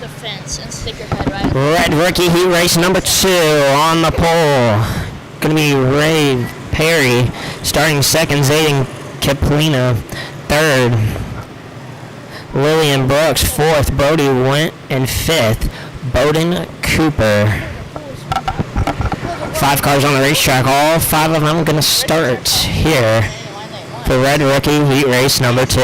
the fence and stick your head right. Red rookie heat race number 2 on the pole. Going to be Ray Perry starting second, Zayden Kaplina third, Lillian Brooks fourth, Brody Went in fifth, Bowden Cooper. 5 cars on the racetrack, all 5 of them going to start here for Red Rookie heat race number 2.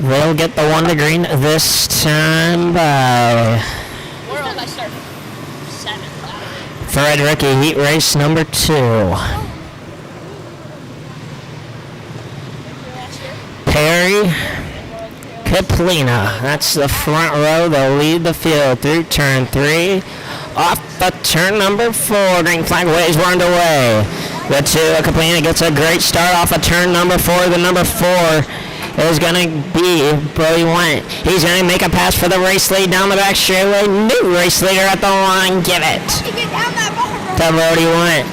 They'll get the 1 to green this time by for Red Rookie heat race number 2. Perry Kaplina, that's the front row. They'll lead the field through turn 3. Off the turn number 4, green flag waves, we're underway. The 2, Kaplina gets a great start off of turn number 4. The number 4 is going to be Brody Went. He's going to make a pass for the race lead down the back straightaway. New race leader at the line. Give it to Brody Went.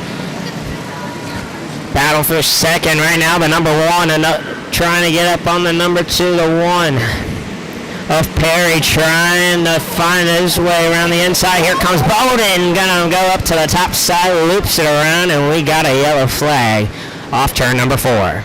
Battle for second right now. The number 1 and trying to get up on the number 2. The 1 of Perry trying to find his way around the inside. Here comes Bowden. Going to go up to the top side, loops it around, and we got a yellow flag off turn number 4.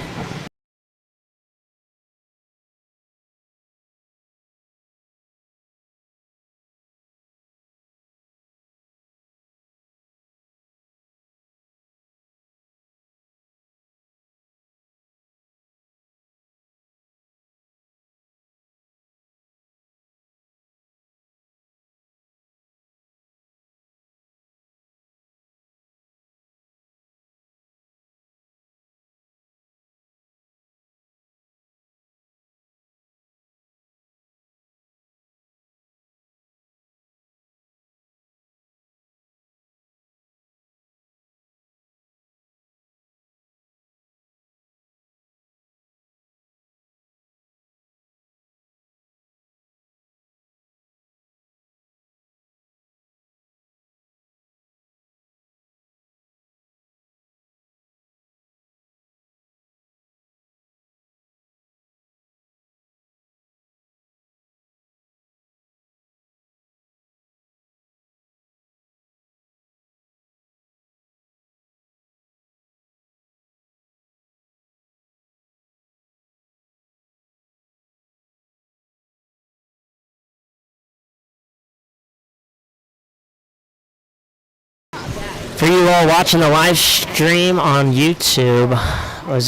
For you all watching the live stream on YouTube,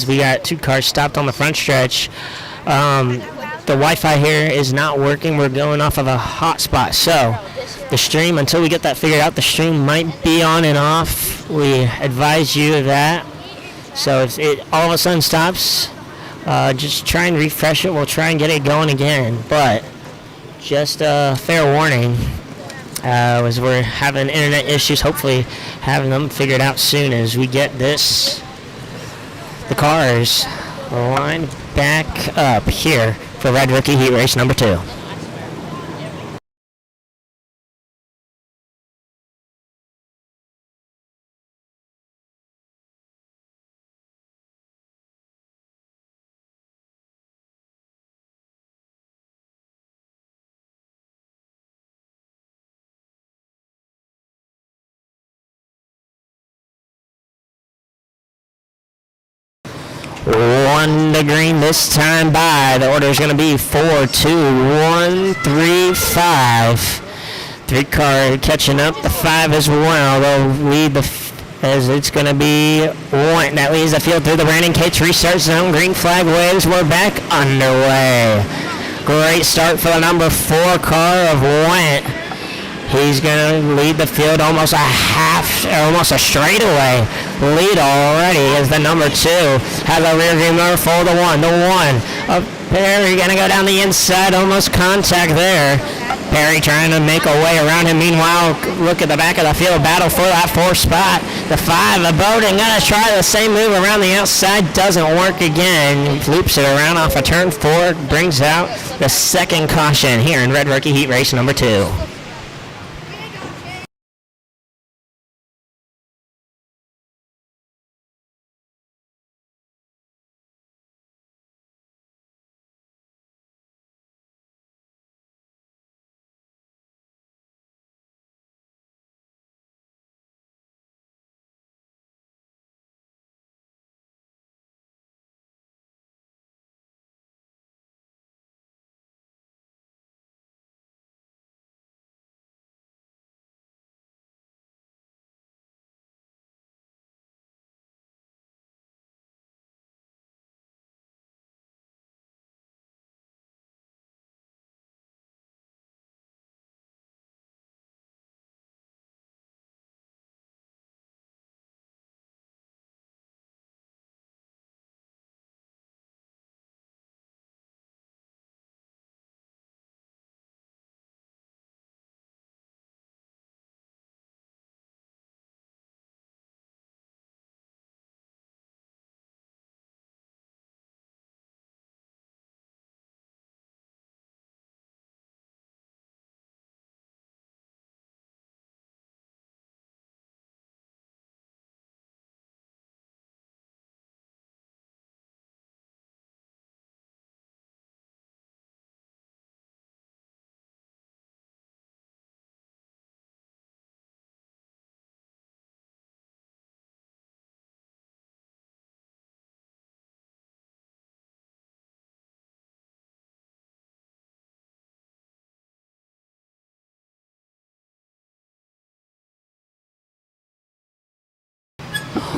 we got 2 cars stopped on the front stretch. The Wi-Fi here is not working. We're going off of a hotspot, so the stream, until we get that figured out, the stream might be on and off. We advise you of that. So if it all of a sudden stops, just try and refresh it. We'll try and get it going again, but just a fair warning. As we're having internet issues, hopefully having them figured out soon as we get the cars lined back up here for Red Rookie Heat Race number 2. 1 to green this time by. The order is going to be 4, 2, 1, 3, 5. 3 car catching up the 5 as well. They'll lead as it's going to be 1. That leads the field through the Brandon Cates restart zone. Green flag waves. We're back underway. Great start for the number 4 car of Went. He's going to lead the field almost a straightaway lead already as the number 2 has a rear view mirror for the 1. The 1 of Perry going to go down the inside, almost contact there. Perry trying to make a way around him. Meanwhile, look at the back of the field, battle for that 4 spot. The 5 of Bowden going to try the same move around the outside. Doesn't work again. Loops it around off of turn 4. Brings out the second caution here in Red Rookie Heat Race number 2.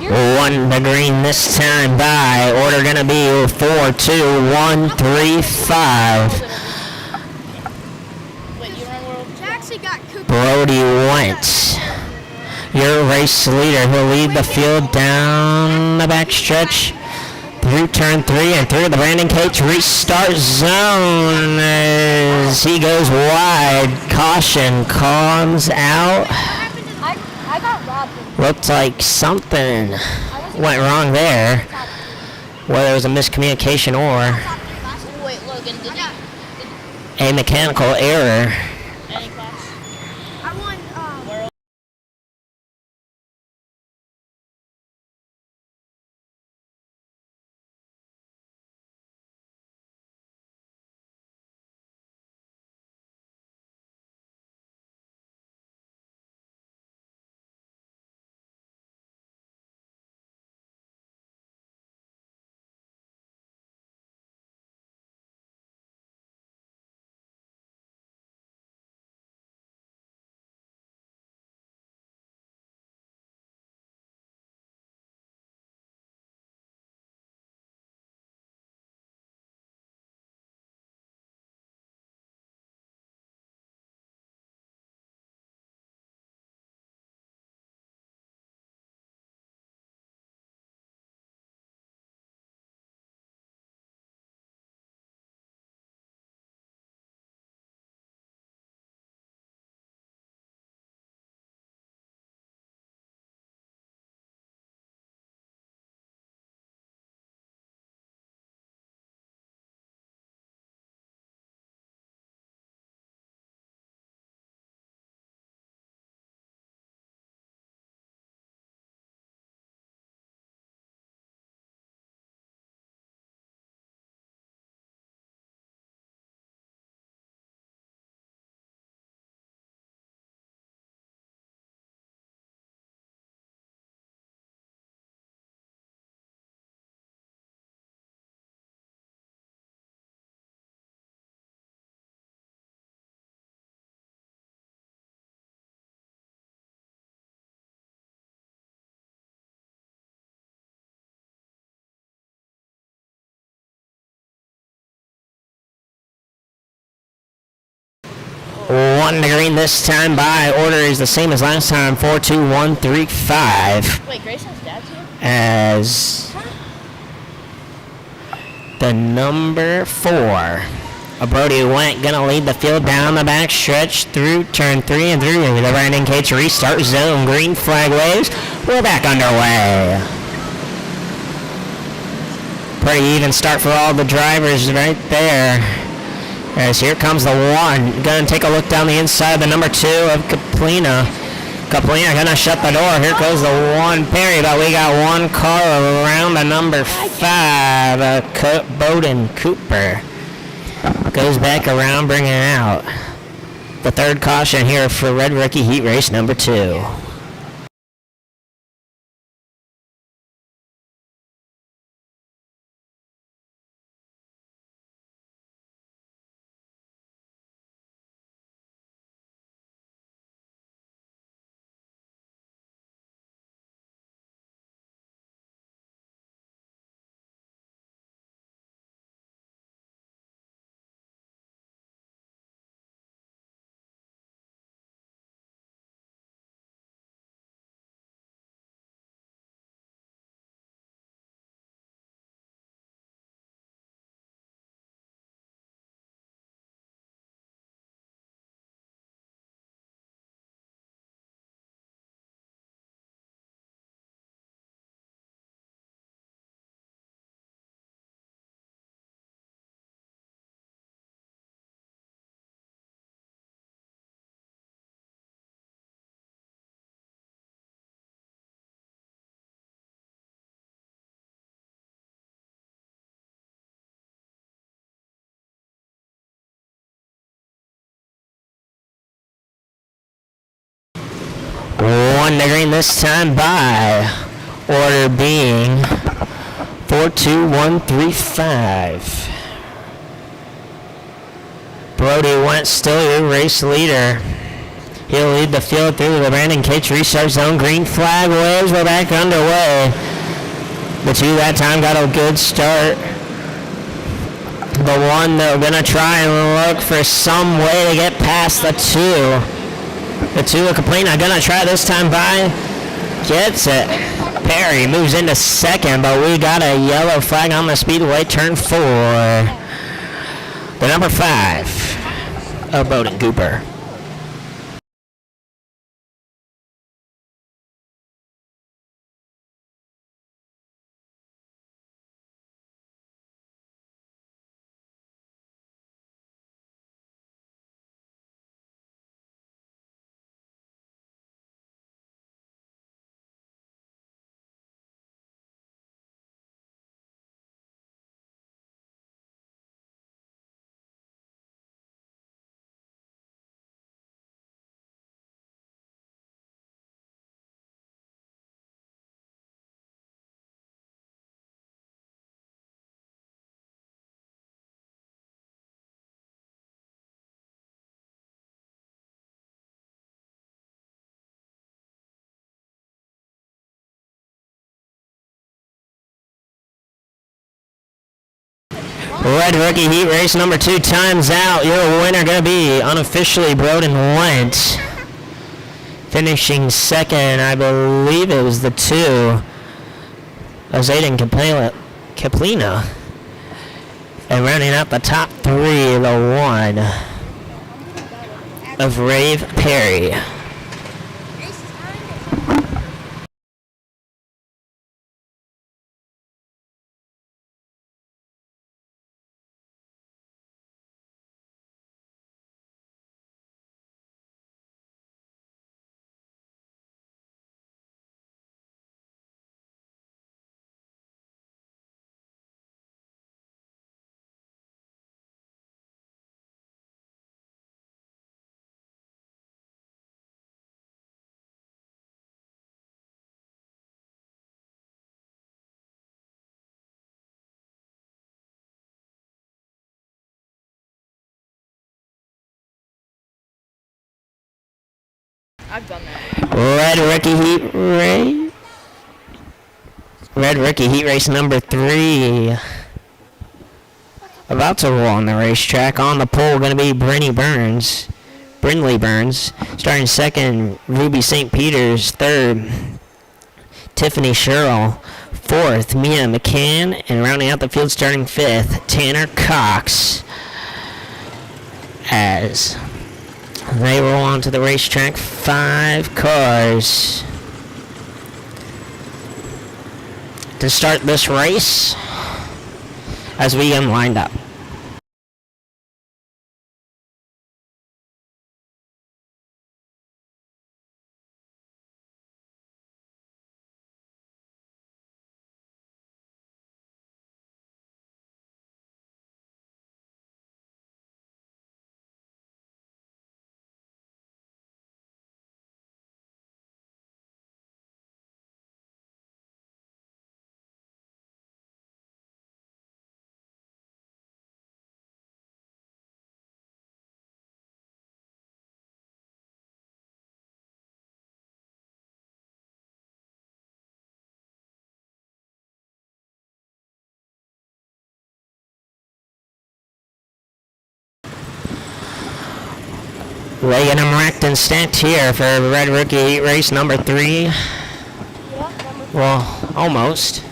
One to green this time by. Order gonna be 4, 2, 1, 3, 5. Brody Wentz, your race leader. He'll lead the field down the backstretch through turn 3 and through the Brandon Cates restart zone as he goes wide. Caution comes out. I got robbed. Looked like something went wrong there, whether it was a miscommunication or Wait, Logan, a mechanical error. any class? 1 to green this time by. Order is the same as last time, 4, 2, 1, 3, 5. Wait, Grayson's dad's here? As the number 4. Brody Went gonna lead the field down the back stretch through turn 3 and 3. The Brandon Cates restart zone. Green flag waves. We're back underway. Pretty even start for all the drivers right there. As here comes the 1. Gonna take a look down the inside. The number 2 of Kaplina. Kaplina gonna shut the door. Here goes the 1 Perry, but we got one car around the number 5. Bowden Cooper. Goes back around, bringing out the third caution here for Red Rookie Heat Race number 2. One to green this time by. Order being 4, 2, 1, 3, 5. Brody Went still your race leader. He'll lead the field through the Brandon Cates restart zone. Green flag waves. We're back underway. The 2 that time got a good start. The 1 that we're going to try and look for some way to get past the 2. The 2 of Kaplina gonna try this time by. Gets it. Perry moves into second, but we got a yellow flag on the speedway, turn 4. The number 5 of Bowden Cooper. Red Rookie Heat Race number 2 times out. Your winner going to be unofficially Broden Went. Finishing second, I believe it was the 2 of Zayden Kaplina. And rounding out the top 3, the 1 of Rave Perry. I've done that. Red Rookie Heat Race number 3. About to roll on the racetrack. On the pole going to be Brittany Burns. Brindley Burns. Starting second, Ruby St. Peter's. Third, Tiffany Sherrill. Fourth, Mia McCann. And rounding out the field starting fifth, Tanner Cox. As they roll onto the racetrack, 5 cars to start this race as we get lined up. Reagan and Rackton stacked here for Red Rookie Heat Race number 3. Yeah, Well, almost.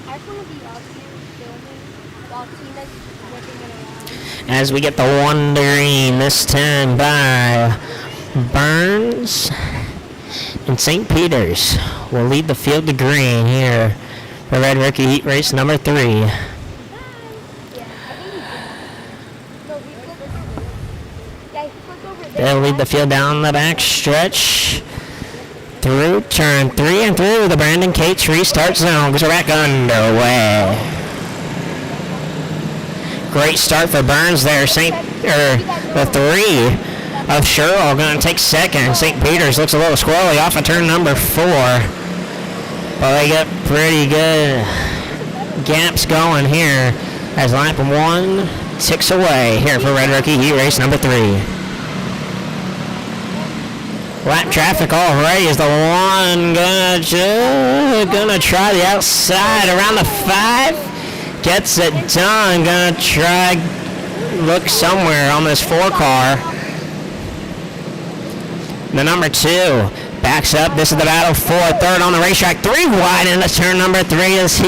I just want to be out here filming while Tina's whipping it around. As we get the wondering this time by Burns and St. Peter's will lead the field to green here for Red Rookie Heat Race number 3. Yeah, I think no, he flipped over. Yeah, he flipped over there. They'll lead the field down the back stretch through turn 3 and through the Brandon Cates restart zone. Gets back underway. Great start for Burns there. The 3 of Sherrill going to take second. St. Peter's looks a little squirrely off of turn number 4. But they get pretty good gaps going here as lap 1 ticks away here for Red Rookie Heat Race number 3. Lap traffic already is the one gonna try the outside around the 5. Gets it done. Gonna try look somewhere on this 4 car. The number 2 backs up. This is the battle for third on the racetrack. 3 wide into turn number 3 as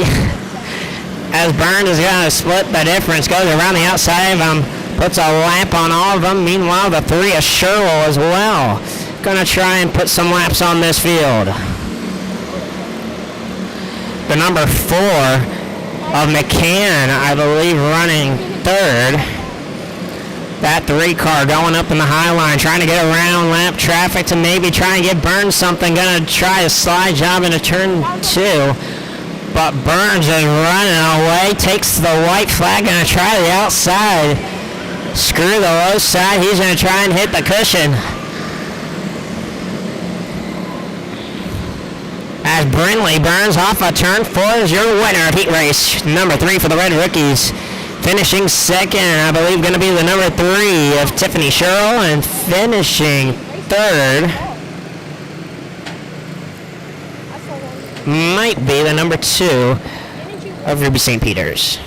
Burns is gonna split the difference. Goes around the outside of him. Puts a lap on all of them. Meanwhile, the 3 of Sherrill as well. Gonna try and put some laps on this field. The number 4 of McCann, I believe, running third. That 3 car going up in the high line, trying to get around lap traffic to maybe try and get Burns something. Gonna try a slide job into turn 2. But Burns is running away, takes the white flag, gonna try the outside. Screw the low side, he's gonna try and hit the cushion. As Brindley Burns off of turn 4 is your winner of Heat Race number 3 for the Red Rookies. Finishing second, I believe, going to be the number 3 of Tiffany Sherrill, and finishing third might be the number 2 of Ruby St. Peter's.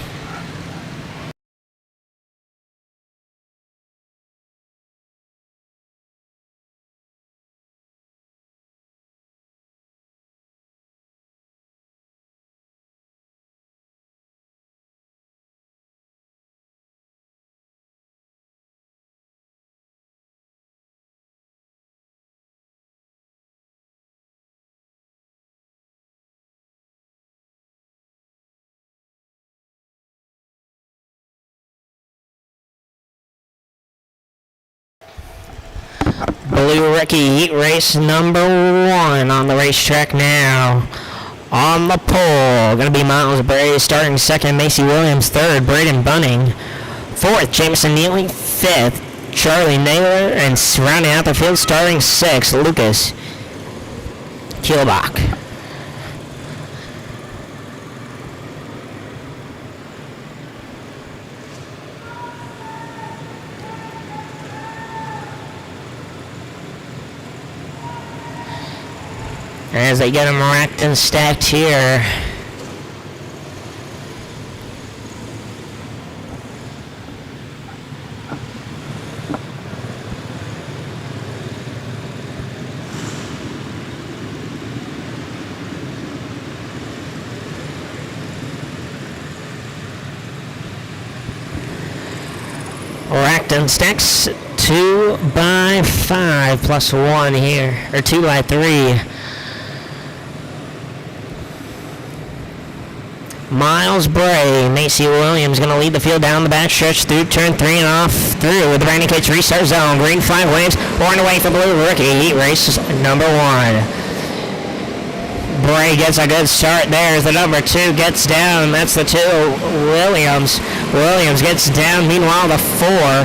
Blue Rookie Heat Race number 1 on the racetrack now. On the pole, going to be Miles Bray starting second, Macy Williams third, Braden Bunning fourth, Jameson Neely fifth, Charlie Naylor, and rounding out the field starting 6th, Lucas Kielbach. as they get them racked and stacked here. Racked and stacks 2 by 5 plus 1 here, or 2 by 3. Miles Bray, Macy Williams going to lead the field down the backstretch through turn 3 and off through with the Brandon Cates restart zone. Green flag waves, born away for blue rookie. Heat race number 1. Bray gets a good start there as the number 2 gets down. That's the 2. Williams gets down. Meanwhile, the 4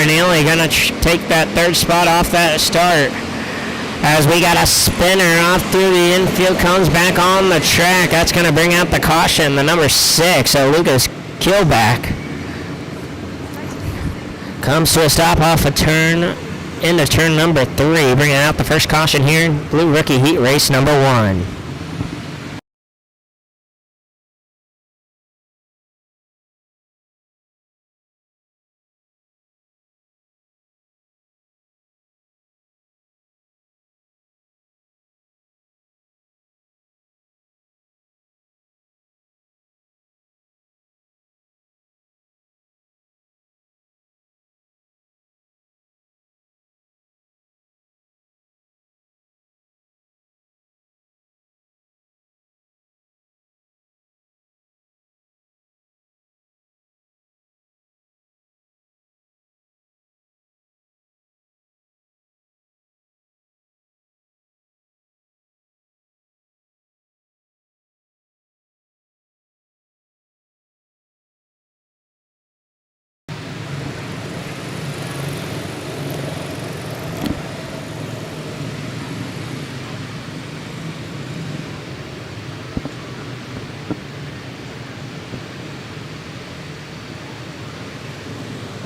nearly going to take that 3rd spot off that start. As we got a spinner off through the infield, comes back on the track. That's going to bring out the caution, the number 6, Lucas Killback. Comes to a stop off a turn into turn number 3, bringing out the first caution here in Blue Rookie Heat Race number 1.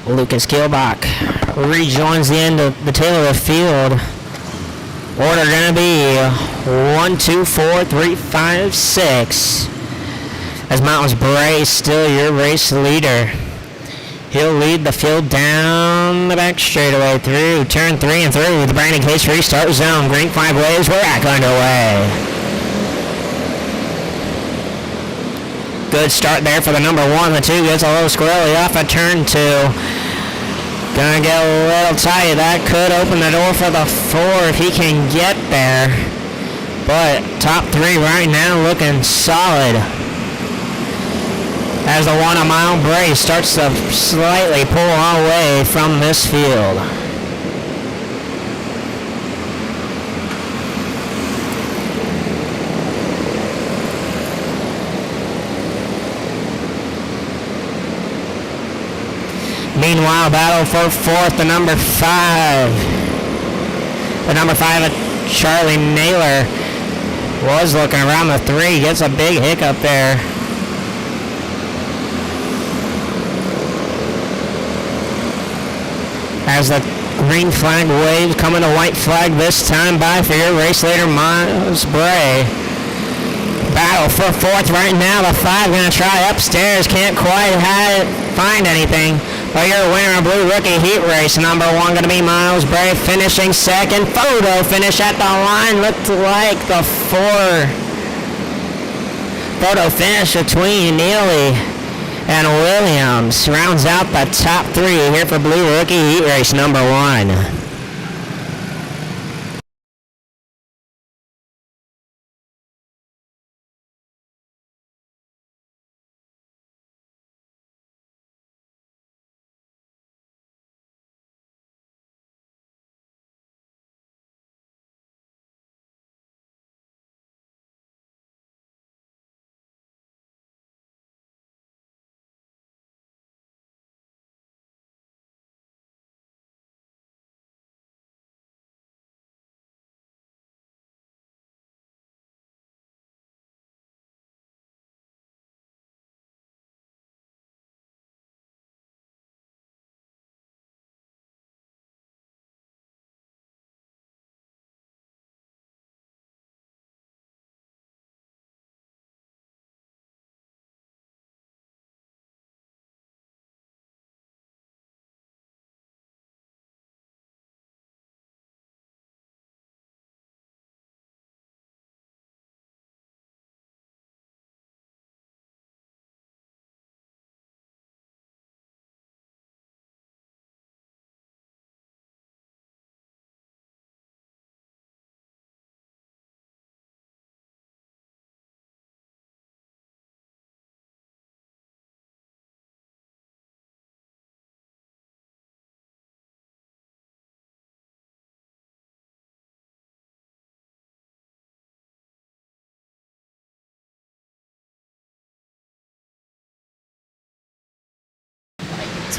Lucas Kilbach rejoins the end of the tail of the field. Order going to be 1, 2, 4, 3, 5, 6. As Miles Bray still your race leader. He'll lead the field down the back straightaway through turn 3 and through the Brandon Case restart zone. Green flag waves, we're back underway. Good start there for the number 1. The 2 gets a little squirrely off a turn 2. Gonna get a little tight. That could open the door for the 4 if he can get there. But top 3 right now looking solid. As the 1 a mile Bray starts to slightly pull away from this field. Meanwhile, battle for 4th, the number 5. The number 5, Charlie Naylor, was looking around the 3. Gets a big hiccup there. As the green flag waves, coming to white flag this time by for your race leader, Miles Bray. Battle for 4th right now. The 5 going to try upstairs. Can't quite find anything. But your winner of Blue Rookie Heat Race, number 1 going to be Miles Bray, finishing 2nd. Photo finish at the line. Looked like the 4. Photo finish between Neely and Williams rounds out the top 3 here for Blue Rookie Heat Race number 1.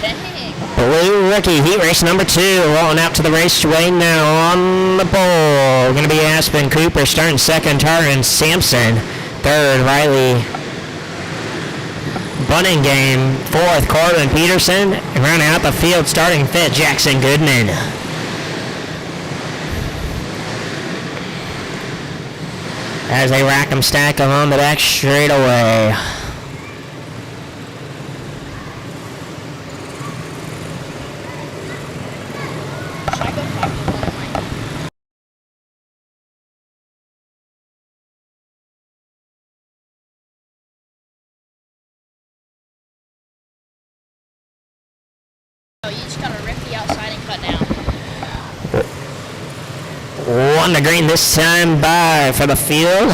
Dang. Blue Rookie Heat Race number 2 rolling out to the raceway now on the pole. Going to be Aspen Cooper starting second, Taran Sampson. Third, Riley Bunningham. Fourth, Corbin Peterson. And rounding out the field starting fifth, Jackson Goodman. As they rack 'em, stack 'em on the back straightaway. Oh, you just gotta rip the outside and cut down. On the green this time by for the field.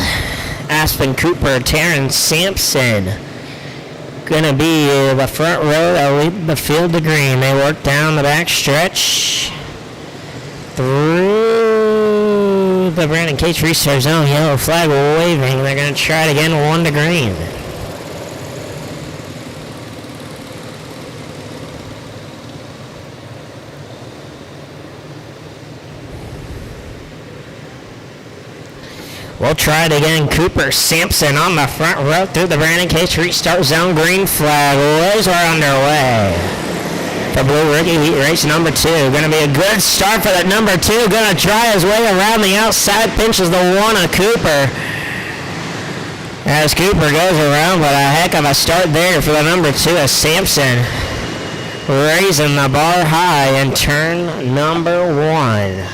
Aspen Cooper, Taran Sampson. Gonna be the front row that lead the field to green. They work down the back stretch through the Brandon Cates restart zone. Yellow flag waving. They're gonna try it again, 1 to green. We'll try it again. Cooper Sampson on the front row through the Brandon Cates restart zone. Green flag. Waves are underway. The Blue Rookie Heat Race number 2. Going to be a good start for that number 2. Going to try his way around the outside. Pinches the 1 of Cooper. As Cooper goes around, but a heck of a start there for the number 2 of Sampson. Raising the bar high in turn number 1.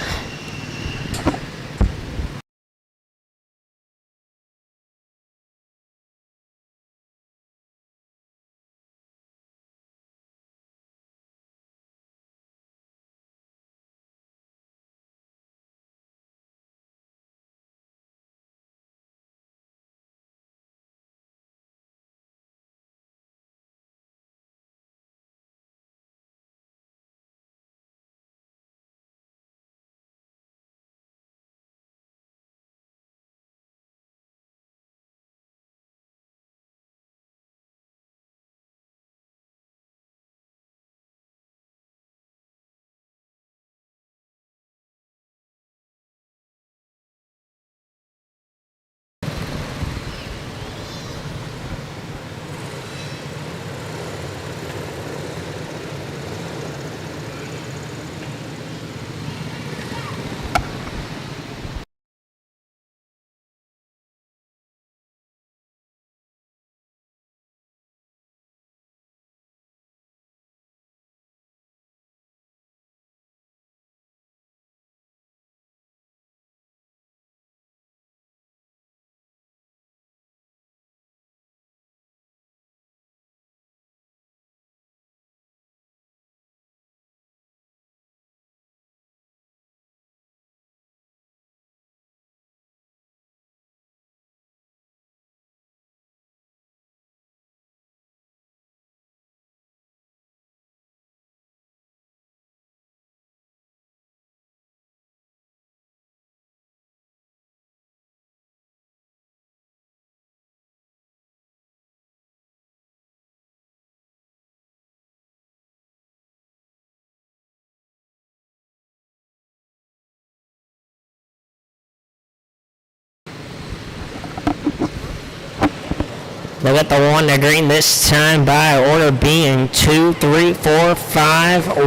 They get the 1 to green this time by order being 2, 3, 4, 5, 1.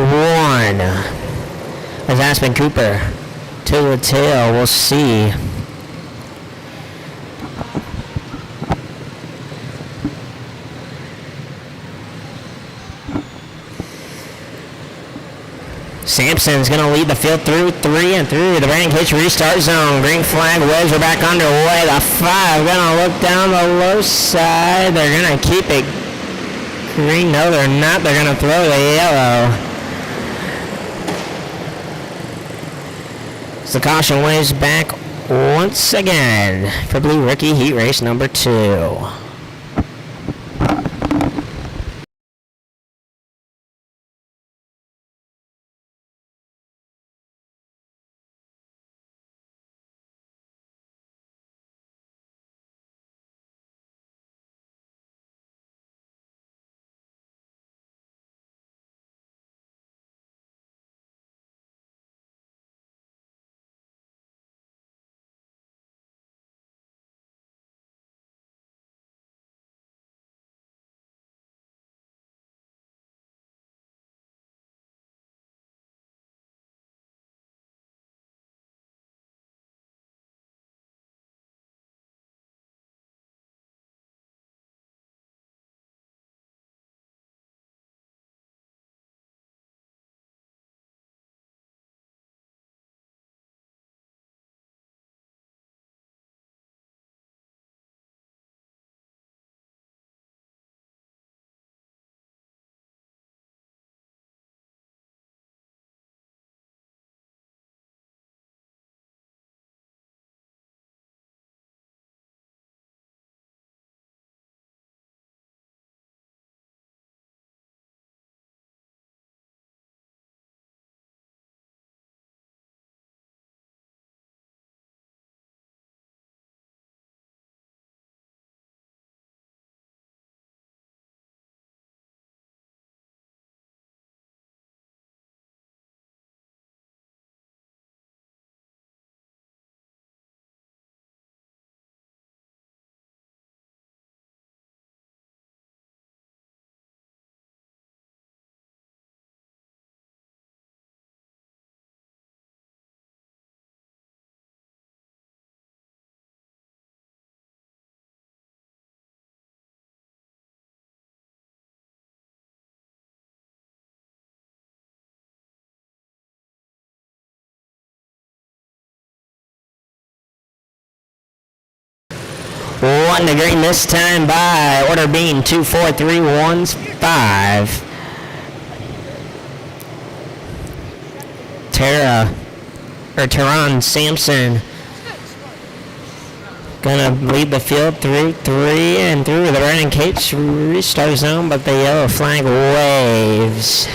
As Aspen Cooper to the tail, we'll see. Sampson's going to lead the field through 3 and through the Brandon Cates restart zone. Green flag, waves are back underway. The 5 going to look down the low side. They're going to keep it green. No, they're not. They're going to throw the yellow. So caution waves back once again for Blue Rookie Heat Race number 2. One to green this time by order being 24315. Teron Sampson gonna lead the field through 3 and through the Brandon Cates restart zone, but the yellow flag waves.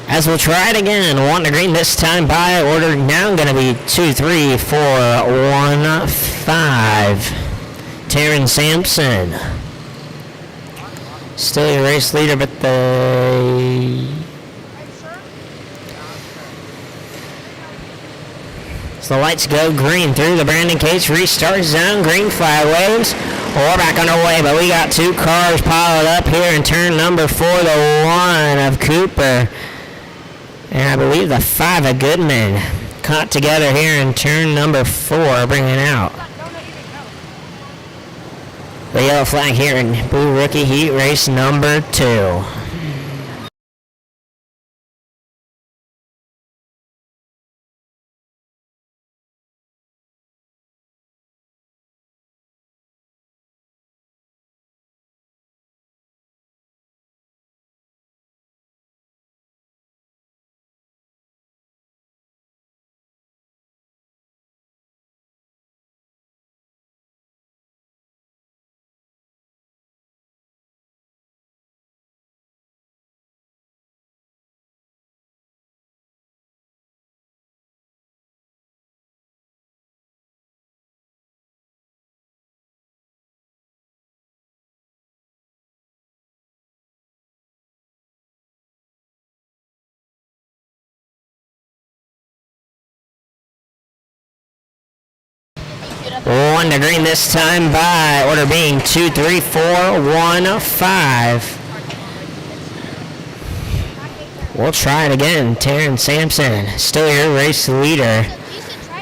As we'll try it again, 1 to green this time by order now going to be 23415. Taryn Sampson. Still your race leader, but so the lights go green through the Brandon Cates restart zone. Green flag waves. We're back underway, but we got 2 cars piled up here in turn number 4, the 1 of Cooper. And I believe the 5 of Goodman caught together here in turn number 4, bringing out the yellow flag here in Blue Rookie Heat race number 2. One to green this time by order being 23415. We'll try it again. Taryn Sampson, still your race leader.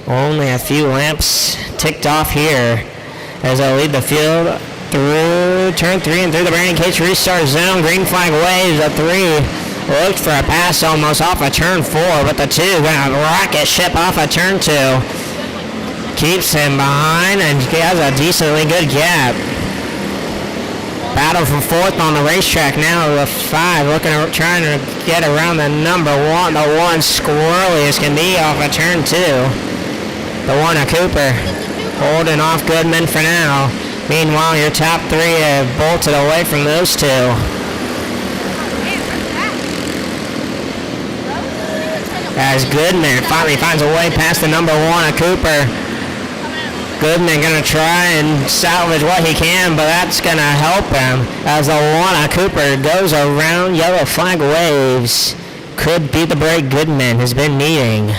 Only a few laps ticked off here as I lead the field through turn 3 and through the Brandon Cates restart zone. Green flag waves a 3. Looked for a pass almost off of turn 4, but the 2 gonna rocket ship off of turn 2. Keeps him behind and has a decently good gap. Battle for 4th on the racetrack now. The 5 trying to get around the number 1. The 1 squirrely as can be off of turn 2. The 1 of Cooper holding off Goodman for now. Meanwhile, your top 3 have bolted away from those 2. As Goodman finally finds a way past the number 1 of Cooper. Goodman gonna try and salvage what he can, but that's gonna help him as the 1 of Cooper goes around. Yellow flag waves. Could be the break Goodman has been needing.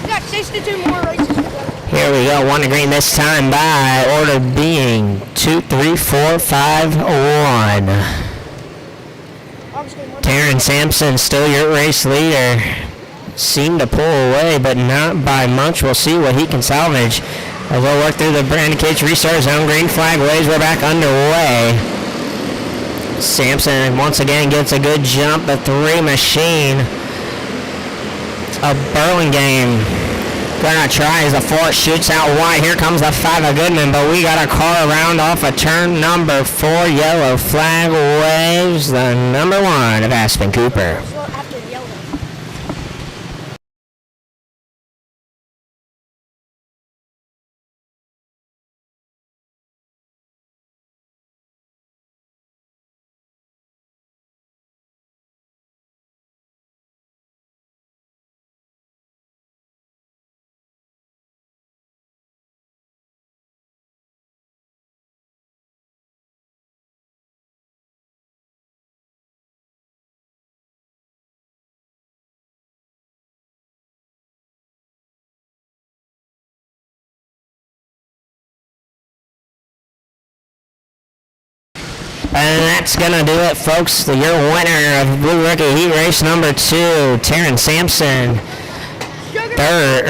We got 62 more races to go. Here we go, 1 to green this time by order being 2, 3, 4, 5, 1. Taryn Sampson, still your race leader. Seemed to pull away, but not by much. We'll see what he can salvage. As we'll work through the Brandon Cage restart zone. Green flag waves. We're back underway. Sampson once again gets a good jump. The 3 machine of Burlingame. Gonna try as the 4 shoots out wide. Here comes the 5 of Goodman, but we got a car around off of turn number 4. Yellow flag waves. The number 1 of Aspen Cooper. And that's going to do it, folks. Your winner of Blue Rookie Heat Race number 2, Taryn Sampson.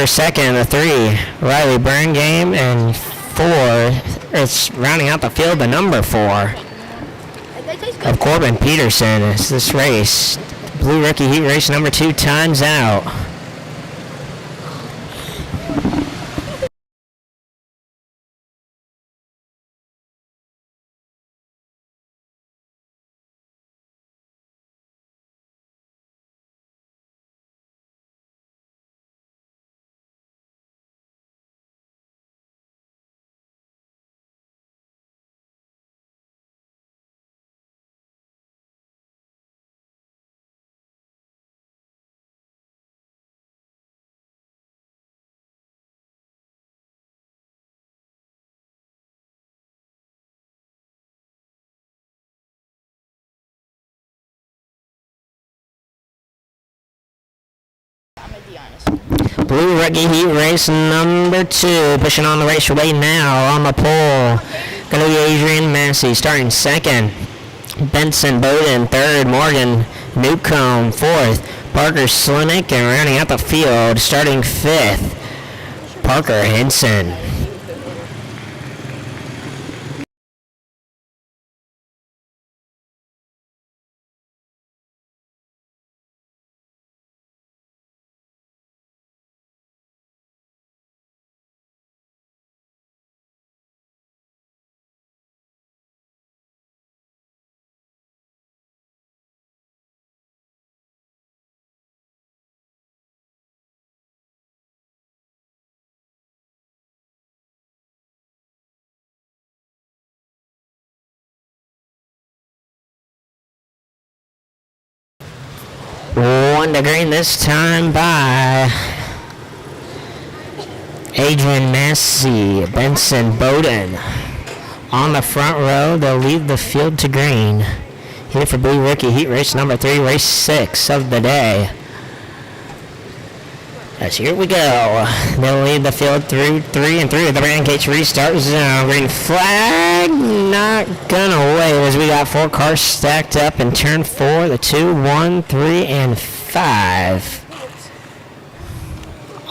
Second, the 3, Riley Burngame. And 4, it's rounding out the field, the number 4 of Corbin Peterson. It's this race. Blue Rookie Heat Race number 2 times out. Blue Rookie Heat Race number 2, pushing on the race way now on the pole. Gonna be Adrian Massey starting 2nd. Benson Bowden 3rd. Morgan Newcomb 4th. Parker Slinick, and rounding out the field starting 5th. Parker Henson. One to green this time by Adrian Massey, Benson Bowden. On the front row, they'll leave the field to green. Here for Blue Rookie Heat Race number 3, race 6 of the day. As here we go. They'll lead the field through 3 and through the Brandon Cage restart zone. Green flag, not gonna wave as we got 4 cars stacked up in turn 4, the 2, 1, 3, and 5.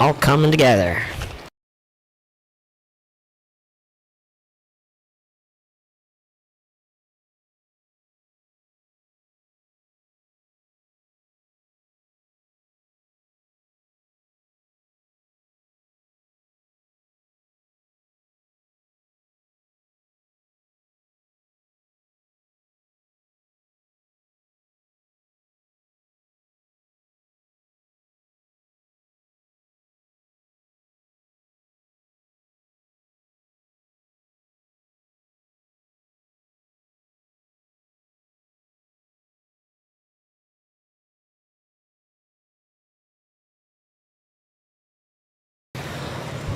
All coming together.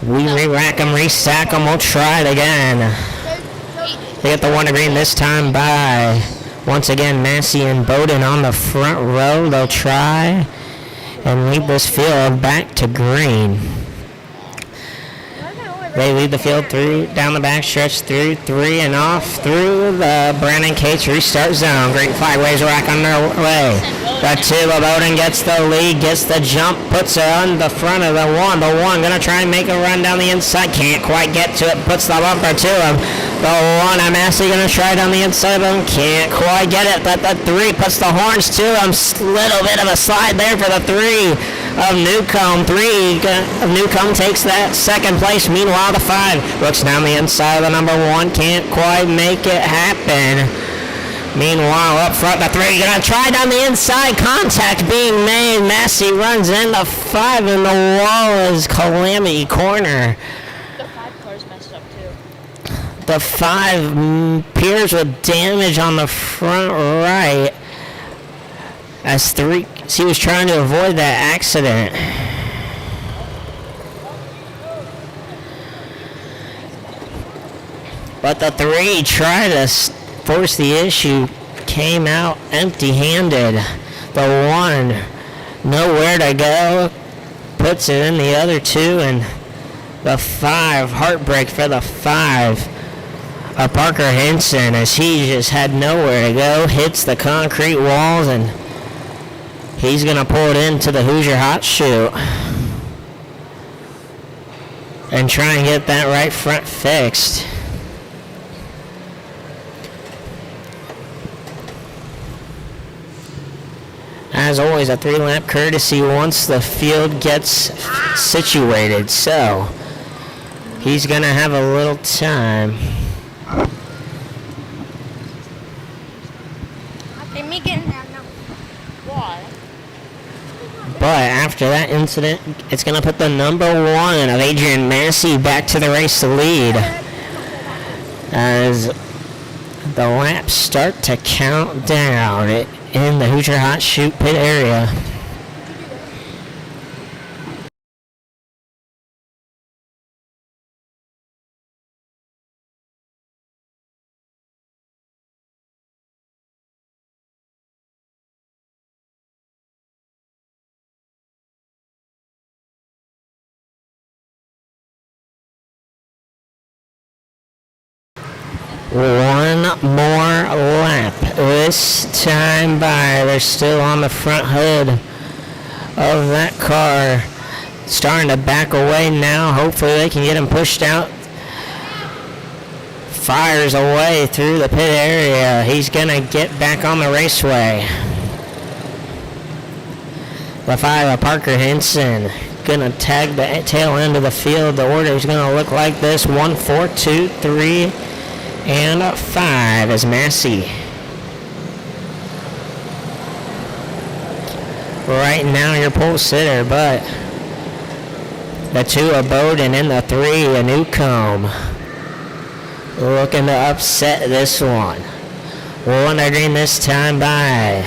We re-rack them, re-stack them, we'll try it again. They get the 1 to green this time by, once again, Massey and Bowden on the front row. They'll try and lead this field back to green. They lead the field through down the backstretch through 3 and off through the Brandon Cates restart zone. Great flag waves rack underway. The 2 of Bowden gets the lead, gets the jump, puts it on the front of the 1. The 1 gonna try and make a run down the inside, can't quite get to it, puts the bumper to him. The 1 of Massey gonna try down the inside of him, can't quite get it, but the 3 puts the horns to him. Little bit of a slide there for the 3 of Newcomb. 3 of Newcomb takes that second place. Meanwhile, the 5 looks down the inside of the number 1, can't quite make it happen. Meanwhile, up front, the 3 gonna try down the inside. Contact being made. Massey runs in the 5, and the wall is Calamity Corner. The 5 car's messed up too. The 5 appears with damage on the front right. As 3, he was trying to avoid that accident. But the 3 tried to force the issue, came out empty-handed. The 1, nowhere to go, puts it in the other 2, and the 5, heartbreak for the 5 of Parker Henson, as he just had nowhere to go, hits the concrete walls, and he's going to pull it into the Hoosier Hot Shoot and try and get that right front fixed. As always, a 3-lap courtesy once the field gets situated, so he's going to have a little time. Okay, me getting there now. Why? But after that incident, it's going to put the number 1 of Adrian Massey back to the race to lead. As the laps start to count down in the Hoosier Hot Shoot pit area. One more lap. This time by, they're still on the front hood of that car. Starting to back away now. Hopefully they can get him pushed out. Fires away through the pit area. He's going to get back on the raceway. The 5 of Parker Henson going to tag the tail end of the field. The order is going to look like this. 1, 4, 2, 3, and 5 is Massey. Right now your pole sitter, but the 2 of Bowden and the 3 of Newcomb looking to upset this one. Wonder Green this time by.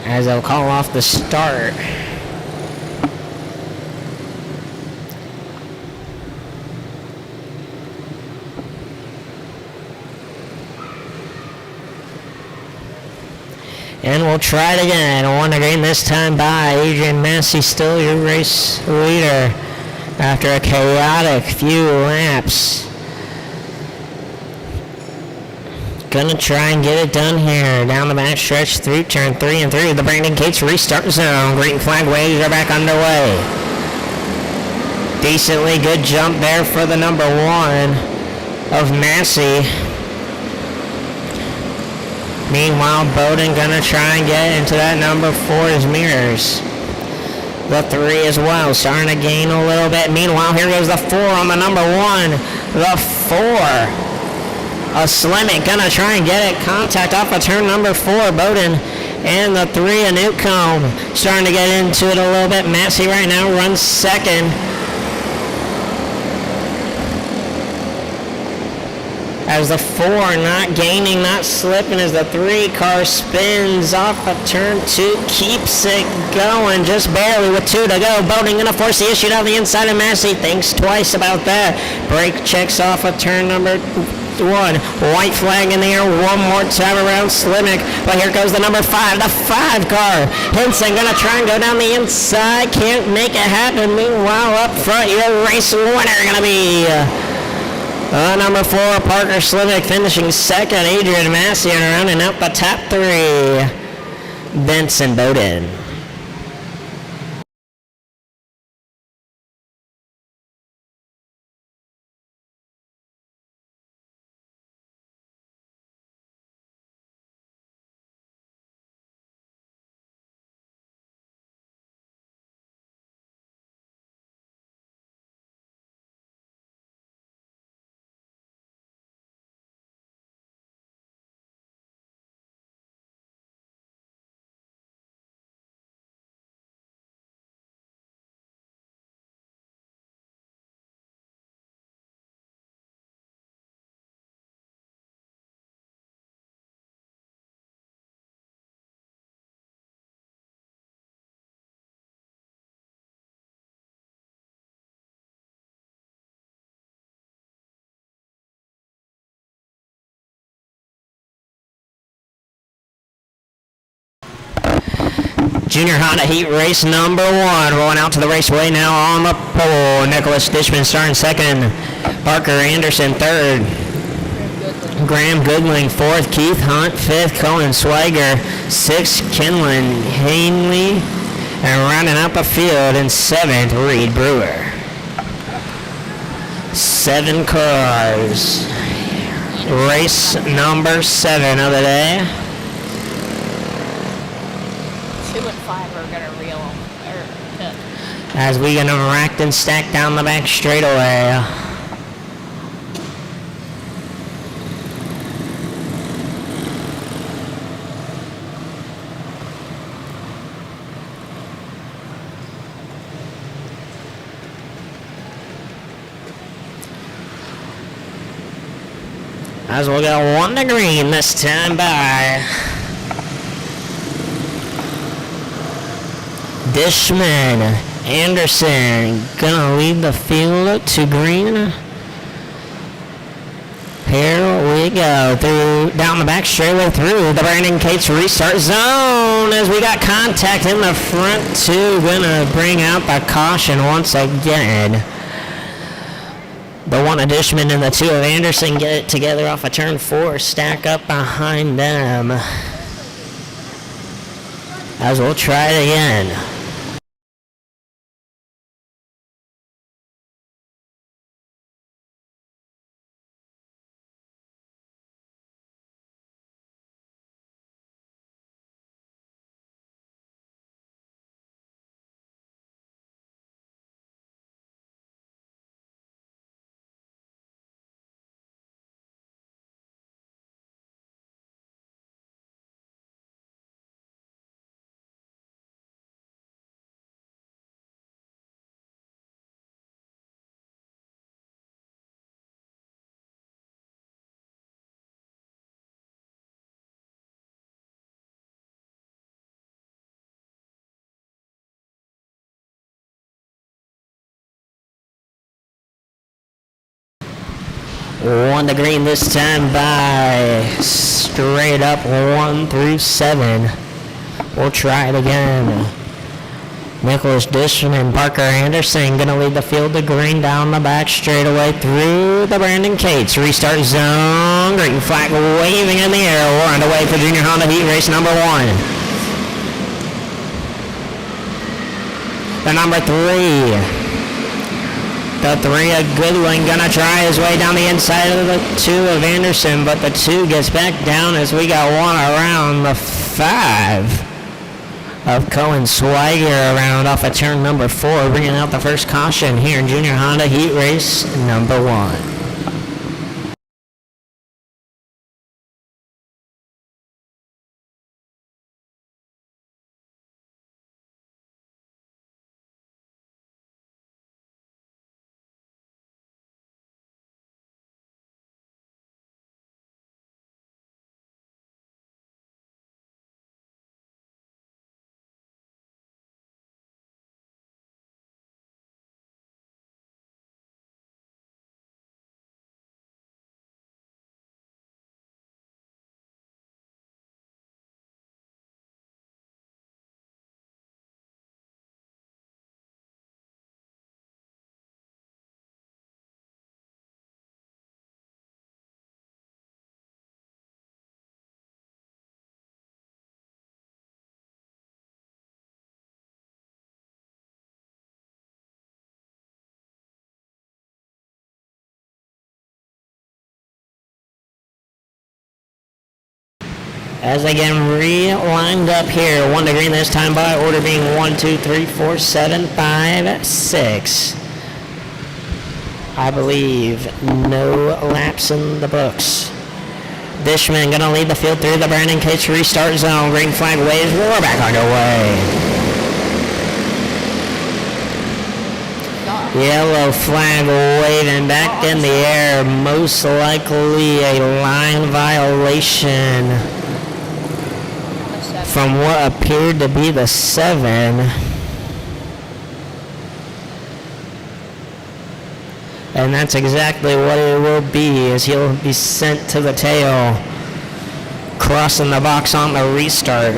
As they'll call off the start. And we'll try it again. One again this time by Adrian Massey, still your race leader after a chaotic few laps. Gonna try and get it done here. Down the back stretch through turn 3 and 3 of the Brandon Cates restart zone. Green flag waves are back underway. Decently good jump there for the number 1 of Massey. Meanwhile, Bowden gonna try and get into that number 4's mirrors. The 3 as well, starting to gain a little bit. Meanwhile, here goes the 4 on the number 1. The 4. A Slimmick gonna try and get it. Contact off of turn number 4. Bowden and the 3 of Newcomb starting to get into it a little bit. Massey right now runs second. As the 4 not gaining, not slipping, as the 3 car spins off of turn 2, keeps it going just barely with 2 to go. Bowden going to force the issue down the inside of Massey. Thinks twice about that. Brake checks off of turn number 1. White flag in the air one more time around Slimmick. But here goes the number 5, the 5 car. Henson going to try and go down the inside. Can't make it happen. Meanwhile, up front, your race winner going to be number 4, Parker Slimmick, finishing second. Adrian Massey rounding out the top 3. Benson Bowden. Junior Honda Heat race number 1. Rolling out to the raceway now on the pole. Nicholas Dishman starting second. Parker Anderson third. Graham Goodling fourth. Keith Hunt fifth. Cohen Swiger sixth. Kenlon Hanley. And rounding out the field in seventh, Reed Brewer. 7 cars. Race number 7 of the day. 2 and 5 are gonna reel them. As we gonna rack and stack down the back straightaway. As we'll go 1 to green this time by Dishman. Anderson gonna lead the field to green. Here we go through down the back straightaway through the Brandon Cates restart zone as we got contact in the front 2. Gonna bring out the caution once again. The 1 of Dishman and the 2 of Anderson get it together off of turn 4. Stack up behind them. As we'll try it again. One to green this time by straight up 1 through 7. We'll try it again. Nicholas Dishman and Parker Anderson gonna lead the field to green down the back straightaway through the Brandon Cates restart zone. Green flag waving in the air. We're underway for Junior Honda Heat race number 1. The number 3. The 3 of Goodwin gonna try his way down the inside of the 2 of Anderson, but the 2 gets back down as we got 1 around the 5 of Cohen Swiger around off of turn number 4, bringing out the first caution here in Junior Honda Heat race number 1. As they get re-lined up here. 1 to green this time by, order being 1, 2, 3, 4, 7, 5, 6. I believe no laps in the books. Dishman gonna lead the field through the Brandon Case restart zone. Green flag waves. We're back underway. Yellow flag waving back in the air. Most likely a line violation from what appeared to be the 7. And that's exactly what it will be, as he'll be sent to the tail, crossing the box on the restart.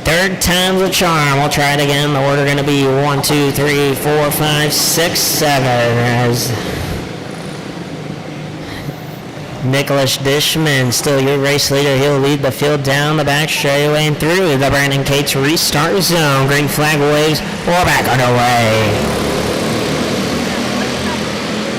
Third time's a charm. We'll try it again. The order going to be 1, 2, 3, 4, 5, 6, 7. As Nicholas Dishman, still your race leader. He'll lead the field down the back straightaway and through the Brandon Cates restart zone. Green flag waves. We're back underway.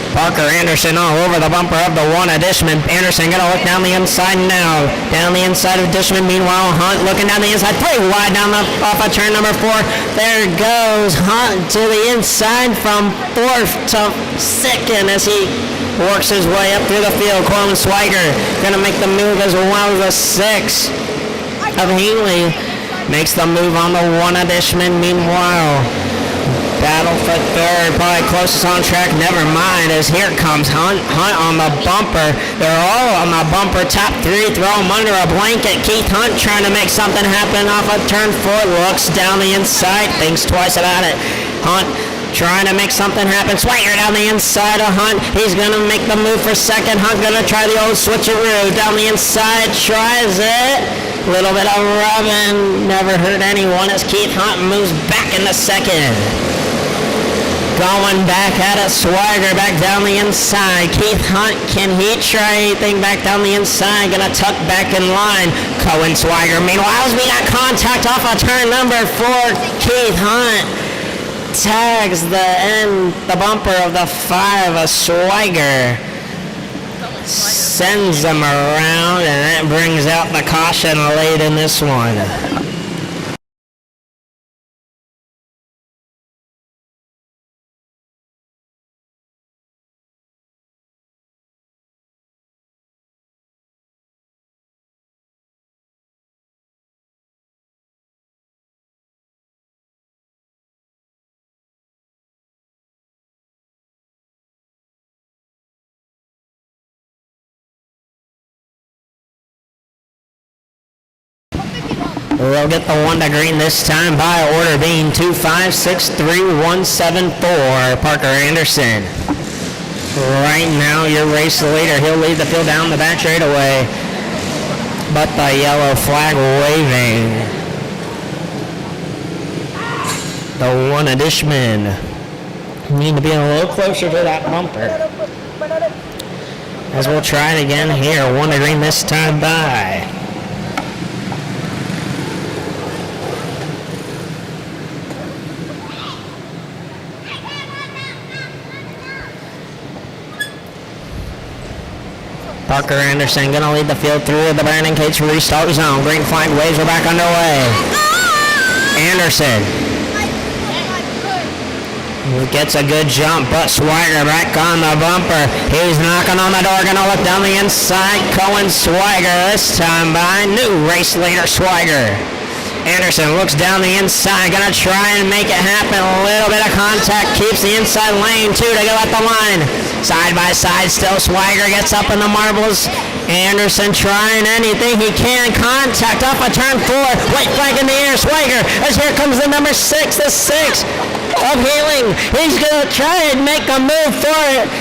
Parker Anderson all over the bumper of the 1 of Dishman. Anderson gonna look down the inside now. Down the inside of Dishman. Meanwhile, Hunt looking down the inside. Pretty wide down off of turn number 4. There goes Hunt to the inside from 4th to 2nd as he works his way up through the field. Coleman Swiger gonna make the move as well as the 6 of Healy. Makes the move on the 1 of Dishman. Meanwhile, battle for 3rd, probably closest on track. Never mind, as here comes Hunt. Hunt on the bumper. They're all on the bumper. Top 3, throw him under a blanket. Keith Hunt trying to make something happen off of turn 4. Looks down the inside, thinks twice about it. Hunt trying to make something happen. Swinger down the inside of Hunt. He's going to make the move for 2nd. Hunt going to try the old switcheroo. Down the inside, tries it. Little bit of rubbing. Never hurt anyone as Keith Hunt moves back into 2nd. Going back at it, Swiger back down the inside. Keith Hunt, can he try anything back down the inside? Gonna tuck back in line. Cohen Swiger, meanwhile, as we got contact off of turn number 4, Keith Hunt tags the bumper of the 5 of Swiger. Sends them around, and that brings out the caution late in this one. They'll get the 1 to green this time by order being 2, 5, 6, 3, 1, 7, 4. Parker Anderson. Right now, your race leader. He'll lead the field down the back straightaway. But the yellow flag waving. The 1 of Dishman. Need to be a little closer to that bumper. As we'll try it again here. 1 to green this time by. Parker Anderson gonna lead the field through the Brandon Cates restart zone. Green flag waves are back underway. Anderson gets a good jump, but Swiger back on the bumper. He's knocking on the door, gonna look down the inside. Cohen Swiger this time by new race leader Swiger. Anderson looks down the inside, gonna try and make it happen. A little bit of contact, keeps the inside lane. 2 to go at the line. Side by side still, Swiger gets up in the marbles. Anderson trying anything he can. Contact off of turn 4. White flag in the air, Swiger, as here comes the number 6, the 6 of Healing. He's gonna try and make a move for it.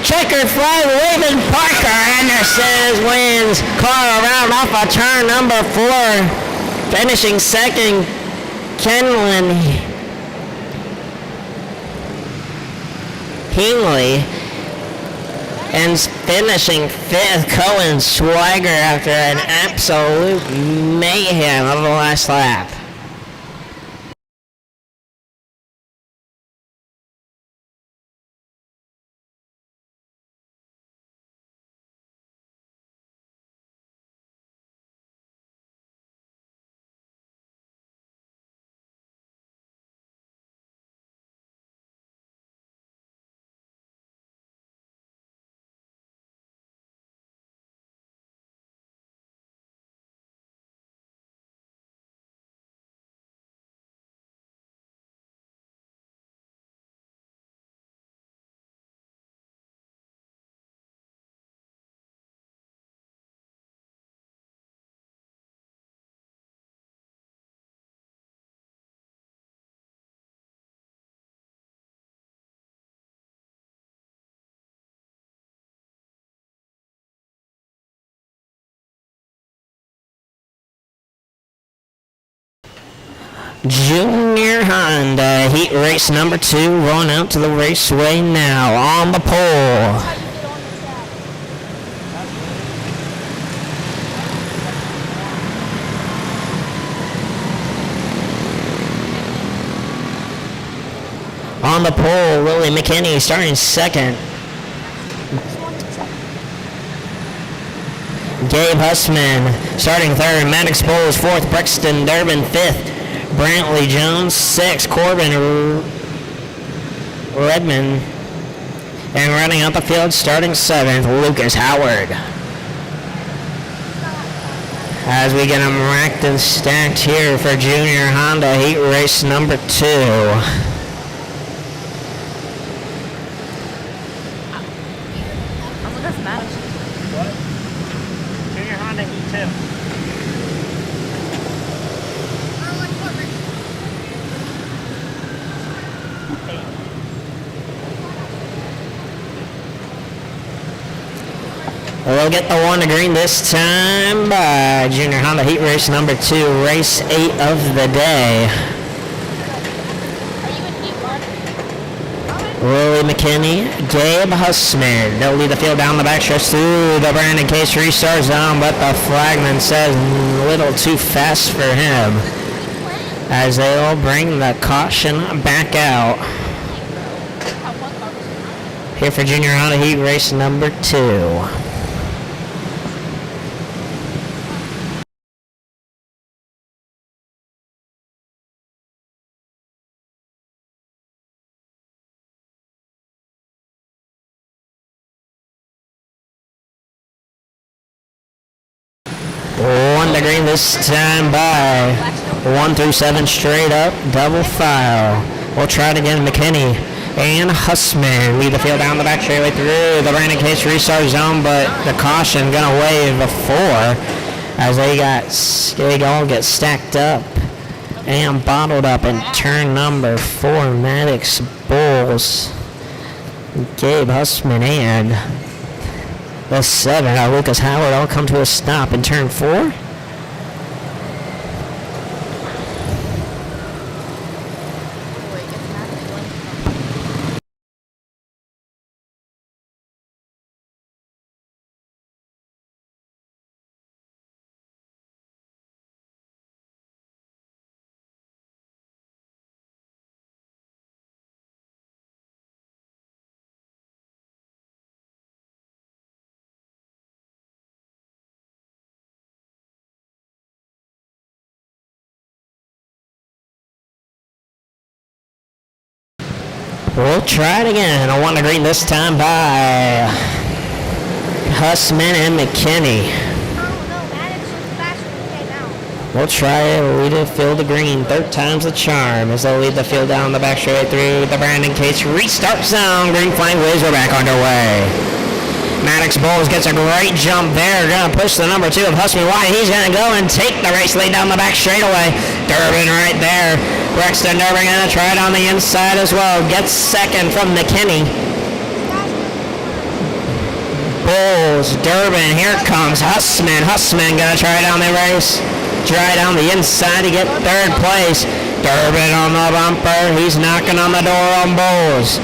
Checkered flag waving. Parker Anderson wins. Car around off of turn number 4. Finishing second, Kenlin Hingley. And finishing fifth, Cohen Swagger after an absolute mayhem of the last lap. Junior Honda heat race number 2 rolling out to the raceway now on the pole. On the pole, Willie McKinney starting second. Gabe Hussman starting third. Maddox Bowles fourth. Brexton Durbin fifth. Brantley Jones sixth. Corbin Redmond. And running out the field starting seventh, Lucas Howard. As we get them racked and stacked here for Junior Honda heat race number 2. We'll get the one to green this time by Junior Honda heat race number 2, race 8 of the day. Willie McKinney, Gabe Hussman. They'll lead the field down the backstretch through the Brandon Case restart zone, but the flagman says a little too fast for him as they'll bring the caution back out. Here for Junior Honda heat race number 2. One to green this time by 1 through 7 straight up, double file. We'll try it again. McKinney and Hussman lead the field down the back straightaway through the Brandon Case restart zone, but the caution gonna wave a 4 as they all get stacked up and bottled up in turn number 4. Maddox Bowles, Gabe Hussman, and the 7, Lucas Howard, all come to a stop in turn 4. We'll try it again. A 1 to green this time by Hussman and McKinney. We'll try it. Lead the field to green. Third time's the charm as they'll lead the field down the back straight through the Brandon Case restart zone. Green flag waves. We're back underway. Maddox Bowles gets a great jump there. Gonna push the number 2 of Hussman wide. He's gonna go and take the race lead down the back straightaway. Durbin right there. Brexton Durbin gonna try it on the inside as well. Gets second from McKinney. Bowles, Durbin, here comes Hussman. Hussman gonna try it on the race. dry down the inside to get third place. Durbin on the bumper. He's knocking on the door on Bowles.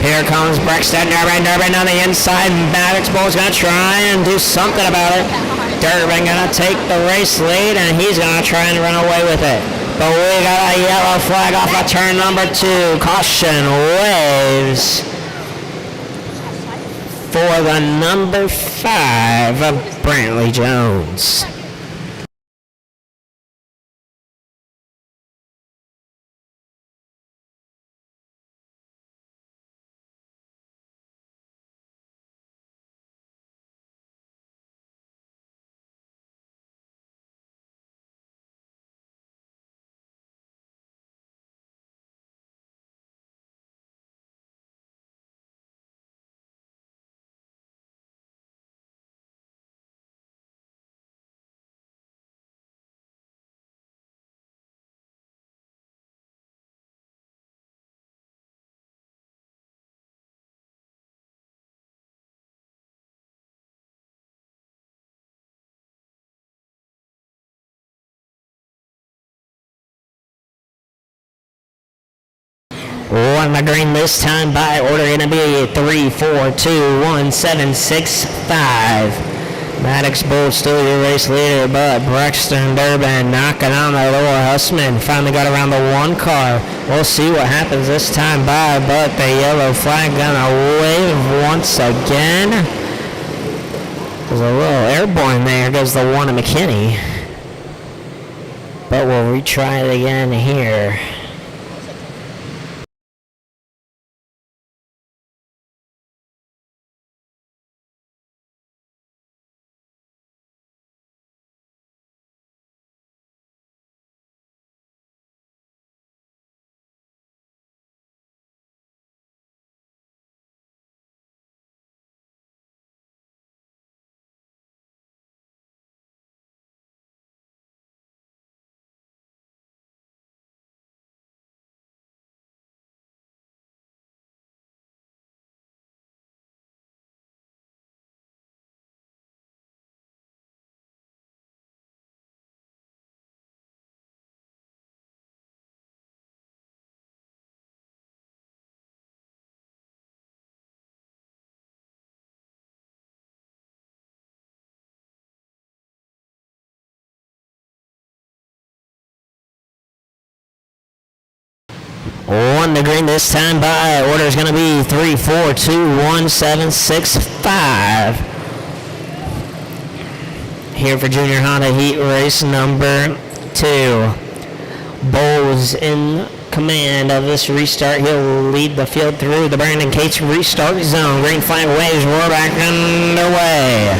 Here comes Brexton Durbin. Durbin on the inside. Maddox Bowles going to try and do something about it. Durbin going to take the race lead, and he's going to try and run away with it. But we got a yellow flag off of turn number 2. Caution waves for the number 5 of Brantley Jones. On the green this time by order going to be 3, 4, 2, 1, 7, 6, 5. Maddox Bowles still your race leader, but Brexton Durbin knocking on the door. Hussman finally got around the 1 car. We'll see what happens this time by, but the yellow flag gonna wave once again. There's a little airborne there. Goes the 1 of McKinney. But we'll retry it again here. On the green this time by order is going to be 3, 4, 2, 1, 7, 6, 5. Here for Junior Honda Heat Race number 2. Bowles in command of this restart. He'll lead the field through the Brandon Cates restart zone. Green flag waves. We're back underway.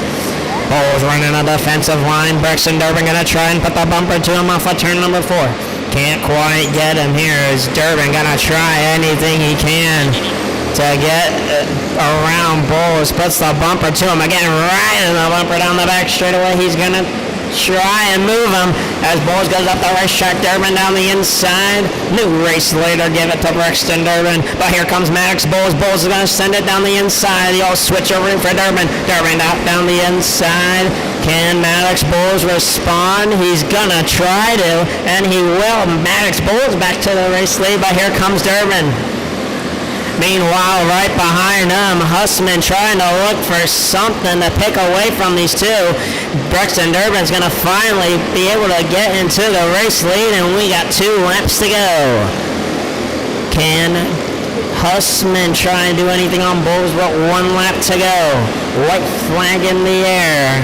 Bowles running a defensive line. Brexton Durbin going to try and put the bumper to him off of turn number 4. Can't quite get him here as Durbin gonna try anything he can to get around Bowles. Puts the bumper to him again, right in the bumper down the back straightaway. He's gonna try and move him as Bowles goes up the racetrack. Durbin down the inside. New race leader, give it to Brexton Durbin. But here comes Maddox Bowles. Bowles is gonna send it down the inside. He'll switch over for Durbin. Durbin up down the inside. Can Maddox Bowles respond? He's gonna try to, and he will. Maddox Bowles back to the race lead, but here comes Durbin. Meanwhile, right behind him, Hussman trying to look for something to pick away from these two. Brexton Durbin's gonna finally be able to get into the race lead, and we got 2 laps to go. Can Hussman try and do anything on Bowles, but 1 lap to go? White flag in the air.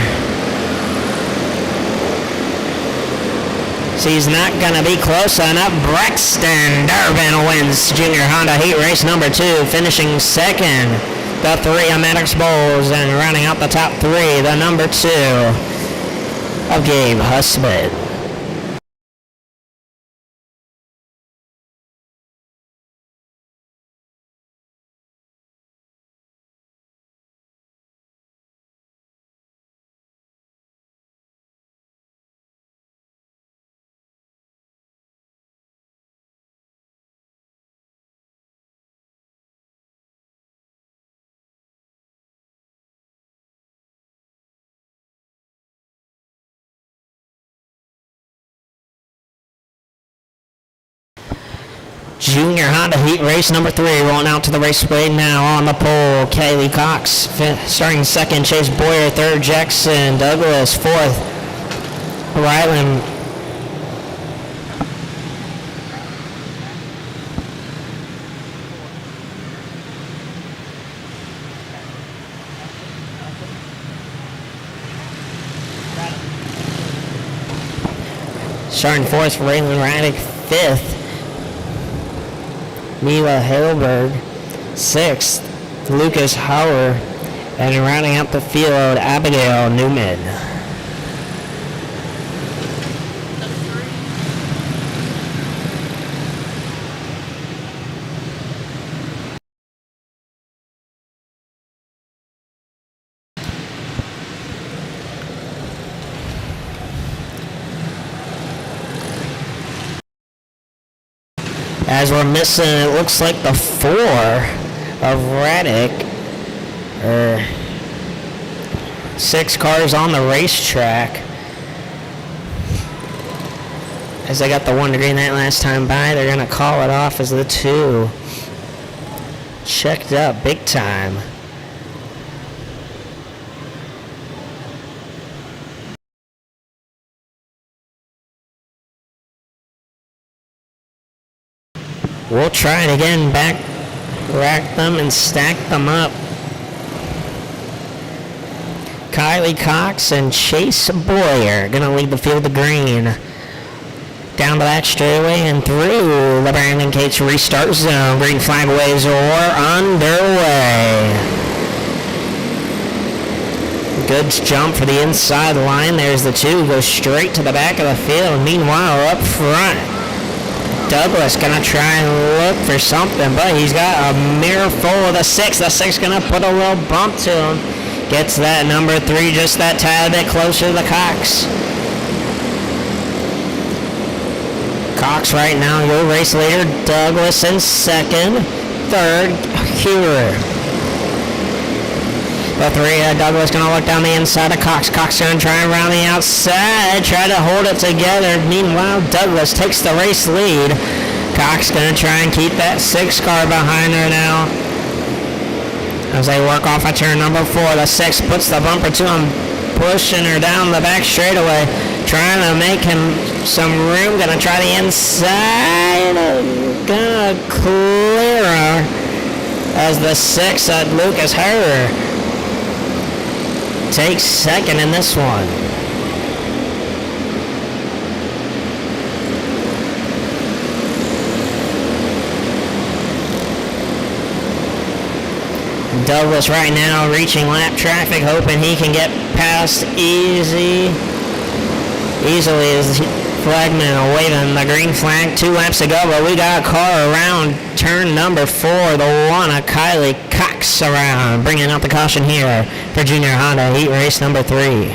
So he's not going to be close enough. Brexton Durbin wins Junior Honda Heat Race number 2, finishing second. The 3 of Maddox Bowles, and rounding out the top 3, the number 2 of Gabe Hussman. Junior Honda Heat Race number 3, rolling out to the raceway now on the pole. Kaylee Cox starting second. Chase Boyer third. Jackson Douglas fourth. Ryland starting fourth. Raylan Raddick fifth. Mila Haleberg sixth. Lucas Hauer, and rounding out the field, Abigail Newman. As we're missing, it looks like the 4 of Raddick, or 6 cars on the racetrack. As they got the 1 to green that last time by, they're going to call it off as the 2. Checked up big time. We'll try it again, rack them and stack them up. Kylie Cox and Chase Boyer going to lead the field to green. Down to that straightaway and through the Brandon Cates restart zone. Green flag waves are underway. Good jump for the inside line. There's the 2. Goes straight to the back of the field. Meanwhile, up front, Douglas gonna try and look for something, but he's got a mirror full of the 6. The 6 gonna put a little bump to him. Gets that number 3 just that tad bit closer to the Cox. Cox right now, your race leader. Douglas in second. Third, Hewer. The 3, Douglas gonna look down the inside of Cox. Cox gonna try and round the outside, try to hold it together. Meanwhile, Douglas takes the race lead. Cox gonna try and keep that 6 car behind her now. As they work off of turn number 4, the 6 puts the bumper to him, pushing her down the back straightaway, trying to make him some room. Gonna try the inside, gonna clear her as the 6 at Lucas Herrer takes second in this one. Douglas right now reaching lap traffic, hoping he can get past easily as flagman waving the green flag. 2 laps to go, but we got a car around turn number 4, the 1 of Kylie Cox around, bringing out the caution here for Junior Honda Heat Race number 3.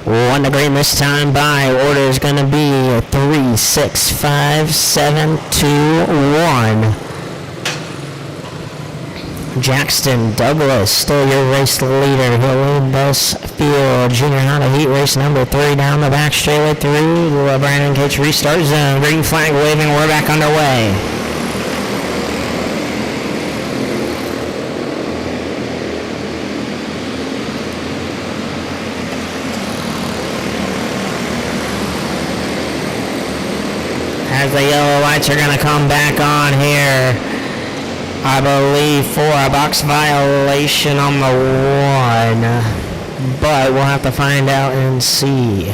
1 to green this time by. Order is going to be 3, 6, 5, 7, 2, 1. Jackson Douglas, still your race leader. He'll lead this field. Junior Honda Heat Race number 3 down the back straightaway through the Brandon Cates restart zone. Green flag waving. We're back underway. As the yellow lights are going to come back on here, I believe for a box violation on the 1, but we'll have to find out and see.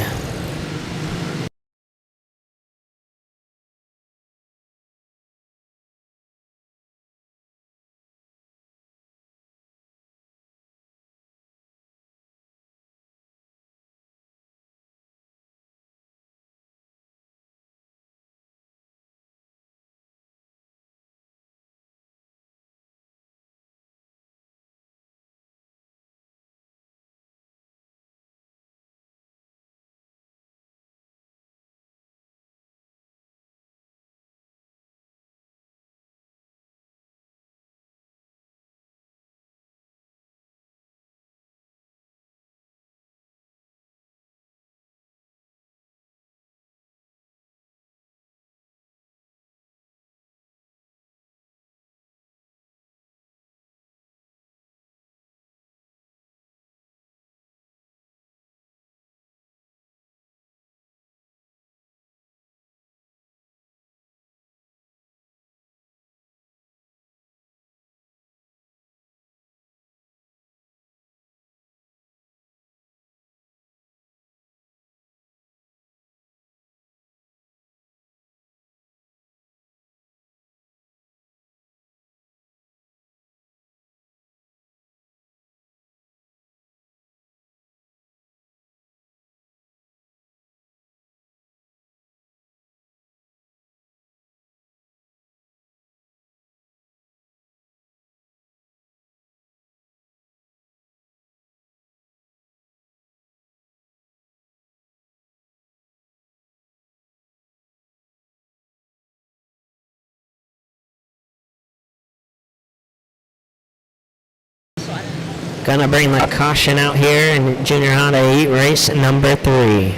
Gonna bring the caution out here in Junior Honda Heat Race number 3.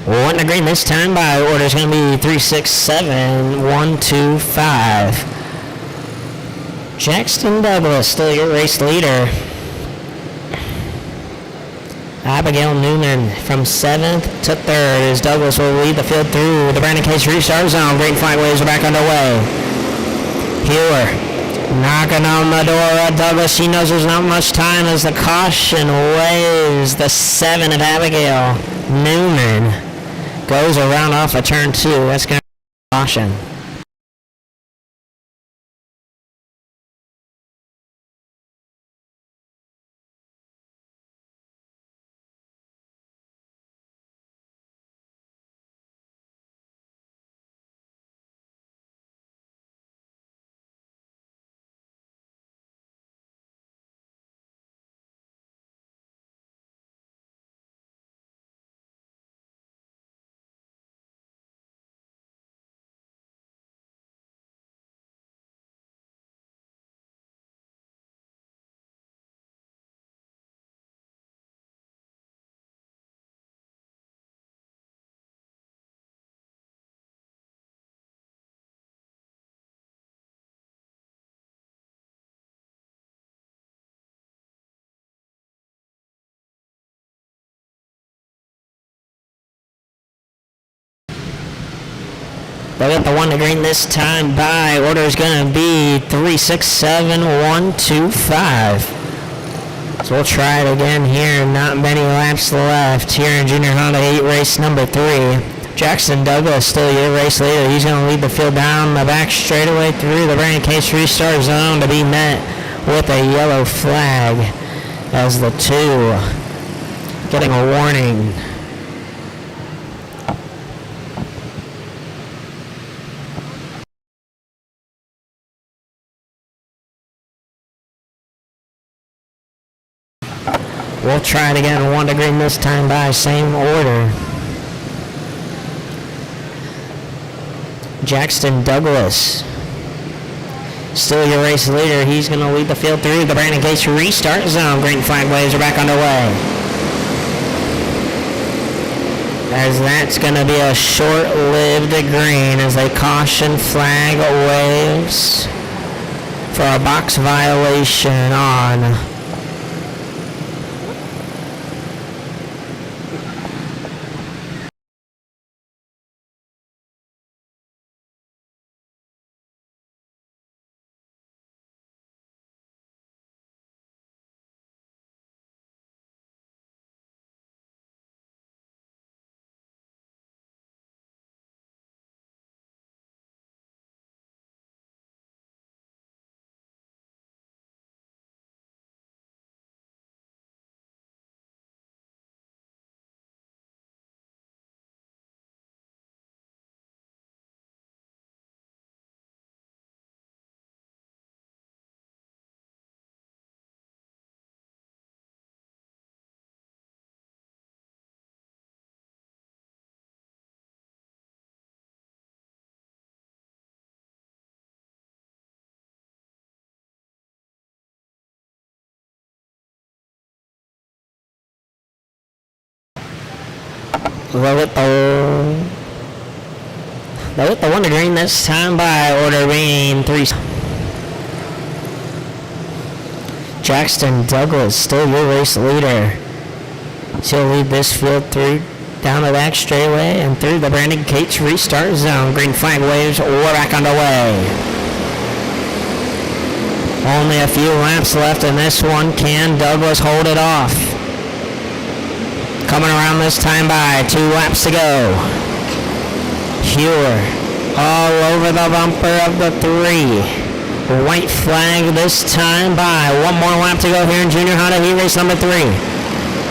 One to green this time by. Order's going to be 3, 6, 7, 1, 2, 5. Jackson Douglas, still your race leader. Abigail Newman from 7th to 3rd as Douglas will lead the field through the Brandon Case restart zone. Green flag waves are back underway. Hewer knocking on the door of Douglas. He knows there's not much time as the caution waves. The 7 of Abigail Newman goes around off of turn 2. That's going to be caution. They got the 1 to green this time by. Order is going to be 3, 6, 7, 1, 2, 5. So we'll try it again here. Not many laps left here in Junior Honda Heat Race number 3. Jackson Douglas, still your race leader. He's going to lead the field down the back straightaway through the Brandon Case restart zone to be met with a yellow flag as the 2 getting a warning. We'll try it again. 1 to green this time by same order. Jackson Douglas, still your race leader. He's going to lead the field through the Brandon Case restart zone. Green flag waves are back underway. As that's going to be a short-lived green as they caution flag waves for a box violation on low at the 1 to green this time by order being 3. Jackson Douglas, still your race leader. He'll lead this field through down the back straightaway and through the Brandon Cates restart zone. Green flag waves, we're back underway. Only a few laps left in this one. Can Douglas hold it off? Coming around this time by 2 laps to go. Hewer all over the bumper of the 3. White flag this time by 1 more lap to go here in Junior Honda Heat Race number 3.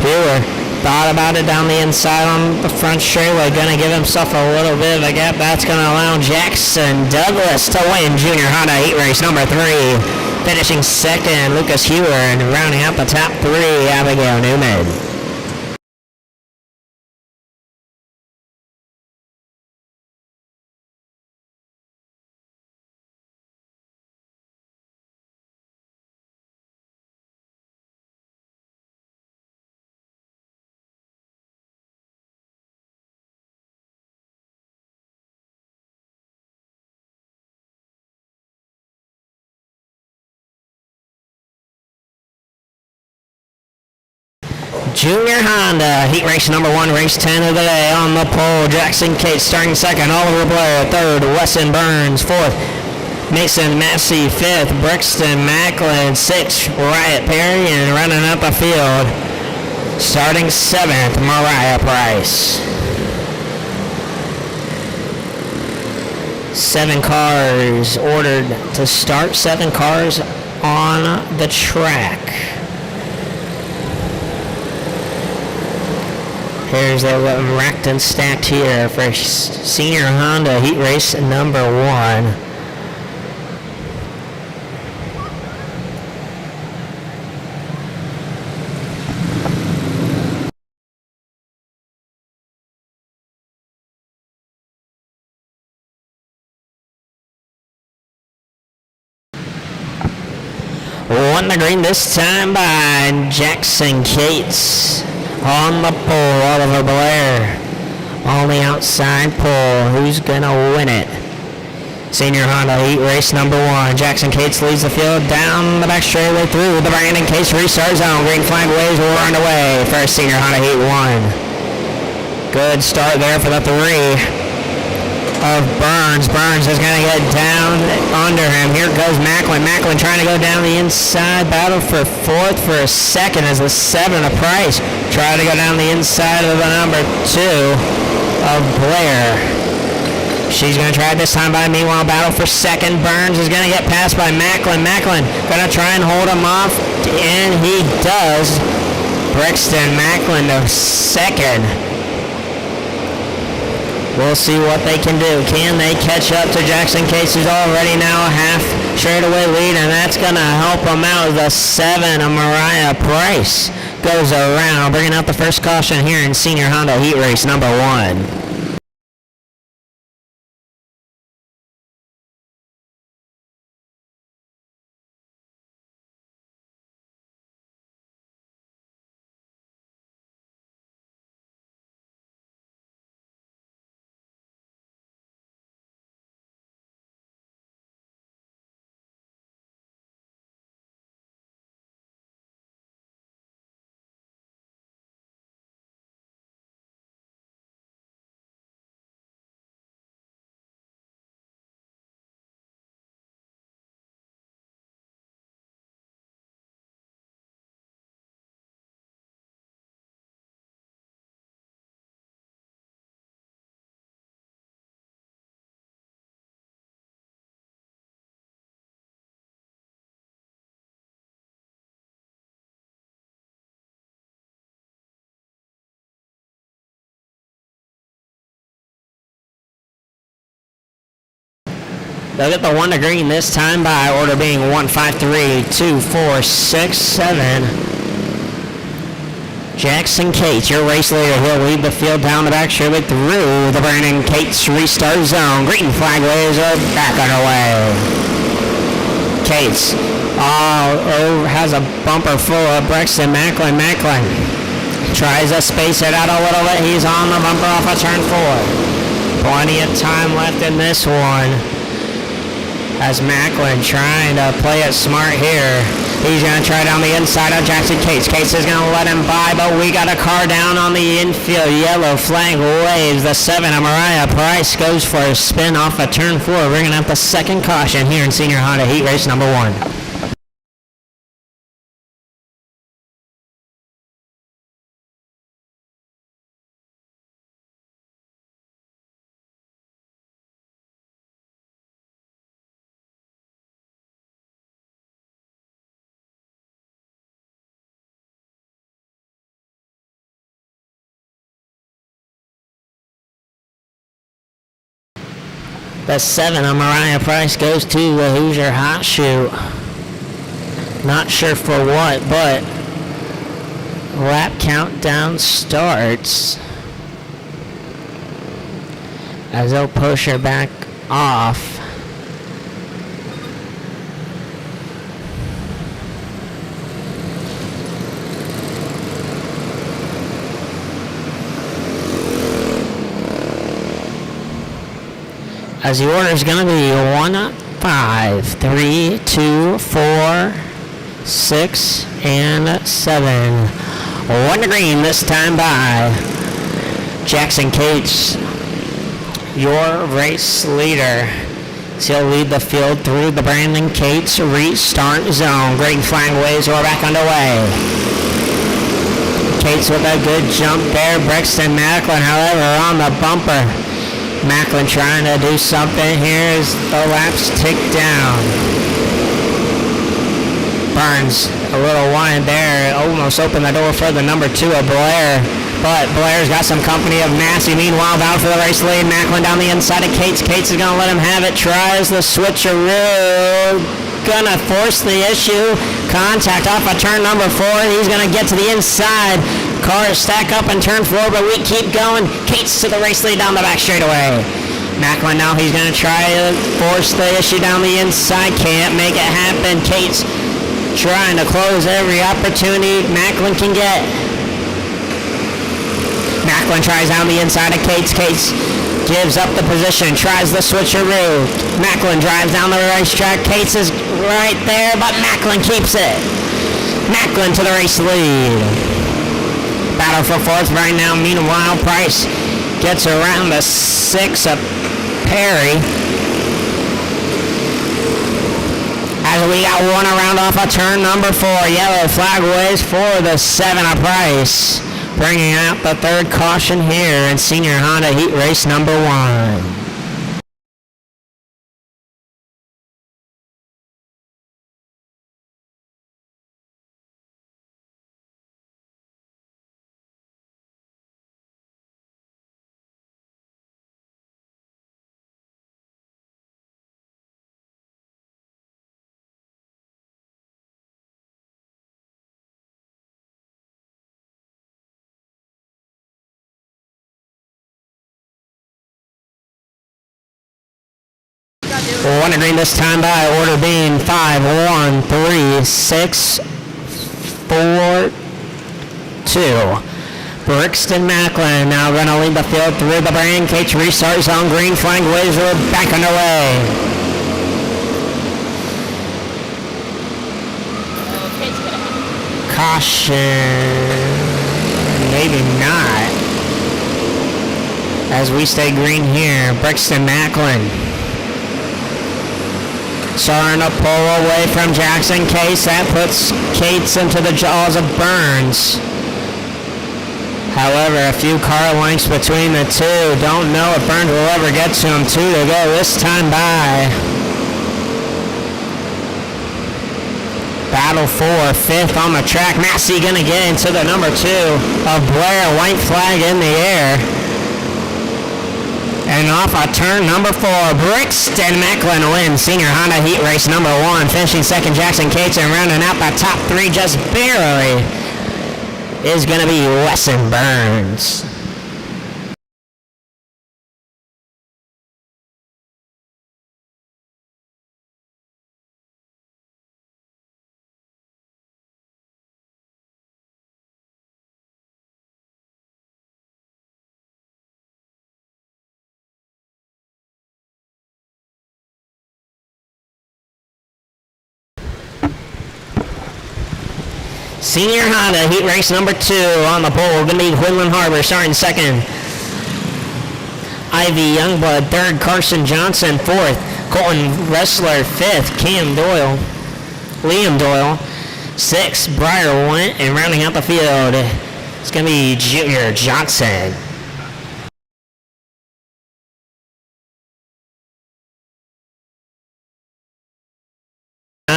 Hewer thought about it down the inside on the front straightaway. Going to give himself a little bit of a gap. That's going to allow Jackson Douglas to win Junior Honda Heat Race number 3. Finishing second, Lucas Hewer, and rounding out the top 3, Abigail Newman. Junior Honda, heat race number 1, race 10 of the day. On the pole, Jackson Cates starting second, Oliver Blair third, Wesson Burns fourth, Mason Massey fifth, Brixton Macklin sixth, Riot Perry, and running up the field, starting 7th, Mariah Price. 7 cars ordered to start, 7 cars on the track. Here's the racked and stacked here for Senior Honda Heat Race number 1. Won the green this time by Jackson Cates. On the pole, Oliver Blair. On the outside pole, who's gonna win it? Senior Honda Heat Race number 1. Jackson Cates leads the field down the back straightaway through the Brandon Case restart zone. Green flag waves will run away for Senior Honda Heat 1. Good start there for the 3 of Burns. Burns is going to get down under him. Here goes Macklin. Macklin trying to go down the inside. Battle for 4th for a second as the 7 of Price trying to go down the inside of the number 2 of Blair. She's going to try it this time by meanwhile battle for second. Burns is going to get passed by Macklin. Macklin going to try and hold him off, and he does. Brixton Macklin to second. We'll see what they can do. Can they catch up to Jackson Case, who's already now a half straightaway lead, and that's going to help them out. The 7 of Mariah Price goes around, bringing out the first caution here in Senior Honda Heat Race number 1. They'll get the 1 to green this time by order being 1, 5, 3, 2, 4, 6, 7. Jackson Cates, your race leader. He'll lead the field down the back straightaway through the Brandon Cates restart zone. Green flag waves are back underway. Cates has a bumper full of Brixton Macklin. Macklin tries to space it out a little bit. He's on the bumper off of turn 4. Plenty of time left in this one. As Macklin trying to play it smart here. He's going to try down the inside of Jackson Cates. Cates is going to let him by, but we got a car down on the infield. Yellow flag waves. The 7 of Mariah Price goes for a spin off of turn 4, bringing up the second caution here in Senior Honda Heat Race number 1. The 7 of Mariah Price goes to the Hoosier Hot Shoot. Not sure for what, but lap countdown starts as they'll push her back off. As the order is going to be 1, 5, 3, 2, 4, 6, and 7. 1 to green this time by Jackson Cates, your race leader. He'll lead the field through the Brandon Cates restart zone. Green flag waves are back underway. Cates with a good jump there. Brixton Macklin, however, on the bumper. Macklin trying to do something here as the laps tick down. Burns a little wide there, almost opened the door for the number 2 of Blair, but Blair's got some company of Massey. Meanwhile, down for the race lead, Macklin down the inside of Cates. Cates is going to let him have it, tries the switcheroo, gonna force the issue. Contact off of turn number 4. He's gonna get to the inside. Cars stack up in turn 4, but we keep going. Cates to the race lead down the back straightaway. Macklin now, he's gonna try to force the issue down the inside. Can't make it happen. Cates trying to close every opportunity Macklin can get. Macklin tries down the inside of Cates. Cates gives up the position, tries the switcheroo. Macklin drives down the racetrack. Cates is right there, but Macklin keeps it. Macklin to the race lead. Battle for 4th right now. Meanwhile, Price gets around the 6 of Perry. As we got one around off of turn number 4. Yellow flag waves for the 7 of Price. Bringing out the third caution here in Senior Honda Heat Race number 1. One and green this time by order being 5, 1, 3, 6, 4, 2. Brixton Macklin now going to lead the field through the brand cage restart zone. Green flag waves are back underway. Caution, maybe not. As we stay green here, Brixton Macklin starting to pull away from Jackson Case. That puts Cates into the jaws of Burns. However, a few car lengths between the two. Don't know if Burns will ever get to him. 2 to go this time by. Battle for 5th on the track. Massey gonna get into the number 2 of Blair. White flag in the air. And off a turn number 4, Brixton Macklin wins Senior Honda Heat Race number 1. Finishing second, Jackson Cates, and rounding out the top 3 just barely is going to be Wesson Burns. Senior Honda Heat Race number 2 on the pole. Going to be Quinlan Harbor starting second. Ivy Youngblood third. Carson Johnson fourth. Colton Wrestler fifth. Liam Doyle sixth. Briar Went, and rounding out the field, it's going to be Junior Johnson.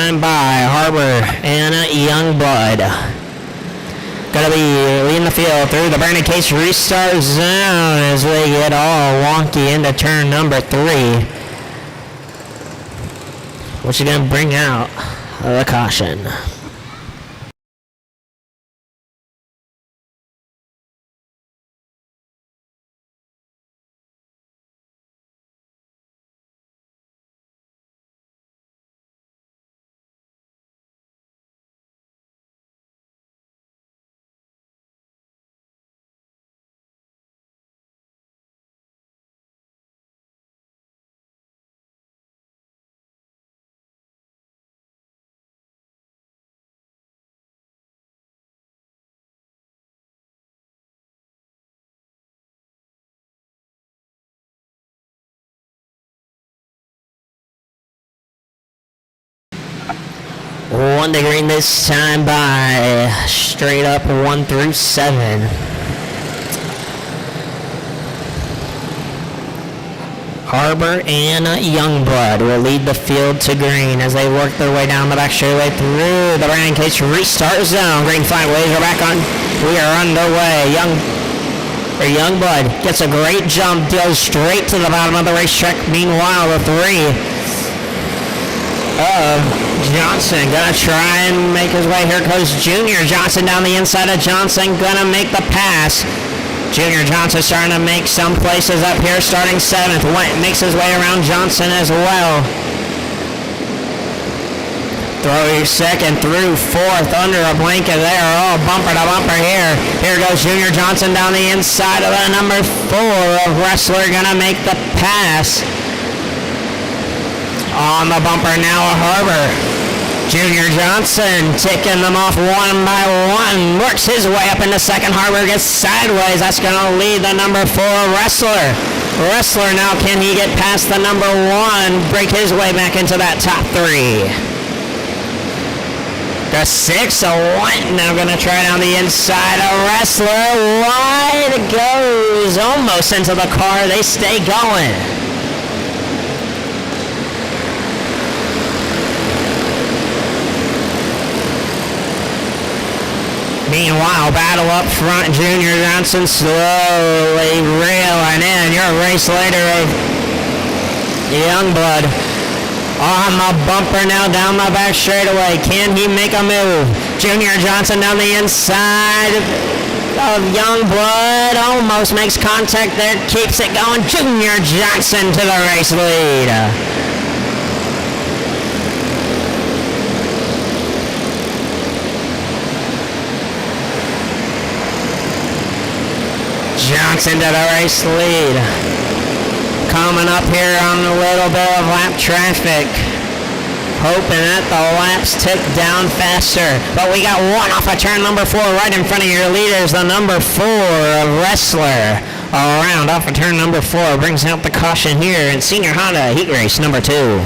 By Harbor and Youngblood. Gonna be leading the field through the Brandon Case restart zone as we get all wonky into turn number 3. Which is gonna bring out the caution. One to green this time by straight up 1 through 7. Harbor and Youngblood will lead the field to green as they work their way down the back straightaway through the Brandon Case restart zone. Green flag waves are back on. We are underway. Youngblood gets a great jump, goes straight to the bottom of the racetrack. Meanwhile, the 3 Johnson gonna try and make his way. Here goes Junior Johnson down the inside of Johnson, gonna make the pass. Junior Johnson starting to make some places up here, starting 7th. Makes his way around Johnson as well. Throw 2nd through 4th under a blanket there, all bumper to bumper here. Here goes Junior Johnson down the inside of the number 4 of Wrestler, gonna make the pass. On the bumper now, a Harbor. Junior Johnson taking them off one by one. Works his way up into second. Harbor gets sideways. That's going to lead the number 4 Wrestler. Wrestler now, can he get past the number 1? Break his way back into that top 3. The 601 now going to try down the inside. A Wrestler wide goes almost into the car. They stay going. Meanwhile, battle up front. Junior Johnson slowly reeling in. Your race leader of Youngblood on the bumper now down the back straightaway. Can he make a move? Junior Johnson down the inside of Youngblood. Almost makes contact there. Keeps it going. Junior Johnson to the race lead. Johnson to the race lead. Coming up here on a little bit of lap traffic. Hoping that the laps tick down faster. But we got one off of turn number 4 right in front of your leaders. The number 4 Wrestler around off of turn number 4 brings out the caution here in Senior Honda Heat Race number 2.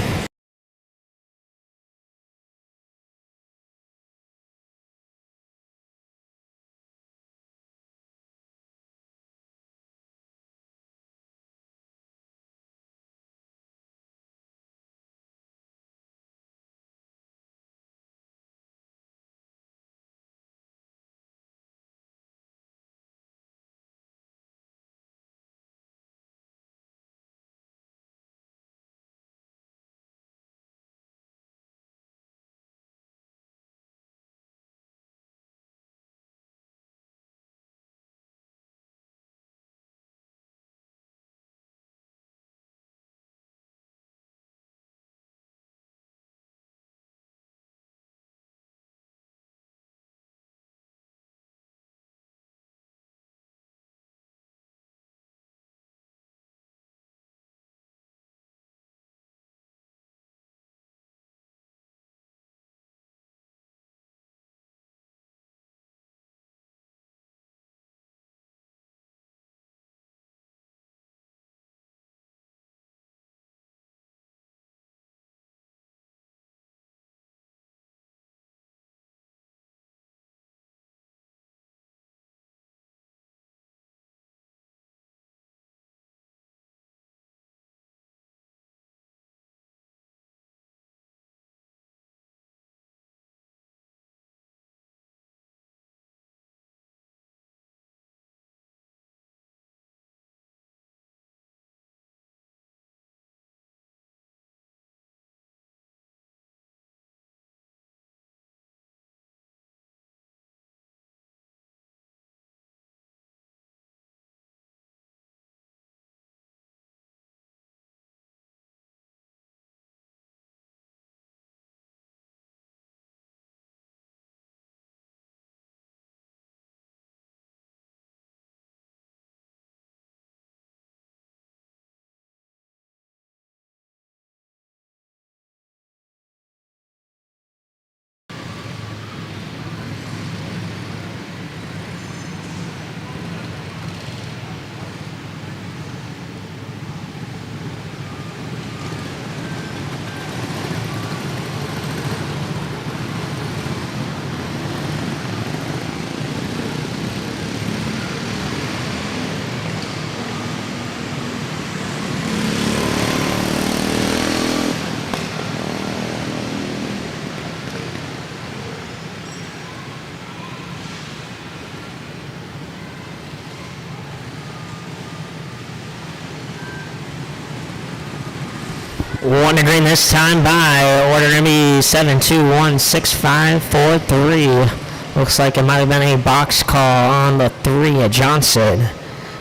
One to green this time by order to be 7216543. Looks like it might have been a box call on the 3 of Johnson.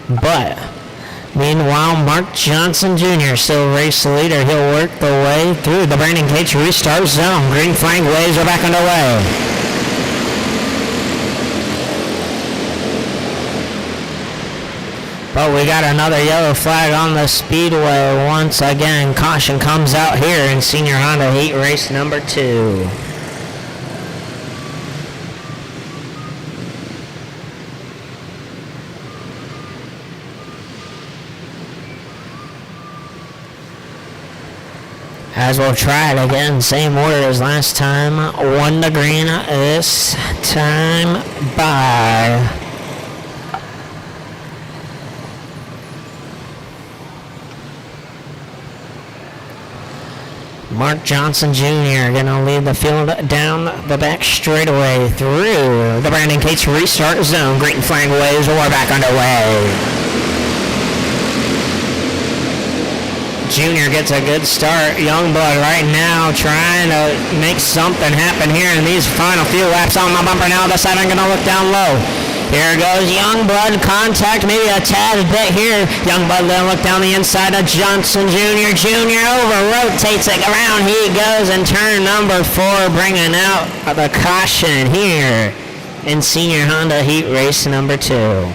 But meanwhile, Mark Johnson Jr. still race leader. He'll work the way through the Brandon Gates restart zone. Green flag waves are back underway. But we got another yellow flag on the speedway. Once again, caution comes out here in Senior Honda Heat Race number 2. As we'll try it again, same order as last time. 1 to green this time by. Mark Johnson Jr. going to lead the field down the back straightaway through the Brandon Cates restart zone. Green flag waves, we're back underway. Junior gets a good start. Youngblood right now trying to make something happen here in these final few laps on the bumper. Now the seven going to look down low. Here goes Youngblood. Contact maybe a tad bit here. Youngblood then look down the inside of Johnson Jr. Jr. over rotates it around. He goes in turn number 4, bringing out the caution here in Senior Honda Heat Race number 2.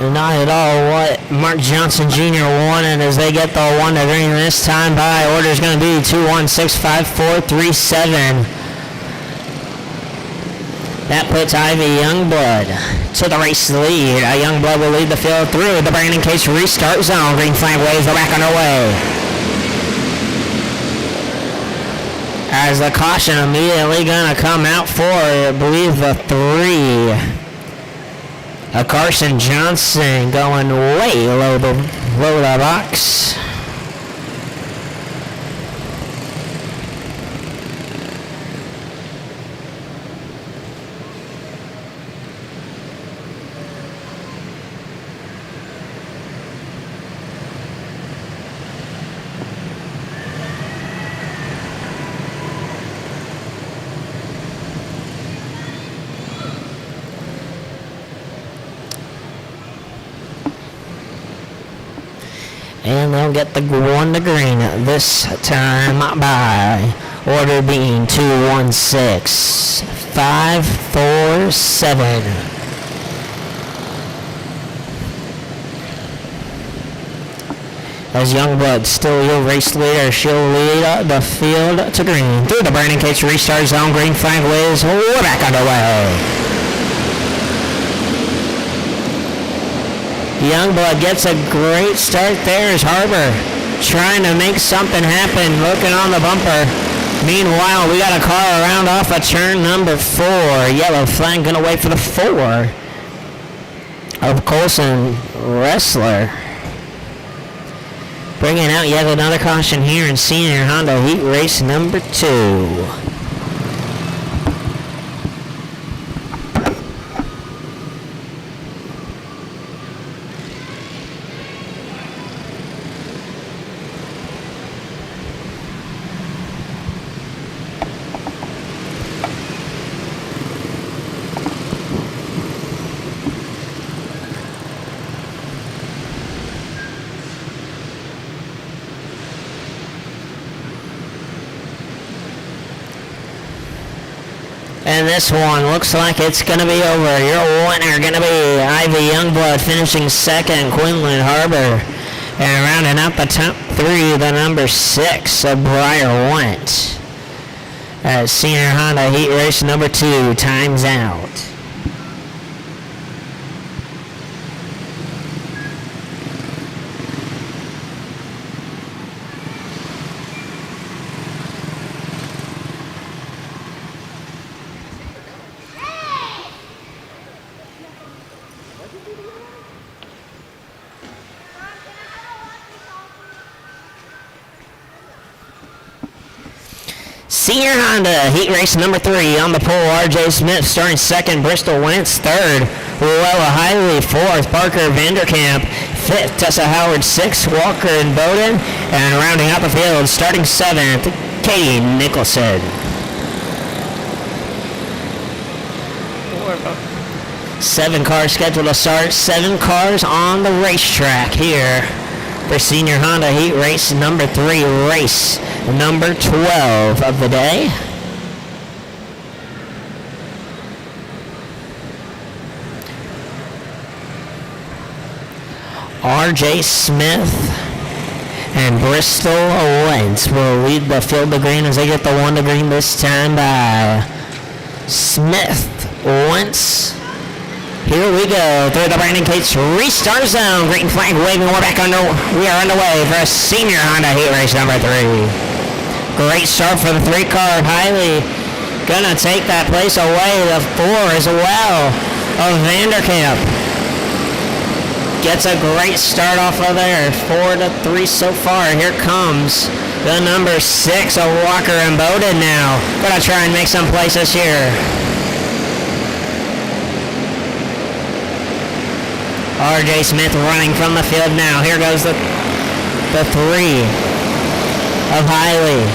Not at all what Mark Johnson Jr. wanted as they get the 1 to green this time by. Order is going to be 2-1-6-5-4-3-7. That puts Ivy Youngblood to the race lead. Youngblood will lead the field through the Brandon Case restart zone. Green flag waves are back underway. As the caution immediately going to come out for, I believe, the 3. Carson Johnson going way low the box. And they'll get the 1 to green this time by. Order being 2-1-6-5-4-7. As Youngblood still your race leader, she'll lead the field to green. Through the Brandon Cates restart zone, green flag waves, we're back underway. Youngblood gets a great start there as Harbor trying to make something happen, looking on the bumper. Meanwhile, we got a car around off of turn number 4. Yellow flag going to wait for the 4 of Colson Wrestler. Bringing out yet another caution here in Senior Honda Heat Race number 2. And this one looks like it's going to be over. Your winner going to be Ivy Youngblood, finishing second, Quinlan Harbor. And rounding out the top 3, the number 6 of Briar Went. As Senior Honda Heat Race number 2 times out. Senior Honda, heat race number 3 on the pole. R.J. Smith starting second. Bristol Wentz third. Luella Hiley fourth. Parker Vanderkamp fifth. Tessa Howard sixth. Walker and Bowden. And rounding out the field, starting seventh, Katie Nicholson. 7 cars scheduled to start. 7 cars on the racetrack here for Senior Honda heat race number 3, race number 12 of the day. R.J. Smith and Bristol Wentz will lead the field to green as they get the 1 to green this time by Smith. Wentz. Here we go through the Brandon Cates restart zone. Green flag waving. We are underway for a Senior Honda heat race number 3. Great start for the 3-car. Hiley gonna take that place away. The 4 as well of Vanderkamp. Gets a great start off of there. 4 to 3 so far. Here comes the number 6 of Walker and Bowden now. Gonna try and make some places here. R.J. Smith running from the field now. Here goes the 3 of Hiley.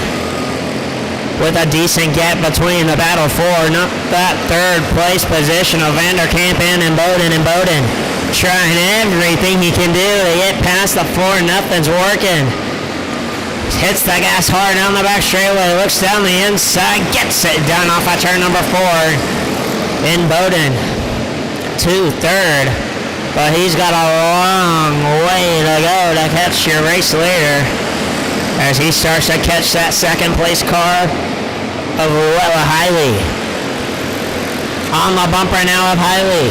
With a decent gap between the battle for not that 3rd place position of Vanderkamp and Bowden trying everything he can do to get past the 4. Nothing's working. Hits the gas hard down the back straightaway. Looks down the inside. Gets it done off of turn number 4. In Bowden to 3rd. But he's got a long way to go to catch your race leader as he starts to catch that 2nd place car of Luella Hiley. On the bumper now of Hiley.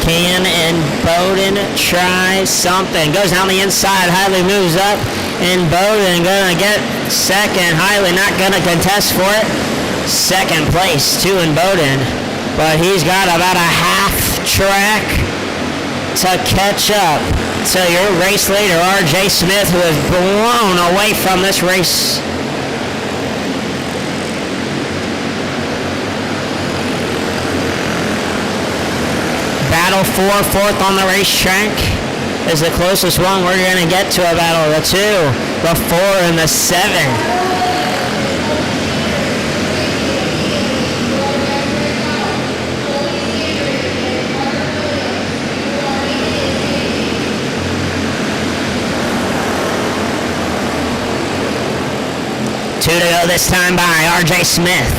Can and Bowden try something. Goes down the inside. Hiley moves up. And Bowden gonna get 2nd. Hiley not gonna contest for it. 2nd place, 2 in Bowden. But he's got about a half track to catch up to your race leader, R.J. Smith, who is blown away from this race. Battle for 4th on the racetrack is the closest one we're going to get to a battle. The 2, the 4, and the 7. Two to go this time by R.J. Smith.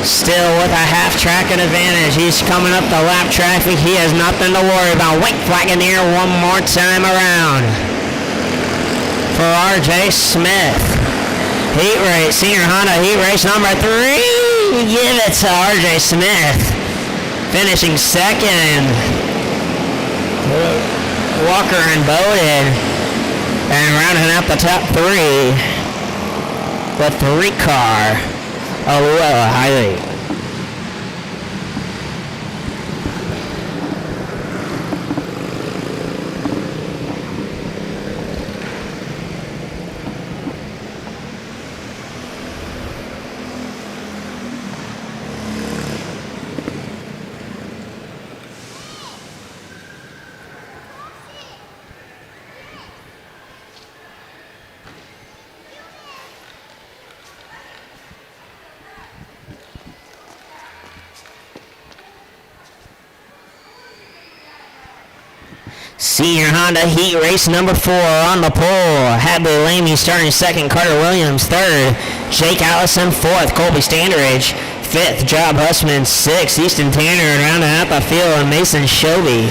Still with a half track advantage. He's coming up the lap traffic. He has nothing to worry about. White flag in the air one more time around for R.J. Smith. Heat race, Senior Honda heat race number 3. Give it to R.J. Smith. Finishing 2nd. Walker and Bowden. And rounding out the top 3, the 3-car of Luella Hiley. Senior Honda heat race number 4 on the pole. Hadley Lamy starting 2nd. Carter Williams 3rd. Jake Allison 4th. Colby Standridge 5th. Job Hussman 6th. Easton Tanner and rounding out the field and Mason Shelby.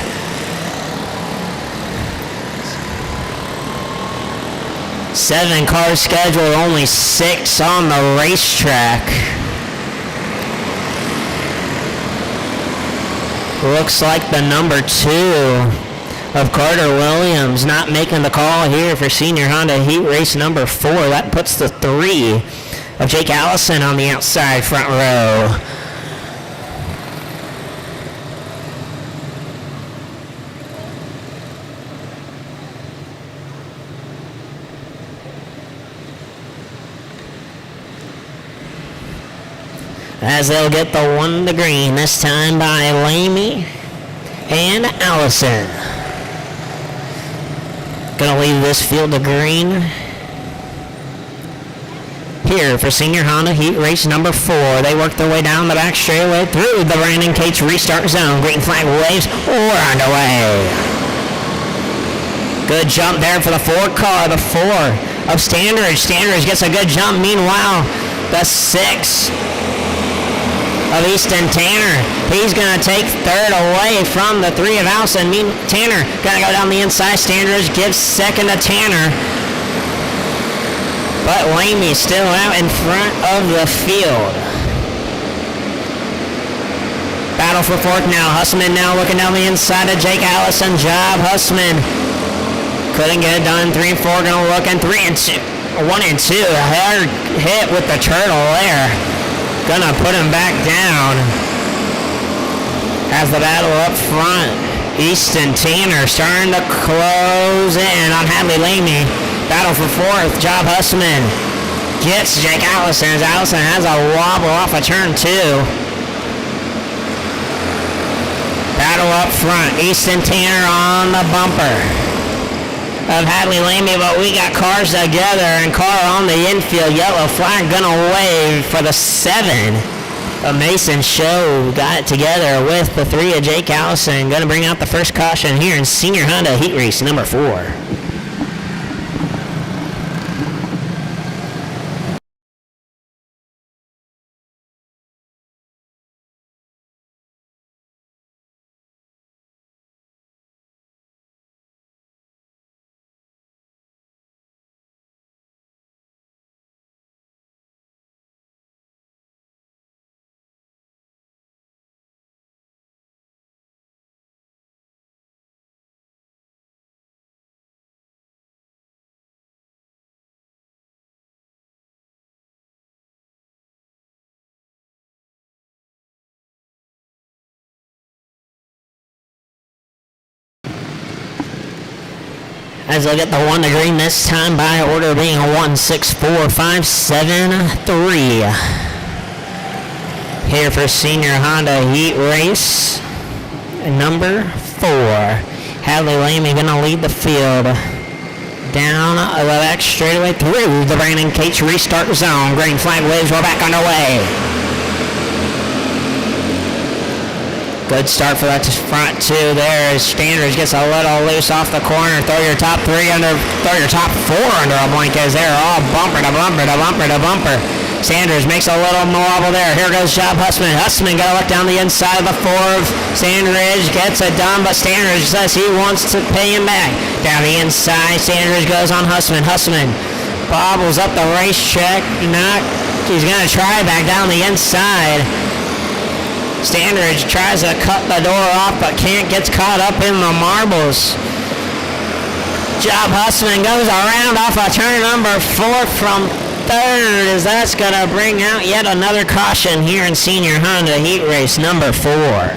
Seven cars scheduled, only 6 on the racetrack. Looks like the number 2 of Carter Williams not making the call here for Senior Honda heat race number 4. That puts the 3 of Jake Allison on the outside front row. as they'll get the one to green, this time by Lamy and Allison. Gonna leave this field to green. Here for Senior Honda Heat Race number 4. They work their way down the back straightaway through the Brandon Cates restart zone. Green flag waves. We're underway. Good jump there for the 4 car. The 4 of Standridge. Standridge gets a good jump. Meanwhile, the 6 of Easton Tanner. He's going to take third away from the 3 of Allison. Tanner going to go down the inside. Standridge gives second to Tanner. But Lamy still out in front of the field. Battle for fourth now. Hussman now looking down the inside of Jake Allison. Job Hussman. Couldn't get it done. 3 and 4 going to look, and 3 and 2. 1 and 2. Hard hit with the turtle there. Gonna put him back down. As the battle up front. Easton Tanner starting to close in on Hadley Lamy. Battle for fourth. Job Hussman gets Jake Allison as Allison has a wobble off of turn 2. Battle up front. Easton Tanner on the bumper of Hadley Lamy, but we got cars together and car on the infield. Yellow flag gonna wave for the 7 of Mason Show. Got it together with the 3 of Jake Allison. Gonna bring out the first caution here in Senior Honda Heat Race number 4. As they'll get the one to green this time by order being a 1-6-4-5-7-3. Here for Senior Honda Heat Race number 4. Hadley Lamy gonna lead the field. Down the back straightaway through the Brandon Cates restart zone. Green flag waves, we're back underway. Good start for that front 2 there as Standridge gets a little loose off the corner. Throw your top 4 under a blankets. They're all bumper to bumper to bumper to bumper. Standridge makes a little wobble there. Here goes Job Hussman. Hussman got to look down the inside of the 4 of Standridge. Gets it done, but Standridge says he wants to pay him back. Down the inside, Standridge goes on Hussman. Hussman bobbles up the racetrack. He's going to try back down the inside. Standridge tries to cut the door off, but gets caught up in the marbles. Job Hussman goes around off of turn number 4 from third, as that's going to bring out yet another caution here in Senior Honda Heat Race number 4.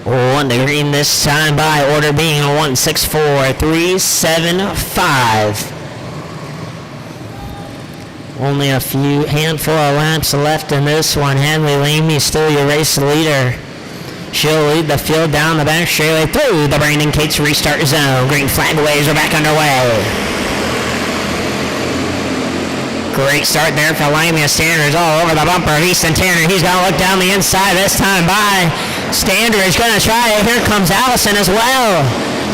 One to green this time by order being a 1-6-4-3-7-5. Only a handful of laps left in this one. Hadley Lamy still your race leader. She'll lead the field down the back straightaway through the Brandon Cates restart zone. Green flag waves are back underway. Great start there for Lamy. Standridge all over the bumper of Easton Tanner. He's going to look down the inside this time by Standridge. Going to try it. Here comes Allison as well.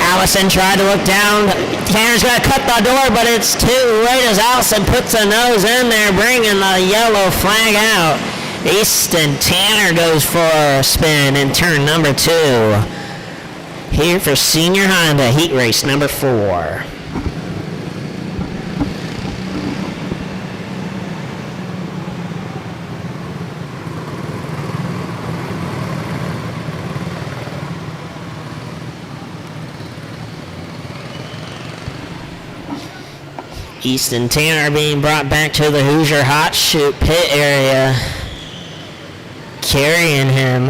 Allison tried to look down. Tanner's going to cut the door, but it's too late as Allison puts a nose in there, bringing the yellow flag out. Easton Tanner goes for a spin in turn number 2. here for Senior Honda Heat Race number 4. Easton Tanner being brought back to the Hoosier Hot Shoot pit area, carrying him.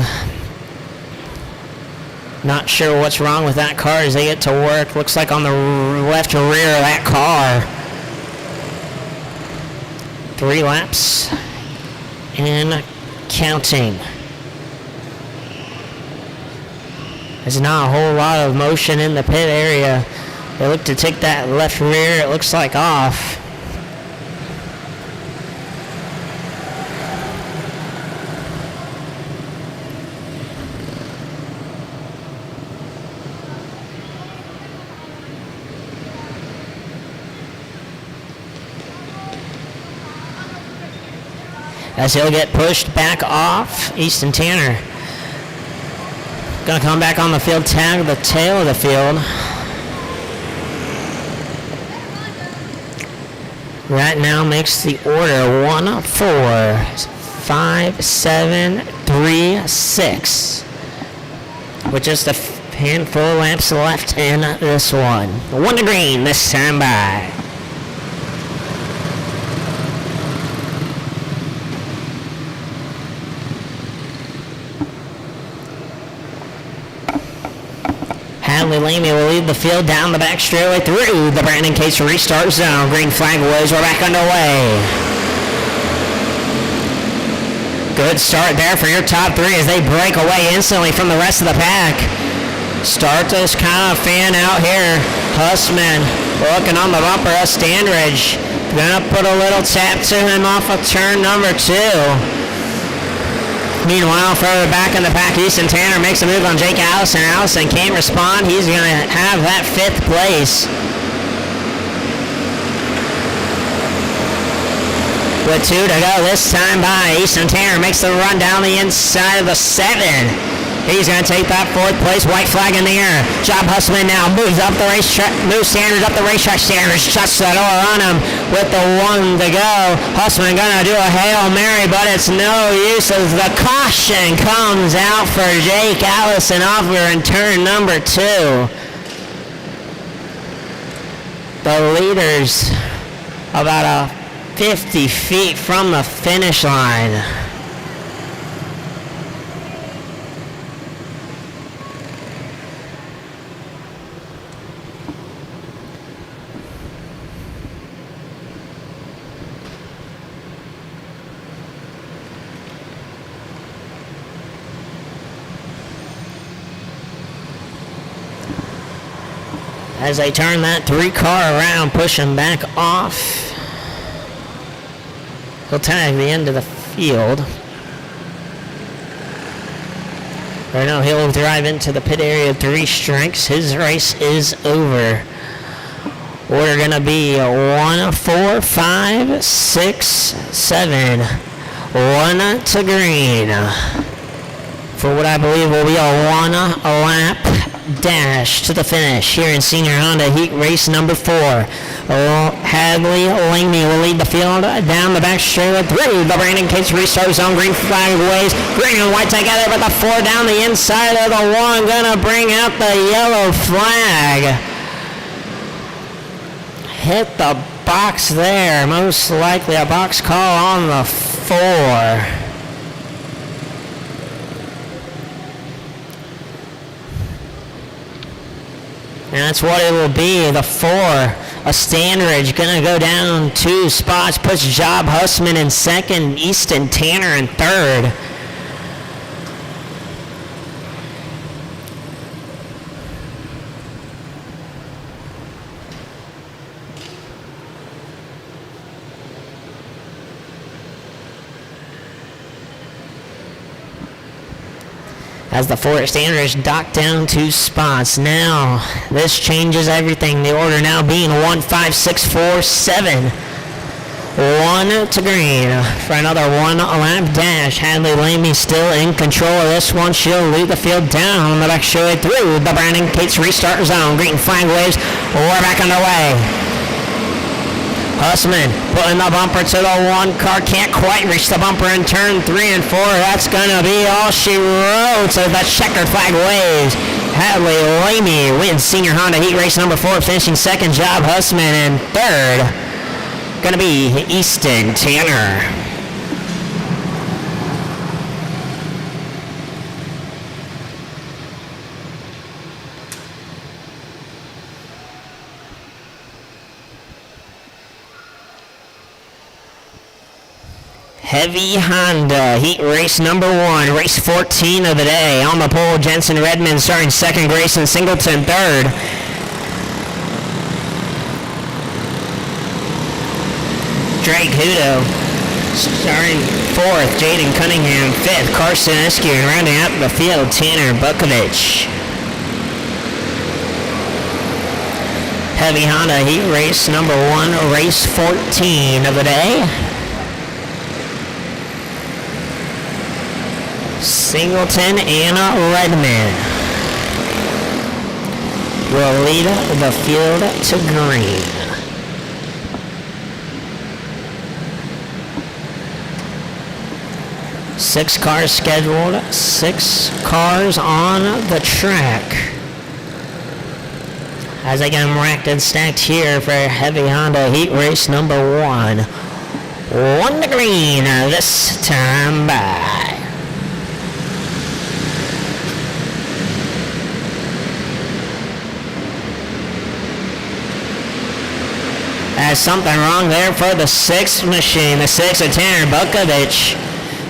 Not sure what's wrong with that car as they get to work. Looks like on the left rear of that car. 3 laps and counting. There's not a whole lot of motion in the pit area. They look to take that left rear, it looks like, off. As he'll get pushed back off, Easton Tanner gonna come back on the field, tag the tail of the field. Right now makes the order 1, 4, 5, 7, 3, 6. With just a handful of laps left in this one. 1 to green this time by. Hadley Lamy will lead the field down the back straightaway through the Brandon Case restart zone. Green flag waves, we're back underway. Good start there for your top 3 as they break away instantly from the rest of the pack. Start to kind of fan out here. Hussman looking on the bumper of Standridge. Gonna put a little tap to him off of turn number 2. Meanwhile, further back in the pack, Easton Tanner makes a move on Jake Allison. Allison can't respond. He's going to have that 5th place. With 2 to go this time by, Easton Tanner makes the run down the inside of the 7. He's going to take that 4th place. White flag in the air. Job Hussman now moves up the racetrack. Moves Standard up the racetrack. Standard shuts the door on him with the 1 to go. Hussman going to do a Hail Mary, but it's no use as the caution comes out for Jake Allison off in turn number 2. The leaders about 50 feet from the finish line. As they turn that 3 car around, push him back off. He'll tag the end of the field. Or no, he'll drive into the pit area 3 strikes. His race is over. Order gonna be 1, 4, 5, 6, 7. 1 to green. For what I believe will be a 1 lap dash to the finish here in Senior Honda Heat Race number 4. Hadley Langley will lead the field down the back straightaway through the Brandon Case restart zone. Green flag waves. Green and white together, but the 4 down the inside of the 1 gonna bring out the yellow flag. Hit the box there. Most likely a box call on the 4. And that's what it will be. The 4, a Standridge, gonna go down 2 spots, puts Job Hussman in 2nd, Easton Tanner in 3rd. As the 4 Standridge docked down 2 spots. Now, this changes everything. The order now being 1, 5, 6, 4, 7. 1 to green for another 1 lap dash. Hadley Lamy still in control of this one. She'll lead the field down the back straight through the Brandon Cates restart zone. Green flag waves. We're back underway. Hussman putting the bumper to the 1 car. Can't quite reach the bumper in turn 3 and 4. That's going to be all she wrote. So the checkered flag waves. Hadley Lamy wins senior Honda heat race number 4, finishing second. Job Hussman in third. Going to be Easton Tanner. Heavy Honda heat race number 1, race 14 of the day. On the pole, Jensen Redmond starting second, Grayson Singleton third. Drake Hudo starting fourth, Jaden Cunningham fifth, Carson Eskew, and rounding out the field, Tanner Bukovich. Heavy Honda heat race number 1, race 14 of the day. Singleton and Redmond will lead the field to green. Six cars scheduled, 6 cars on the track. As they get them racked and stacked here for Heavy Honda heat race number 1. 1 to green this time by. There's something wrong there for the 6th machine. The 6 of Tanner Bukovich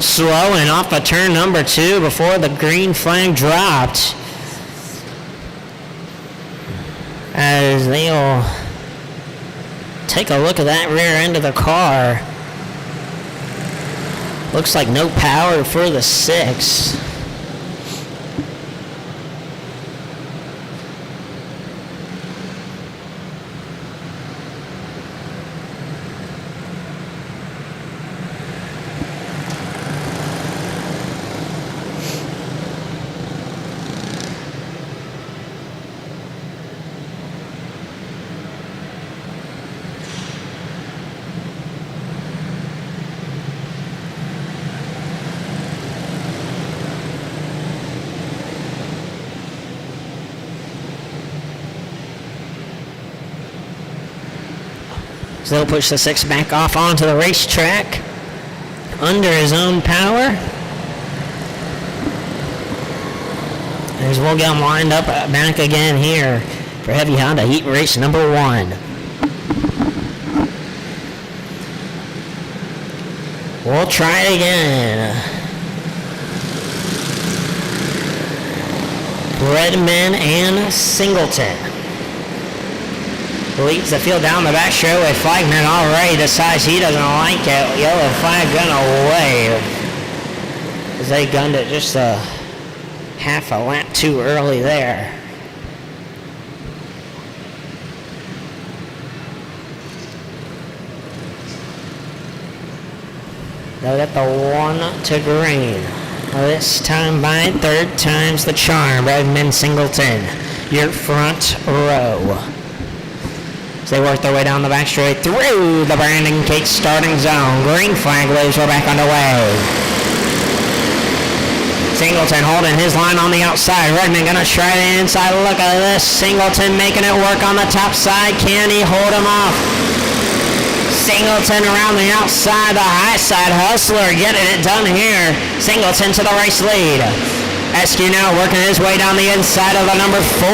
slowing off of turn number 2 before the green flag dropped. As they'll take a look at that rear end of the car. Looks like no power for the 6. So they'll push the 6 back off onto the racetrack under his own power. As we'll get him lined up back again here for Heavy Honda heat race number 1. We'll try it again. Redmond and Singleton. Leads the field down the back straightaway. Flagman already decides he doesn't like it. Yellow flag gonna wave. As they gunned it just a half a lap too early there. They'll get the 1 to green. This time by 3rd time's the charm. Redmond Singleton, your front row. They work their way down the back straight through the Brandon Cates starting zone. Green flag waves, we're back underway. Singleton holding his line on the outside. Redmond gonna try the inside. Look at this. Singleton making it work on the top side. Can he hold him off? Singleton around the outside, the high side. Hustler getting it done here. Singleton to the race lead. Eskew now working his way down the inside of the number 4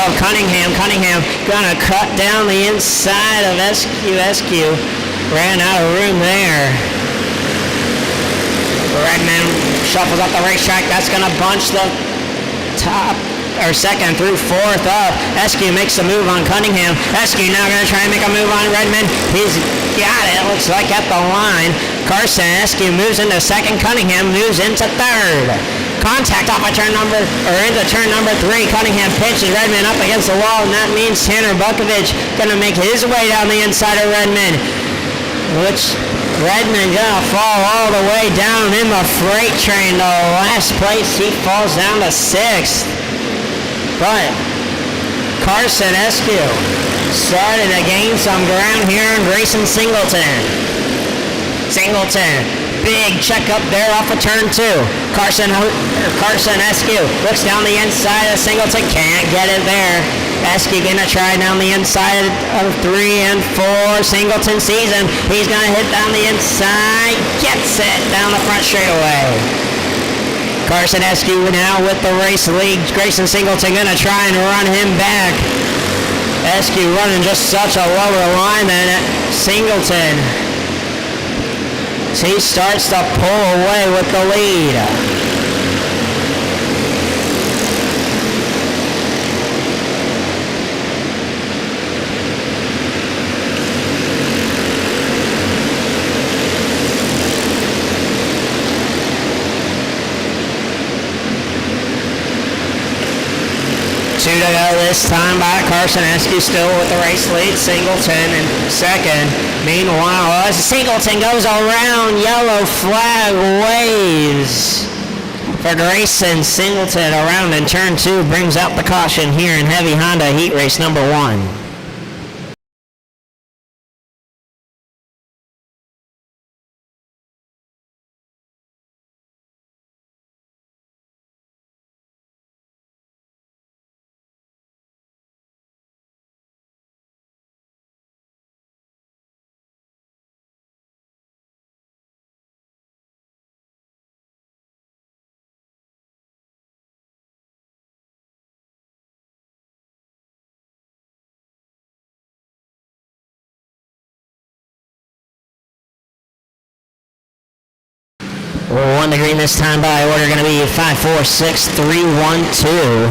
of Cunningham. Cunningham gonna cut down the inside of Eskew. Eskew ran out of room there. Redmond shuffles up the racetrack. That's gonna bunch the top or 2nd through 4th up. Eskew makes the move on Cunningham. Eskew now gonna try and make a move on Redmond. He's got it. Looks like at the line. Carson Eskew moves into 2nd. Cunningham moves into 3rd. Contact off of into turn number 3. Cunningham pitches Redmond up against the wall, and that means Tanner Bukovich gonna make his way down the inside of Redmond. which Redmond gonna fall all the way down in the freight train to last place. He falls down to 6th. But Carson Eskew started to gain some ground here on Grayson Singleton. Big check up there off of turn 2. Carson Eskew looks down the inside of Singleton. Can't get it there. Eskew gonna try down the inside of 3 and 4. Singleton sees him. He's gonna hit down the inside. Gets it down the front straightaway. Carson Eskew now with the race lead. Grayson Singleton gonna try and run him back. Eskew running just such a lower line than Singleton. He starts to pull away with the lead. 2 to go this time by Carson Eskew, still with the race lead. Singleton in 2nd. Meanwhile, as Singleton goes around, yellow flag waves for Grayson Singleton around in turn 2, brings out the caution here in Heavy Honda Heat Race number 1. On the green this time by order going to be 5, 4, 6, 3, 1, 2.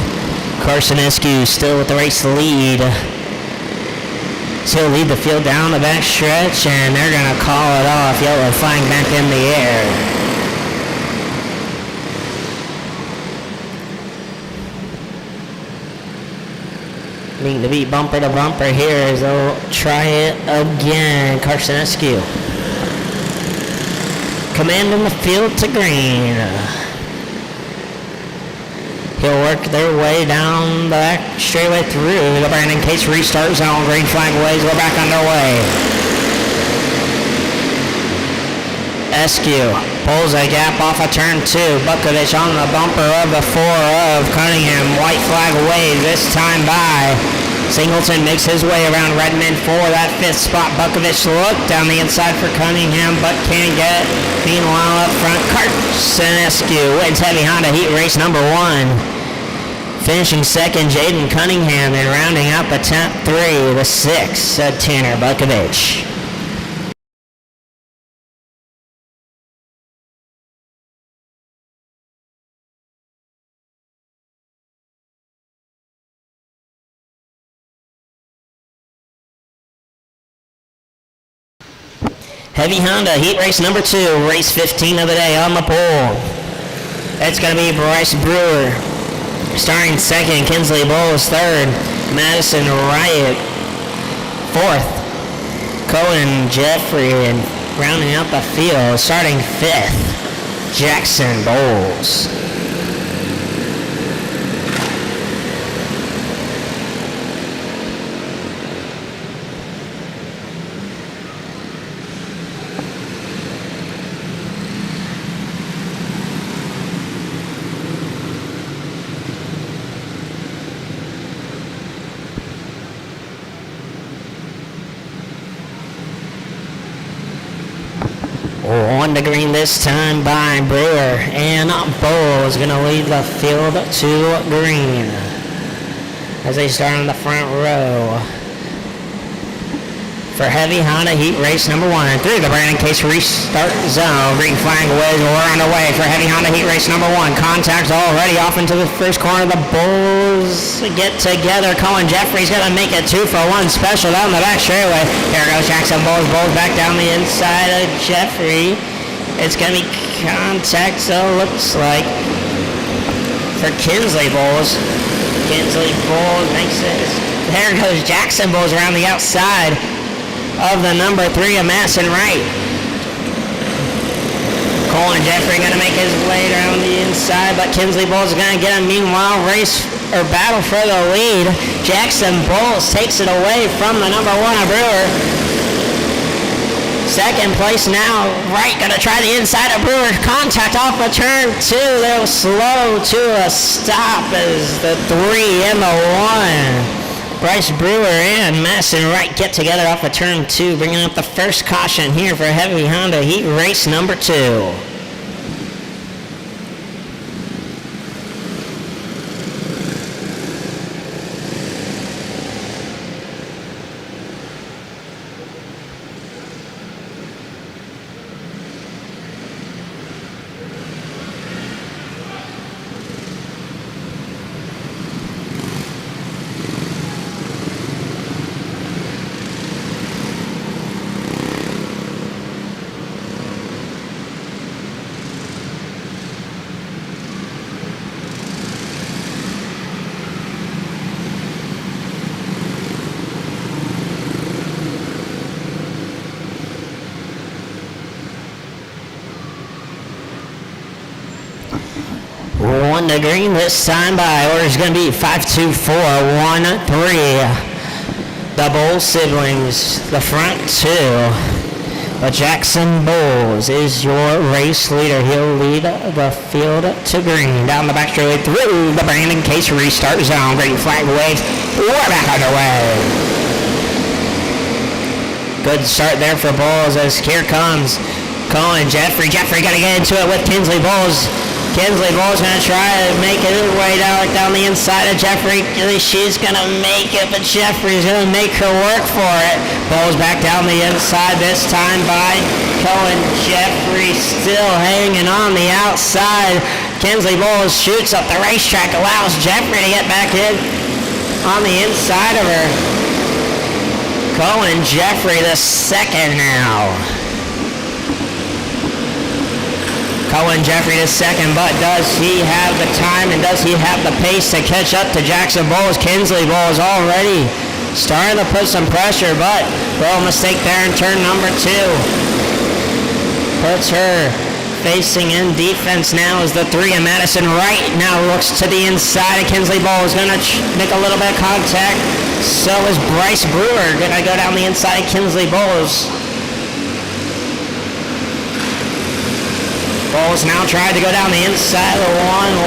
Carson Eskew still with the race lead. So he'll lead the field down the back stretch, and they're going to call it off. Yellow flag back in the air. Need to beat bumper to bumper here as they'll try it again. Carson Eskew commanding the field to green. He'll work their way down the back straightaway through the Brandon Case restart zone. Green flag waves. We're back underway. Eskew pulls a gap off of turn 2. Bukovich on the bumper of the 4 of Cunningham. White flag wave this time by. Singleton makes his way around Redmond for that 5th spot. Bukovich looked down the inside for Cunningham, but can't get. Meanwhile, up front, Carson Eskew wins Heavy Honda Heat Race number 1. Finishing 2nd, Jaden Cunningham, and rounding out the top 3, the 6, Tanner Bukovich. Heavy Honda Heat Race number 2, race 15 of the day on the pole. It's going to be Bryce Brewer starting 2nd, Kinsley Bowles 3rd, Madison Riot 4th, Cohen Jeffrey, and rounding out the field, starting 5th, Jackson Bowles. On the green this time by Brewer, and Bowl is going to lead the field to green as they start on the front row for Heavy Honda Heat Race number 1. Through the Brandon Case restart zone, green flag waves. We're underway for Heavy Honda Heat Race number 1. Contact already off into the first corner. The Bulls get together. Colin Jeffrey's going to make it 2 for 1 special down the back straightaway. Here goes Jackson Bowles. Bowles back down the inside of Jeffrey. It's going to be contact, so looks like, for Kinsley Bowles. Kinsley Bowles makes it. There goes Jackson Bowles around the outside. of the number 3 of Madison Wright. Colin Jeffrey going to make his way around the inside, but Kinsley Bowles is going to get him. Meanwhile, battle for the lead. Jackson Bowles takes it away from the number 1 of Brewer. Second place now. Wright going to try the inside of Brewer. Contact off of turn 2. They'll slow to a stop as the 3 and the 1. Bryce Brewer and Madison Wright get together off of turn 2, bringing up the first caution here for Heavy Honda Heat Race number 2. One to green this time by orders going to be 5-2-4-1-3. The Bowles siblings, the front 2. But Jackson Bowles is your race leader. He'll lead the field to green. Down the back straightaway through the Brandon Case restart zone. Green flag waves. We're back underway. Good start there for Bowles as here comes Colin Jeffrey. Jeffrey going to get into it with Kinsley Bowles. Kinsley Bowles going to try to make it his way down the inside of Jeffrey. She's going to make it, but Jeffrey's going to make her work for it. Bowles back down the inside, this time by Cohen. Jeffrey still hanging on the outside. Kinsley Bowles shoots up the racetrack, allows Jeffrey to get back in on the inside of her. Cohen Jeffrey the second now. Cohen Jeffrey the second, but does he have the time and does he have the pace to catch up to Jackson Bowles? Kinsley Bowles already starting to put some pressure, but little mistake there in turn number 2. Puts her facing in defense now as the 3 of Madison Wright now looks to the inside of Kinsley Bowles. Going to make a little bit of contact. So is Bryce Brewer going to go down the inside of Kinsley Bowles. Bowles now tried to go down the inside of the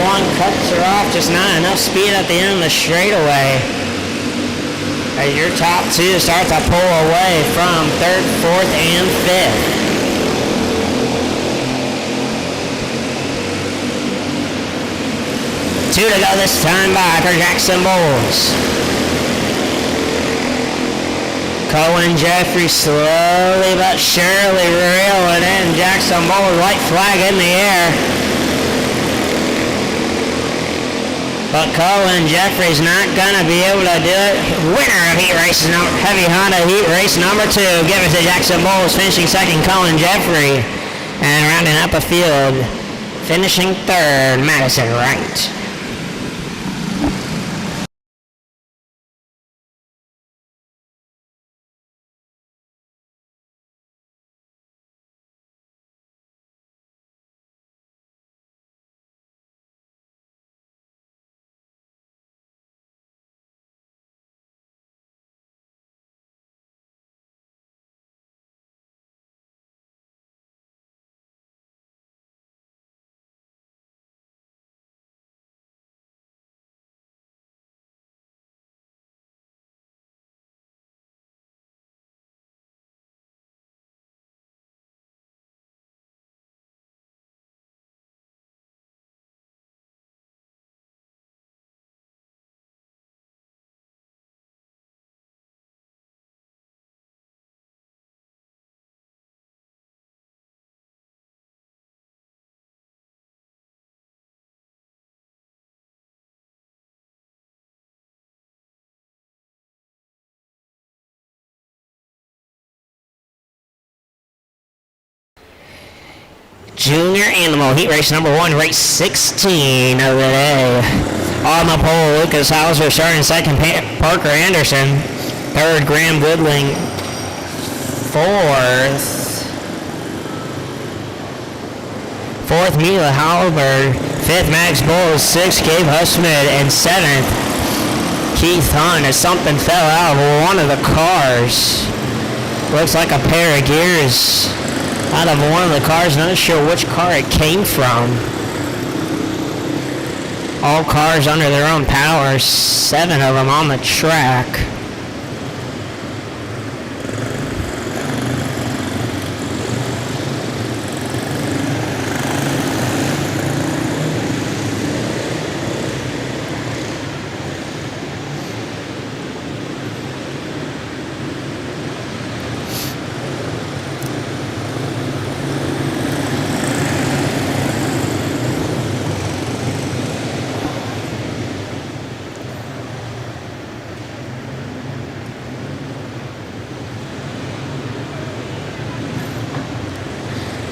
1. Cuts her off, just not enough speed at the end of the straightaway. As your top 2 start to pull away from 3rd, 4th, and 5th. 2 to go this time by for Jackson Bowles. Cohen Jeffrey slowly but surely reeling in. Jackson Bowles, white flag in the air. But Cohen Jeffrey's not going to be able to do it. Winner of Heavy Honda Heat Race number 2. Give it to Jackson Bowles, finishing second, Cohen Jeffrey. And rounding up a field, finishing 3rd, Madison Wright. Junior Animal Heat Race number 1, race 16 of the day. On the pole, Lucas Hauser starting second, Parker Anderson. Third, Graham Goodwin. fourth. Fourth, Mila Halberd. Fifth, Max Bowles. Sixth, Gabe Hussman. And seventh, Keith Hunt, as something fell out of one of the cars. Looks like a pair of gears out of one of the cars. Not sure which car it came from. All cars under their own power. 7 of them on the track.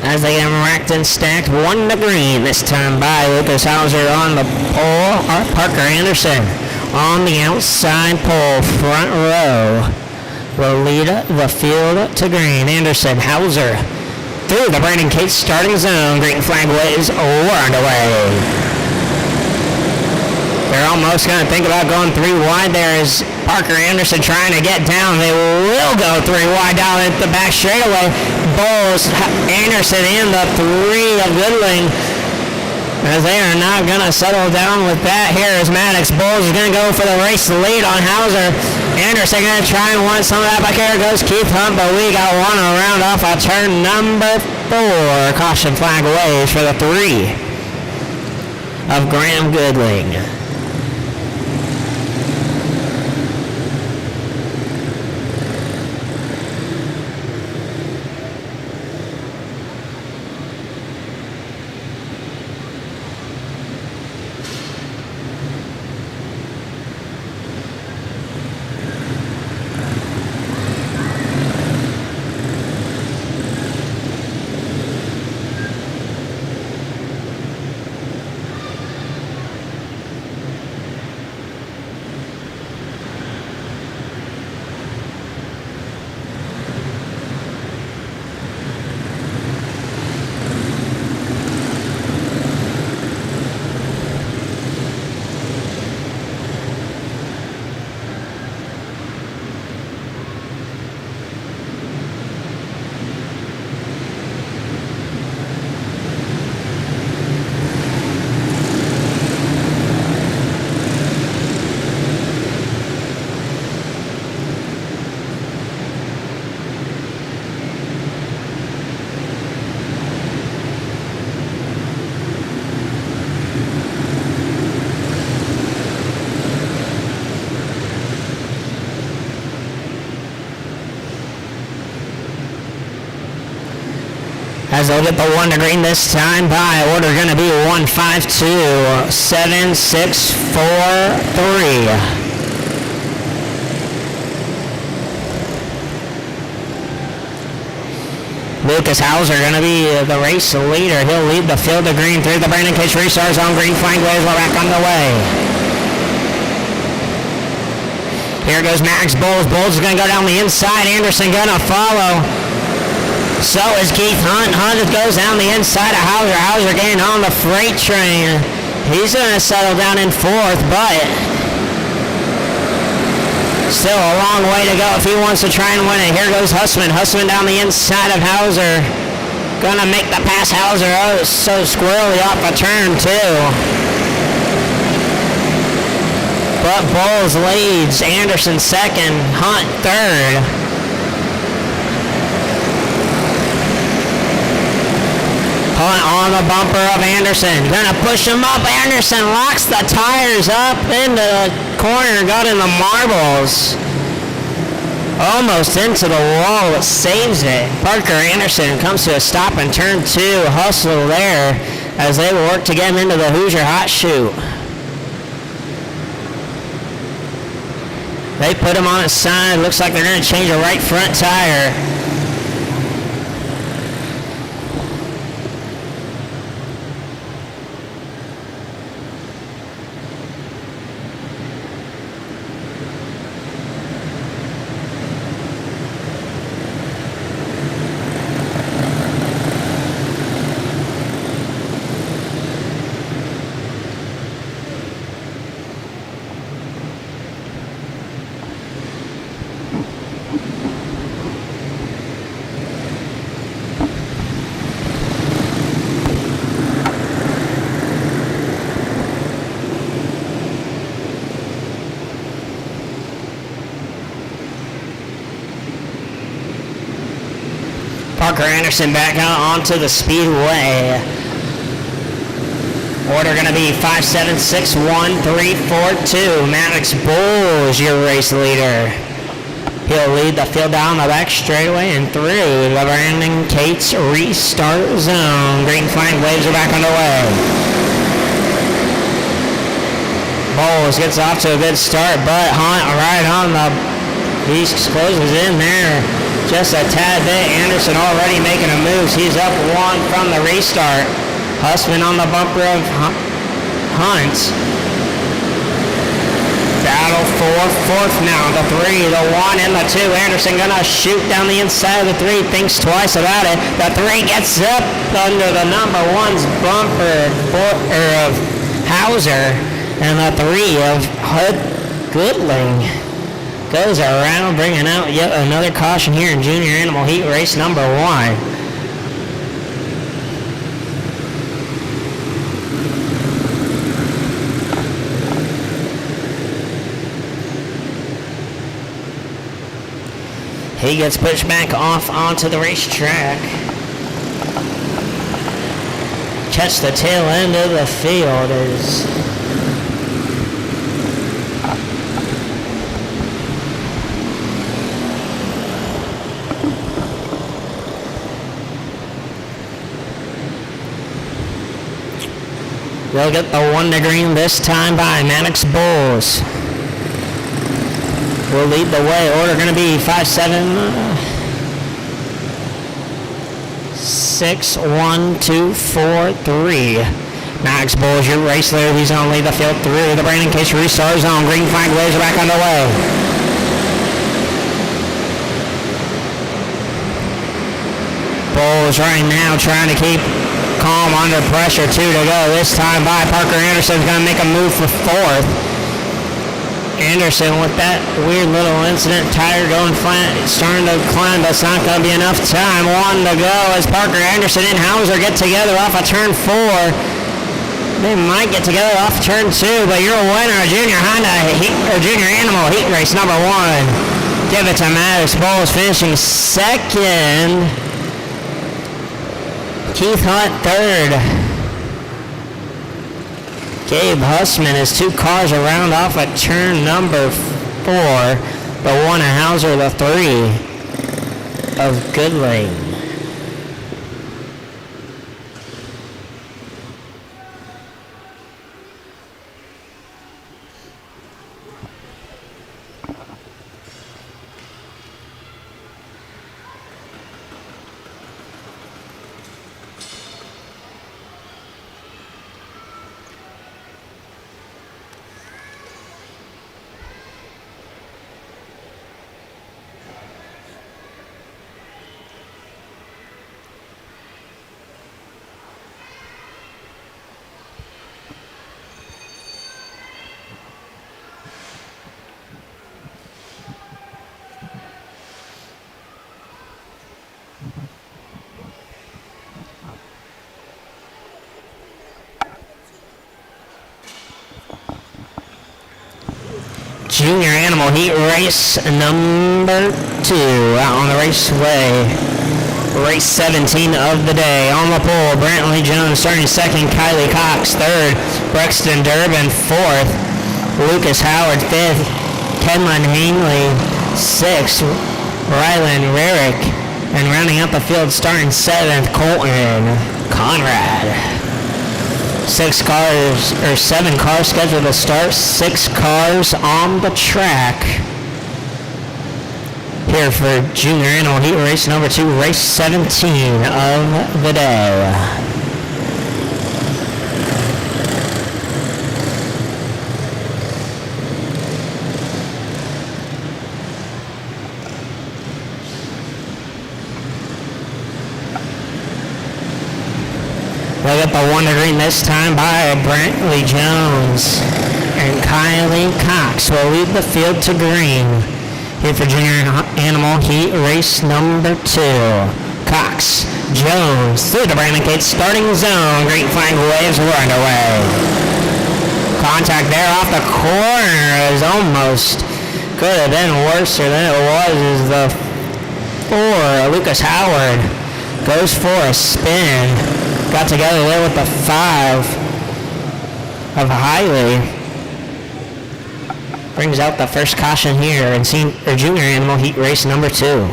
As they get racked and stacked, 1 to green this time by Lucas Hauser on the pole. Parker Anderson on the outside pole, front row, will lead the field to green. Anderson, Hauser through the Brandon Cates starting zone. Green flag waves, we're underway. They're almost going to think about going 3 wide. There is Parker Anderson trying to get down. They will go 3 wide down at the back straightaway. Bowles, Anderson, and the 3 of Goodling. As they are not going to settle down with that. Here is Maddox. Bowles is going to go for the race lead on Hauser. Anderson going to try and want some of that back. Here goes Keith Hunt, but we got one around off of turn number 4. Caution flag waves for the 3 of Graham Goodling. As they'll get the 1 to green this time by order going to be 1-5-2, 7-6-4-3. Lucas Hauser going to be the race leader. He'll lead the field to green through the Brandon Case Restars on green flag waves. We're back on the way. Here goes Max Bowles. Bowles is going to go down the inside. Anderson going to follow. So is Keith Hunt. Hunt goes down the inside of Hauser. Hauser getting on the freight train. He's going to settle down in 4th, but still a long way to go if he wants to try and win it. Here goes Hussman. Hussman down the inside of Hauser. Going to make the pass. Hauser so squirrely off a turn 2. But Bowles leads. Anderson 2nd. Hunt 3rd. Hunt on the bumper of Anderson. Gonna push him up. Anderson locks the tires up into the corner. Got in the marbles. Almost into the wall. It saves it. Parker Anderson comes to a stop in turn 2. Hustle there as they will work to get him into the Hoosier hot chute. They put him on his side. Looks like they're going to change a right front tire. Parker Anderson back out onto the speedway. Order going to be 5-7-6-1-3-4-2. Maddox Bulls, your race leader. He'll lead the field down the back straightaway and through the Brandon Cates restart zone. Green flag waves are back underway. Bulls gets off to a good start, but Hunt right on the... He closes in there just a tad bit. Anderson already making a move. He's up one from the restart. Husman on the bumper of Hunt. Battle for fourth now. The 3, the 1, and the 2. Anderson gonna shoot down the inside of the 3. Thinks twice about it. The 3 gets up under the number 1's bumper of Hauser. And the 3 of Goodling goes around, bringing out yet another caution here in Junior Animal Heat Race number 1. He gets pushed back off onto the racetrack. Catch the tail end of the field as they'll get the 1 to green this time by Maddox Bulls. Will lead the way. Order going to be 5-7-6-1-2-4-3. Maddox Bulls, your race leader. He's going to lead the field through the Brandon Case restart zone. Green flag waves are back underway. Bulls right now trying to keep calm under pressure. 2 to go. This time by Parker Anderson's going to make a move for fourth. Anderson with that weird little incident, tire going flat, starting to climb, but it's not going to be enough time. 1 to go as Parker Anderson and Hauser get together off of turn 4. They might get together off of turn 2, but you're a winner, Junior Junior Animal Heat Race number 1. Give it to Maddox Bulls finishing second. Keith Hunt third. Gabe Hussman is 2 cars around off at turn number 4. The 1 of Hauser, the 3 of Goodling. Junior Animal Heat Race number 2 out on the raceway. Race 17 of the day. On the pole, Brantley Jones starting second, Kylie Cox third, Brexton Durbin fourth, Lucas Howard fifth, Kenlon Hanley sixth, Rylan Rarick, and rounding out the field starting 7th, Colton Conrad. 7 cars scheduled to start, 6 cars on the track. Here for Junior Animal Heat Race number 2, race 17 of the day. They get the 1 to green this time by Brantley Jones. And Kylie Cox will lead the field to green. Here for Junior Animal Heat Race number 2. Cox, Jones, through the Brandon Cates starting zone. Green flag waves were underway. Contact there off the corner is almost, could have been worse than it was, is the 4, Lucas Howard. Goes for a spin. Got together there with the 5 of Hiley. Brings out the first caution here in junior animal heat race number 2.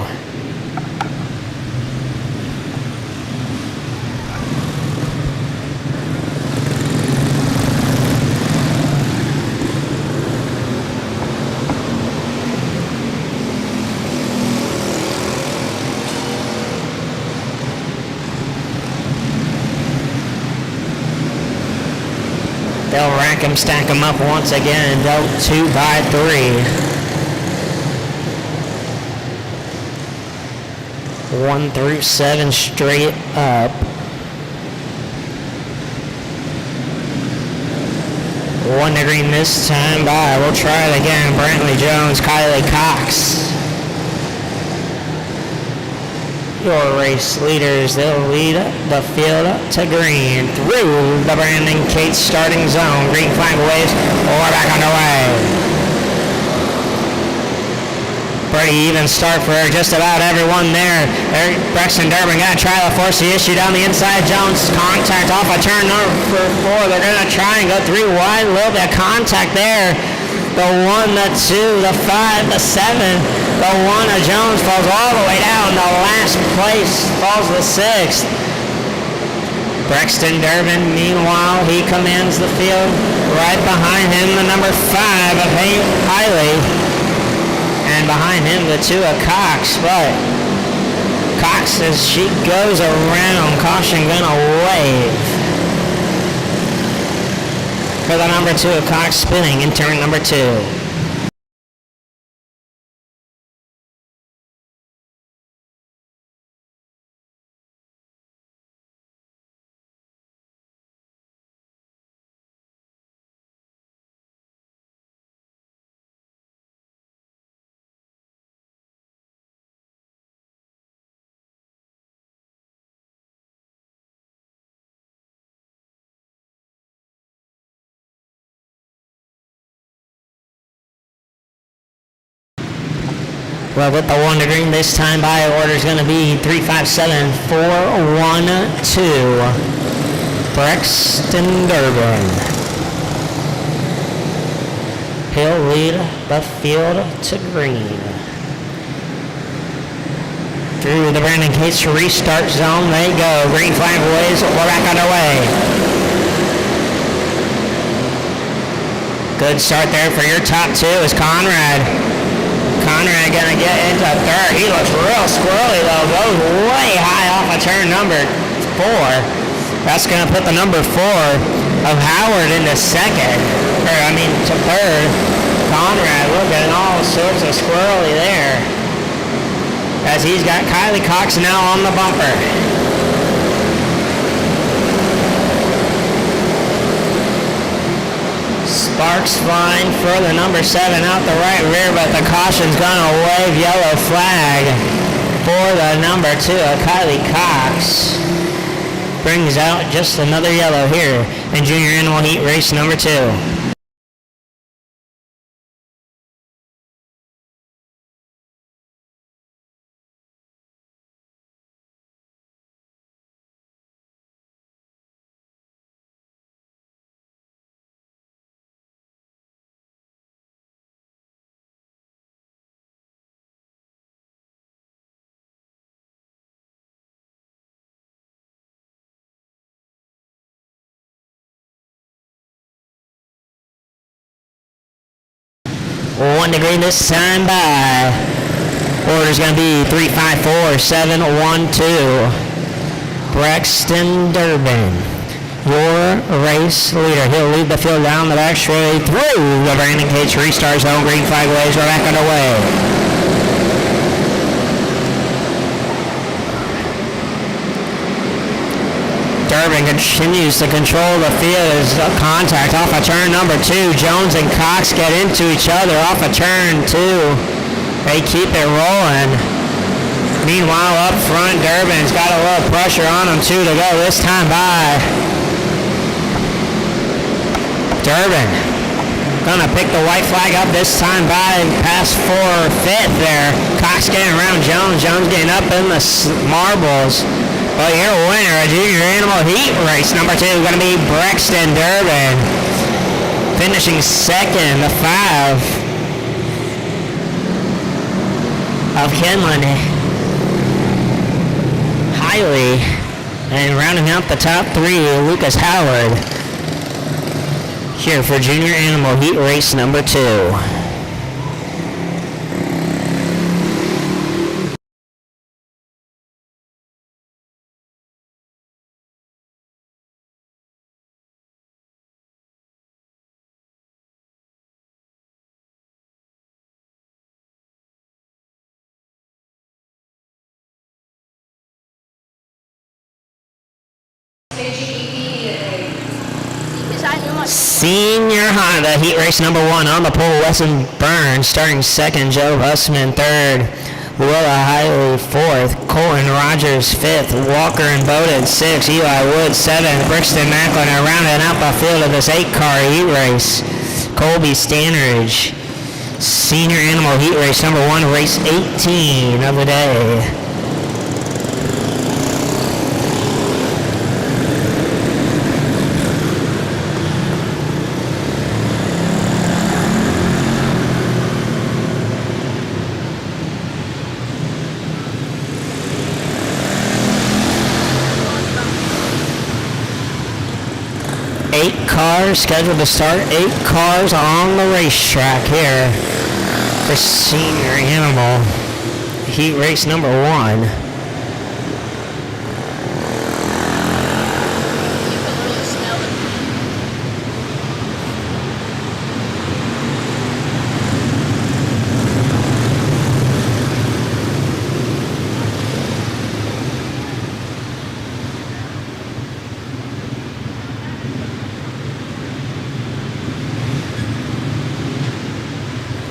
They'll rack them, stack them up once again. Dealt 2 by 3. 1 through 7 straight up. 1 to green this time by. We'll try it again. Brantley Jones, Kylie Cox. Your race leaders, they'll lead the field to green through the Brandon Cates starting zone. Green flag waves, we're back underway. Pretty even start for just about everyone there. Braxton Durbin got to try to force the issue down the inside. Jones contact off a turn number 4. They're going to try and go 3 wide. A little bit of contact there. The 1, the 2, the 5, the 7. The 1 of Jones falls all the way down. The last place falls the 6th. Braxton Durbin, meanwhile, he commands the field. Right behind him, the number 5 of Hiley. And behind him, the 2 of Cox. But Cox, as she goes around, caution gonna wave. For the number 2 of Cox spinning in turn number 2. Well, with the 1 to green this time by, order's going to be 357-412. Braxton Durbin. He'll lead the field to green. Through the Brandon Cates restart zone, they go. Green flag waves, we're back underway. Good start there for your top 2 is Conrad. Conrad gonna get into 3rd. He looks real squirrely though. Goes way high off of turn number 4. That's gonna put the number 4 of Howard into 2nd. To 3rd. Conrad looking all sorts of squirrely there. As he's got Kylie Cox now on the bumper. Sparks flying for the number 7 out the right rear, but the caution's gonna wave yellow flag for the number 2 of Kylie Cox. Brings out just another yellow here in junior animal heat race number 2. One to green this time by. Order's going to be 354-712. Braxton Durbin, your race leader. He'll lead the field down the back straight through the Brandon Cates restart zone. Green flag waves, we're back underway. Durbin continues to control the field as contact off of turn number 2. Jones and Cox get into each other off of turn 2. They keep it rolling. Meanwhile, up front, Durbin's got a little pressure on him too to go this time by. Durbin gonna pick the white flag up this time by past 4th there. Cox getting around Jones. Jones getting up in the marbles. Well, your winner of Junior Animal Heat Race number 2 is going to be Brexton Durbin, finishing second, the 5 of Kenland Hiley, and rounding out the top 3, Lucas Howard, here for Junior Animal Heat Race number 2. Senior Honda Heat Race number 1 on the pole, Wesson Burns starting second, Joe Hussman third, Willa Hiley fourth, Colton Rogers fifth, Walker and Bowden sixth, Eli Wood seventh, Brixton Macklin are rounding out the field of this 8-car heat race. Colby Standridge, Senior Animal Heat Race number 1, race 18 of the day. 8 cars scheduled to start, 8 cars on the racetrack here for Senior Animal Heat Race number 1.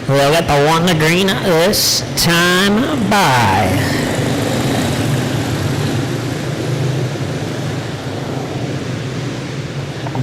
We'll get the 1 to green this time by.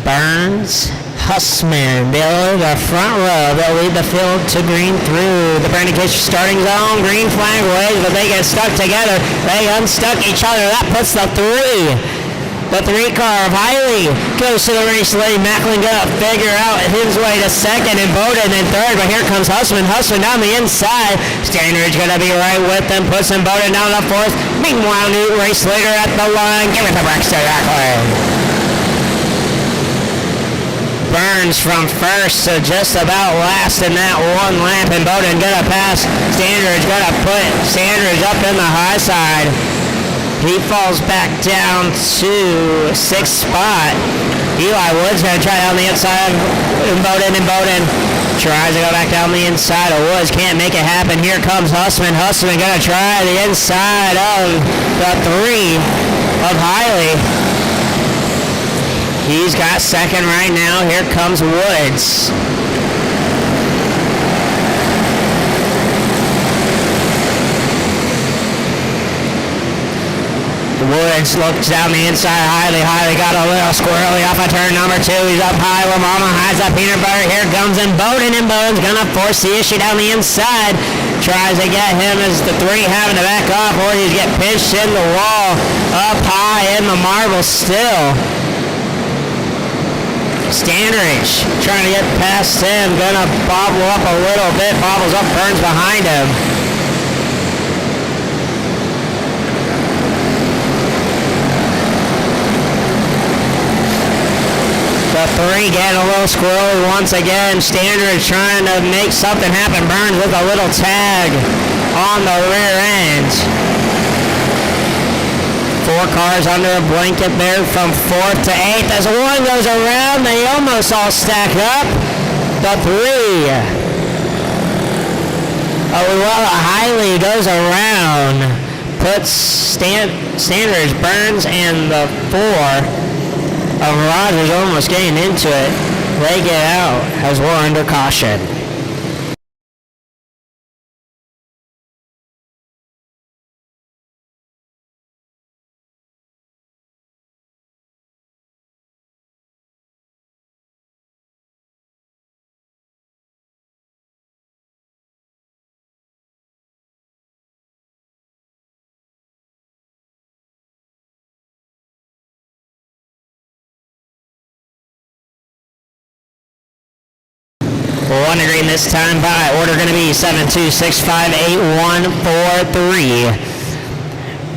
Burns, Hussman, they'll the front row. They'll lead the field to green through the Brandon Kitchen starting zone. Green flag waves, but they get stuck together. They unstuck each other. That puts the 3. The 3-car of Hiley goes to the race lane. Macklin gonna figure out his way to second, and Bowden in third. But here comes Hussman. Hussman down the inside. Standridge gonna be right with them. Puts him Bowden down the 4th. Meanwhile, new race leader at the line. Give it to Braxton Macklin. Burns from first to just about last in that 1 lap, and Bowden gonna pass Standridge. Gonna put Standridge up in the high side. He falls back down to 6th spot. Eli Woods going to try down the inside. And Bowden tries to go back down the inside of Woods. Can't make it happen. Here comes Hussman. Hussman going to try the inside of the 3 of Hiley. He's got second right now. Here comes Woods. Woods looks down the inside. Hiley got a little squirrely off of turn number 2. He's up high. Lamama hides that peanut butter. Here comes in Bowden, and Bowden's going to force the issue down the inside. Tries to get him as the 3 having to back off, or he's get pitched in the wall. Up high in the marble still. Standridge trying to get past him. Going to bobble up a little bit. Bobbles up, Burns behind him. The 3 getting a little squirrely once again. Standridge trying to make something happen. Burns with a little tag on the rear end. 4 cars under a blanket there from 4th to 8th. As 1 goes around, they almost all stack up. The 3. Hiley goes around. Puts Standridge, Burns, and the 4 of Rogers almost getting into it. They get out as we're under caution. 1 to green this time by. Order going to be 7-2-6-5-8-1-4-3.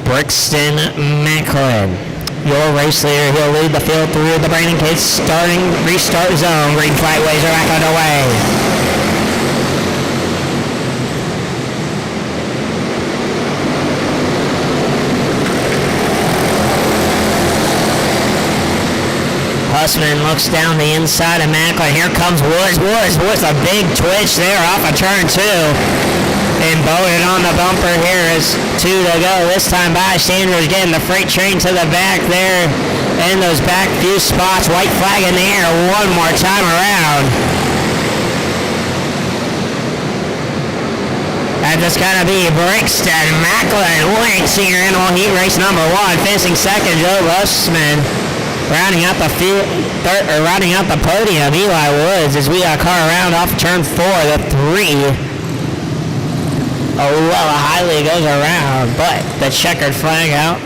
Brixton Macklin. Your race leader, he'll lead the field through the Brandon Cates restart zone. Green flag waves are back underway. Hussman looks down the inside of Macklin. Here comes Woods. Woods, a big twitch there off of turn 2. And Bowden on the bumper here is 2 to go. This time by Sanders getting the freight train to the back there. And those back few spots. White flag in the air one more time around. And it's going to be Brixton Macklin winning senior animal heat race number 1. Finishing second, Joe Hussman. Rounding out the rounding out the podium, Eli Woods, as we got a car around off turn 4, the 3. Oh, well, highly goes around, but the checkered flag out.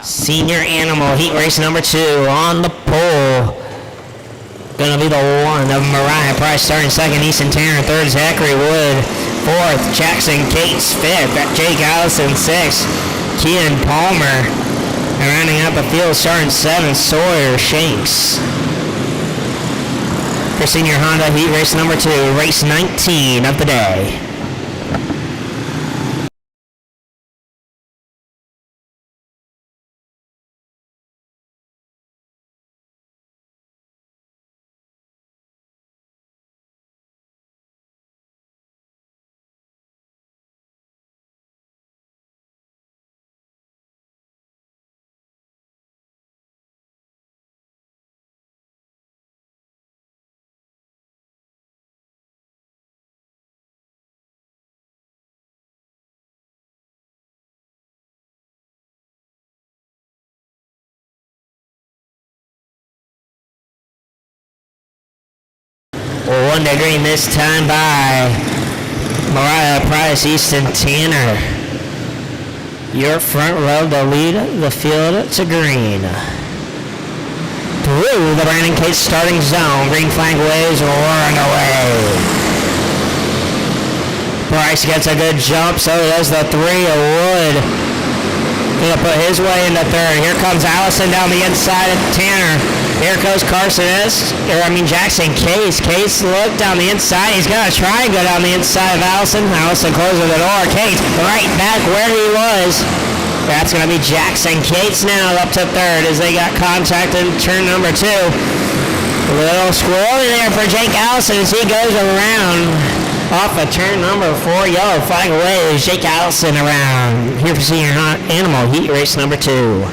Senior animal heat race number 2 on the pole. Gonna be the 1 of Mariah Price starting second, Easton Tanner third, Zachary Wood fourth, Jackson Cates fifth, Jake Allison sixth, Kean Palmer. And rounding out the field starting 7th, Sawyer Shanks. For senior Honda heat race number 2, race 19 of the day. Well, 1 to green this time by Mariah Price, Easton Tanner. Your front row to lead the field to green. Through the Brandon Cates starting zone, green flag waves roaring away. Price gets a good jump, so does the 3 of Wood. He'll put his way into third. Here comes Allison down the inside of Tanner. Here goes Jackson Case. Case look down the inside. He's going to try and go down the inside of Allison. Allison closes the door. Case right back where he was. That's going to be Jackson Cates now up to third as they got contact in turn number 2. A little squirrely there for Jake Allison as he goes around off of turn number 4. Yellow flag waves Jake Allison around. Here for senior animal heat race number 2.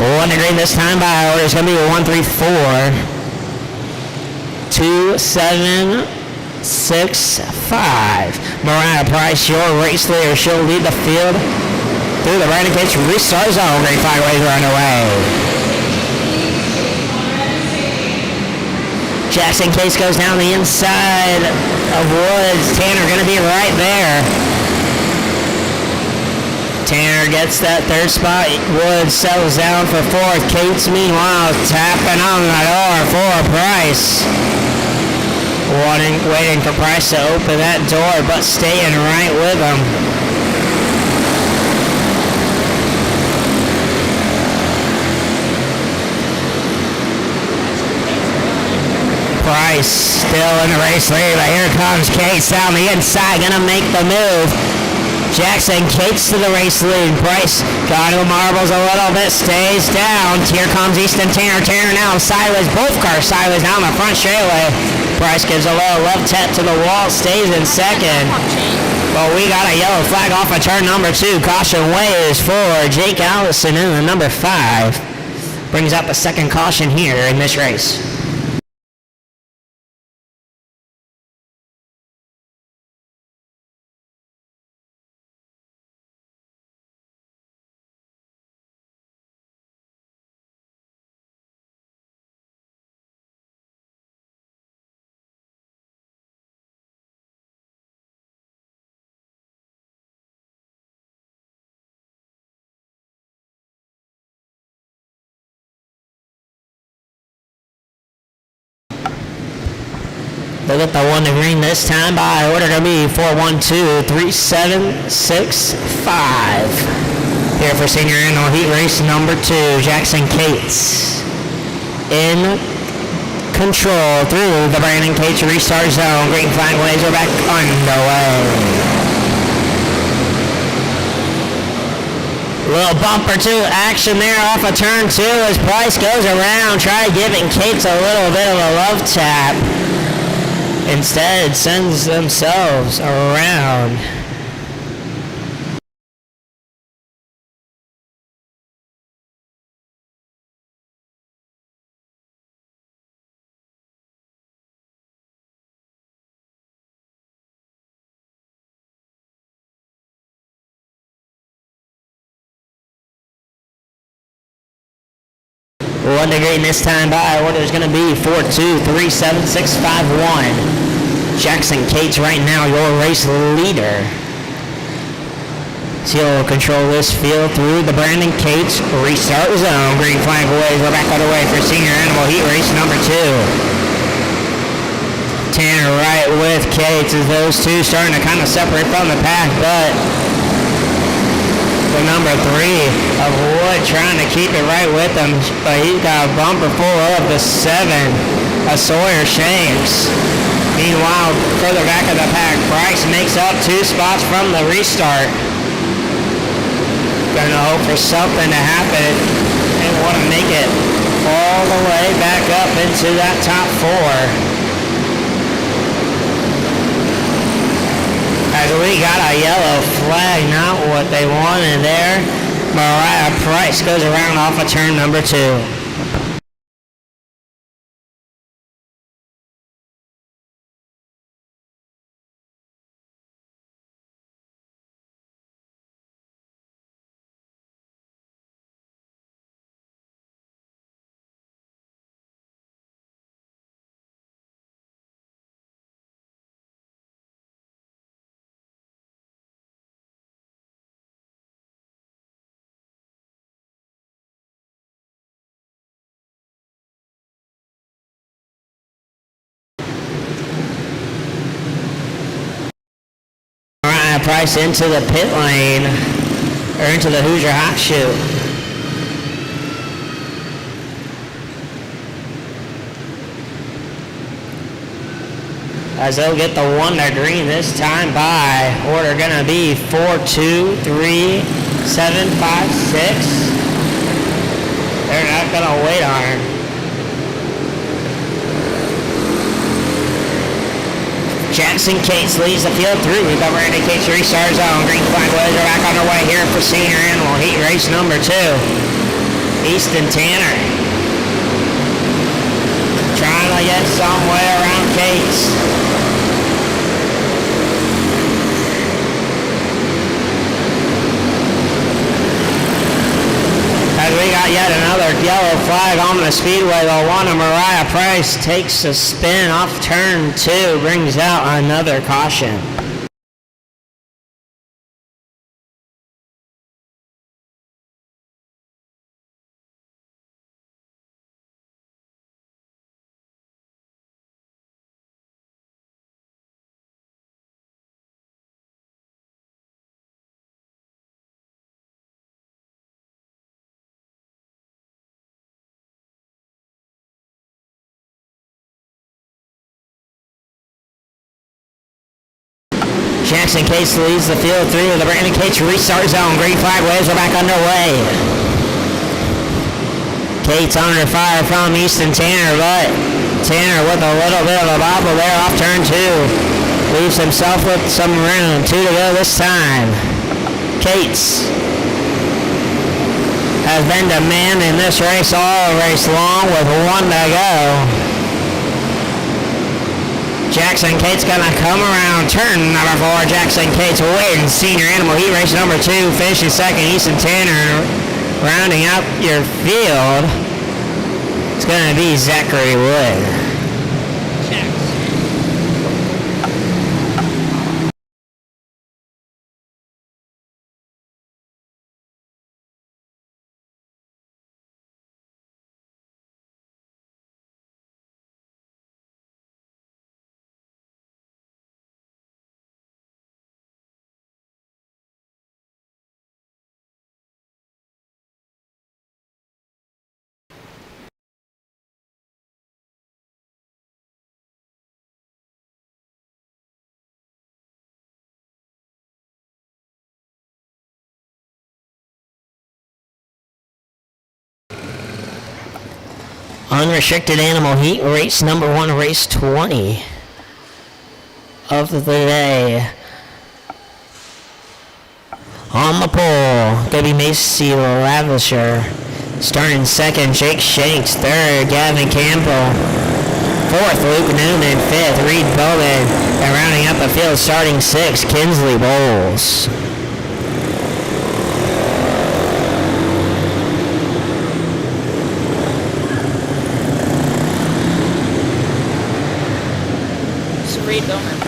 One to green this time by order is going to be a 1-3-4. 2-7-6-5. Mariah Price, your race leader. She'll lead the field through the Brandon Cates restart zone. Green flag waves are underway. Jackson Case goes down the inside of Woods. Tanner going to be right there. Tanner gets that third spot. Woods settles down for 4th. Cates, meanwhile, tapping on the door for Price. Waiting for Price to open that door, but staying right with him. Price still in the race lead, but here comes Cates down the inside, gonna make the move. Jackson Cates to the race lead. Price got the marbles a little bit, stays down. Here comes Easton Tanner. Tanner now sideways. Both cars sideways down the front straightaway. Price gives a little left tap to the wall, stays in second. But we got a yellow flag off of turn number 2. Caution waves for Jake Allison in the number 5. Brings up a second caution here in this race. They get the 1 to green this time by order to be 4-1-2-3-7-6-5. Here for senior annual heat race number 2, Jackson Cates in control through the Brandon Cates restart zone. Green flag waves are back underway. Little bumper 2 action there off of turn 2 as Price goes around, try giving Cates a little bit of a love tap. Instead, sends themselves around. One to green this time by order is going to be 4-2-3-7-6-5-1. Jackson Cates right now your race leader. He'll control this field through the Brandon Cates restart zone. Green flag waves. We're back underway for senior animal heat race number 2. Tanner right with Cates as those two starting to kind of separate from the pack, but the number 3 of Wood trying to keep it right with him, but he's got a bumper full of the 7 of Sawyer Shanks. Meanwhile, further back of the pack, Bryce makes up 2 spots from the restart. Gonna hope for something to happen and want to make it all the way back up into that top 4. As we got a yellow flag, not what they wanted there. Mariah Price goes around off of turn number 2. Price into the pit lane, or into the Hoosier hot chute. As they'll get the 1 to green this time by order gonna be 4-2-3-7-5-6. They're not gonna wait on her. Jackson Cates leads the field through the Brandon Cates restart zone. Green flag waves are back underway here for senior animal heat race number 2. Easton Tanner trying to get some way around Cates. As we got yet another yellow flag on the speedway, the 1 of Mariah Price takes a spin off turn 2, brings out another caution. Jackson Cates leads the field through the Brandon Cates restart zone. Green flag waves are back underway. Cates under fire from Easton Tanner, but Tanner with a little bit of a bobble there off turn 2. Leaves himself with some room. 2 to go this time. Cates has been the man in this race all race long with 1 to go. Jackson Cates gonna come around turn number 4. Jackson Cates wins senior animal heat race number 2. Finishing second, Easton Tanner rounding up your field. It's gonna be Zachary Wood. Unrestricted animal heat race number 1, race 20 of the day. On the pole, gonna be Macy Lavisher. Starting second, Jake Shanks. Third, Gavin Campbell. Fourth, Luke Newman. Fifth, Reed Bowman. And rounding up the field, starting 6, Kinsley Bowles. Reed Bowman.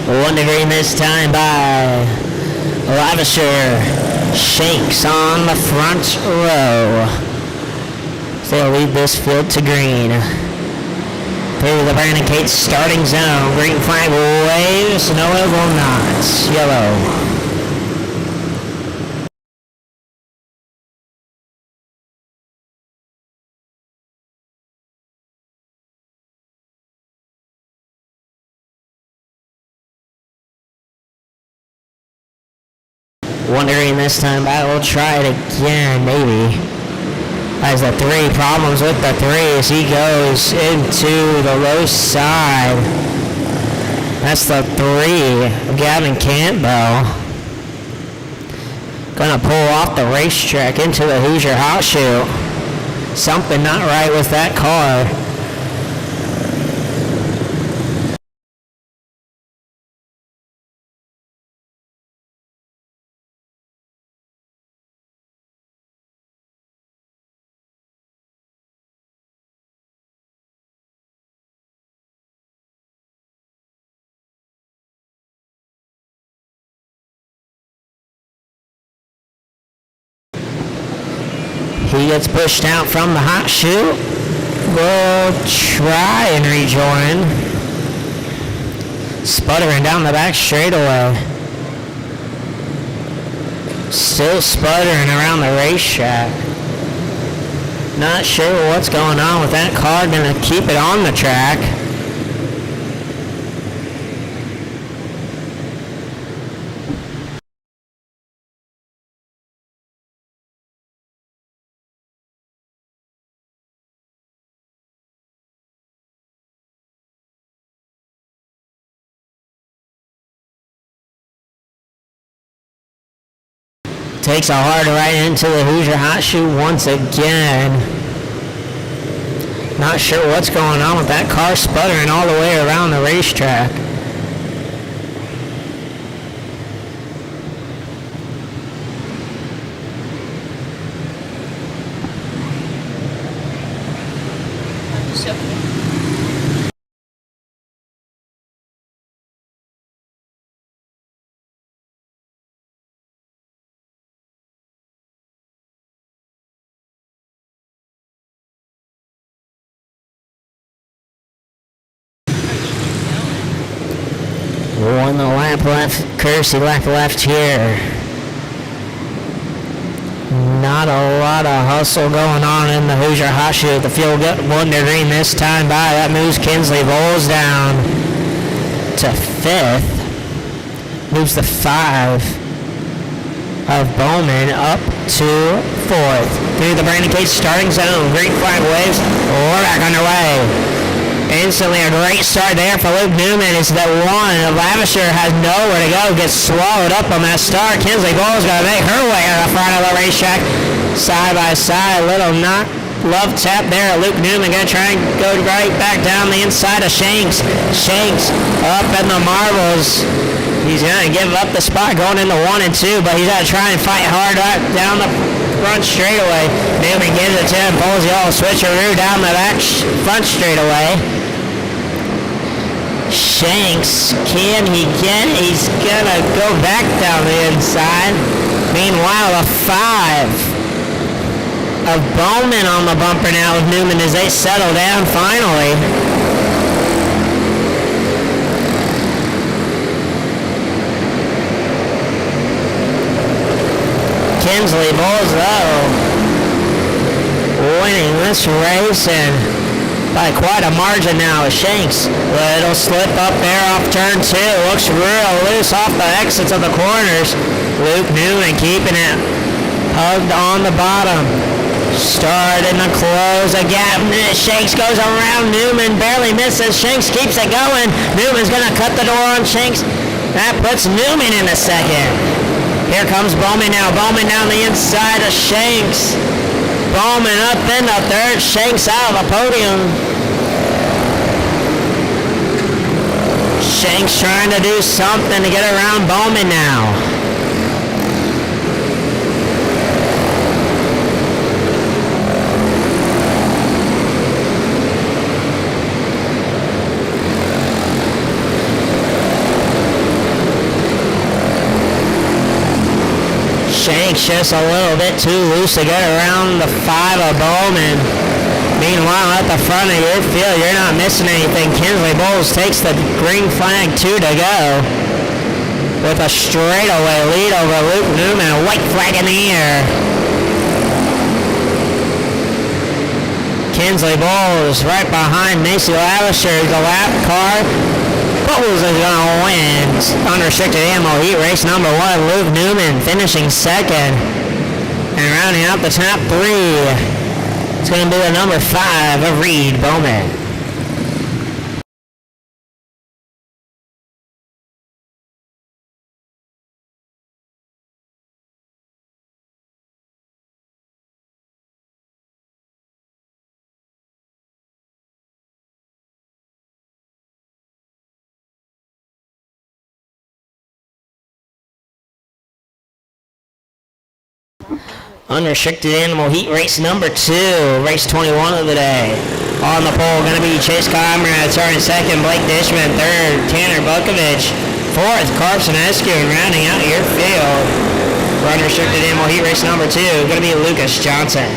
One degree missed time by Lavisher. Shanks on the front row. They'll lead this field to green. Through the Brandon Cates starting zone. Green flag waves. No, it will not. Yellow. Wondering this time, but we'll try it again, maybe. Has the 3 problems with the 3 as he goes into the low side. That's the 3, Gavin Campbell. Gonna pull off the racetrack into the Hoosier Hot Shoe. Something not right with that car. He gets pushed out from the hot chute. We'll try and rejoin. Sputtering down the back straightaway. Still sputtering around the racetrack. Not sure what's going on with that car. Gonna keep it on the track. Takes a hard right into the Hoosier Hot Shoe once again. Not sure what's going on with that car sputtering all the way around the racetrack. So lap left, courtesy lap left here. Not a lot of hustle going on in the Hoosier Hot Shoot. The field got 1 to green this time by. That moves Kinsley Bowles down to 5th. Moves the 5 of Bowman up to 4th. Through the Brandon Cage starting zone. Green flag waves. We're back underway. Instantly a great start there for Luke Newman. It's that one. Lavisher has nowhere to go. Gets swallowed up on that start. Kinsley Bowles got to make her way to the front of the racetrack. Side by side. Little knock. Love tap there. Luke Newman going to try and go right back down the inside of Shanks. Shanks up in the marbles. He's going to give up the spot going into 1 and 2, but he's got to try and fight hard down the front straightaway. Newman gives it to him. Pulls the old switcheroo down the back front straightaway. Shanks, can he get it? He's going to go back down the inside. Meanwhile, a 5 of Bowman on the bumper now with Newman as they settle down finally. Kinsley Bowles, though, winning this race and by quite a margin now with Shanks. Little slip up there off turn 2. Looks real loose off the exits of the corners. Luke Newman keeping it hugged on the bottom. Starting to close a gap. Shanks goes around Newman, barely misses. Shanks keeps it going. Newman's going to cut the door on Shanks. That puts Newman in the second. Here comes Bowman now. Bowman down the inside of Shanks. Bowman up in the third. Shanks out of the podium. Shanks trying to do something to get around Bowman now. Shanks just a little bit too loose to get around the 5 of Bowman. Meanwhile, at the front of your field, you're not missing anything. Kinsley Bowles takes the green flag, 2 to go. With a straightaway lead over Luke Newman, a white flag in the air. Kinsley Bowles right behind Macy Lavisher, the lap car. Bowles is going to win unrestricted animal heat race number 1. Luke Newman finishing second. And rounding out the top 3, it's going to be the number 5 of Reed Bowman. Unrestricted animal heat race number 2, race 21 of the day. On the pole, going to be Chase Comrade, starting second, Blake Dishman, third, Tanner Bukovich, fourth, Carson Eskew, and rounding out your field for unrestricted animal heat race number 2, going to be Lucas Johnson.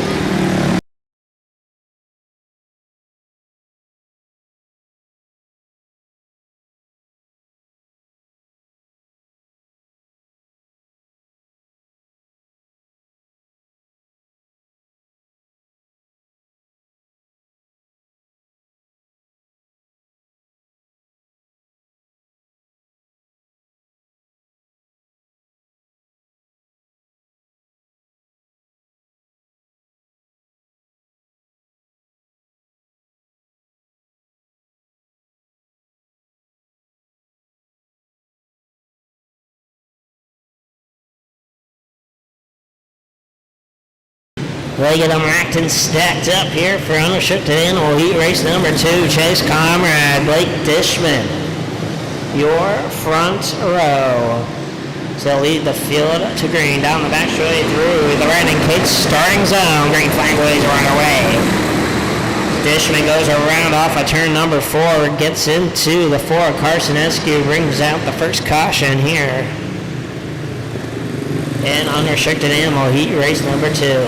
They get them racked and stacked up here for unrestricted animal heat race number 2. Chase Comrade, Blake Dishman, your front row. So they'll lead the field to green down the back straight through the Brandon Cage starting zone. Green flag waves are underway. Dishman goes around off of turn number 4, gets into the 4. Carson Eskew brings out the first caution here in unrestricted animal heat race number 2.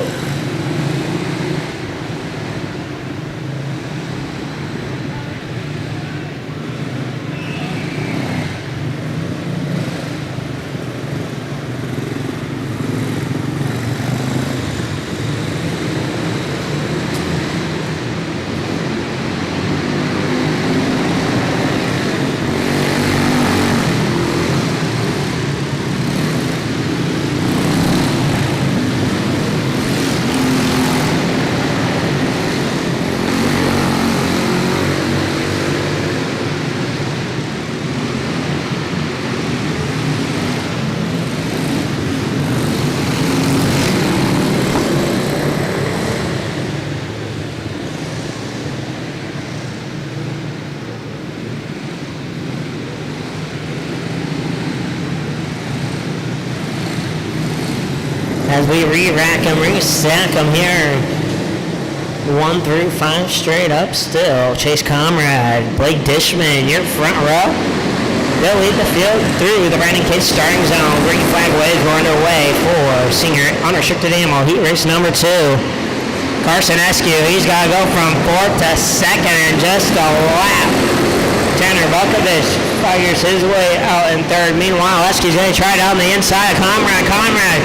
as we re-rack them, re-stack them here. 1 through 5 straight up still. Chase Comrade, Blake Dishman, your front row. They'll lead the field through the Brandon Case starting zone. Green flag waves were underway for senior unrestricted ammo heat race number 2. Carson Eskew, he's got to go from 4th to 2nd in just a lap. Tanner Bukovich figures his way out in 3rd. Meanwhile, Eskew's going to try it on the inside of Comrade.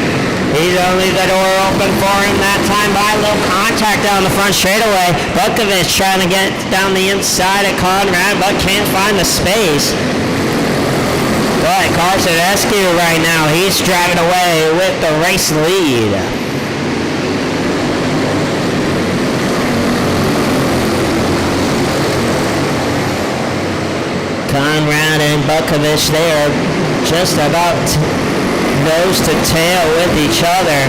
He's only the door open for him that time by a little contact down the front straightaway. Bukovich trying to get down the inside of Conrad, but can't find the space. But Carson Eskew right now, he's driving away with the race lead. Conrad and Bukovich there just about nose to tail with each other.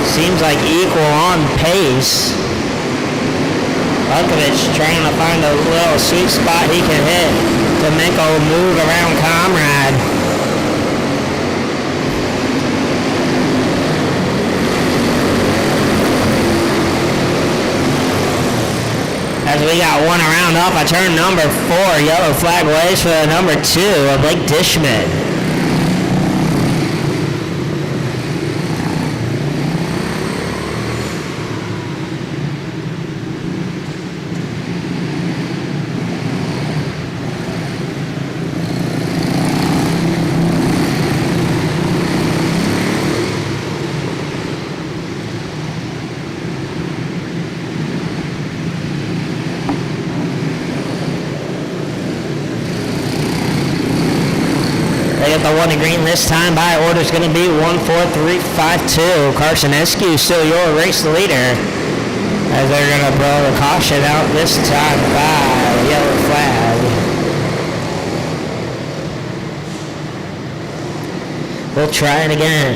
Seems like equal on pace. Bukovich trying to find a little sweet spot he can hit to make a move around Comrade. As we got one around off at turn number 4, yellow flag waves for the number 2 of Blake Dishman. The one in green this time by order is going to be 14352. Carson Eskew still your race leader as they're going to blow the caution out this time by yellow flag. We'll try it again.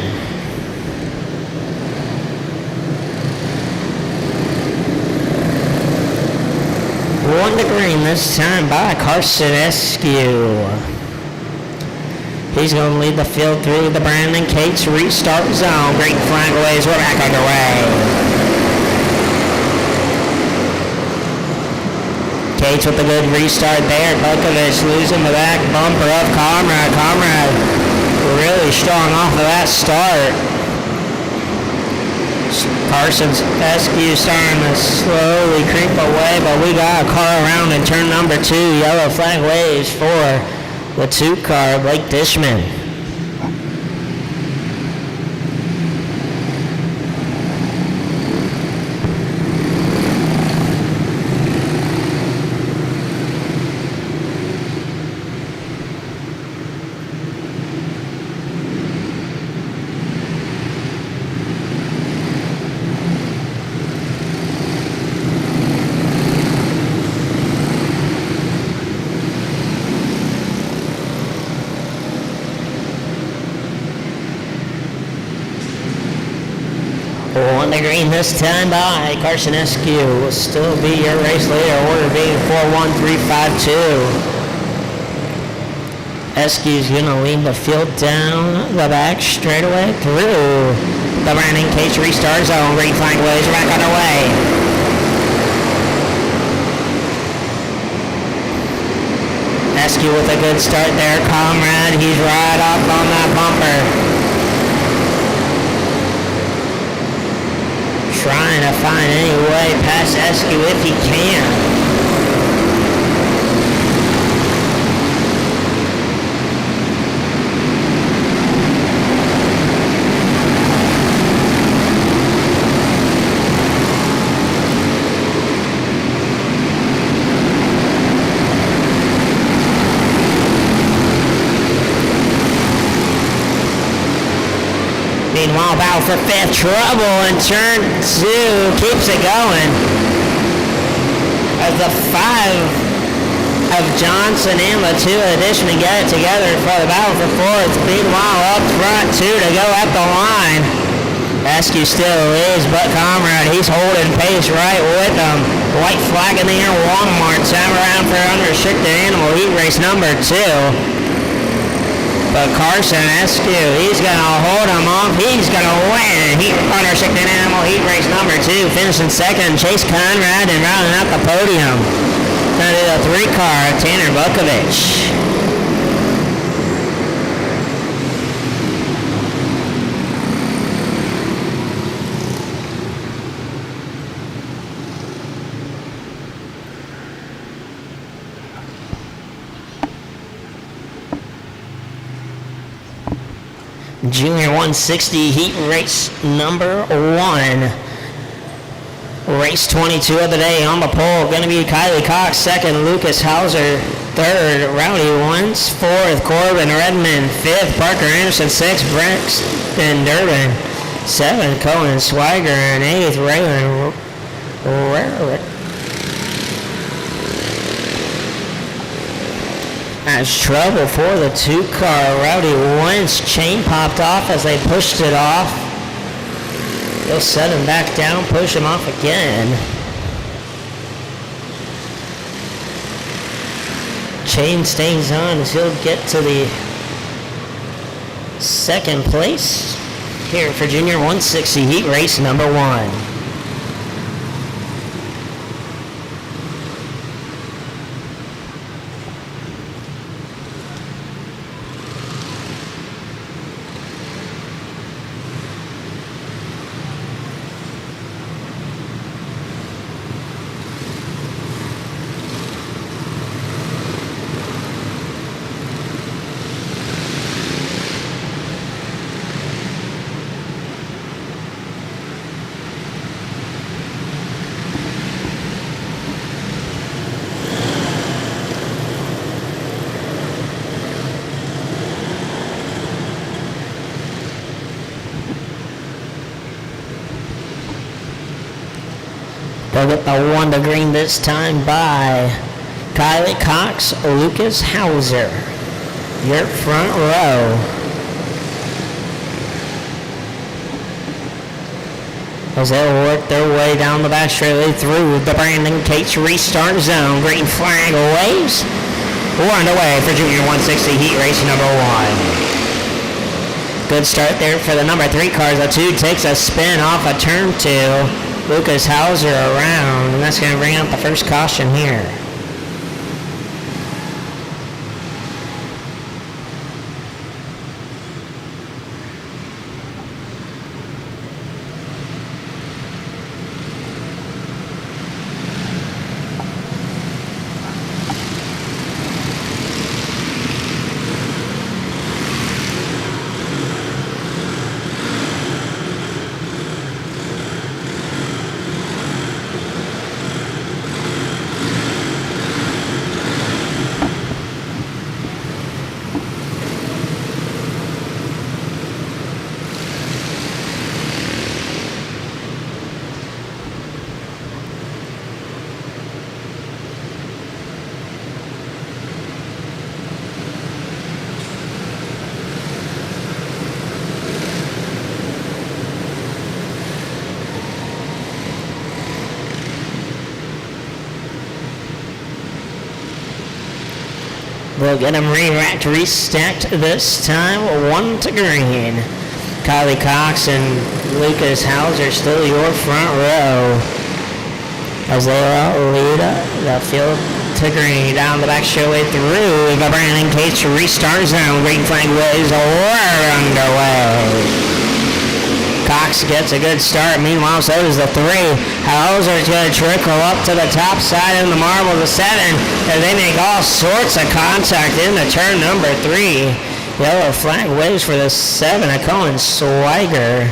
One to green this time by Carson Eskew. He's going to lead the field through the Brandon Cates restart zone. Green flag waves, we're back underway. Cates with a good restart there. Bukovich losing the back bumper of Comrade. Comrade really strong off of that start. Carson's Eskew starting to slowly creep away, but we got a car around in turn number 2. Yellow flag waves for the 2 car, Blake Dishman. On the green this time by Carson Eskew will still be your race leader, order being 41352. Eskew's going to lead the field down the back straightaway through the Brandon Case restart zone. Green flag waves are back underway. Eskew with a good start there. Comrade, he's right up on that bumper. Trying to find any way past Eskew if he can. Meanwhile, battle for 5th, trouble in turn 2, keeps it going. As the 5 of Johnson and the 2 addition to get it together for the battle for 4th. Meanwhile, up front 2 to go at the line. Eskew still is, but Comrade, he's holding pace right with them. White flag in the air, one more time around for unrestricted animal heat race number 2. But Carson Eskew, he's going to hold him off. He's going to win. Heat runner, Chicken Animal, heat race number 2. Finishing second, Chase Conrad, and rounding out the podium. Going to do the 3-car, Tanner Bukovich. Junior 160 heat race number 1. Race 22 of the day on the pole. Going to be Kylie Cox, second. Lucas Hauser, third. Rowdy Wentz, fourth. Corbin Redmond, fifth. Parker Anderson, sixth. Braxton Durbin, seventh. Cohen Swiger, and eighth. Raylan Rarick. As trouble for the 2-car. Rowdy Wentz chain popped off as they pushed it off. They'll set him back down, push him off again. Chain stays on as he'll get to the second place here for Junior 160 heat race number 1. They'll get the 1 to green this time by Kylie Cox, Lucas Hauser. Your front row. As they'll work their way down the back straightaway through the Brandon Cates restart zone. Green flag waves. We're underway for Junior 160 heat race number 1. Good start there for the number 3 cars. The 2 takes a spin off a turn 2. Lucas Hauser around, and that's going to bring up the first caution here. They'll get them re-racked, restacked this time. 1 to green. Kylie Cox and Lucas Hauser still your front row as they lead the field to green down the back straightaway through the Brandon Cates restart zone. Green flag waves. We're underway. Cox gets a good start. Meanwhile, so does the 3. Hauser's going to trickle up to the top side of the marble, the 7. And they make all sorts of contact into turn number 3. Yellow flag waves for the 7 of Cohen Swiger.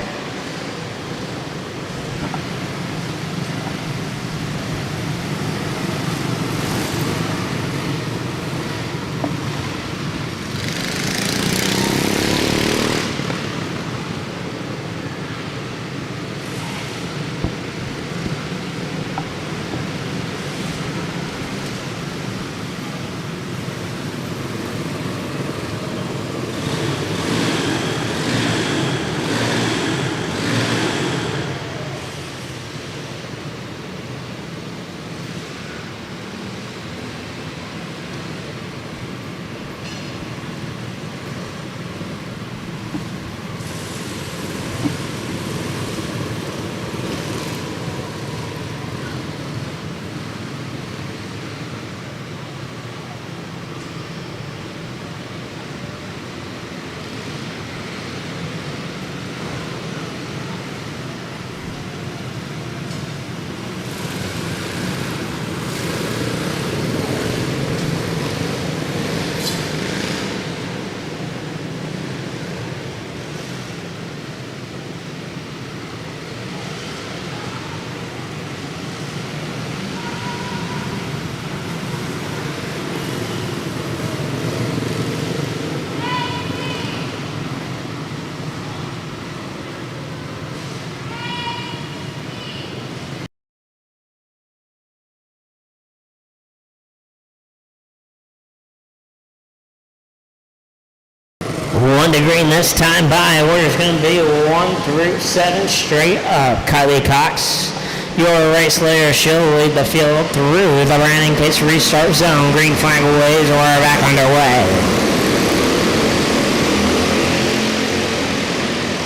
1 to green this time by. Order's going to be 1 through 7 straight up. Kylie Cox, your race leader. She'll lead the field through the Brandon Case restart zone. Green flag waves or back underway.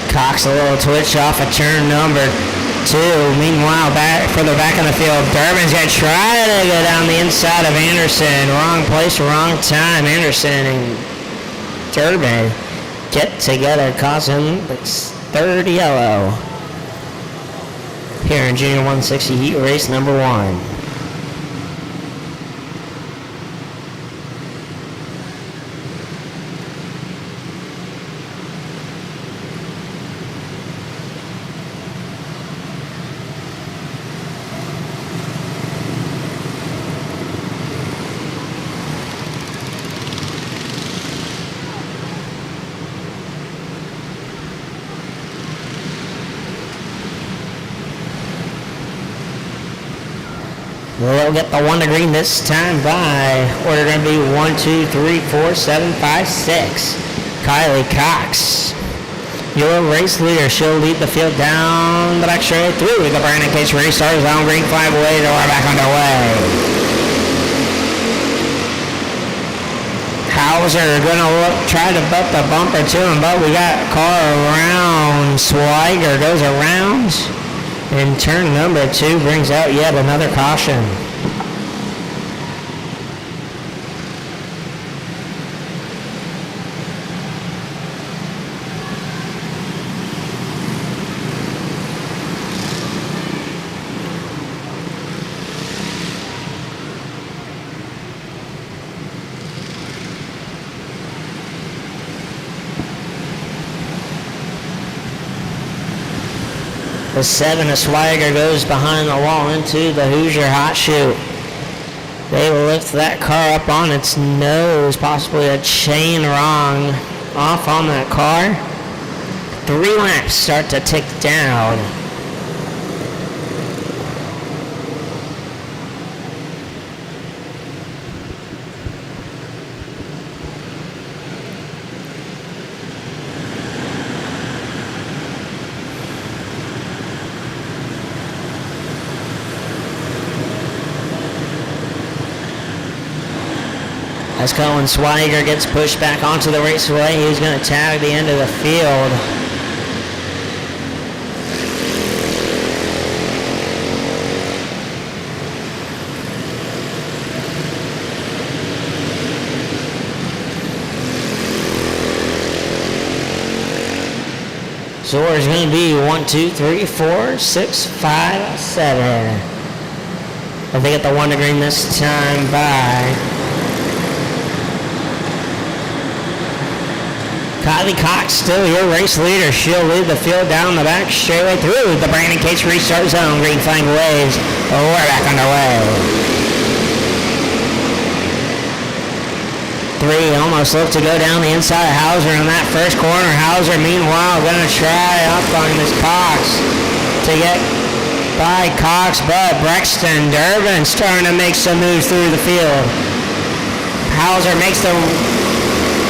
Cox a little twitch off of turn number 2. Meanwhile, further back in the field, Durbin's going to try to go down the inside of Anderson. Wrong place, wrong time. Anderson and Durbin get together, causing the third yellow here in Junior 160 heat race number 1. We'll get the 1 to green this time by. Order going to be 1, 2, 3, 4, 7, 5, 6. Kylie Cox, your race leader. She'll lead the field down the back straight through the Brandon Case restart zone. Green flag waves or back underway. Hauser going to try to butt the bumper to him, but we got a car around. Swiger goes around. And turn number 2 brings out yet another caution. The 7 of Swiger goes behind the wall into the Hoosier hot chute. They lift that car up on its nose, possibly a chain wrong off on that car. 3 laps start to tick down. As Colin Swiger gets pushed back onto the raceway, he's going to tag the end of the field. So it's going to be 1, 2, 3, 4, 6, 5, 7. I think at the 1 to green this time by Kylie Cox, still your race leader. She'll lead the field down the back straightaway through the Brandon Case restart zone. Green flag waves. We're back underway. 3 almost looked to go down the inside of Hauser in that first corner. Hauser, meanwhile, going to try up on Miss Cox to get by Cox, but Brexton Durbin starting to make some moves through the field. Hauser makes the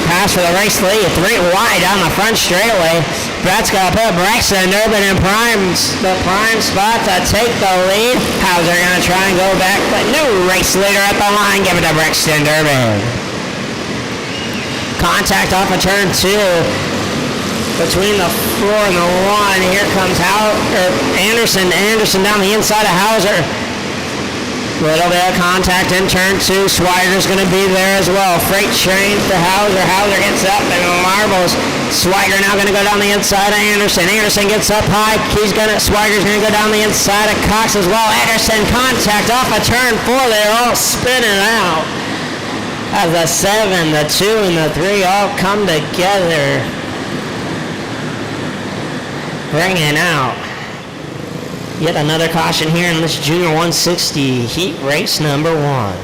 pass for the race lead, 3 wide down the front straightaway. That's going to put Brexton Durbin in the prime spot to take the lead. Hauser going to try and go back, but new race leader at the line. Give it to Brexton Durbin. Contact off of turn 2 between the 4 and the 1. Here comes Anderson. Anderson down the inside of Hauser. Little bit of contact in turn 2. Swiger's going to be there as well. Freight train to Hauser. Hauser gets up and marbles. Swiger now going to go down the inside of Anderson. Anderson gets up high. Swiger's going to go down the inside of Cox as well. Anderson contact off of turn 4. They're all spinning out. As the 7, the 2, and the 3 all come together. Bringing out yet another caution here in this Junior 160 heat race number 1.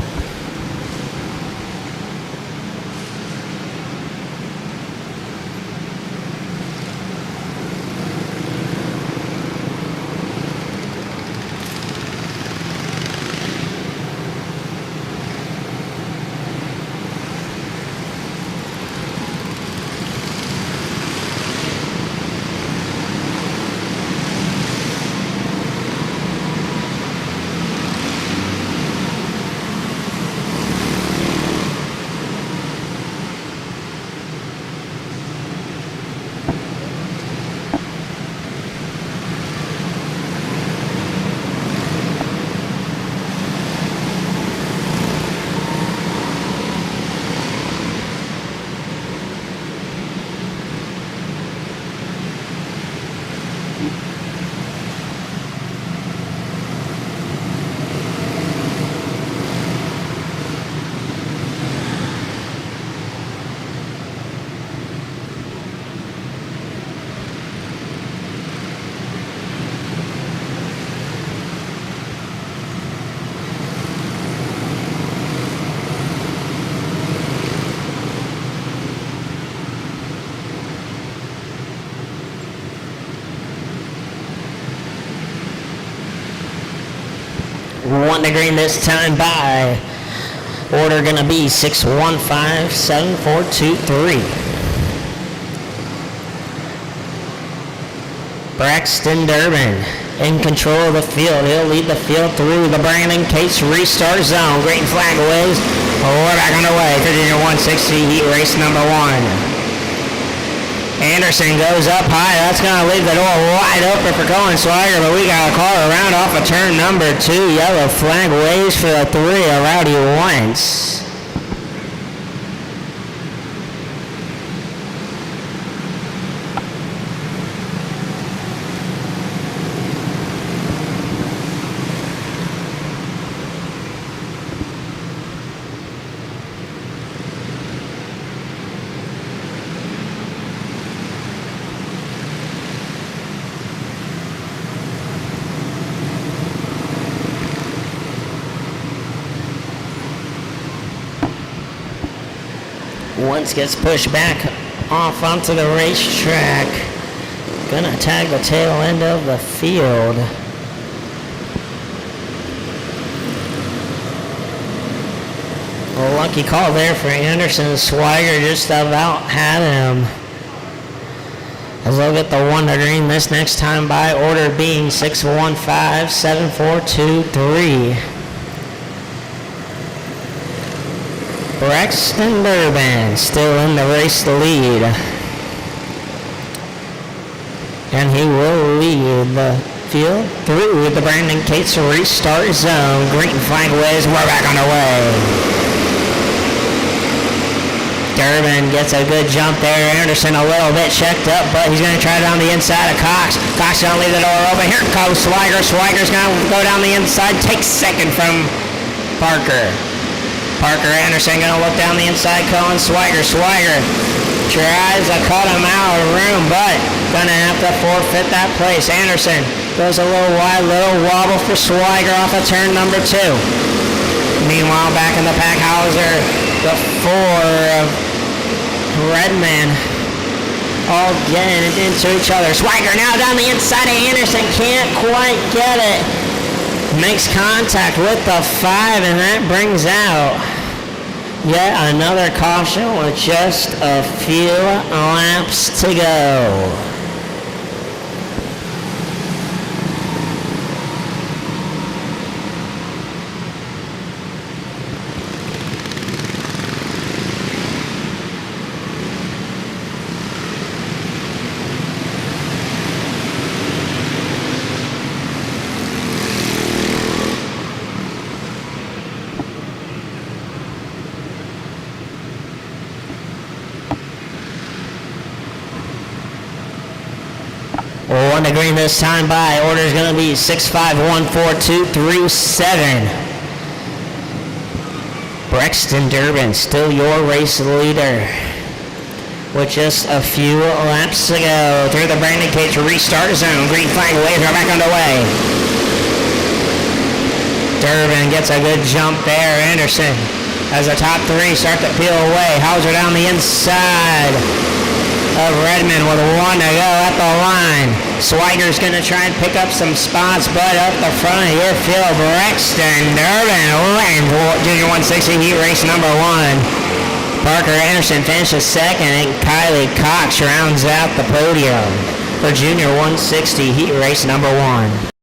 1 to green this time by. Order gonna be 615-7423. Braxton Durbin in control of the field. He'll lead the field through the Brandon Cates restart zone. Green flag waves. We're back underway. Virginia 160 heat race number 1. Anderson goes up high. That's going to leave the door wide open for Colin Swigert, but we got a car around off of turn number 2. Yellow flag waves for the 3 of Rowdy Wentz. Wentz gets pushed back off onto the racetrack. Gonna tag the tail end of the field. A lucky call there for Anderson. Swigert just about had him. As they'll get the 1 to green this next time by. Order being 615-7423. Braxton Durbin still in the race to lead. And he will lead the field through the Brandon Cates restart zone. Green flag waves. We're back underway. Durbin gets a good jump there. Anderson a little bit checked up, but he's going to try it on the inside of Cox. Cox going to leave the door open. Here comes Swigert. Swigert's going to go down the inside. Takes second from Parker. Parker Anderson going to look down the inside, Colin Swigert. Swigert tries to cut him out of room, but going to have to forfeit that place. Anderson goes a little wide, little wobble for Swigert off of turn number 2. Meanwhile, back in the pack, Hauser, the 4 of Redman, all getting into each other. Swigert now down the inside of Anderson, can't quite get it. Makes contact with the 5, and that brings out yet another caution with just a few laps to go. One to green this time by. Order is going to be 6514237. Braxton Durbin still your race leader with just a few laps to go through the Brandon Cates restart zone. Green flag waves are back underway. Durbin gets a good jump there. Anderson as the top 3 start to peel away. Hauser down the inside of Redmond with 1 to go at the line. Swigert's going to try and pick up some spots, but up the front of your field, Braxton Durbin wins Junior 160 heat race number 1. Parker Anderson finishes second, and Kylie Cox rounds out the podium for Junior 160 heat race number 1.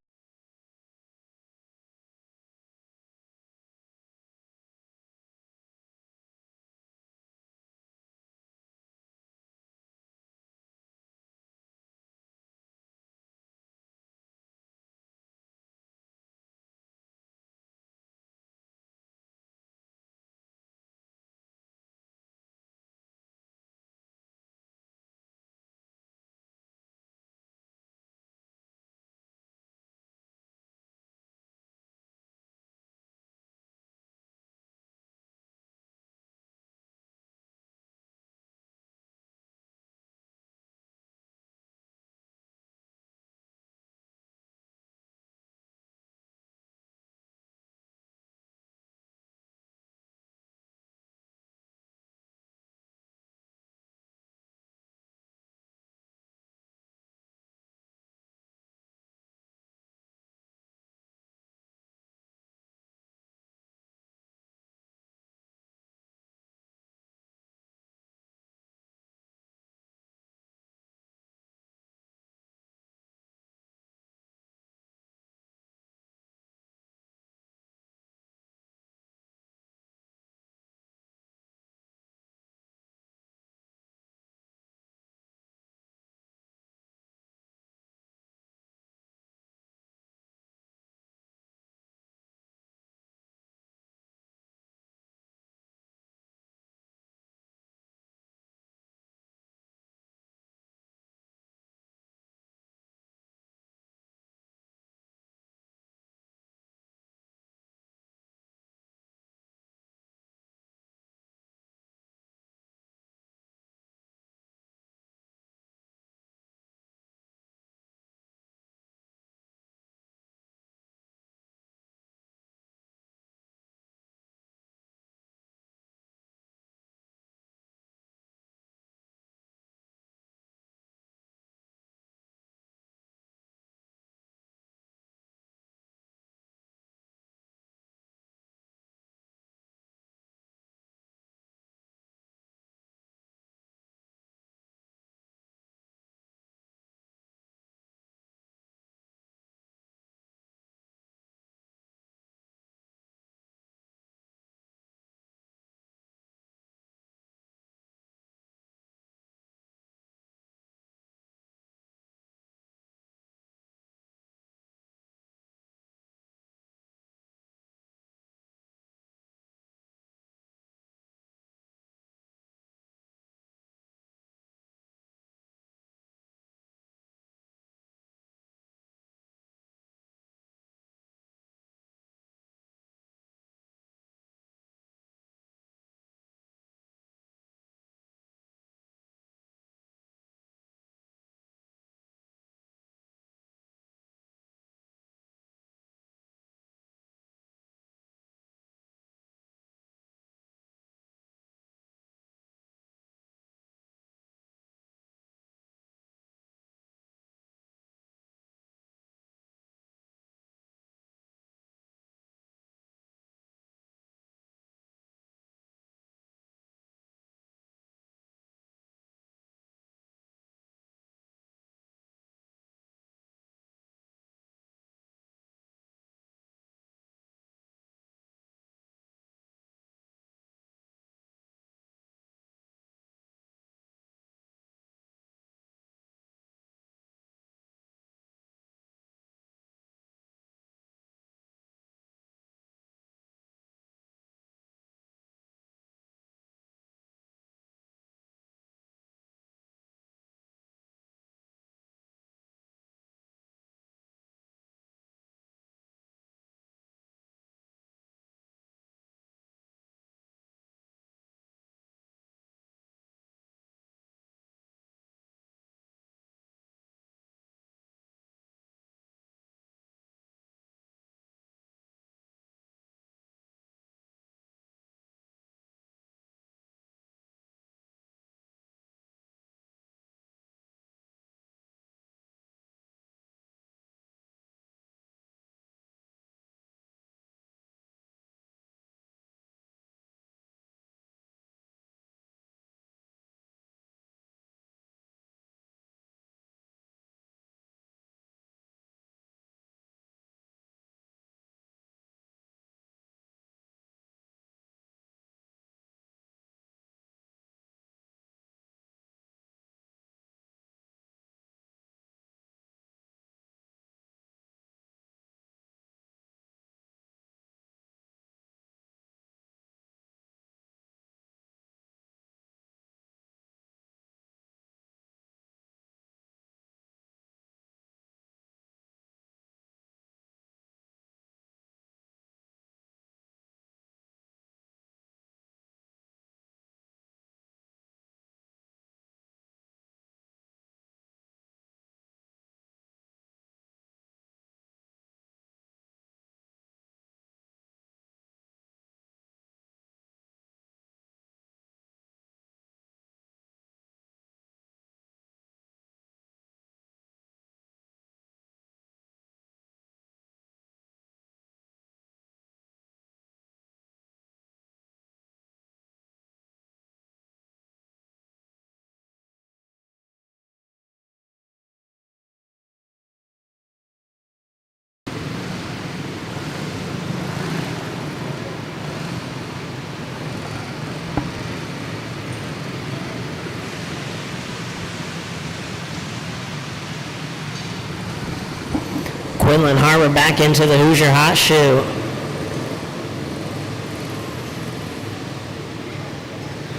Quinlan Harbor back into the Hoosier hot shoe.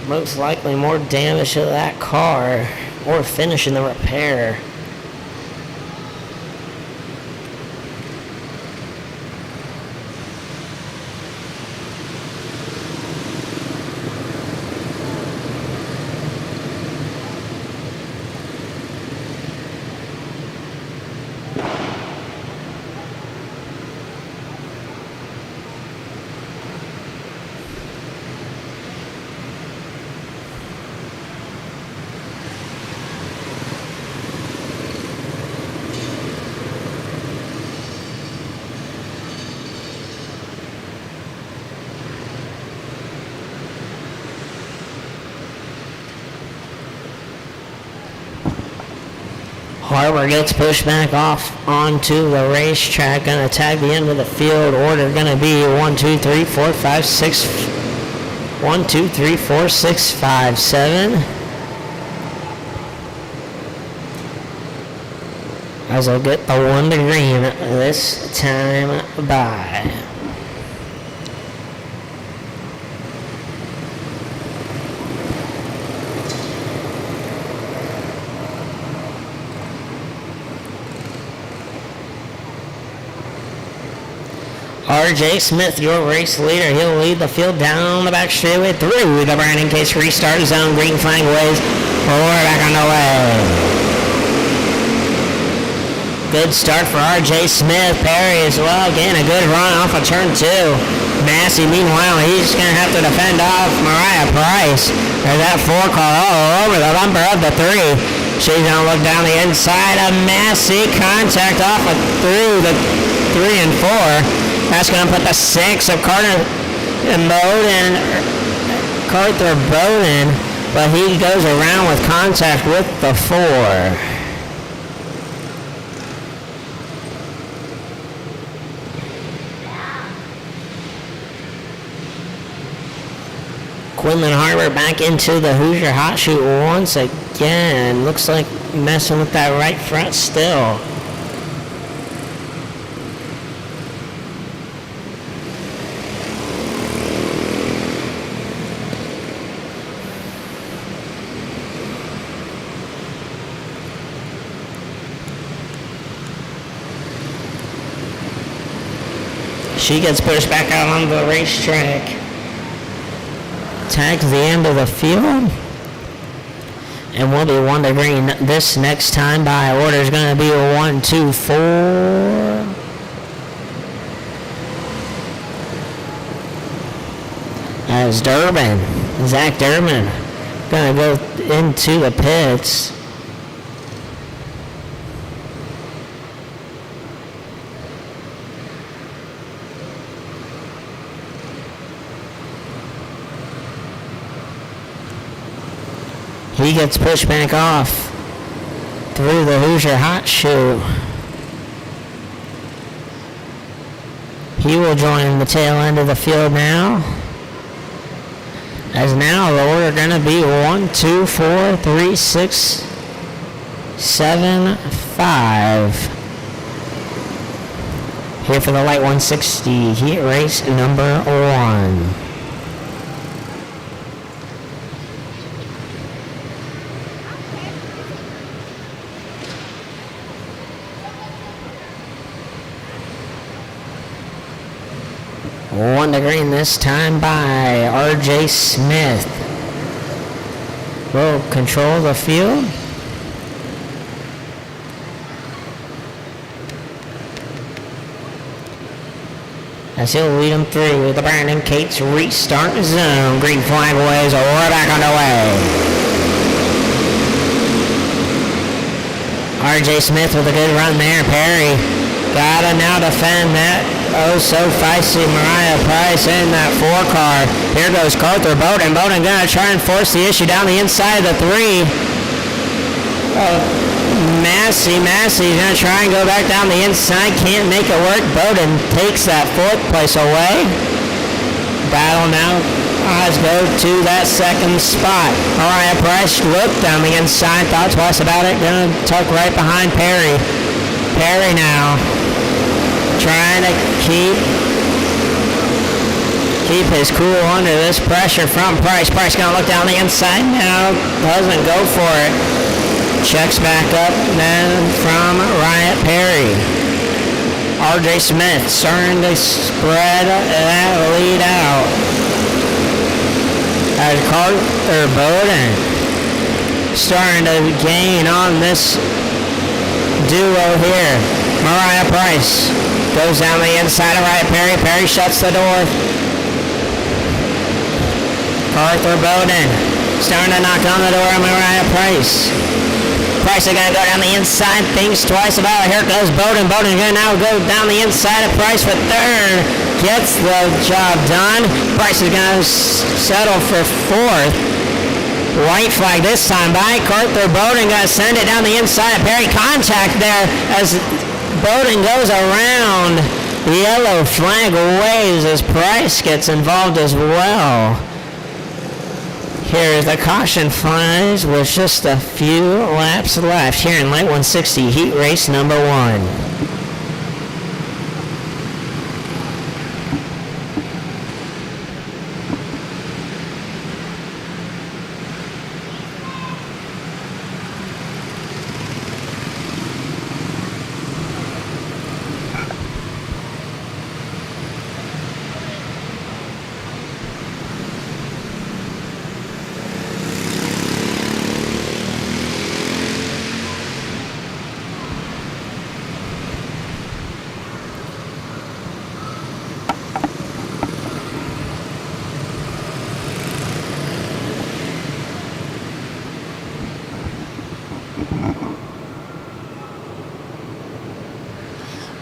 Most likely more damage to that car or finishing the repair. Harbor gets pushed back off onto the racetrack. Gonna tag the end of the field. Order gonna be 1, 2, 3, 4, 5, 6. 1, 2, 3, 4, 6, 5, 7. As I'll get the one to green this time by. R.J. Smith, your race leader. He'll lead the field down the back straightaway through the Brandon Case restart zone. Green flag waves. Forward back on the way. Good start for R.J. Smith. Perry as well. Again, a good run off of turn 2. Massey, meanwhile, he's going to have to defend off Mariah Price. There's that 4 car all over the bumper of the 3. She's going to look down the inside of Massey. Contact off of through the 3 and 4. That's going to put the 6 of Carter Bowden, but he goes around with contact with the 4. Quinlan Harbor back into the Hoosier hot shoe once again. Looks like messing with that right front still. She gets pushed back out on the racetrack. Tags the end of the field. And we'll be 1 to green this next time by. Order's going to be a 1, 2, 4. As Zach Durbin, going to go into the pits. He gets pushed back off through the Hoosier hot shoe. He will join the tail end of the field now. As now the order going to be 1, 2, 4, 3, 6, 7, 5. Here for the light 160 heat race number 1. One to green this time by R.J. Smith. Will control the field. As he'll lead them through the Brandon Cates restart zone. Green flag waves, we're back underway. R.J. Smith with a good run there. Perry gotta now defend that. Oh, so feisty Mariah Price in that 4 car. Here goes Carter Bowden. Bowden gonna try and force the issue down the inside of the 3. Massey's gonna try and go back down the inside. Can't make it work. Bowden takes that 4th place away. Battle now as go to that 2nd spot. Mariah Price looked down the inside. Thought twice about it. Gonna tuck right behind Perry. Perry now trying to keep his cool under this pressure from Price. Price gonna look down the inside now. Doesn't go for it. Checks back up then from Riot Perry. RJ Smith starting to spread that lead out. As Carter Bowden starting to gain on this duo here. Mariah Price goes down the inside of Riot Perry. Perry shuts the door. Arthur Bowden starting to knock on the door of Mariah Price. Price is going to go down the inside, thinks twice about it. Here goes Bowden. Bowden going to now go down the inside of Price for third. Gets the job done. Price is going to settle for fourth. White flag this time by Arthur Bowden. Going to send it down the inside of Perry. Contact there as Bowden goes around. The yellow flag waves as Price gets involved as well. Here the caution flies with just a few laps left here in Light 160 heat race number 1.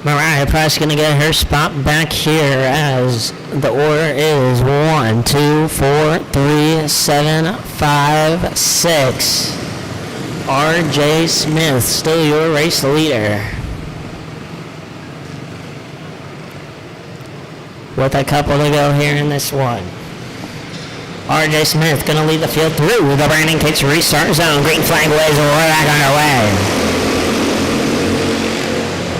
Mariah Price going to get her spot back here as the order is 1, 2, 4, 3, 7, 5, 6. RJ Smith, still your race leader. With a couple to go here in this one. RJ Smith going to lead the field through the Brandon Cates restart zone. Green flag waves, we're back underway.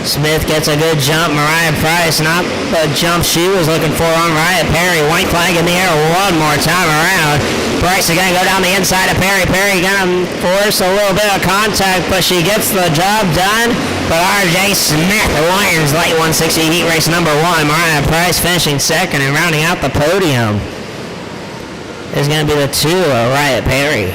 Smith gets a good jump. Mariah Price, not the jump she was looking for on Riot Perry. White flag in the air one more time around. Price is going to go down the inside of Perry. Perry going to force a little bit of contact, but she gets the job done. But RJ Smith wins Light 160 heat race number 1. Mariah Price finishing second and rounding out the podium is going to be the 2 of Riot Perry.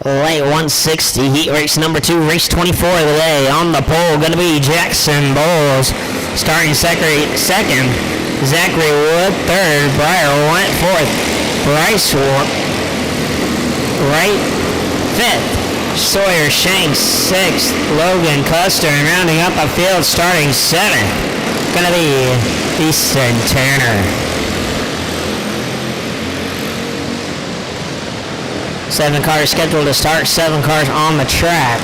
Light 160 heat race number 2, race 24 of the day. On the pole going to be Jackson Bowles starting second. Zachary Wood third. Briar Went fourth. Bryce Wright fifth. Sawyer Shanks sixth. Logan Custer and rounding up the field starting seventh. Going to be Easton Turner. 7 cars scheduled to start, 7 cars on the track.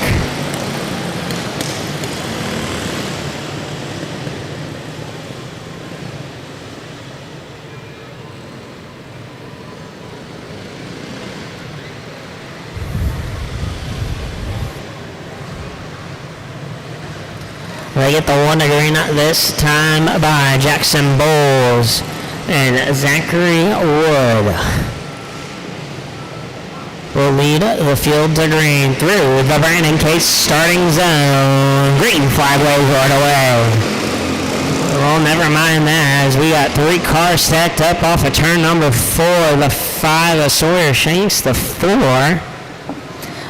They get the 1 green this time by Jackson Bowles and Zachary Wood. will lead the field to green through the Brandon Cates starting zone. Green flag waves right away. Well, never mind that, as we got 3 cars stacked up off of turn number 4. The 5 of Sawyer Shanks, the 4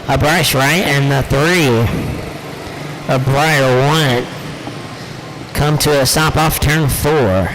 of Bryce Wright, and the 3 of Briar Went come to a stop off turn 4.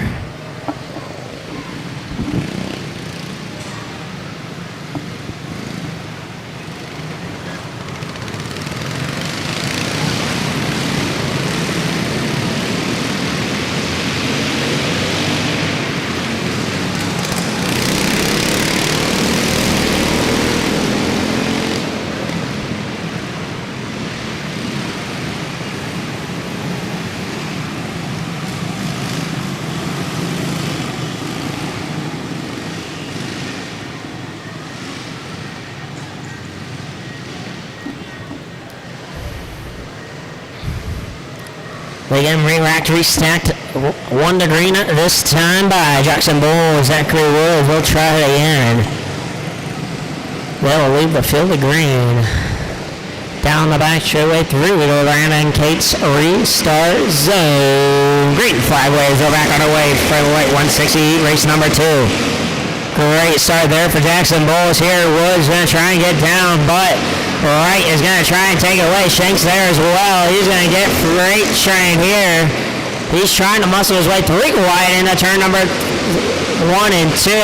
They get re-racked, restacked, 1 to green this time by Jackson Bull. Zachary Woods will try it again. They'll leave the field of green. Down the back straightaway through to Brandon Cates restart zone. Green flag waves go back on the way for white 160 race number 2. Great start there for Jackson Bowles here. Woods going to try and get down, but Wright is going to try and take it away. Shanks there as well. He's going to get freight train here. He's trying to muscle his way 3 wide into turn number 1 and 2.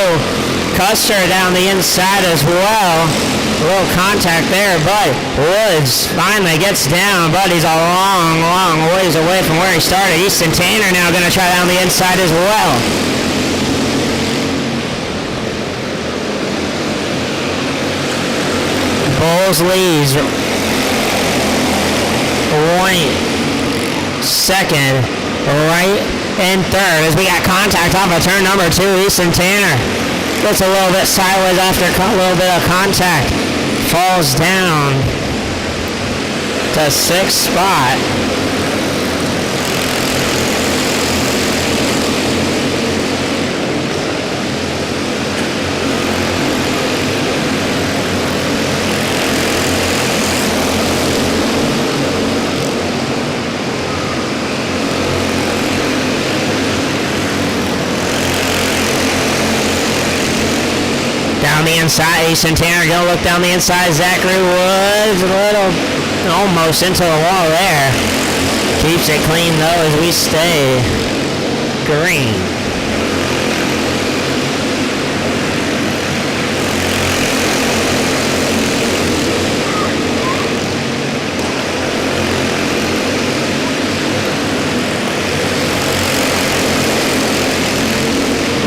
Custer down the inside as well. A little contact there, but Woods finally gets down, but he's a long, long ways away from where he started. Easton Tanner now going to try down the inside as well. Bowles leads. White second, Wright in third as we got contact off of turn number 2. Easton Tanner gets a little bit sideways after a little bit of contact. Falls down to 6th spot. Down the inside, Easton Tanner gonna look down the inside. Zachary Woods, a little almost into the wall there. Keeps it clean though as we stay green.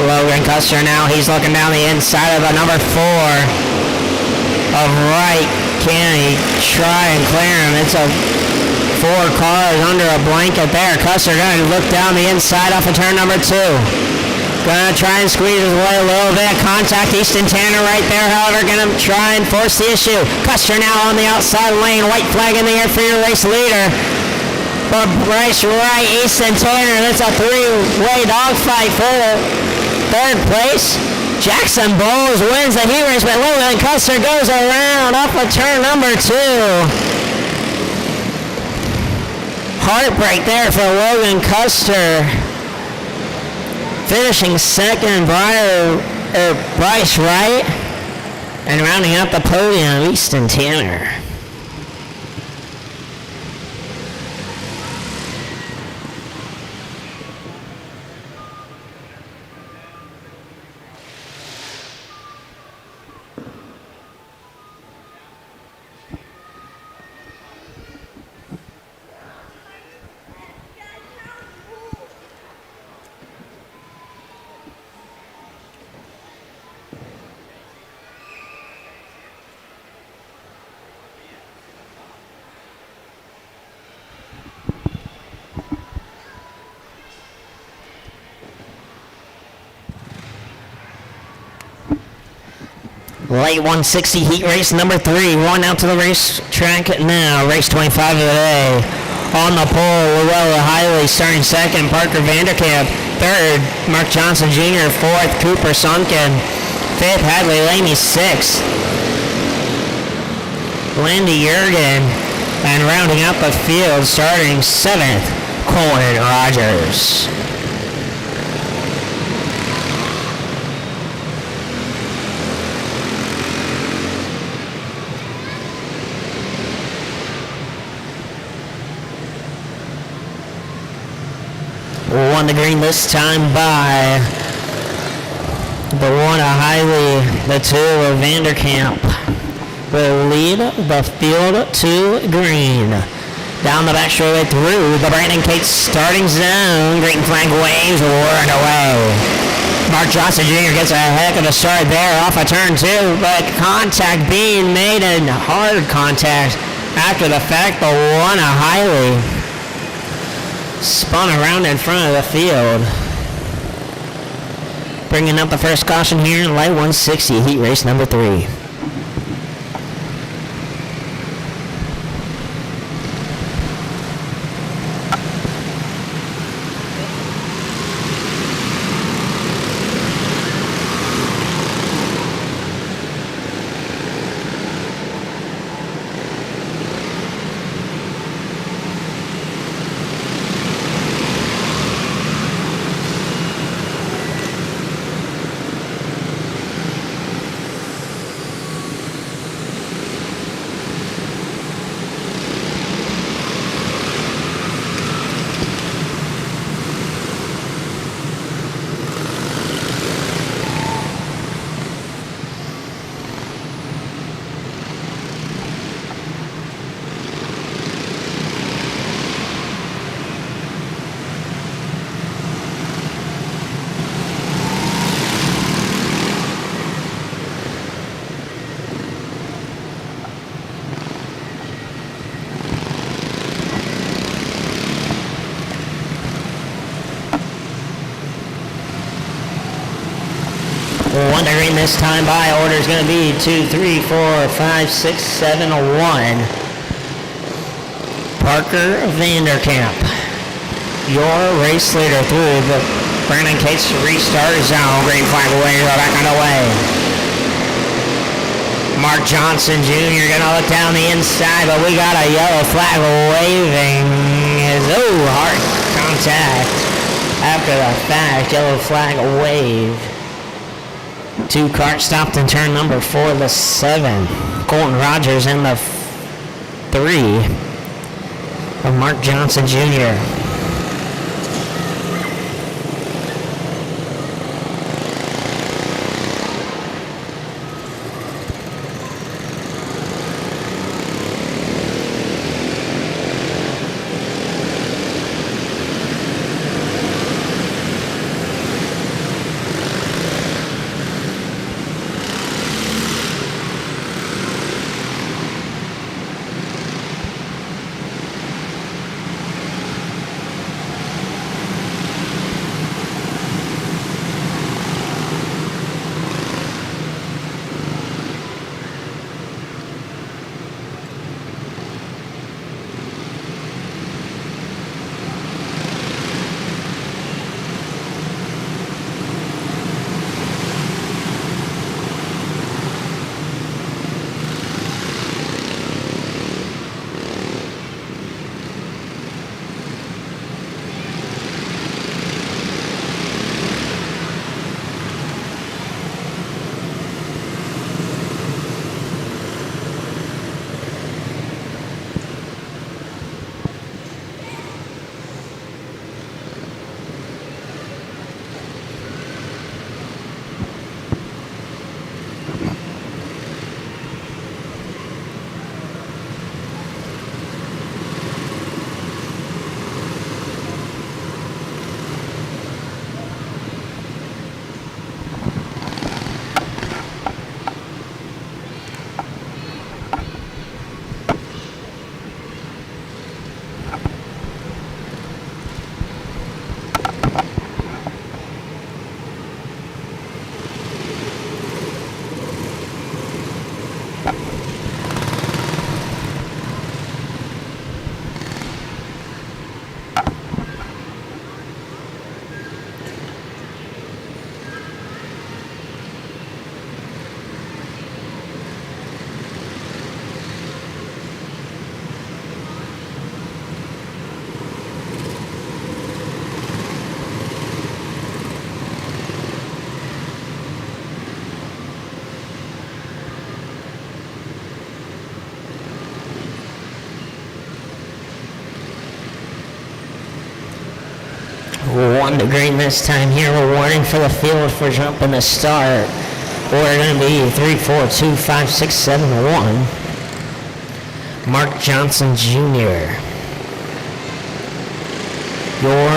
Logan Custer now, he's looking down the inside of the number 4 of Wright. Can he try and clear him? It's a 4 cars under a blanket there. Custer gonna look down the inside off of turn number 2. Gonna try and squeeze his way a little bit. Contact Easton Tanner right there, however, gonna try and force the issue. Custer now on the outside lane. White flag in the air for your race leader. For Bryce Wright, Easton Tanner, that's a 3-way dogfight for the 3rd place. Jackson Bowles wins the heat race, but Logan Custer goes around off of turn number 2. Heartbreak there for Logan Custer. Finishing 2nd, Bryce Wright. And rounding out the podium, Easton Tanner. Late 160 heat race number 3. One out to the racetrack now. Race 25 of the day. On the pole, Llewellyn Hiley starting 2nd. Parker Vanderkamp 3rd. Mark Johnson Jr. 4th. Cooper Sunken 5th. Hadley Laney 6th. Landy Jurgen. And rounding up the field, starting 7th, Colton Rogers. Won the green this time by the 1 of Hiley, the 2 of Vanderkamp. Will lead the field to green. Down the back straightaway through the Brandon Cates starting zone. Green flag waves, roaring away. Mark Johnson Jr. gets a heck of a start there off of turn 2, but contact being made and hard contact after the fact. The 1 of Hiley spun around in front of the field. Bringing up the first caution here in light 160, heat race number 3. One to green this time by. Order is going to be 2, 3, 4, 5, 6, 7, 1. Parker Vanderkamp, your race leader through the Brandon Cates restart zone. Green flag away, back on the way. Mark Johnson Jr. going to look down the inside, but we got a yellow flag waving. Hard contact after the fact. Yellow flag wave. 2 cars stopped in turn number 4, the 7. Colton Rogers in the 3 of Mark Johnson Jr. 1 to green this time here. We're warning for the field for jumping the start. Order going to be 3, 4, 2, 5, 6, 7, 1. Mark Johnson Jr. Your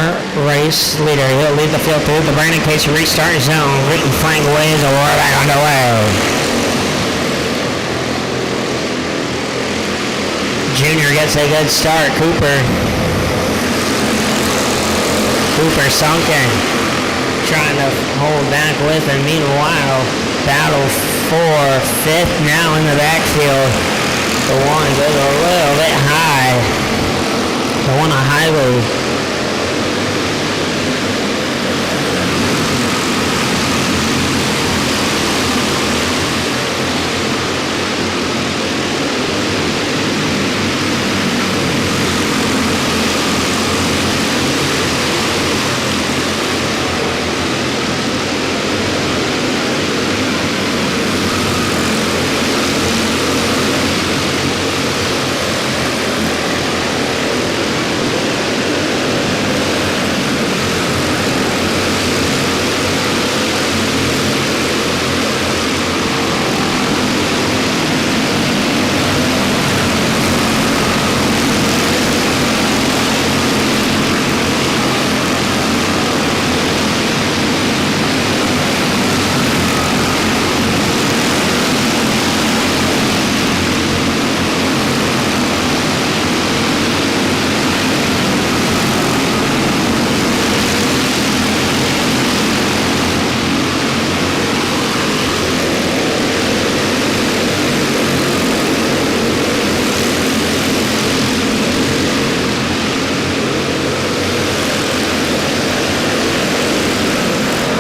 race leader. He'll lead the field through the Brandon Case restart zone. Written flank ways, and we're back underway. Junior gets a good start. Cooper sunken. Trying to hold back with him. Meanwhile, battle for 5th now in the backfield. The one goes a little bit high. The one on highway.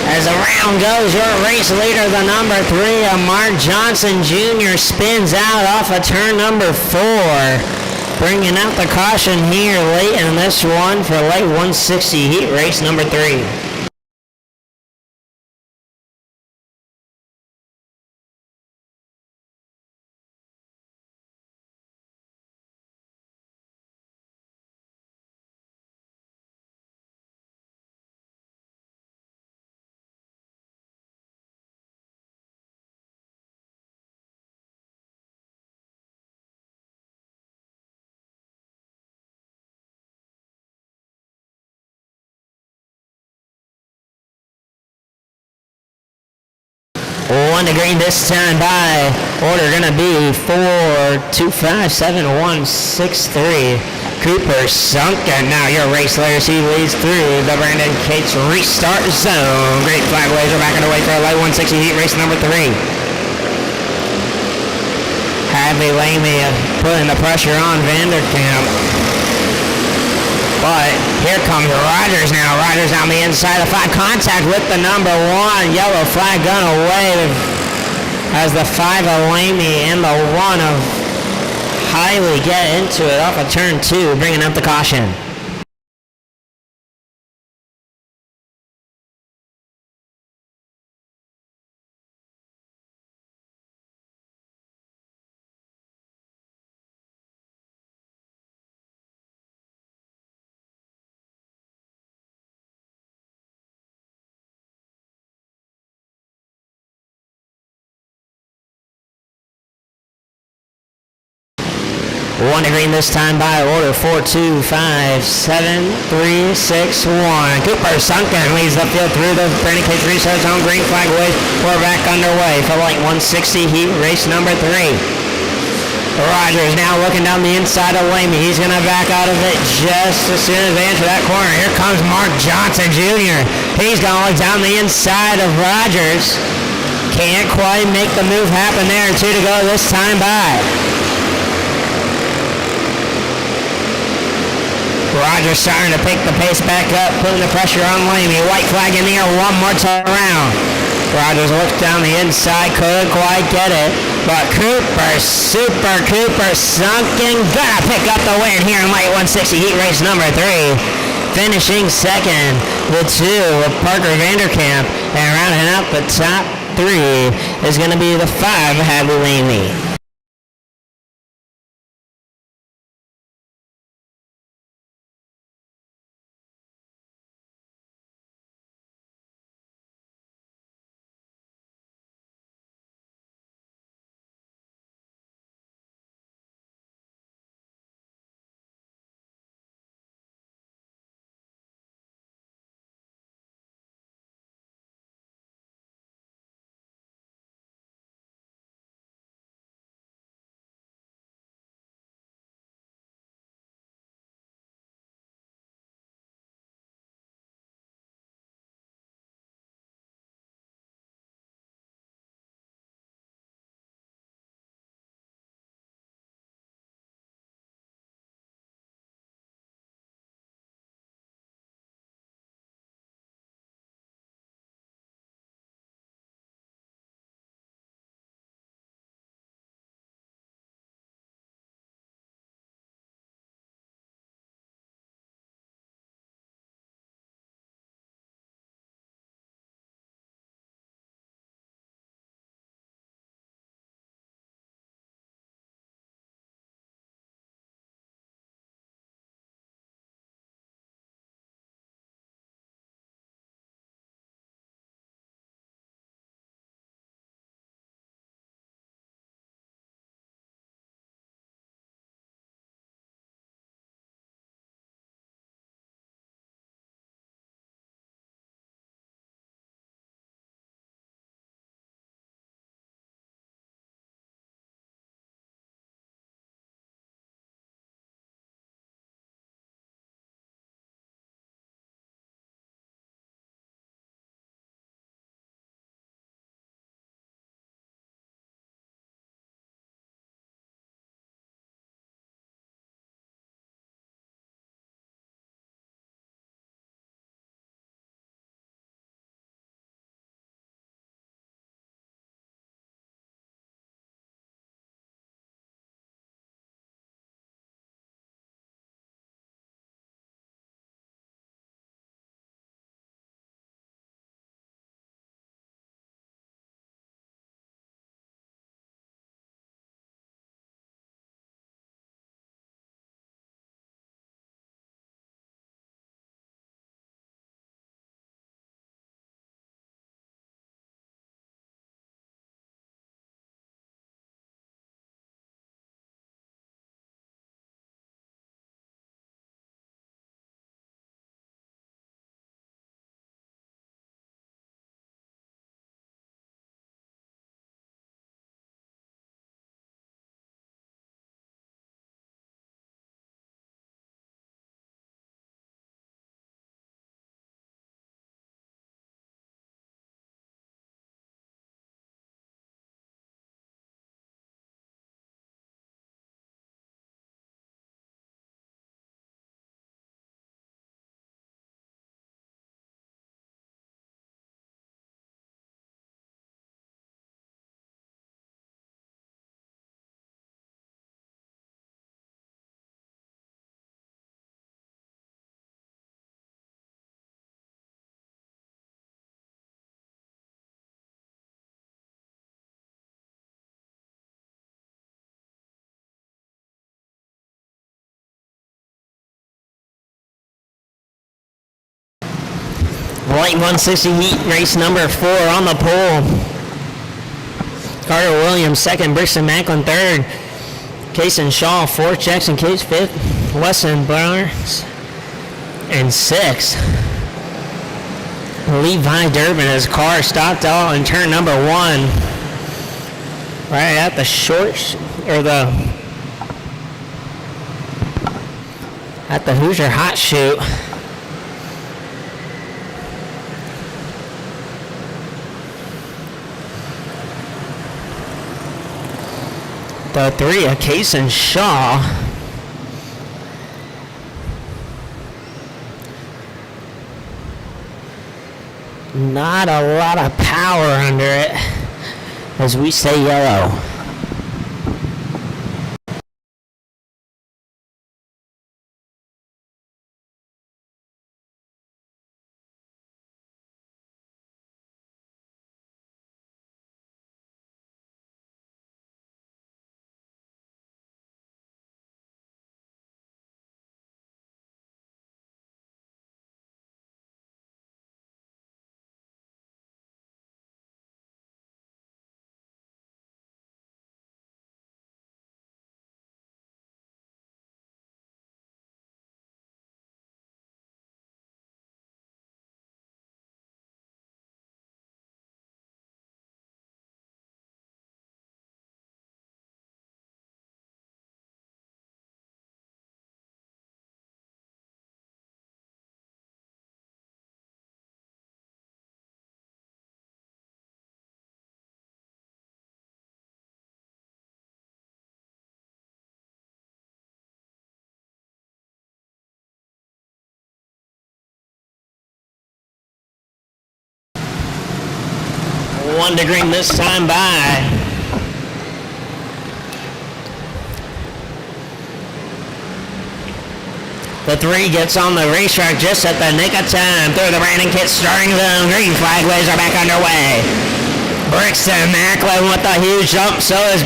As the round goes, your race leader, the number 3, Mark Johnson Jr., spins out off of turn number 4. Bringing out the caution here late in this one for late 160 heat race number 3. One to green this time by order gonna be 4, 2, 5, 7, 1, 6, 3. Cooper sunken. Now your race leader, he leads through the Brandon Cates restart zone. Great flag waves are back underway for a light 160 heat race number 3. Hadley Lamy putting the pressure on Vanderkamp. But here comes Rogers now. Rogers on the inside of 5. Contact with the number 1. Yellow flag gonna wave as the 5 of Lamy and the 1 of Hiley get into it off of turn 2, bringing up the caution. One to green this time by order 4, 2, 5, 7, 3, 6, 1. Cooper sunken leads the field through the Brandon Case restart zone. Green flag waves. We're back underway for like 160 heat race number 3. Rogers now looking down the inside of Lamy. He's going to back out of it just as soon as they enter that corner. Here comes Mark Johnson Jr. He's going to look down the inside of Rogers. Can't quite make the move happen there. 2 to go this time by. Rogers starting to pick the pace back up, putting the pressure on Lamy. White flag in the air one more time around. Rogers looks down the inside, couldn't quite get it. But Super Cooper sunken. Gonna pick up the win here in light 160 heat race number 3. Finishing second, the 2 of Parker Vanderkamp. And rounding out the top 3 is going to be the 5 Hadley Lamy. Light 160 heat race number 4 on the pole. Carter Williams second, Brixton Macklin third, Kason Shaw fourth, Jackson Cates fifth, Weston Barnes and sixth. Levi Durbin, his car stopped out in turn number 1, right at the at the Hoosier Hot Chute. The 3 of Kason Shaw. Not a lot of power under it as we say yellow. One to green this time by. The 3 gets on the racetrack just at the nick of time through the Brandon Kit starting zone. Green flag waves are back underway. Brixton Macklin with a huge jump, so is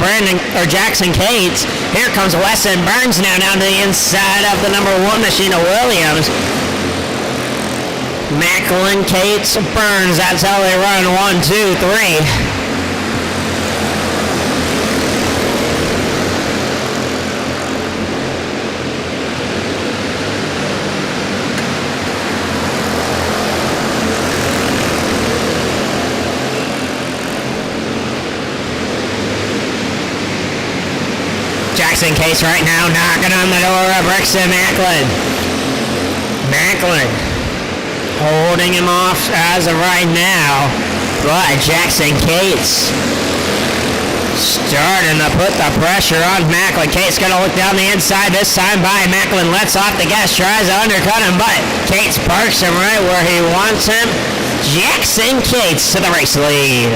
Jackson Cates. Here comes Weston Burns now down to the inside of the number 1 machine of Williams. Macklin, Cates, Burns, that's how they run. 1, 2, 3. Jackson Cates right now knocking on the door of Brixton Macklin. Macklin holding him off as of right now, but Jackson Cates starting to put the pressure on Macklin. Cates gonna look down the inside this time by. Macklin lets off the gas, tries to undercut him, but Cates parks him right where he wants him. Jackson Cates to the race lead.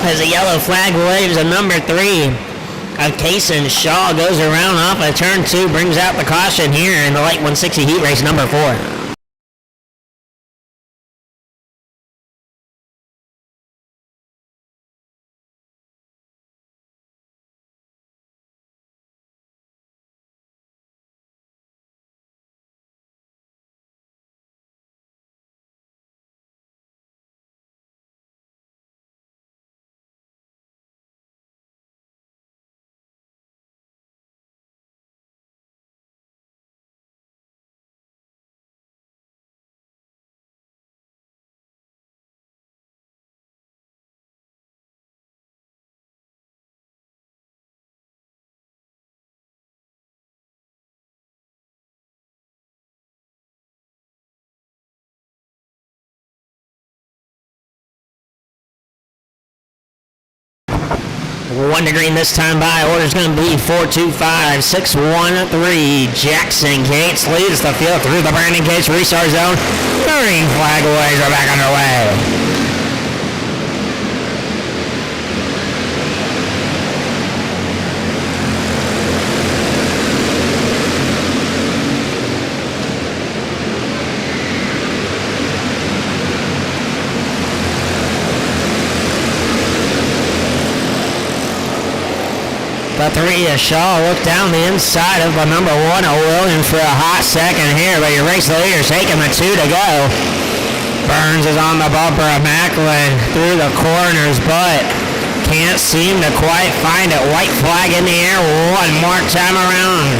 As a yellow flag waves, a number 3 of Kason Shaw goes around off of turn 2, brings out the caution here in the light 160 heat race number 4. 1 to green this time by. Order's going to be 4-2-5-6-1-3. Jackson Gates leads the field through the Brandon Gates restart zone. Green flag aways are back underway. The 3 is Shaw. Look down the inside of the number 1 of Williams for a hot second here, but your race leader's taking the 2 to go. Burns is on the bumper of Macklin through the corners, but can't seem to quite find it. White flag in the air one more time around.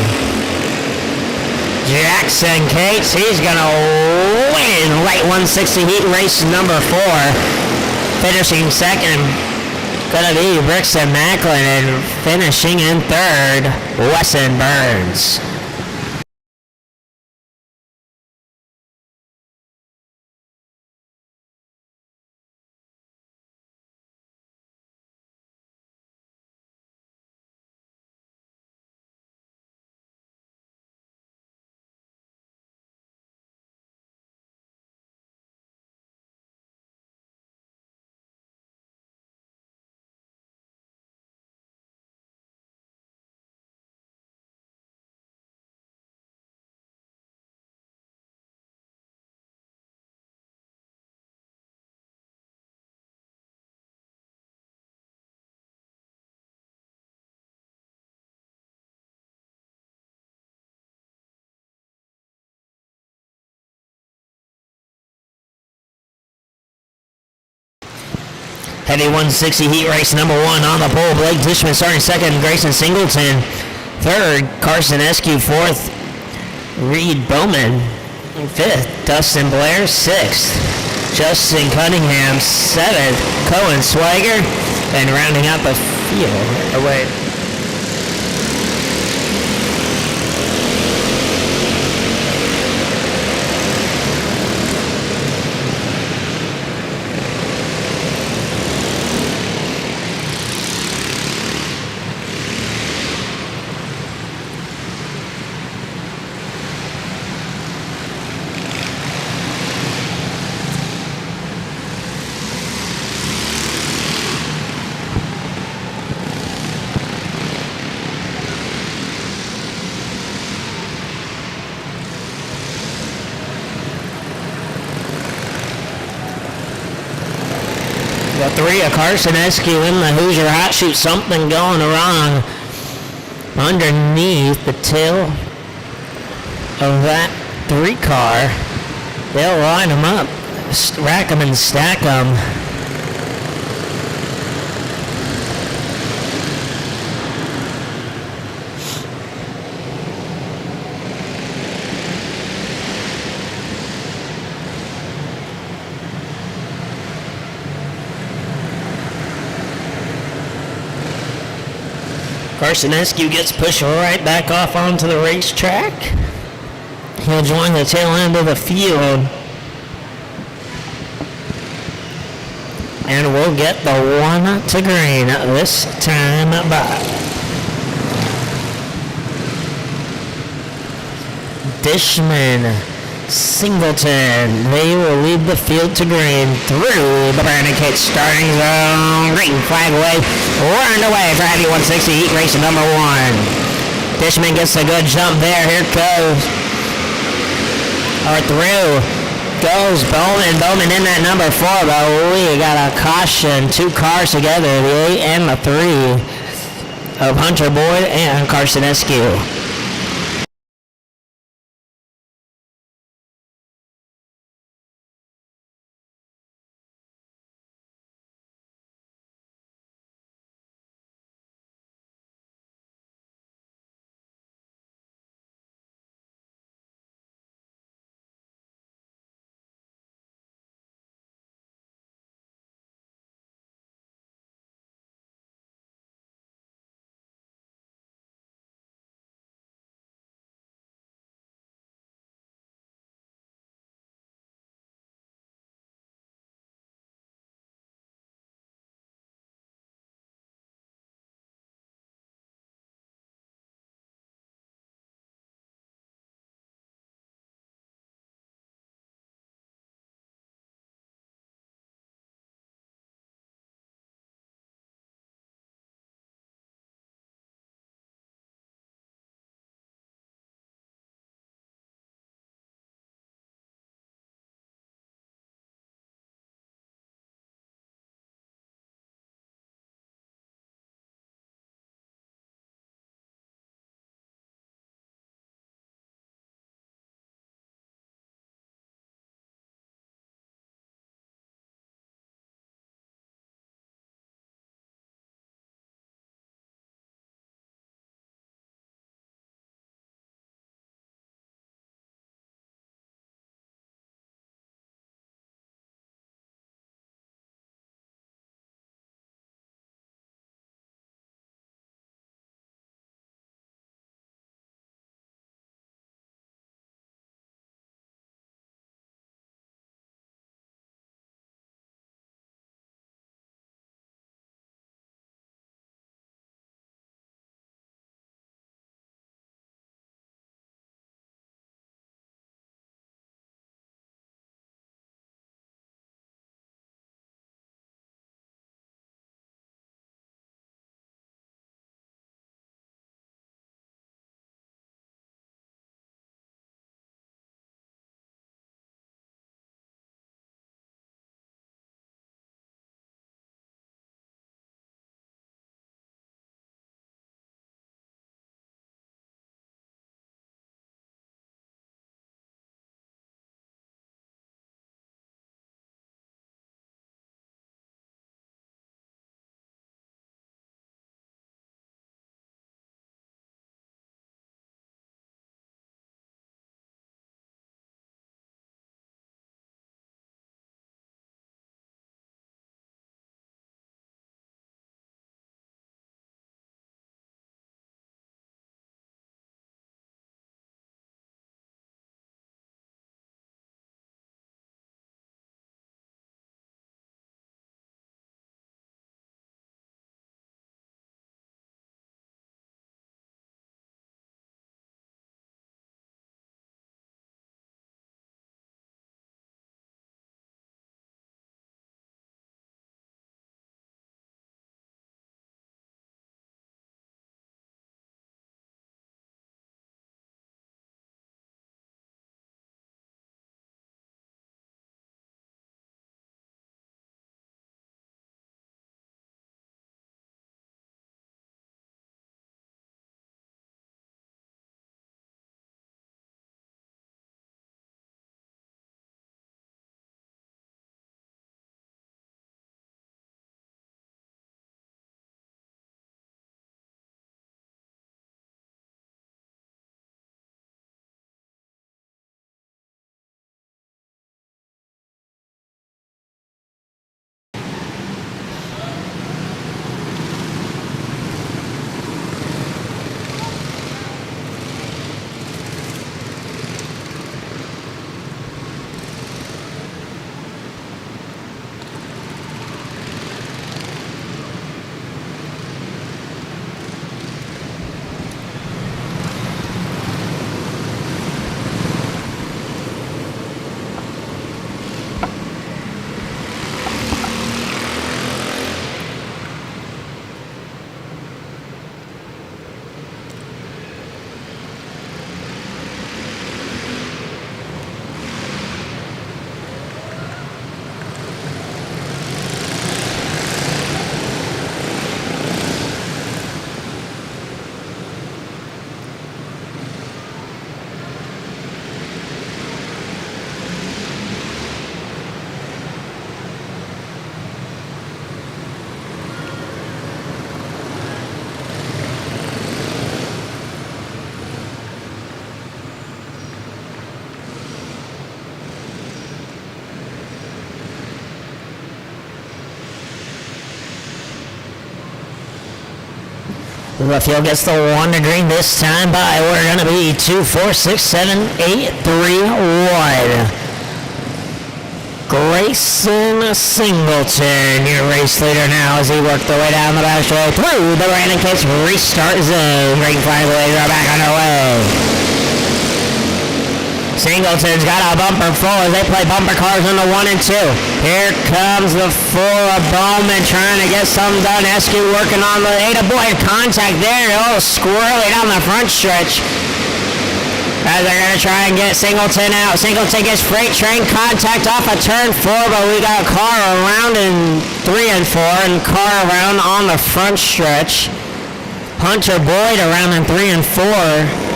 Jackson Cates, he's going to win late 160 heat race number 4. Finishing second, going to be Rickson Macklin, and finishing in third, Wesson Burns. Heavy 160 heat race number 1 on the pole. Blake Dishman starting second. Grayson Singleton third. Carson Eskew fourth. Reed Bowman fifth. Dustin Blair sixth. Justin Cunningham seventh. Cohen Swagger, and rounding up a field. Oh wait. The 3 of Carson Eskew in the Hoosier hot shoot. Something going wrong underneath the tail of that 3 car. They'll line them up, rack them and stack them. Carson Eskew gets pushed right back off onto the racetrack. He'll join the tail end of the field. And we'll get the 1 to green this time by. Dishman, Singleton, they will lead the field to green through the Brandon Cates starting zone. Green flag away. We're underway for Heavy 160 heat race number 1. Dishman gets a good jump there. Here goes, or through goes Bowman. Bowman in that number 4, but we got a caution. 2 cars together, the 8 and the 3 of Hunter Boyd and Carson Eskew. The field gets the 1 to green this time by. We're going to be 2, 4, 6, 7, 8, 3 wide. Grayson Singleton, your race leader now as he worked the way down the back straight through the Brandon Case restart zone. Green flag waves are back underway. Singleton's got a bumper full as they play bumper cars on the 1 and 2. Here comes the 4 of Bowman trying to get something done. Eskew working on the 8 of Boyd. Contact there. Oh, squirrely down the front stretch. As they're going to try and get Singleton out. Singleton gets freight train contact off of turn 4, but we got car around in 3 and 4 and car around on the front stretch. Hunter Boyd around in 3 and 4.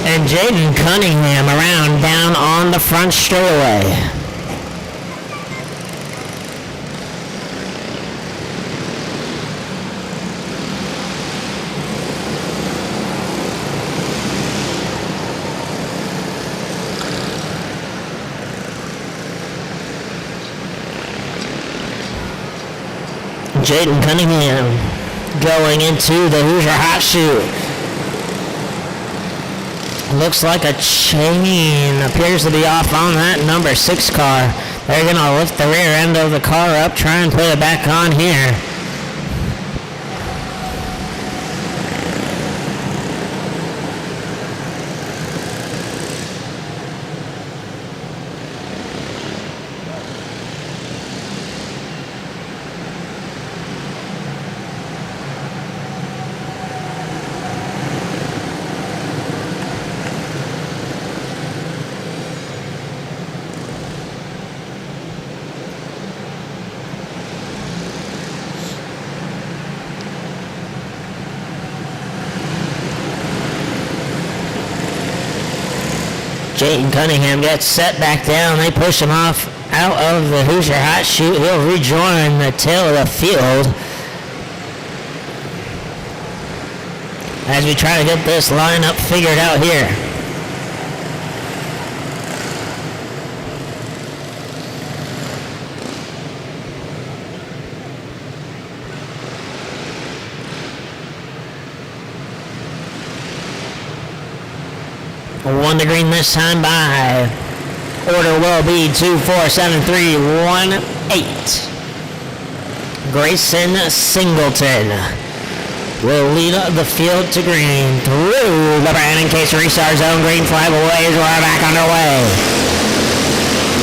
And Jaden Cunningham around down on the front straightaway. Jaden Cunningham going into the Hoosier Hot Shoot. Looks like a chain appears to be off on that number 6 car. They're going to lift the rear end of the car up, try and put it back on here. Jaden Cunningham gets set back down. They push him off out of the Hoosier Hot Shoot. He'll rejoin the tail of the field as we try to get this lineup figured out here. One to green this time by. Order will be 2, 4, 7, 3, 1, 8. Grayson Singleton will lead the field to green through the Brandon Case restart zone. Green flag waves. We're back underway.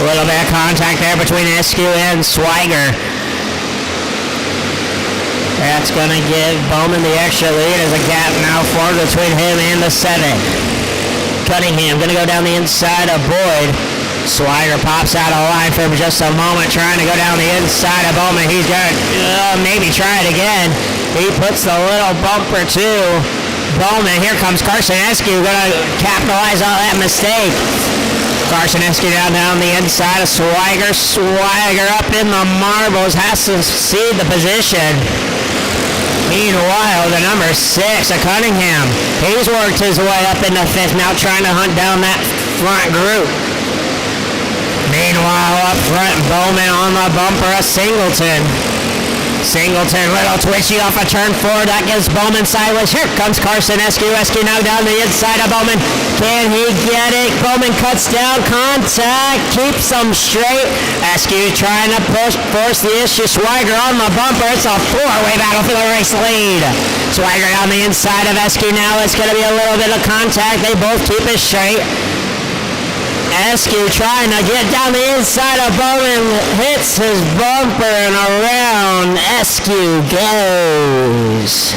A little bit of contact there between Eskew and Swiger. That's going to give Bowman the extra lead as a gap now formed between him and the 7. Cunningham going to go down the inside of Boyd. Swiger pops out of line for just a moment, trying to go down the inside of Bowman. He's going to maybe try it again. He puts the little bumper to Bowman. Here comes Carson Eskew, going to capitalize on that mistake. Carson Eskew down the inside of Swiger. Swiger up in the marbles, has to cede the position. Meanwhile, the number 6 of Cunningham, he's worked his way up in the 5th, now trying to hunt down that front group. Meanwhile, up front, Bowman on the bumper of Singleton. Singleton, little twitchy off a turn 4. That gives Bowman sideways. Here comes Carson Eskew. Eskew now down the inside of Bowman. Can he get it? Bowman cuts down. Contact. Keeps them straight. Eskew trying to force the issue. Swiger on the bumper. It's a 4-way battle for the race lead. Swiger on the inside of Eskew now. It's going to be a little bit of contact. They both keep it straight. Eskew trying to get down the inside of Bowman, hits his bumper and around Eskew goes.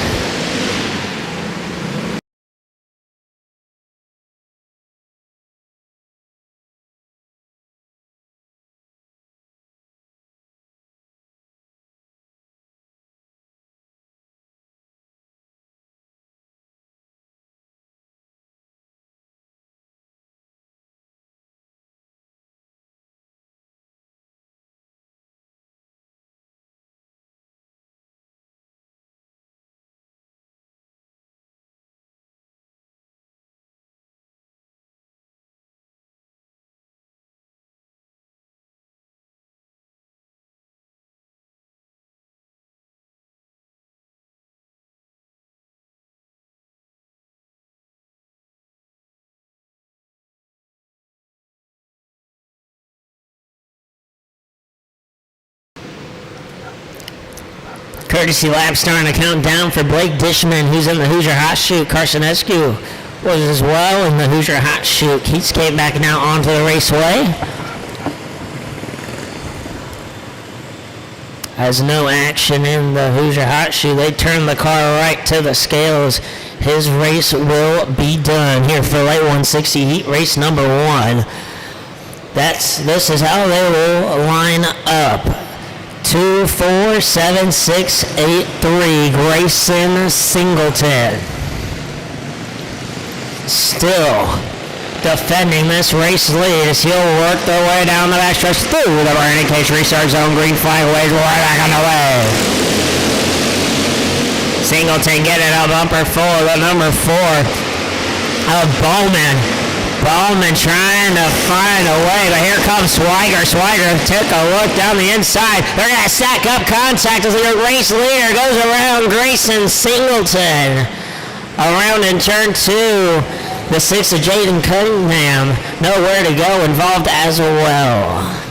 Courtesy lap starting to count down for Blake Dishman, who's in the Hoosier Hot Shoot. Carson Eskew was as well in the Hoosier Hot Shoot. He's came back now onto the raceway. As no action in the Hoosier Hot Shoe, they turn the car right to the scales. His race will be done here for late 160 heat race number 1. This is how they will line up. 2, 4, 7, 6, 8, 3. Grayson Singleton. Still defending this race lead as he'll work their way down the backstretch through the burning cage restart zone. Green flag waves right back on the way. Singleton getting a bumper full of the number 4 of Bowman. Bowman trying to find a way, but here comes Swiger. Swiger took a look down the inside. They're going to stack up contact as the race leader goes around Grayson Singleton. Around in turn 2. The 6 of Jaden Cunningham, nowhere to go, involved as well.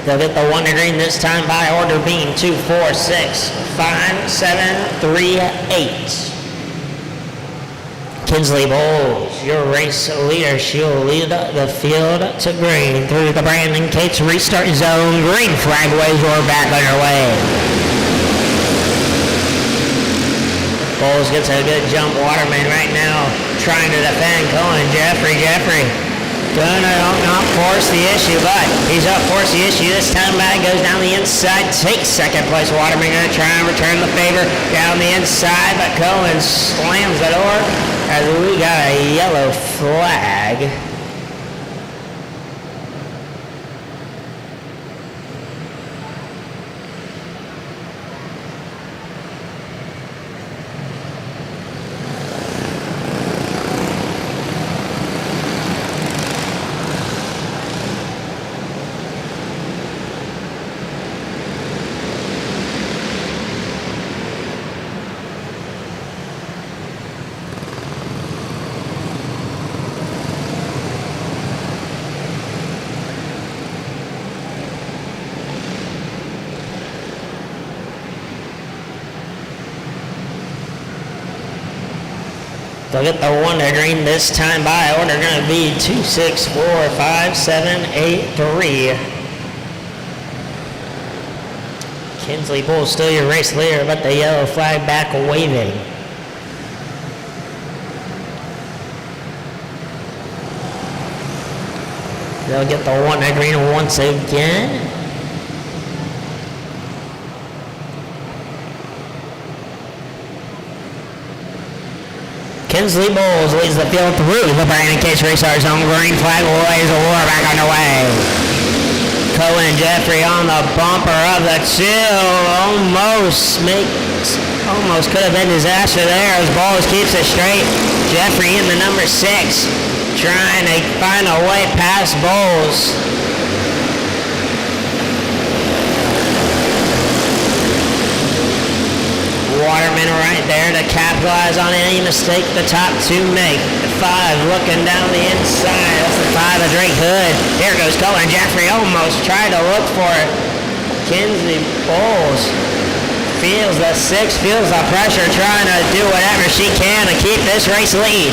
They'll get the 1 to green this time by order being 2, 4, 6, 5, 7, 3, 8. Kinsley Bowles, your race leader. She'll lead the field to green through the Brandon Cates restart zone. Green flag waves are back underway. Bowles gets a good jump. Waterman right now trying to defend Cohen. Jeffrey gonna not force the issue, but he's up force the issue. This time back goes down the inside, takes second place. Waterman gonna try and return the favor down the inside, but Cohen slams the door as we got a yellow flag. They'll get the 1 to green this time by order going to be 2, 6, 4, 5, 7, 8, 3. Kinsley Bowles still your race leader, but the yellow flag back waving. They'll get the 1 to green once again. Kinsley Bowles leads the field through the Brandon Cates restart zone. Green flag waves a war back underway. Cohen Jeffrey on the bumper of the 2. Almost could have been disaster there as Bowles keeps it straight. Jeffrey in the number 6 trying to find a way past Bowles. Waterman right there to capitalize on any mistake the top 2 make. 5 looking down the inside. That's the 5 of Drake Hood. Here goes Cohen Jeffrey, almost tried to look for it. Kinsley Bowles feels the 6, feels the pressure, trying to do whatever she can to keep this race lead.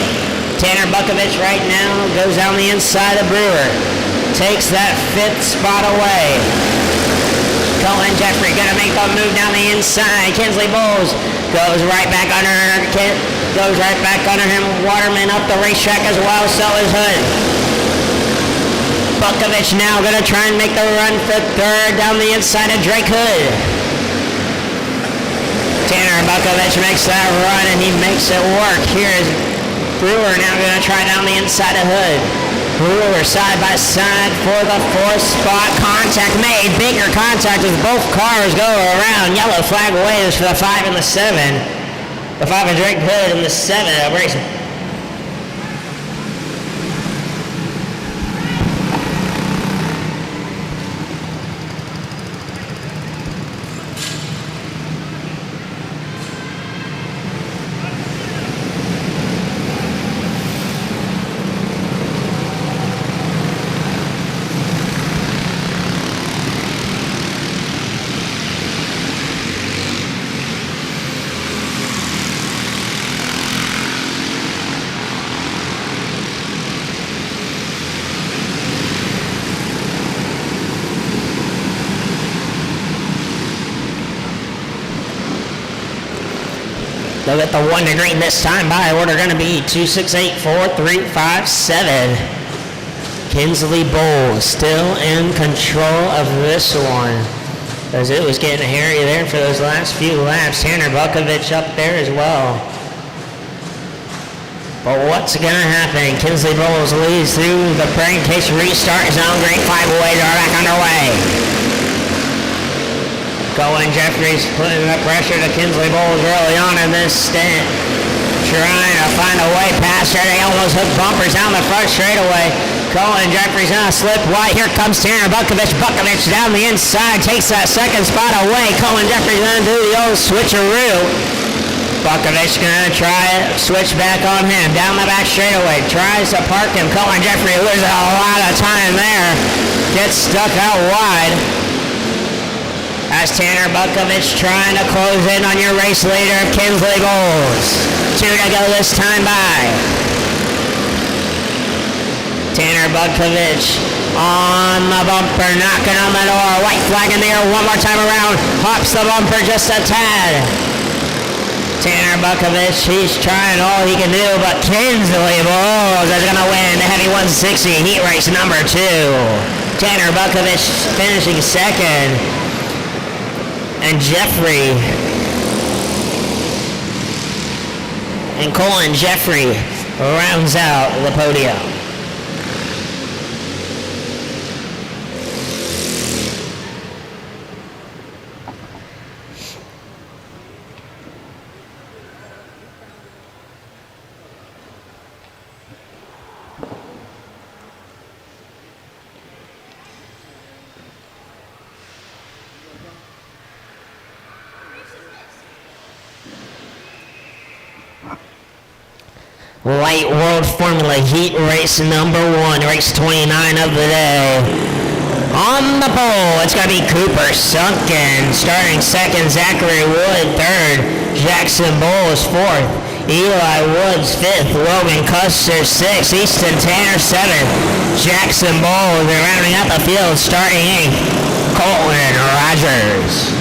Tanner Bukovich right now goes down the inside of Brewer. Takes that 5th spot away. Cohen Jeffrey gonna make the move down the inside. Kinsley Bowles goes right back under her. Goes right back under him. Waterman up the racetrack as well. So is Hood. Bukovich now gonna try and make the run for 3rd down the inside of Drake Hood. Tanner Bukovich makes that run and he makes it work. Here's Brewer now gonna try down the inside of Hood. Brewer side by side for the 4th spot. Contact made. Bigger contact as both cars go around. Yellow flag waves for the 5 and the 7. The 5 of Drake Hood and the 7 of Racing. They'll get the 1 to green this time by order going to be 2, 6, 8, 4, 3, 5, 7. Kinsley Bowles still in control of this one as it was getting hairy there for those last few laps. Tanner Bukovich up there as well. But what's going to happen? Kinsley Bowles leads through the Brandon Cates restart zone. Green flag waves are back underway. Cohen Jeffries putting the pressure to Kinsley Bowles early on in this stint. Trying to find a way past her. They almost hook bumpers down the front straightaway. Cohen Jeffries gonna slip wide. Here comes Tanner Bukovich. Bukovich down the inside. Takes that 2nd spot away. Cohen Jeffries gonna do the old switcheroo. Bukovich gonna try it. Switch back on him. Down the back straightaway. Tries to park him. Cohen Jeffries loses a lot of time there. Gets stuck out wide. As Tanner Bukovich trying to close in on your race leader, Kinsley Bowles. 2 to go this time by. Tanner Bukovich on the bumper, knocking on the door. White flag in the air one more time around. Hops the bumper just a tad. Tanner Bukovich, he's trying all he can do, but Kinsley Bowles is going to win the Heavy 160 heat race number 2. Tanner Bukovich finishing second. And Jeffrey and Colin Jeffrey rounds out the podium. Light World Formula Heat Race number 1, race 29 of the day. On the pole, it's going to be Cooper Sunken, starting second, Zachary Wood third, Jackson Bowles fourth, Eli Woods fifth, Logan Custer sixth, Easton Tanner seventh, Jackson Bowles, and rounding out the field, starting eighth, Colton Rogers.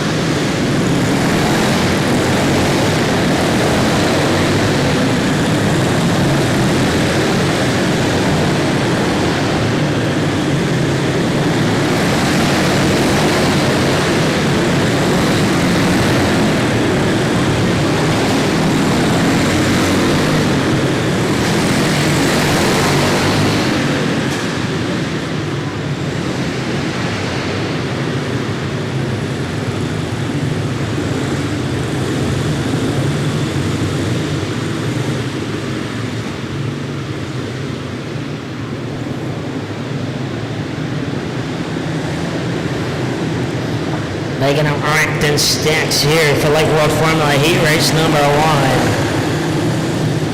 Making them ranked in sticks here for Lake World Formula Heat Race number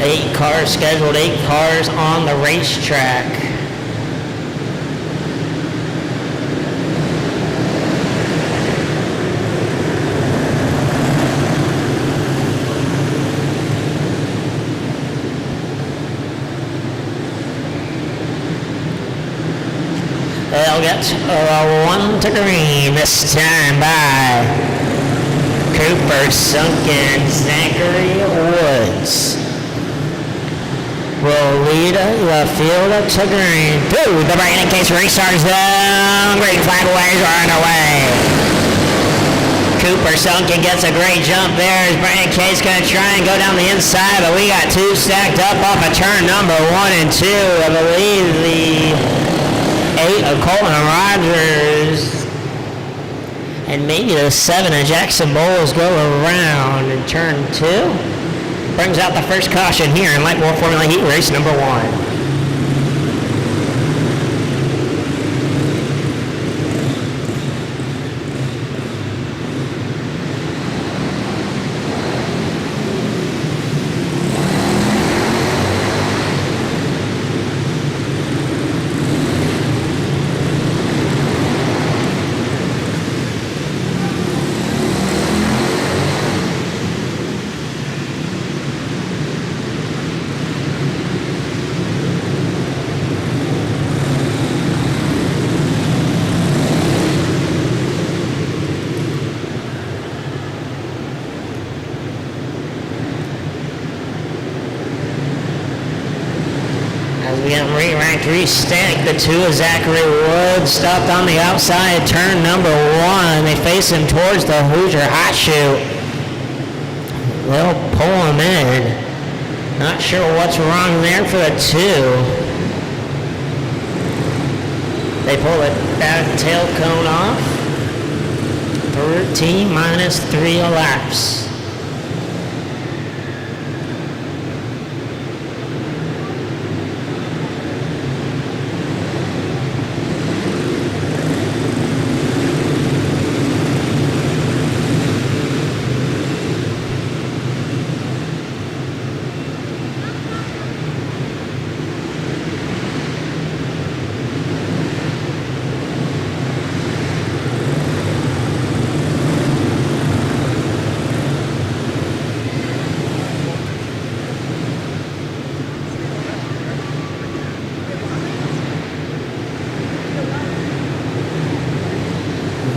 1. 8 cars scheduled, 8 cars on the racetrack. They'll get 1 to green this time by Cooper Sunken, Zachary Woods. Will lead the field to green. Through the brain in case restarts down. Green flag waves are underway. Cooper Sunken gets a great jump there as Brandon Case going to try and go down the inside, but we got 2 stacked up off of turn number 1 and 2. I believe the 8 of Colton Rogers and maybe the 7 of Jackson Bowles go around in turn 2. Brings out the first caution here in Light World Formula Heat Race number 1. Restacked. The 2 of Zachary Woods stopped on the outside turn number 1. They face him towards the Hoosier hot chute. They'll pull him in. Not sure what's wrong there for the 2. They pull that tail cone off. 13 minus 3 laps.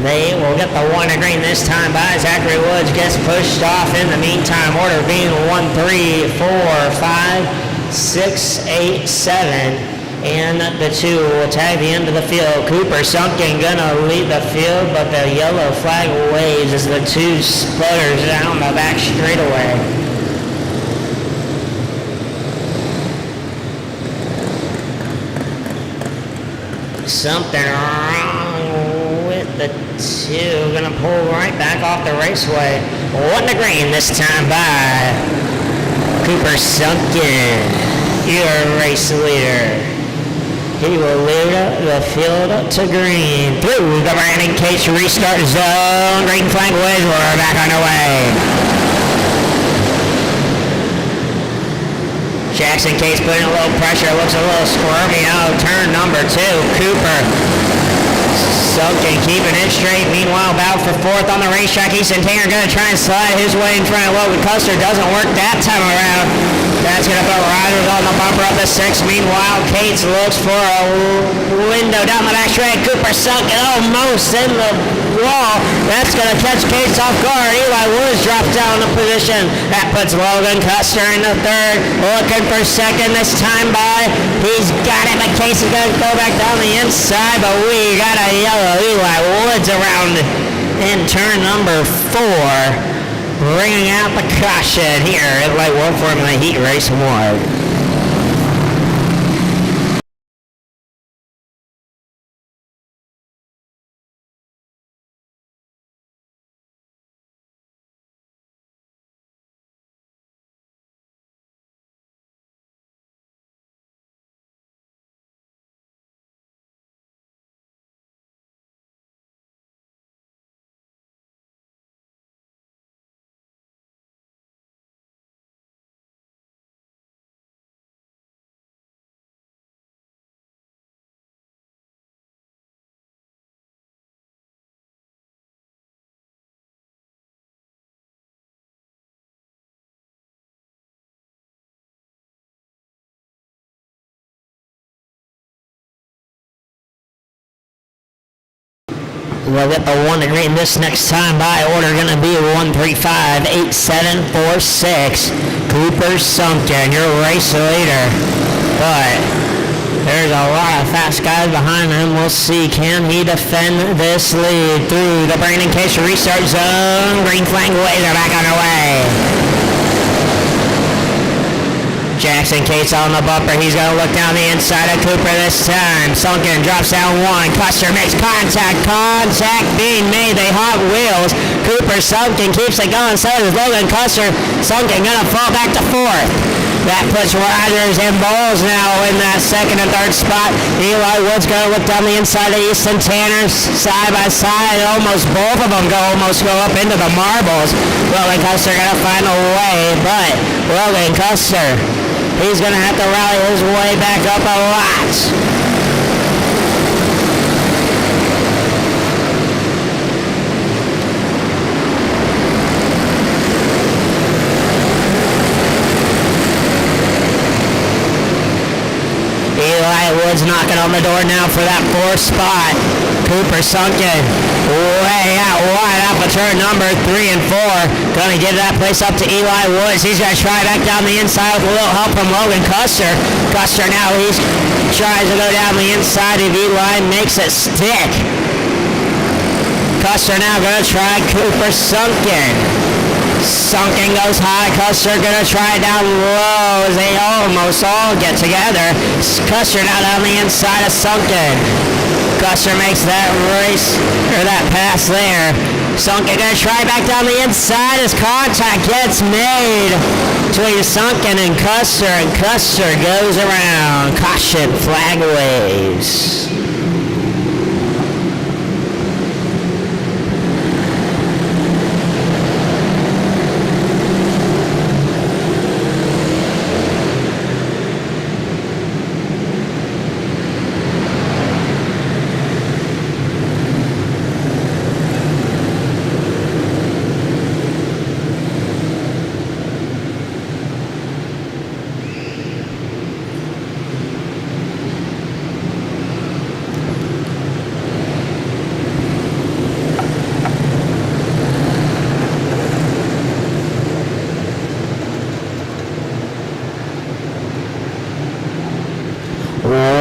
They will get the 1 to green this time by Zachary Woods. Gets pushed off in the meantime. Order being 1, 3, 4, 5, 6, 8, 7. And the 2 will tag the end of the field. Cooper Sunken gonna lead the field, but the yellow flag waves as the 2 sputters down the back straightaway. Something wrong with the 2. Gonna pull right back off the raceway. 1 to green this time by Cooper Sunken, your race leader. He will lead the field to green. Through the Brandon Case restart zone. Green flag waves. We're back underway. Jackson Case putting a little pressure. Looks a little squirmy out. Turn number 2. Cooper Sunken keeping it straight. Meanwhile, bout for 4th on the racetrack. Easton Tanger going to try and slide his way in front of Logan Custer. Doesn't work that time around. That's going to put Riders on the bumper up to 6. Meanwhile, Cates looks for a window down the back straight. Cooper Sunken almost in the wall. That's going to catch Cates off guard. Eli Woods drops down the position. That puts Logan Custer in the 3rd. Looking for 2nd this time by. He's got it, but Cates is going to go back down the inside. But we got a yellow Eli Woods around in turn number 4. Bringing out the caution here at Light World Formula Heat Race 1. We'll get the 1 to green this next time by. Order going to be 1, 3, 5, 8, 7, 4, 6. Cooper Sunken, your race leader. But there's a lot of fast guys behind him. We'll see, can he defend this lead through the Brandon Case restart zone. Green flag waves are back underway. Jackson Cates on the bumper. He's going to look down the inside of Cooper this time. Sunken drops down 1. Custer makes contact. Contact being made. They hot wheels. Cooper Sunken keeps it going. So does Logan Custer. Sunken going to fall back to 4th. That puts Riders and Bowles now in that 2nd and 3rd spot. Eli Woods going to look down the inside of Easton Tanner. Side by side. Almost both of them go up into the marbles. Logan Custer going to find a way. But Logan Custer, he's going to have to rally his way back up a lot. Eli Woods knocking on the door now for that 4th spot. Cooper Sunken way out wide off of turn number 3 and 4. Going to give that place up to Eli Woods. He's going to try back down the inside with a little help from Logan Custer. Custer now tries to go down the inside of Eli, makes it stick. Custer now going to try Cooper Sunken. Sunken goes high. Custer gonna try down low as they almost all get together. Custer now down the inside of Sunken. Custer makes that race, or that pass there. Sunken gonna try back down the inside as contact gets made between Sunken and Custer goes around. Caution, flag waves.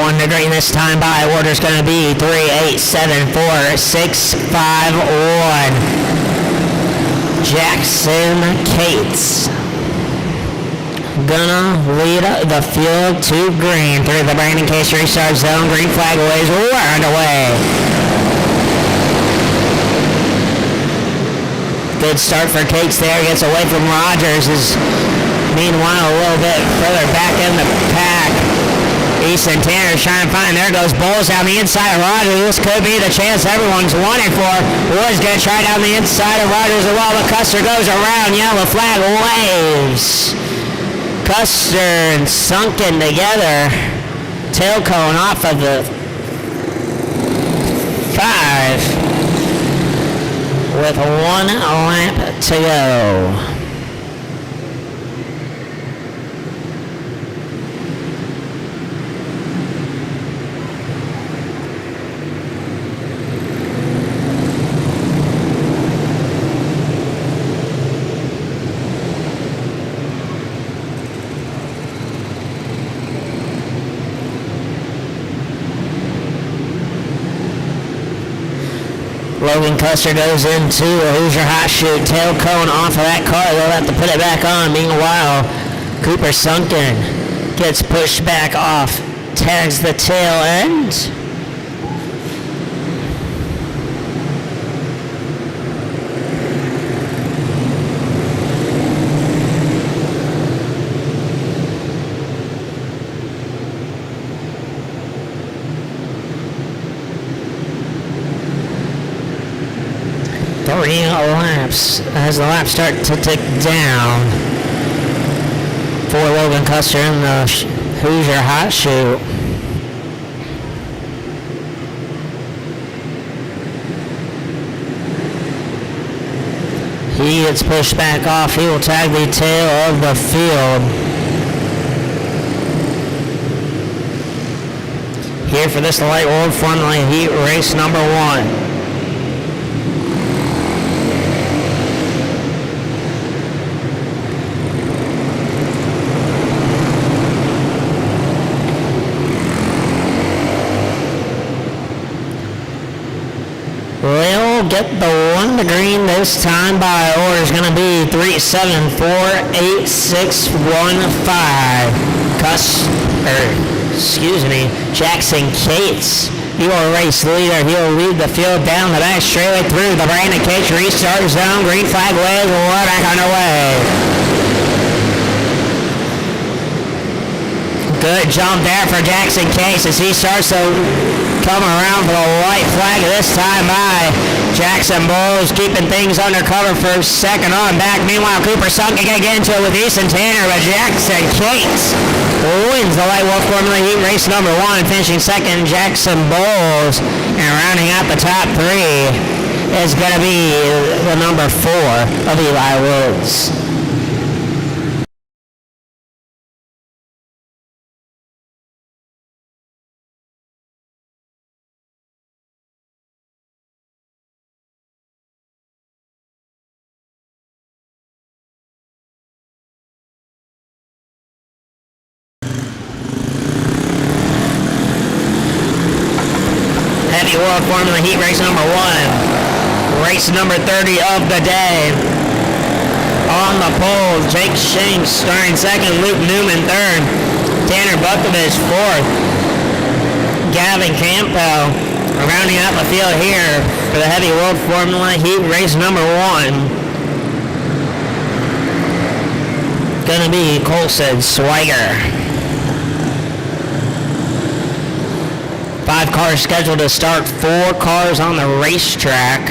1 to green this time by. Order's going to be 3, 8, 7, 4, 6, 5, 1. Jackson Cates gonna lead the field to green through the Brandon Case restart zone. Green flag waves. We're underway. Good start for Cates there. Gets away from Rogers. Is meanwhile a little bit further back in the pack. Easton Tanner's trying to find. There goes Bowles down the inside of Rogers. This could be the chance everyone's wanting for. Wood's going to try down the inside of Rogers as well, but Custer goes around. Yellow flag waves. Custer and Sunken together. Tail cone off of the 5 with 1 lap to go. Logan Custer goes into a Hoosier hot shoot. Tail cone off of that car. They'll have to put it back on. Meanwhile, Cooper Sunken gets pushed back off. Tags the tail end. Laps as the laps start to tick down for Logan Custer in the Hoosier hot shoot. He gets pushed back off. He will tag the tail of the field. Here for this Light World Formula Heat race number 1. Get the 1 to green this time by. Order is going to be 3, 7, 4, 8, 6, 1, 5. Jackson Cates, your race leader. He'll lead the field down the back straightaway through the Brandon Cates restart zone. Green flag wave. We're back underway. Good jump there for Jackson Cates as he starts to come around for the white flag this time by Jackson Bowles, keeping things undercover for second on back. Meanwhile, Cooper Sunken can get into it with Easton Tanner, but Jackson Cates wins the Light Wolf Formula Heat race number 1, finishing second. Jackson Bowles, and rounding out the top 3 is going to be the number 4 of Eli Woods. World Formula Heat race number 1. Race number 30 of the day. On the pole, Jake Shanks starting second, Luke Newman third, Tanner Bukovich fourth, Gavin Campbell rounding out the field here for the Heavy World Formula Heat race number 1. Gonna be Colson Swiger. 5 cars scheduled to start, 4 cars on the racetrack.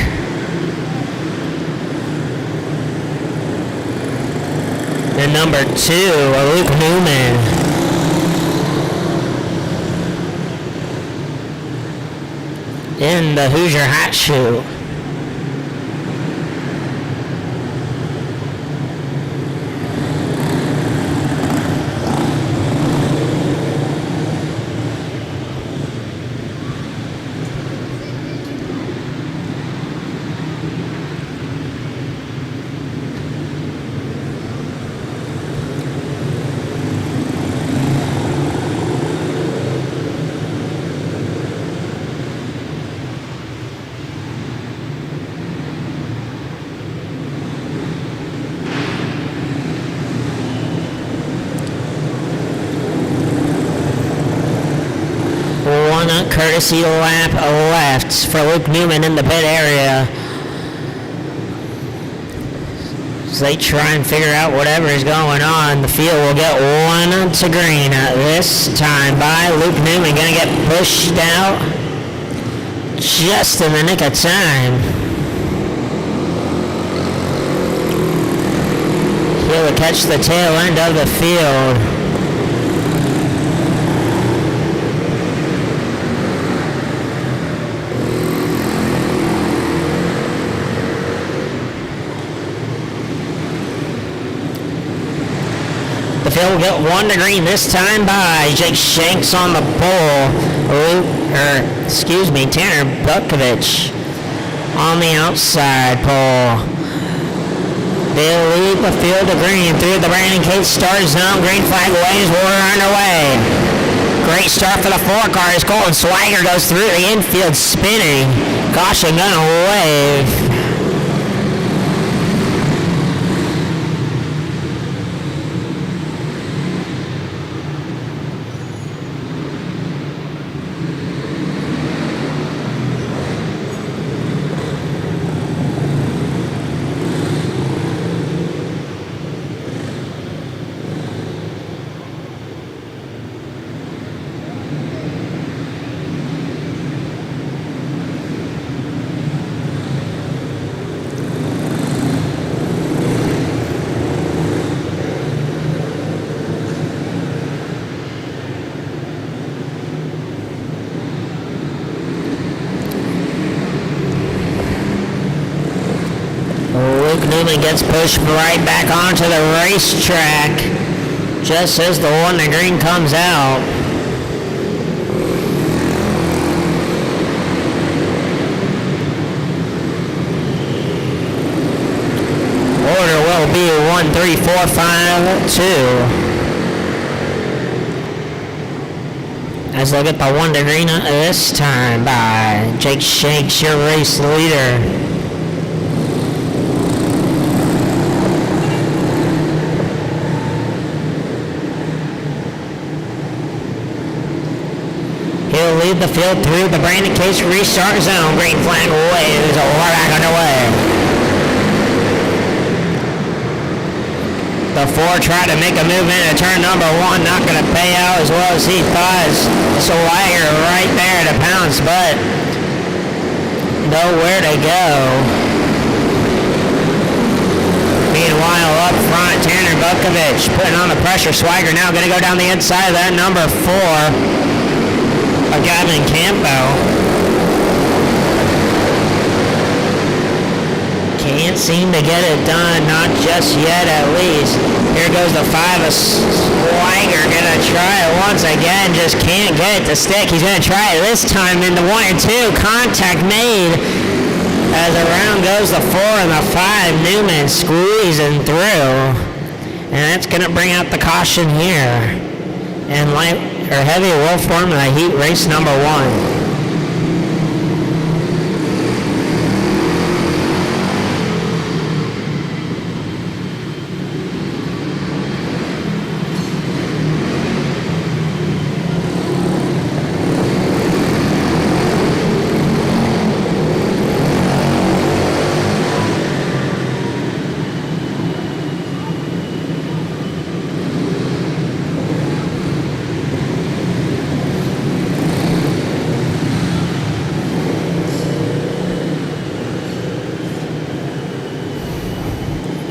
And number 2, Luke Newman. In the Hoosier hot shoe. courtesy lap left for Luke Newman in the pit area. As they try and figure out whatever is going on, the field will get one to green this time by Luke Newman. Going to get pushed out just in the nick of time. He'll catch the tail end of the field. The field will get one to green this time by Jake Shanks on the pole. Tanner Bukovich on the outside pole. They'll lead the field to green through the Brandon Cates start zone. Green flag waves, we're underway. Great start for the 4 cars. Colton Swagger goes through the infield spinning. Caution gonna wave. Luke Newman gets pushed right back onto the racetrack just as the one to green comes out. Order will be 1, 3, 4, 5, 2. As they'll get the one to green this time by Jake Shanks, your race leader. He'll lead the field through the Brandon Case restart zone. Green flag waves, we're back underway. The 4 tried to make a move into turn number 1, not going to pay out as well as he thought. Swagger right there to pounce, but nowhere to go. Meanwhile, up front, Tanner Bukovich putting on the pressure. Swagger now going to go down the inside of that number 4. Gavin Campo. Can't seem to get it done, not just yet at least. Here goes the 5 of Swagger, gonna try it once again, just can't get it to stick. He's gonna try it this time into 1 and 2. Contact made as around goes the 4 and the 5. Newman squeezing through. And that's gonna bring out the caution here. And heavy will form the heat race number 1.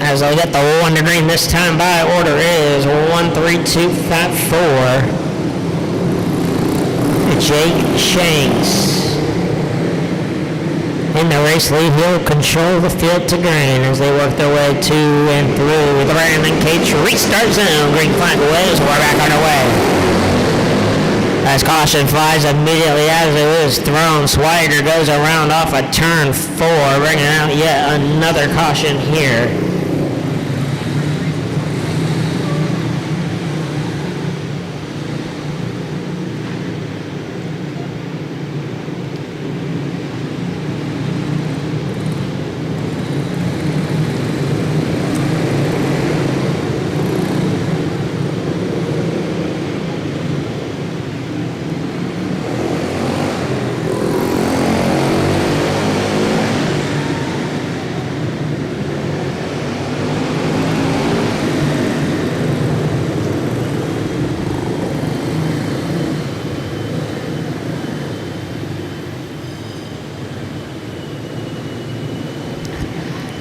As I get the 1 to green this time by order is 1, 3, 2, 5, 4. Jake Shanks. In the race lead, he'll control the field to green as they work their way to and through the Brandon Cage restart zone. Green flag waves, we're back underway. As caution flies immediately as it is thrown, Swagger goes around off a turn 4, bringing out yet another caution here.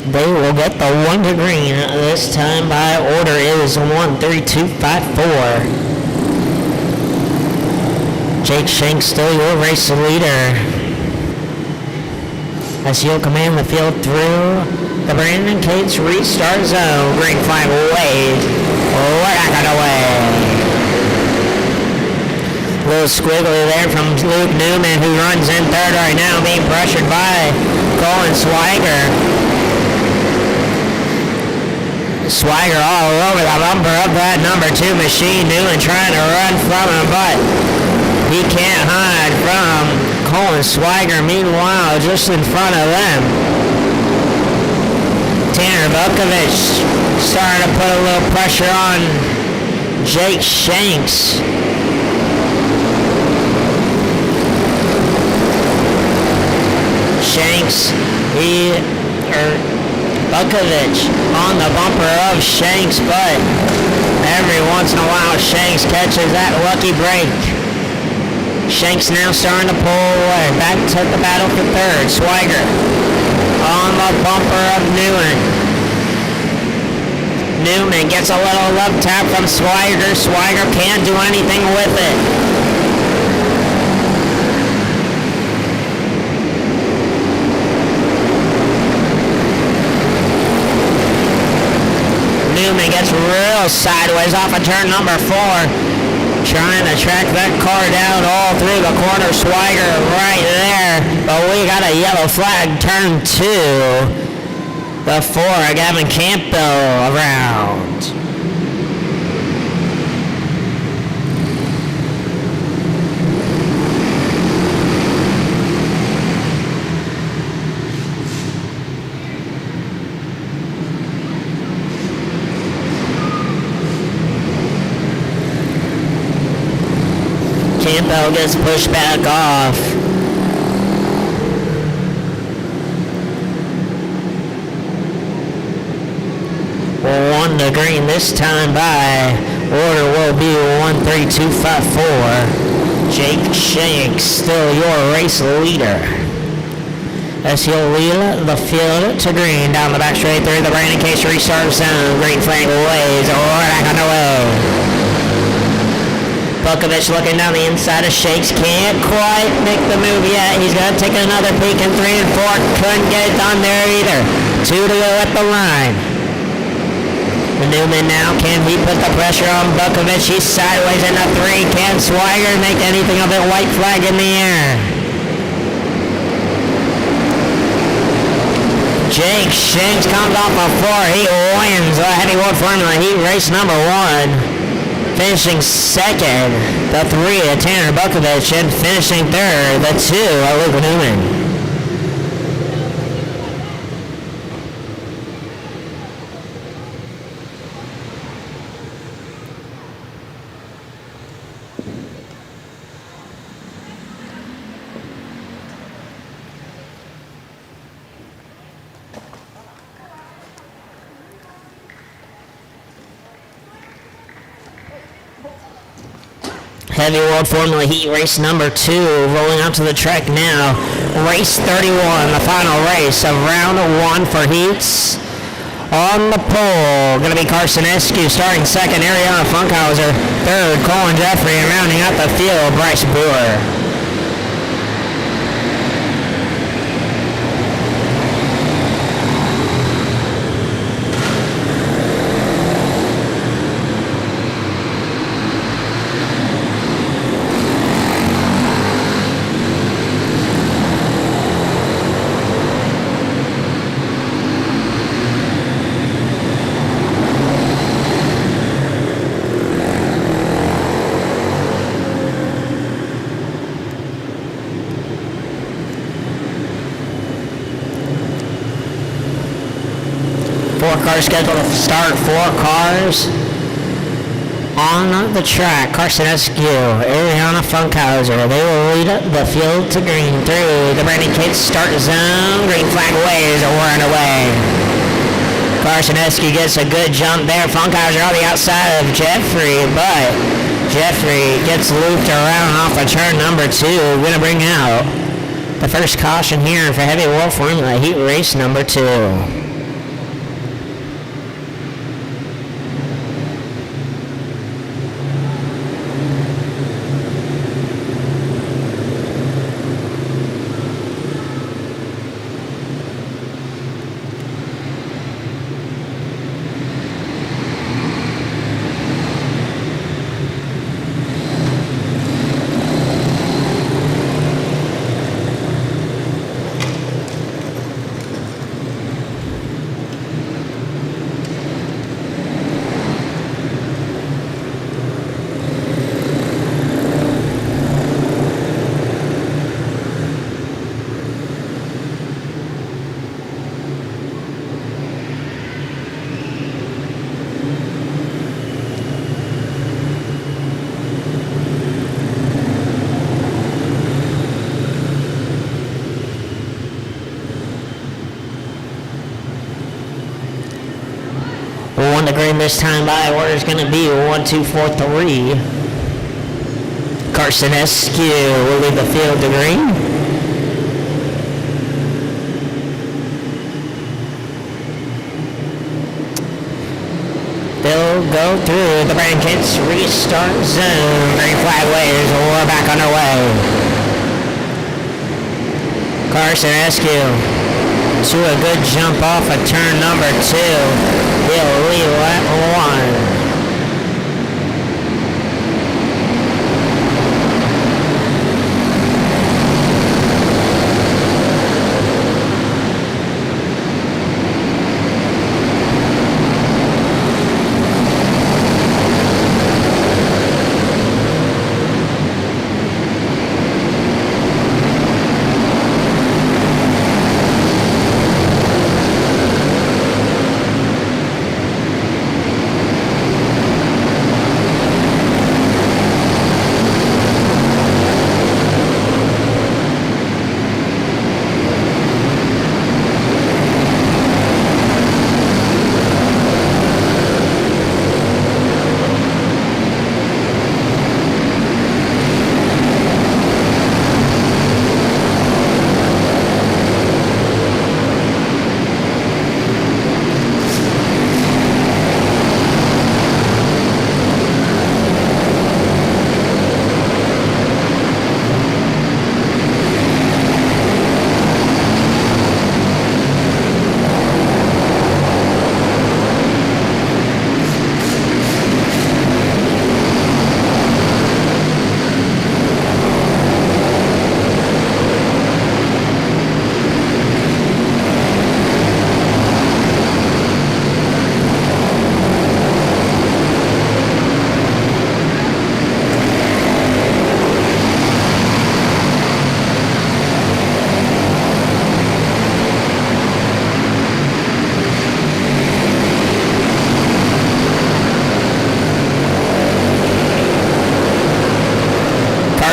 They will get the 1 to green. This time by order is 13254. Jake Shanks still your race leader. As he'll command the field through the Brandon Cates restart zone. Green flag waves. Right back away. Little squiggly there from Luke Newman, who runs in third right now, being pressured by Colin Swiger. Swiger all over the bumper of that number 2 machine. Newman trying to run from him, but he can't hide from Colin Swiger. Meanwhile, just in front of them, Tanner Bukovich starting to put a little pressure on Jake Shanks. Shanks, Bukovich on the bumper of Shanks, but every once in a while Shanks catches that lucky break. Shanks now starting to pull away. Back to the battle for third. Swiger on the bumper of Newman. Newman gets a little love tap from Swiger. Swiger can't do anything with it. Newman gets real sideways off of turn number 4. Trying to track that car down all through the corner. Swiger right there. But we got a yellow flag. Turn 2. The 4. Gavin Campbell around. Campbell gets pushed back off. One to green this time by order will be 13254. Jake Shanks still your race leader. As he'll lead the field to green down the back straight through the Brandon Case restart zone. Green flag waves right back on the way. Bukovich looking down the inside of Shanks. Can't quite make the move yet. He's going to take another peek in 3 and 4. Couldn't get it done there either. 2 to go at the line. Newman now, can he put the pressure on Bukovich? He's sideways into 3. Can Swiger make anything of it? White flag in the air. Jake Shanks comes off a 4. He wins the heavyweight formula heat race number 1. Finishing second, the 3 of Tanner Bukovich, and finishing third, the 2 of Luke Newman. Heavy World Formula Heat race number 2 rolling out to the track now. Race 31, the final race of round 1 for heats. On the pole, going to be Carson Eskew starting second, Ariana Funkhauser third, Colin Jeffrey, and rounding out the field, Bryce Brewer. Cars scheduled to start. 4 cars on the track. Carson Eskew, Ariana Funkhauser. They will lead the field to green through the Brandon Cates start zone. Green flag waves are whirring away. Carson Eskew gets a good jump there. Funkhauser on the outside of Jeffrey, but Jeffrey gets looped around off of turn number 2. Going to bring out the first caution here for Heavy World Formula Heat race number 2. this time by. Order's going to be 1, 2, 4, 3. Carson Eskew will leave the field to green. They'll go through the Brankets restart zone. Green flag waves. We're back underway. Carson Eskew to a good jump off of turn number 2. He'll leave at 1.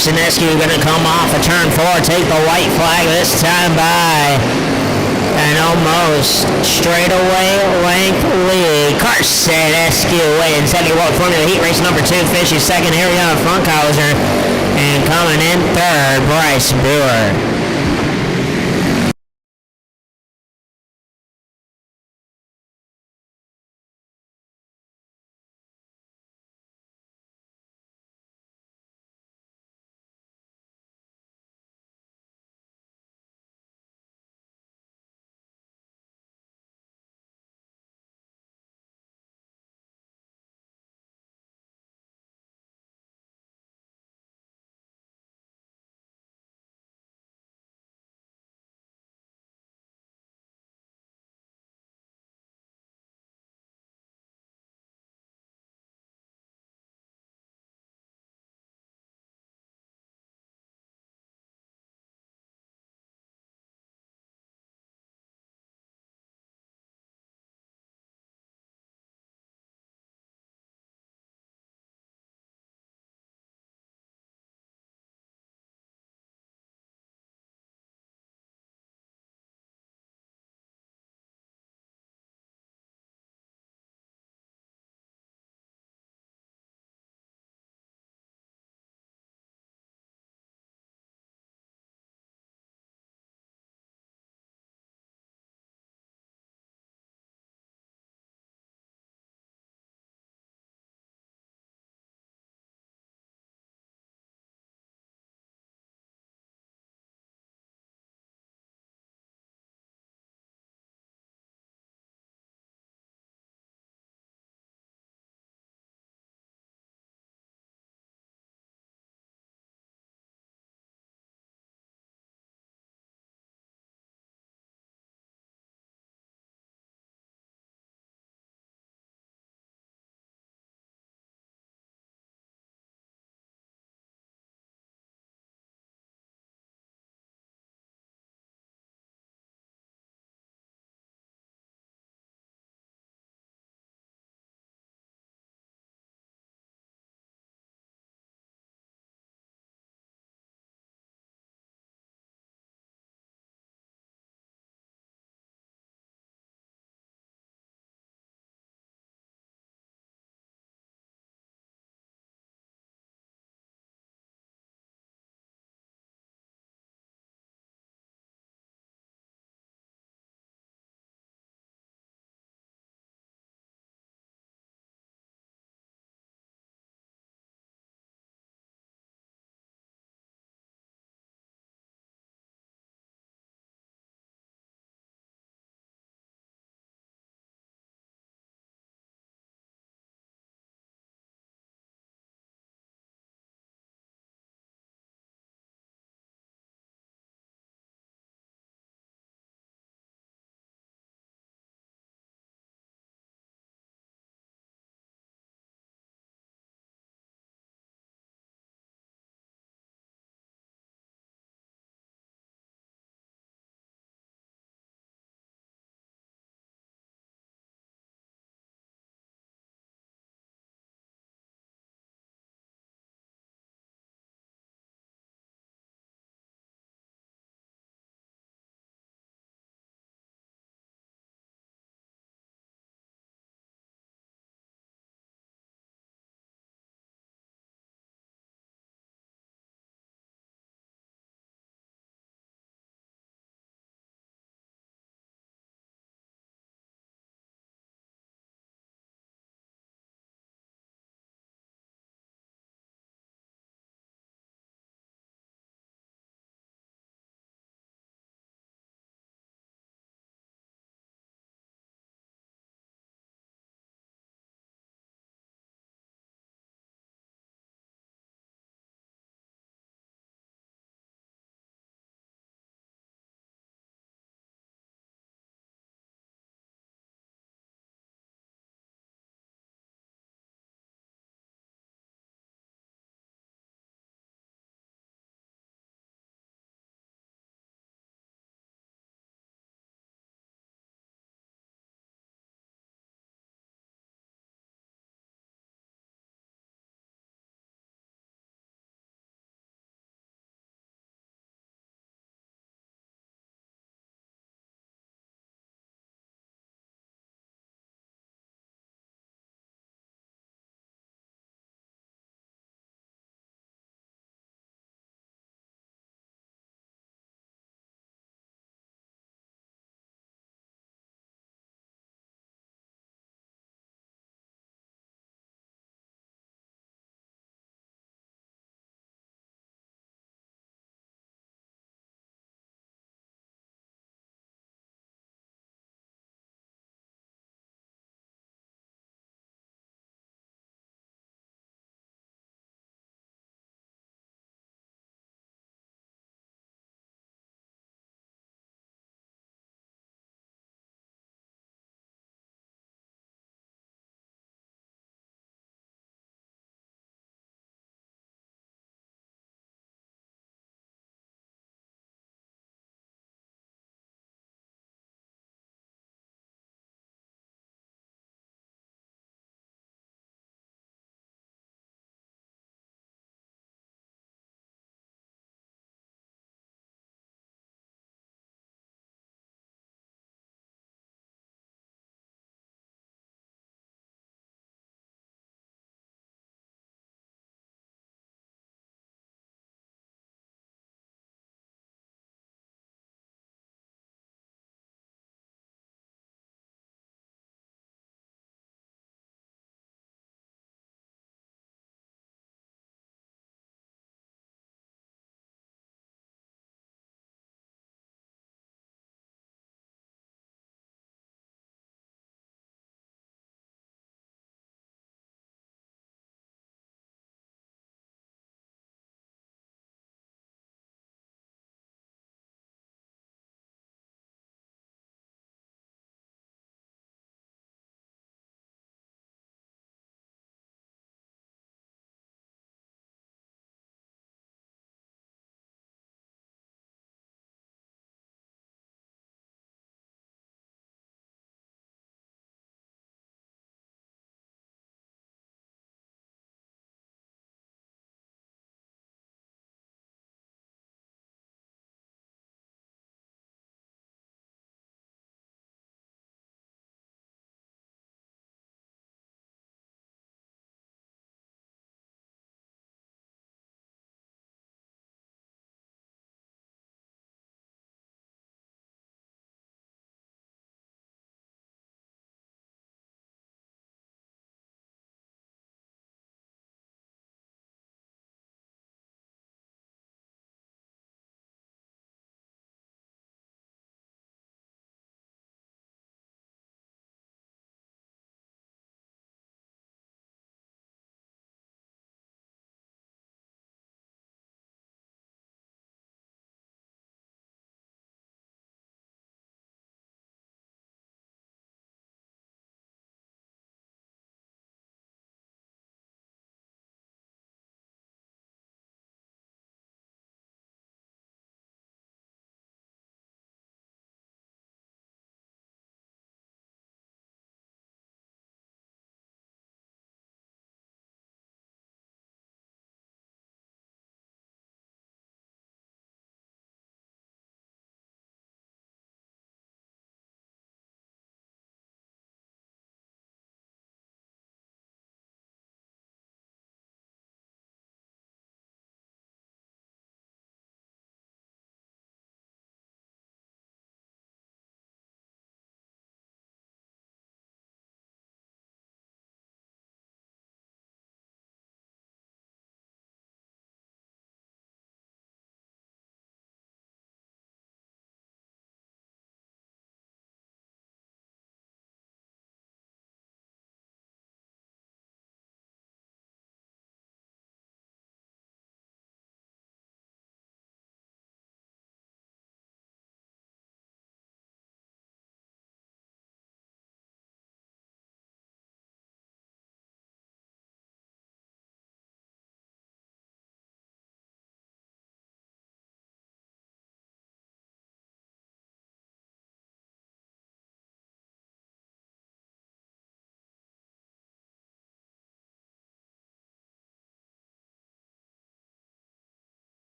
Carson Eskew going to come off of turn 4, take the white flag this time by an almost straightaway length lead. Carson Eskew wins Heavy World Formula Heat Race number 2. Finishing second, Ariana Funkhauser. And coming in third, Bryce Brewer.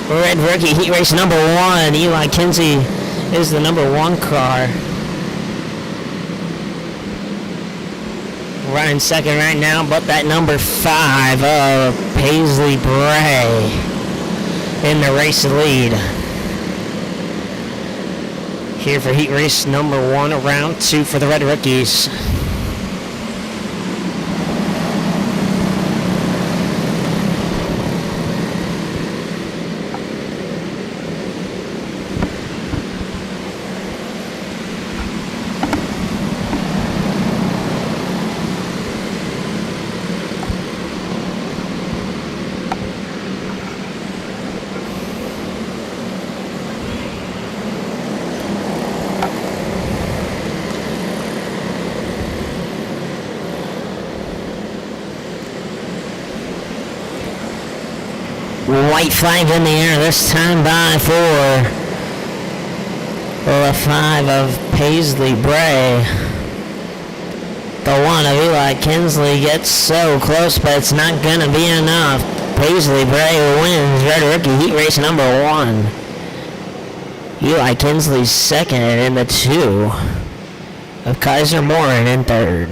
Red Rookie Heat Race number 1. Eli Kinsey is the number 1 car. Running second right now, but that number 5 of Paisley Bray in the race lead. Here for Heat Race number 1, round 2 for the Red Rookies. White flag in the air this time by for the 5 of Paisley Bray. The 1 of Eli Kinsley gets so close, but it's not going to be enough. Paisley Bray wins Red Rookie Heat Race number 1. Eli Kinsley's second, and the 2 of Kaiser Morin in third.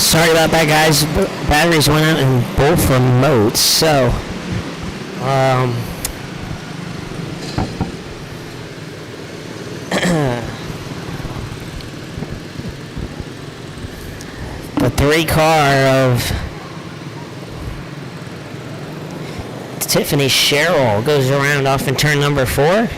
Sorry about that, guys. Batteries went out in both remotes, so the 3-car of Tiffany Sherrill goes around off in turn number 4.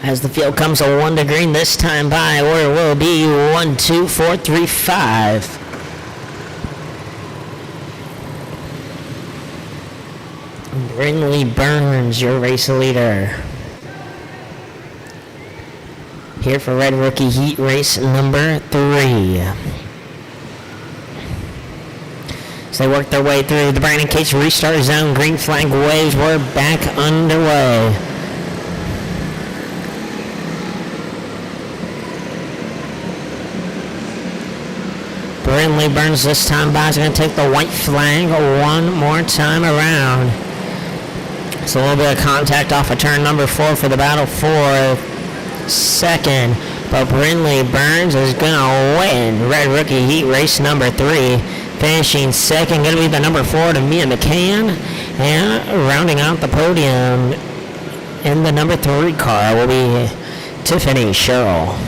As the field comes a 1 to green this time by order will be 1, 2, 4, 3, 5. Brindley Burns, your race leader. Here for Red Rookie Heat race number 3. As they work their way through the Brandon Case restart zone, green flag waves, we're back underway. Brindley Burns this time by is going to take the white flag one more time around. It's a little bit of contact off of turn number 4 for the battle for second. But Brindley Burns is going to win Red Rookie Heat race number 3. Finishing second, going to be the number 4 to Mia McCann. And rounding out the podium in the number 3 car will be Tiffany Sherrill.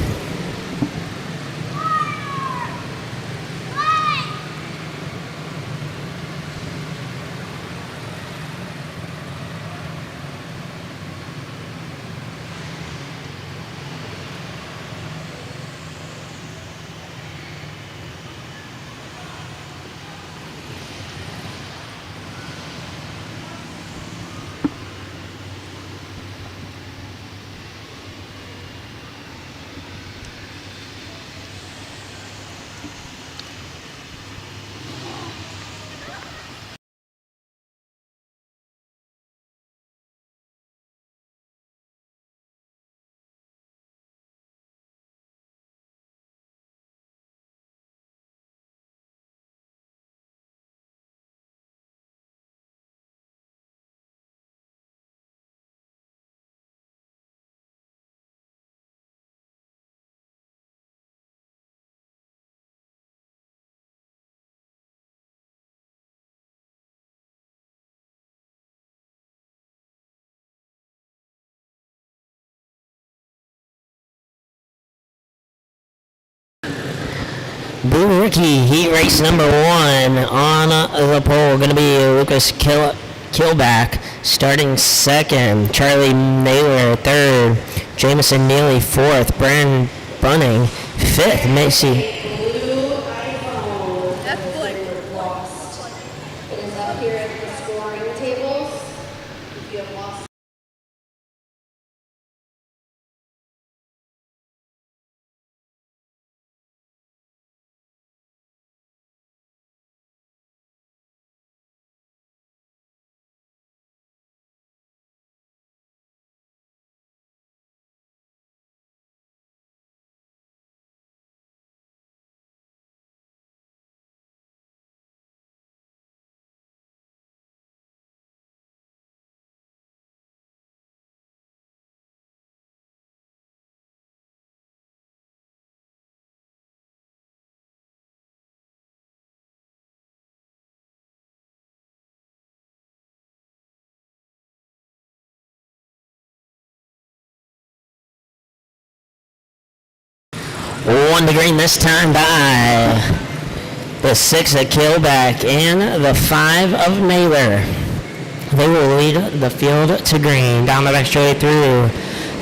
Blue Rookie, heat race number 1 on the pole. Going to be Lucas Killback starting second. Charlie Naylor third. Jameson Neely fourth. Brandon Bunning fifth. Macy. That's Blake. It is up here at the scoring tables. If you have lost. Won the green this time by the 6 of Killback and the 5 of Naylor. They will lead the field to green. Down the back straight through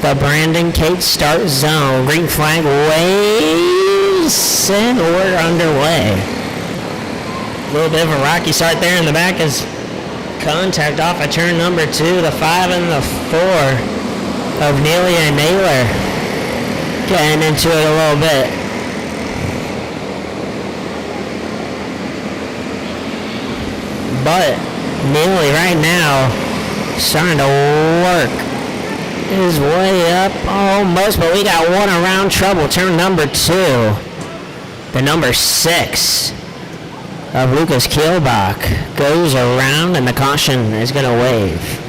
the Brandon Cates start zone. Green flag waves and we're underway. A little bit of a rocky start there in the back as contact off at turn number 2. The 5 and the 4 of Neely and Naylor getting into it a little bit. But Neely right now starting to work his way up almost, but we got one around trouble. Turn number 2. The number 6 of Lucas Kielbach goes around and the caution is going to wave.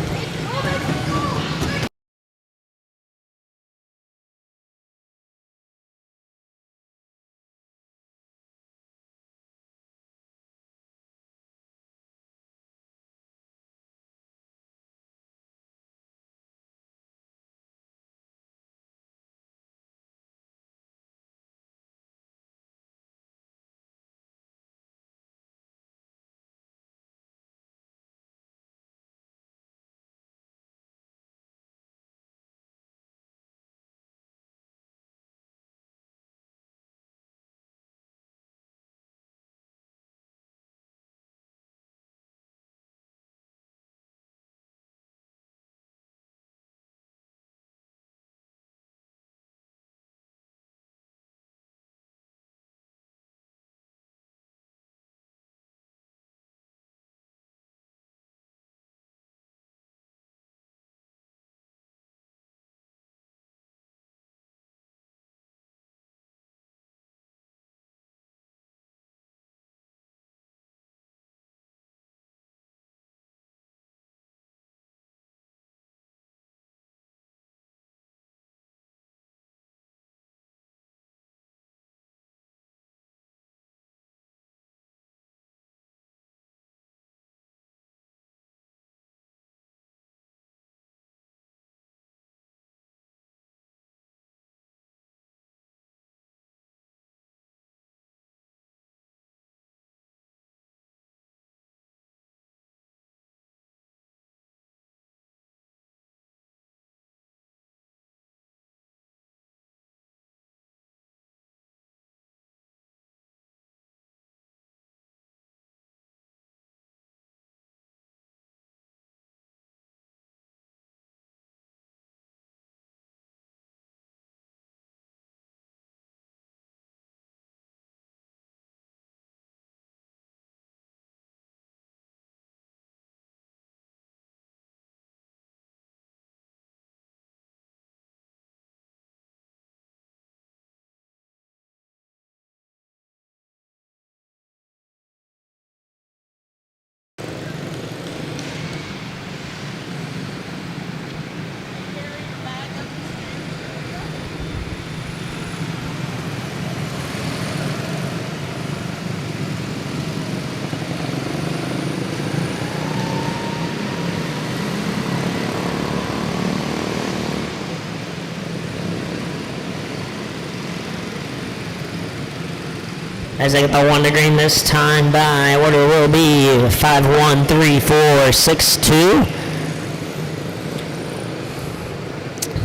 As they get the 1 to green this time by order will be 5-1, 3-4, 6-2.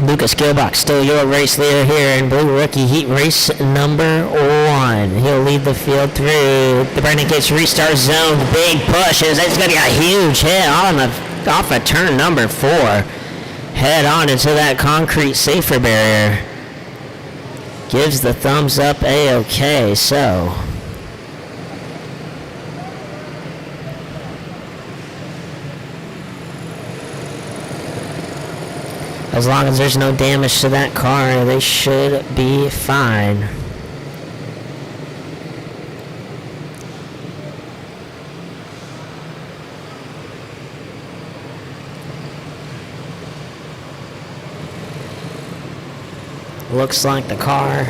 Lucas Gilbach still your race leader here in Blue Rookie Heat race number 1. He'll lead the field through the Brandon Gates restart zone. Big pushes. It's going to be a huge hit off of turn number 4. Head on into that concrete safer barrier. Gives the thumbs up A-OK. So as long as there's no damage to that car, they should be fine. Looks like the car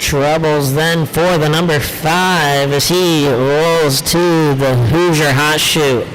troubles then for the number 5 as he rolls to the Hoosier hot chute.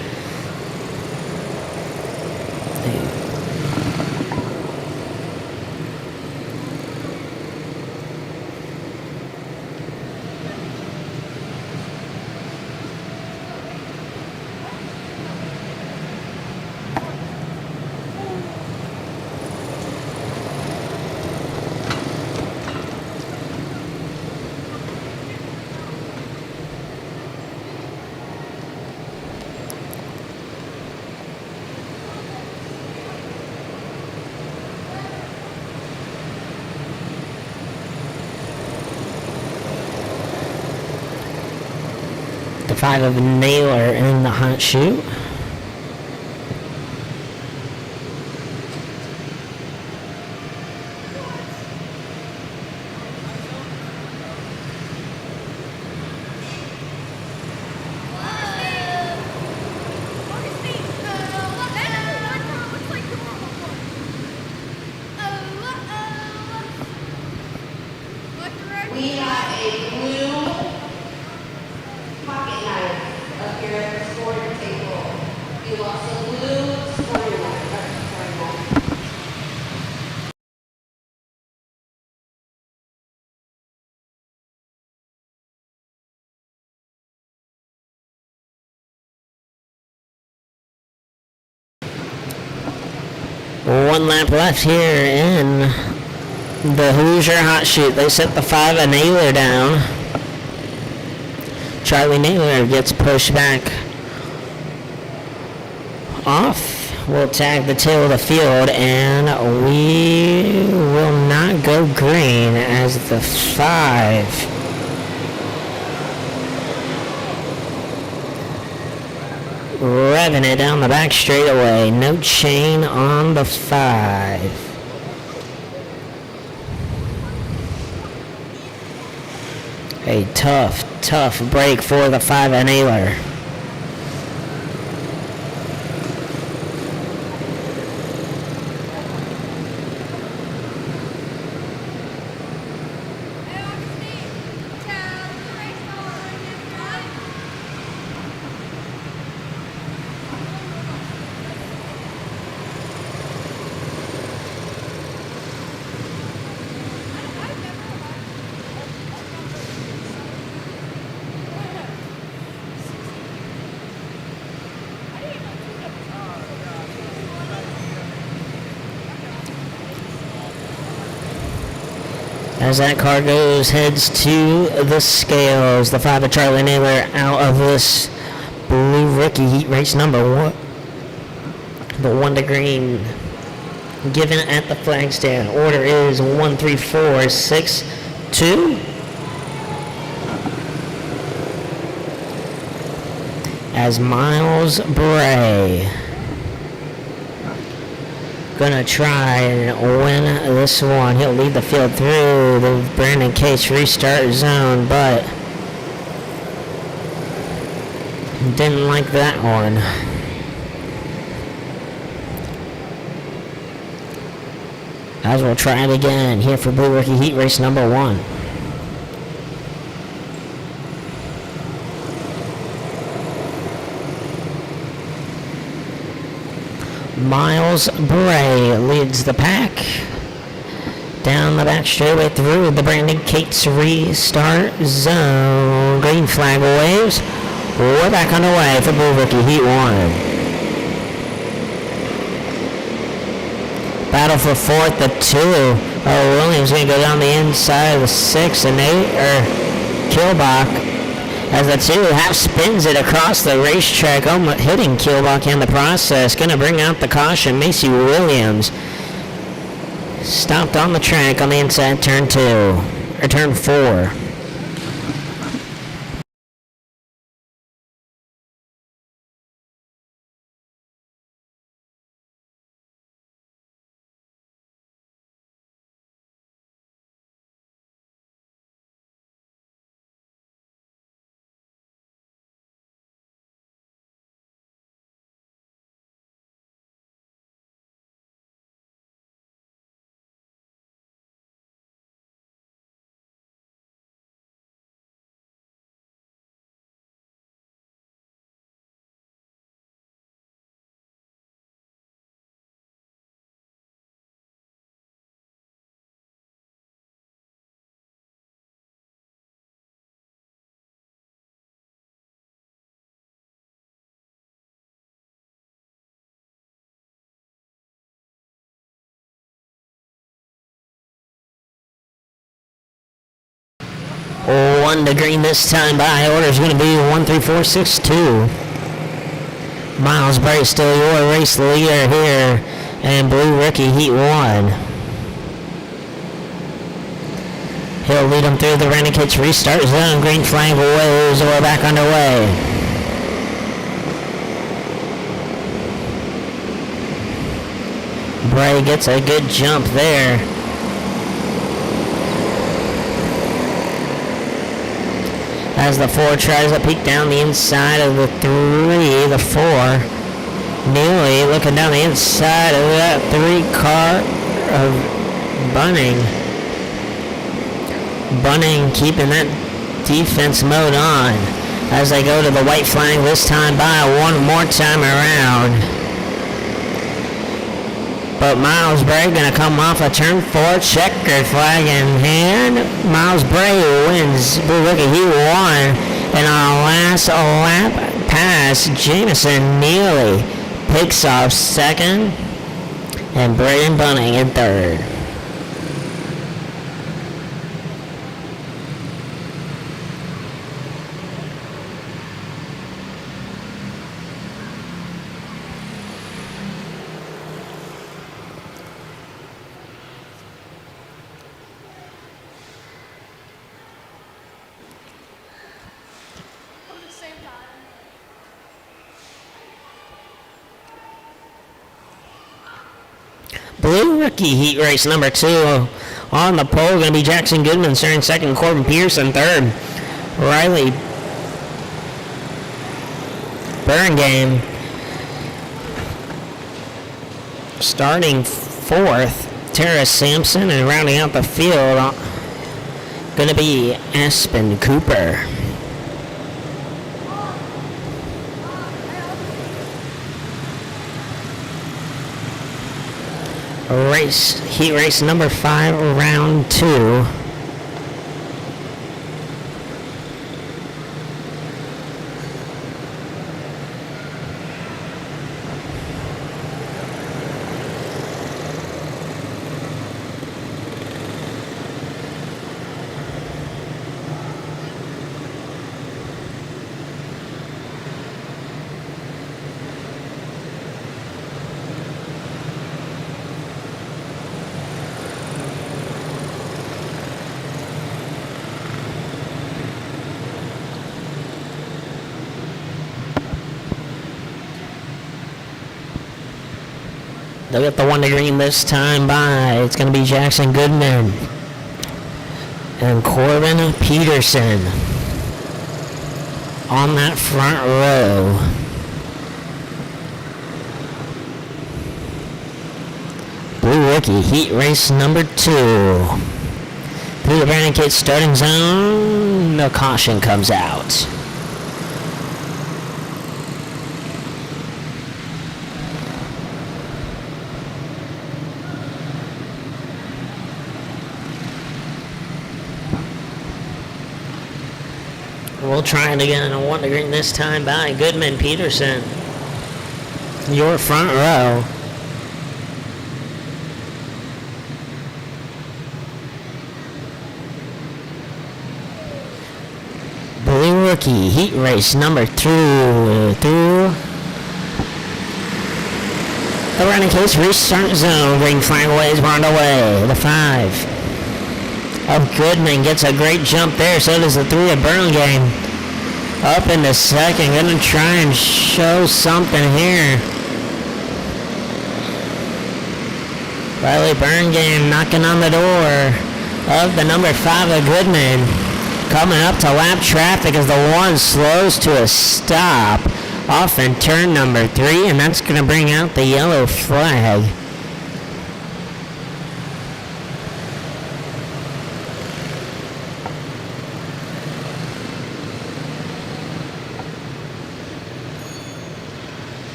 The 5 of Naylor in the hot chute. We have a blue pocket knife up here at the scoring table. You lost a blue scoring knife. One lap left here in the Hoosier hot chute. They set the 5 of Naylor down. Charlie Naylor gets pushed back off. We'll tag the tail of the field, and we will not go green as the 5 revving it down the back straightaway. No chain on the 5. A tough break for the 5 of Naylor. As that car heads to the scales. The 5 of Charlie Naylor out of this Blue Rookie Heat race number 1. The 1 to green given at the flag stand. Order is 1, 3, 4, 6, 2. As Miles Bray gonna try and win this one. He'll lead the field through the Brandon Case restart zone, but Didn't like that one. As we'll try it again here for Blue Rookie Heat Race number 1. Miles Bray leads the pack. Down the back straightaway through the Brandon Cates restart zone. Green flag waves. We're back underway for Blue Rookie Heat 1. Battle for 4th, the 2. Williams going to go down the inside of the 6 and 8, Kilbach, as the 2 half spins it across the racetrack, hitting Kilbach in the process. Going to bring out the caution. Macy Williams stopped on the track on the inside turn 2, or turn 4. One to green this time by order is going to be 13462. Miles Bray still your race leader here, and Blue Rookie Heat 1. He'll lead them through the Renegades restart zone. Green flag waves. We're back underway. Bray gets a good jump there. As the 4 tries to peek down the inside of the 3, the 4. Neely looking down the inside of that 3 car of Bunning. Bunning keeping that defense mode on as they go to the white flag this time by one more time around. But Miles Bray going to come off a turn 4, checkered flag in hand. Miles Bray wins Blue Rookie Heat 1. And our last lap pass, Jameson Neely picks off 2nd. And Braden Bunning in 3rd. Blue Rookie Heat Race number 2. On the pole, going to be Jackson Goodman starting 2nd, Corbin Pearson 3rd. Riley Burngame starting 4th. Tara Sampson, and rounding out the field, going to be Aspen Cooper. Heat race number 5, round 2. They'll get the 1 to green this time by. It's going to be Jackson Goodman and Corbin Peterson. on that front row. Blue Rookie, heat race number 2. Through the Brandon Kate starting zone, no caution comes out. We'll try it again on 1 green this time by Goodman Peterson. Your front row. Blue Rookie, heat race number 2 through the running case restart zone. Green flag waves, we're underway. The 5 of Goodman gets a great jump there. So does the 3 of Burlingame. Up in the second, gonna try and show something here. Riley Burlingame knocking on the door of the number 5 of Goodman. Coming up to lap traffic as the 1 slows to a stop off in turn number 3, and that's going to bring out the yellow flag.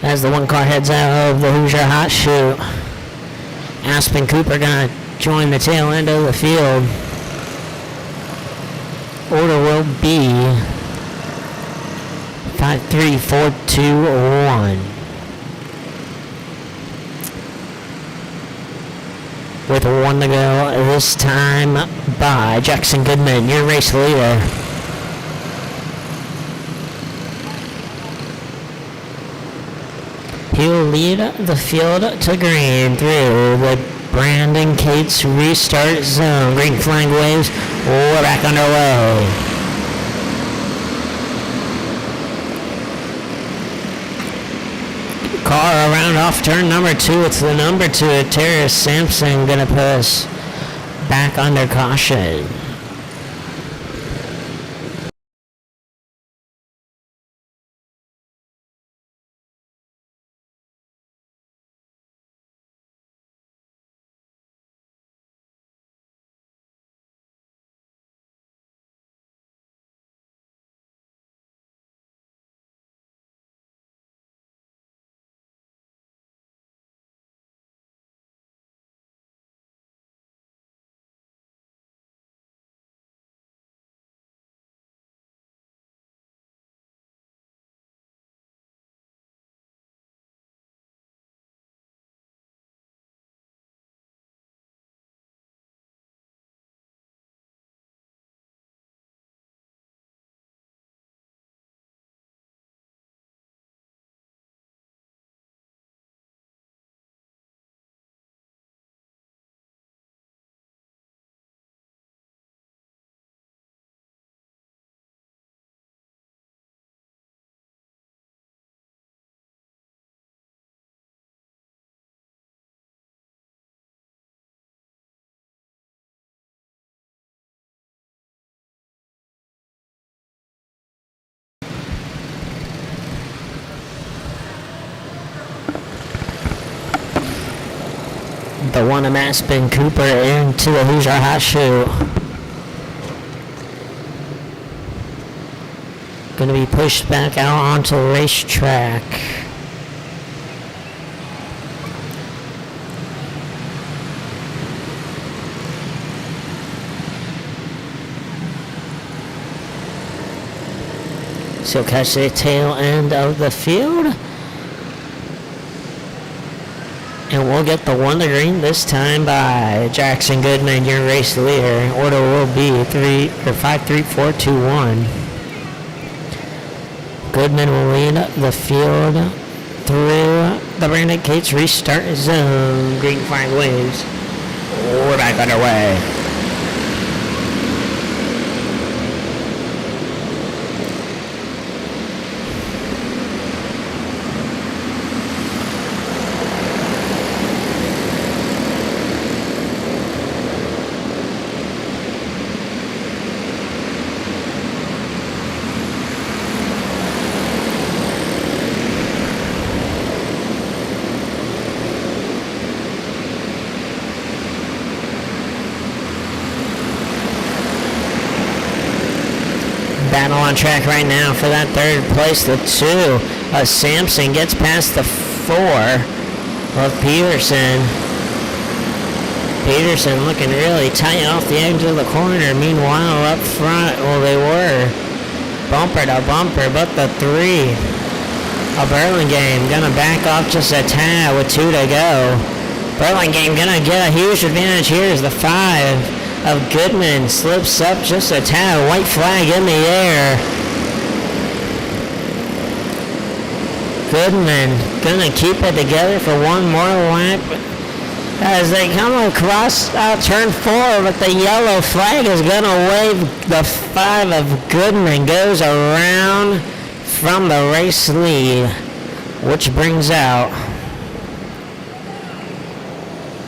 As the 1 car heads out of the Hoosier Hot Shoot, Aspen Cooper gonna join the tail end of the field. Order will be 5, 3, 4, 2, 1. With 1 to go this time by Jackson Goodman, your race leader. He'll lead the field to green through the Brandon Cates restart zone. Green flag waves. We're back underway. Car around off turn number 2. It's the number 2, Terrace Sampson, gonna put us back under caution. The 1 of Aspen Cooper into the Hoosier Hot Shoe. Going to be pushed back out onto the racetrack. So catch the tail end of the field. And we'll get the 1 to green this time by Jackson Goodman, your race leader. Order will be 5, 3, 4, 2, 1. Goodman will lead the field through the Brandon Cates restart zone. Green flag waves. we're back underway. Battle on track right now for that third place. The 2 Sampson gets past the 4 of Peterson. Peterson looking really tight off the edge of the corner. Meanwhile, up front, well, they were bumper to bumper, but the 3 of Burlingame gonna back off just a tad with 2 to go. Burlingame gonna get a huge advantage here as the 5 of Goodman slips up just a tad. White flag in the air. Goodman gonna keep it together for one more lap as they come across turn 4, but the yellow flag is gonna wave. The 5 of Goodman goes around from the race lead, which brings out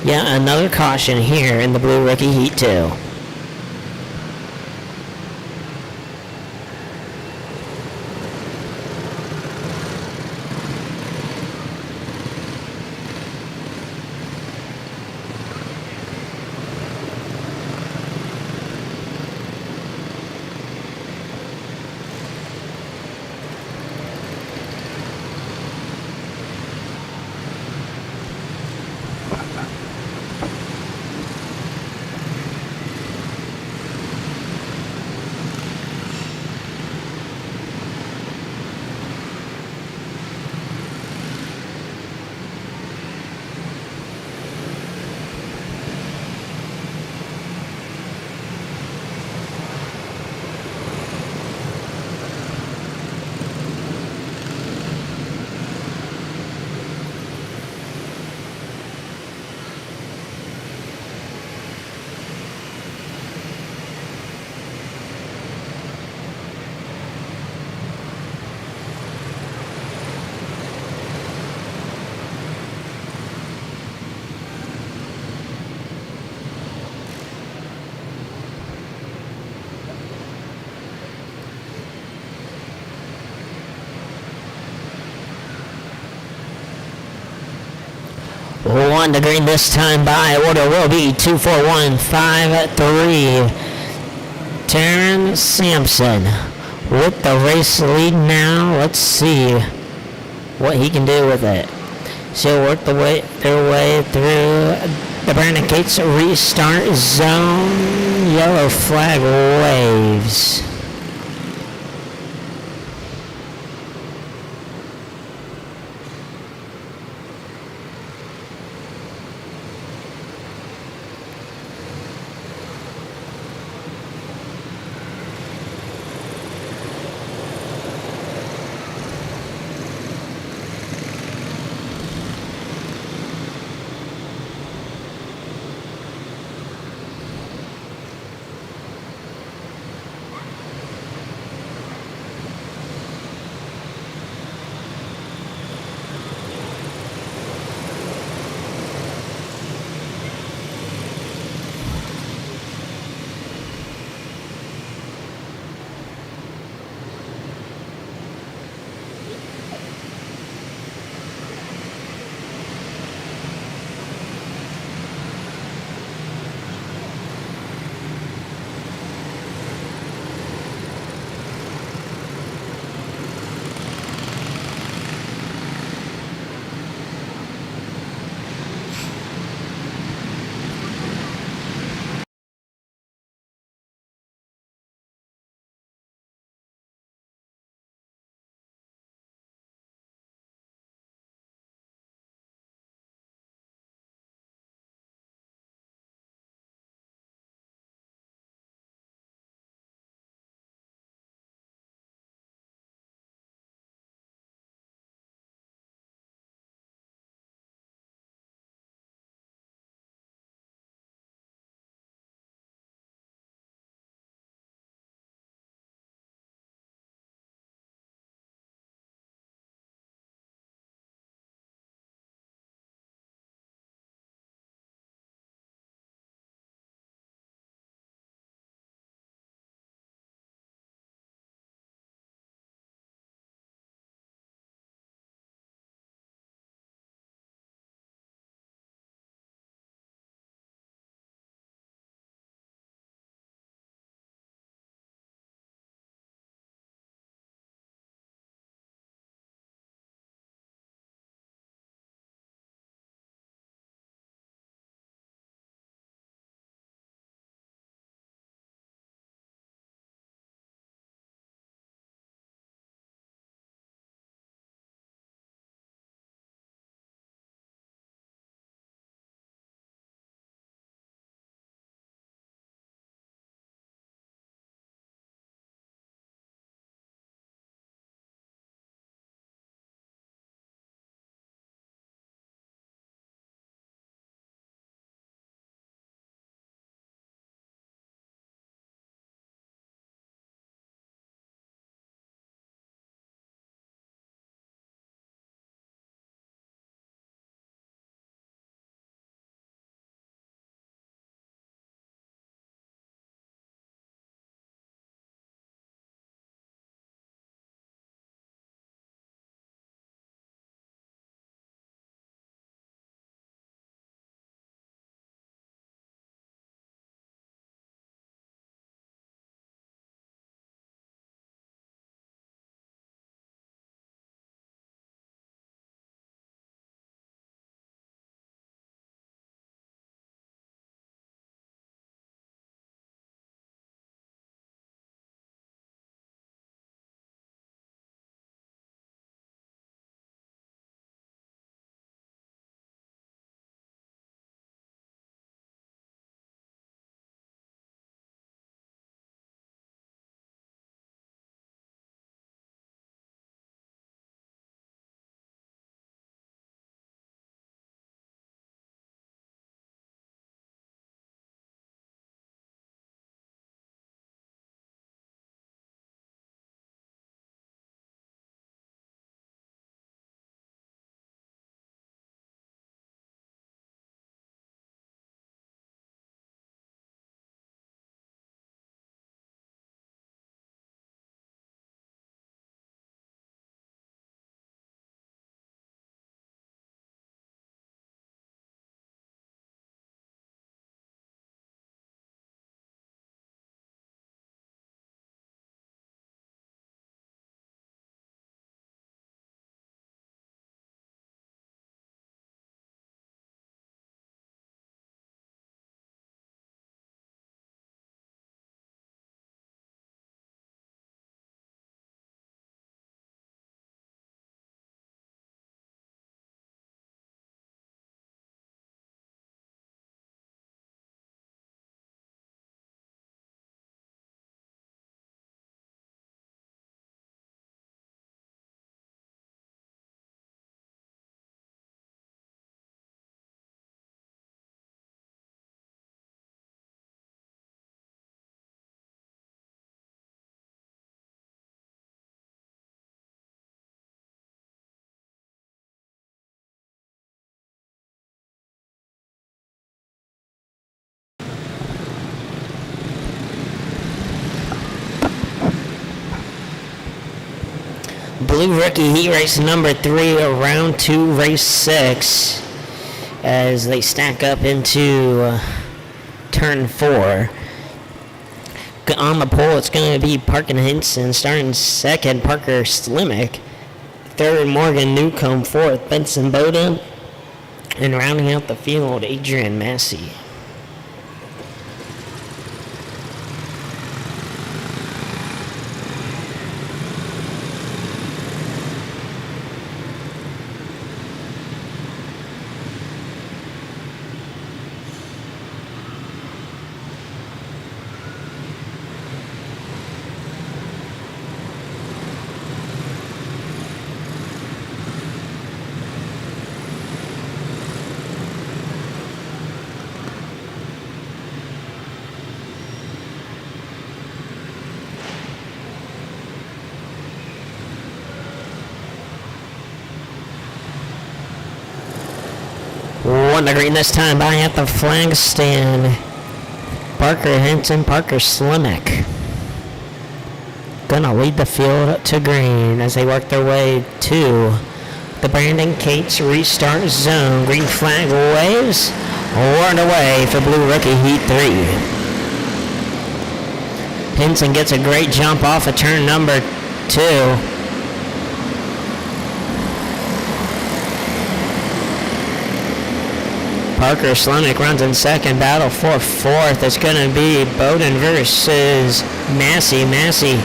yet another caution here in the Blue Rookie Heat 2. One to green this time by order will be 24153. Taryn Sampson with the race lead now. Let's see what he can do with it. She'll work their way through the Brandon Gates restart zone. Yellow flag waves. Blue Rookie Heat Race number 3, round 2, race 6, as they stack up into turn 4. On the pole, it's going to be Parker Henson. Starting second, Parker Slimick. Third, Morgan Newcomb. Fourth, Benson Bowden. And rounding out the field, Adrian Massey. On the green this time by at the flag stand. Parker Henson, Parker Slimick. Gonna lead the field to green as they work their way to the Brandon Cates restart zone. Green flag waves. Warned away for Blue Rookie Heat 3. Henson gets a great jump off of turn number 2. Parker Slimick runs in second. Battle for fourth. It's going to be Bowden versus Massey. Massey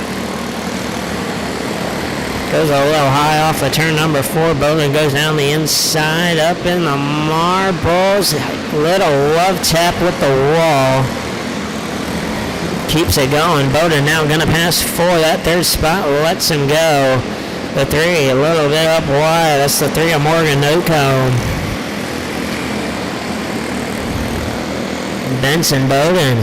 goes a little high off of turn number 4. Bowden goes down the inside, up in the marbles. Little love tap with the wall. Keeps it going. Bowden now going to pass 4. That third spot lets him go. The 3 a little bit up wide. That's the 3 of Morgan Newcomb. Benson Bowden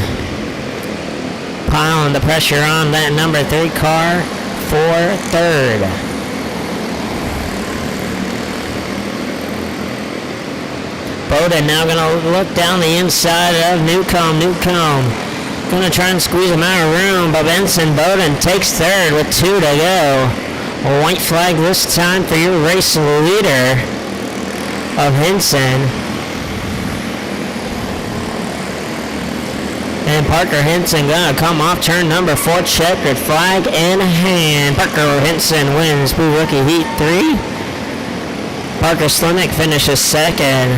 piling the pressure on that number 3 car for third. Bowden now going to look down the inside of Newcomb. Newcomb going to try and squeeze him out of room, but Benson Bowden takes third with 2 to go. A white flag this time for your race leader of Henson. And Parker Henson gonna come off turn number 4, checkered flag in hand. Parker Henson wins Blue Rookie Heat 3. Parker Slimick finishes second.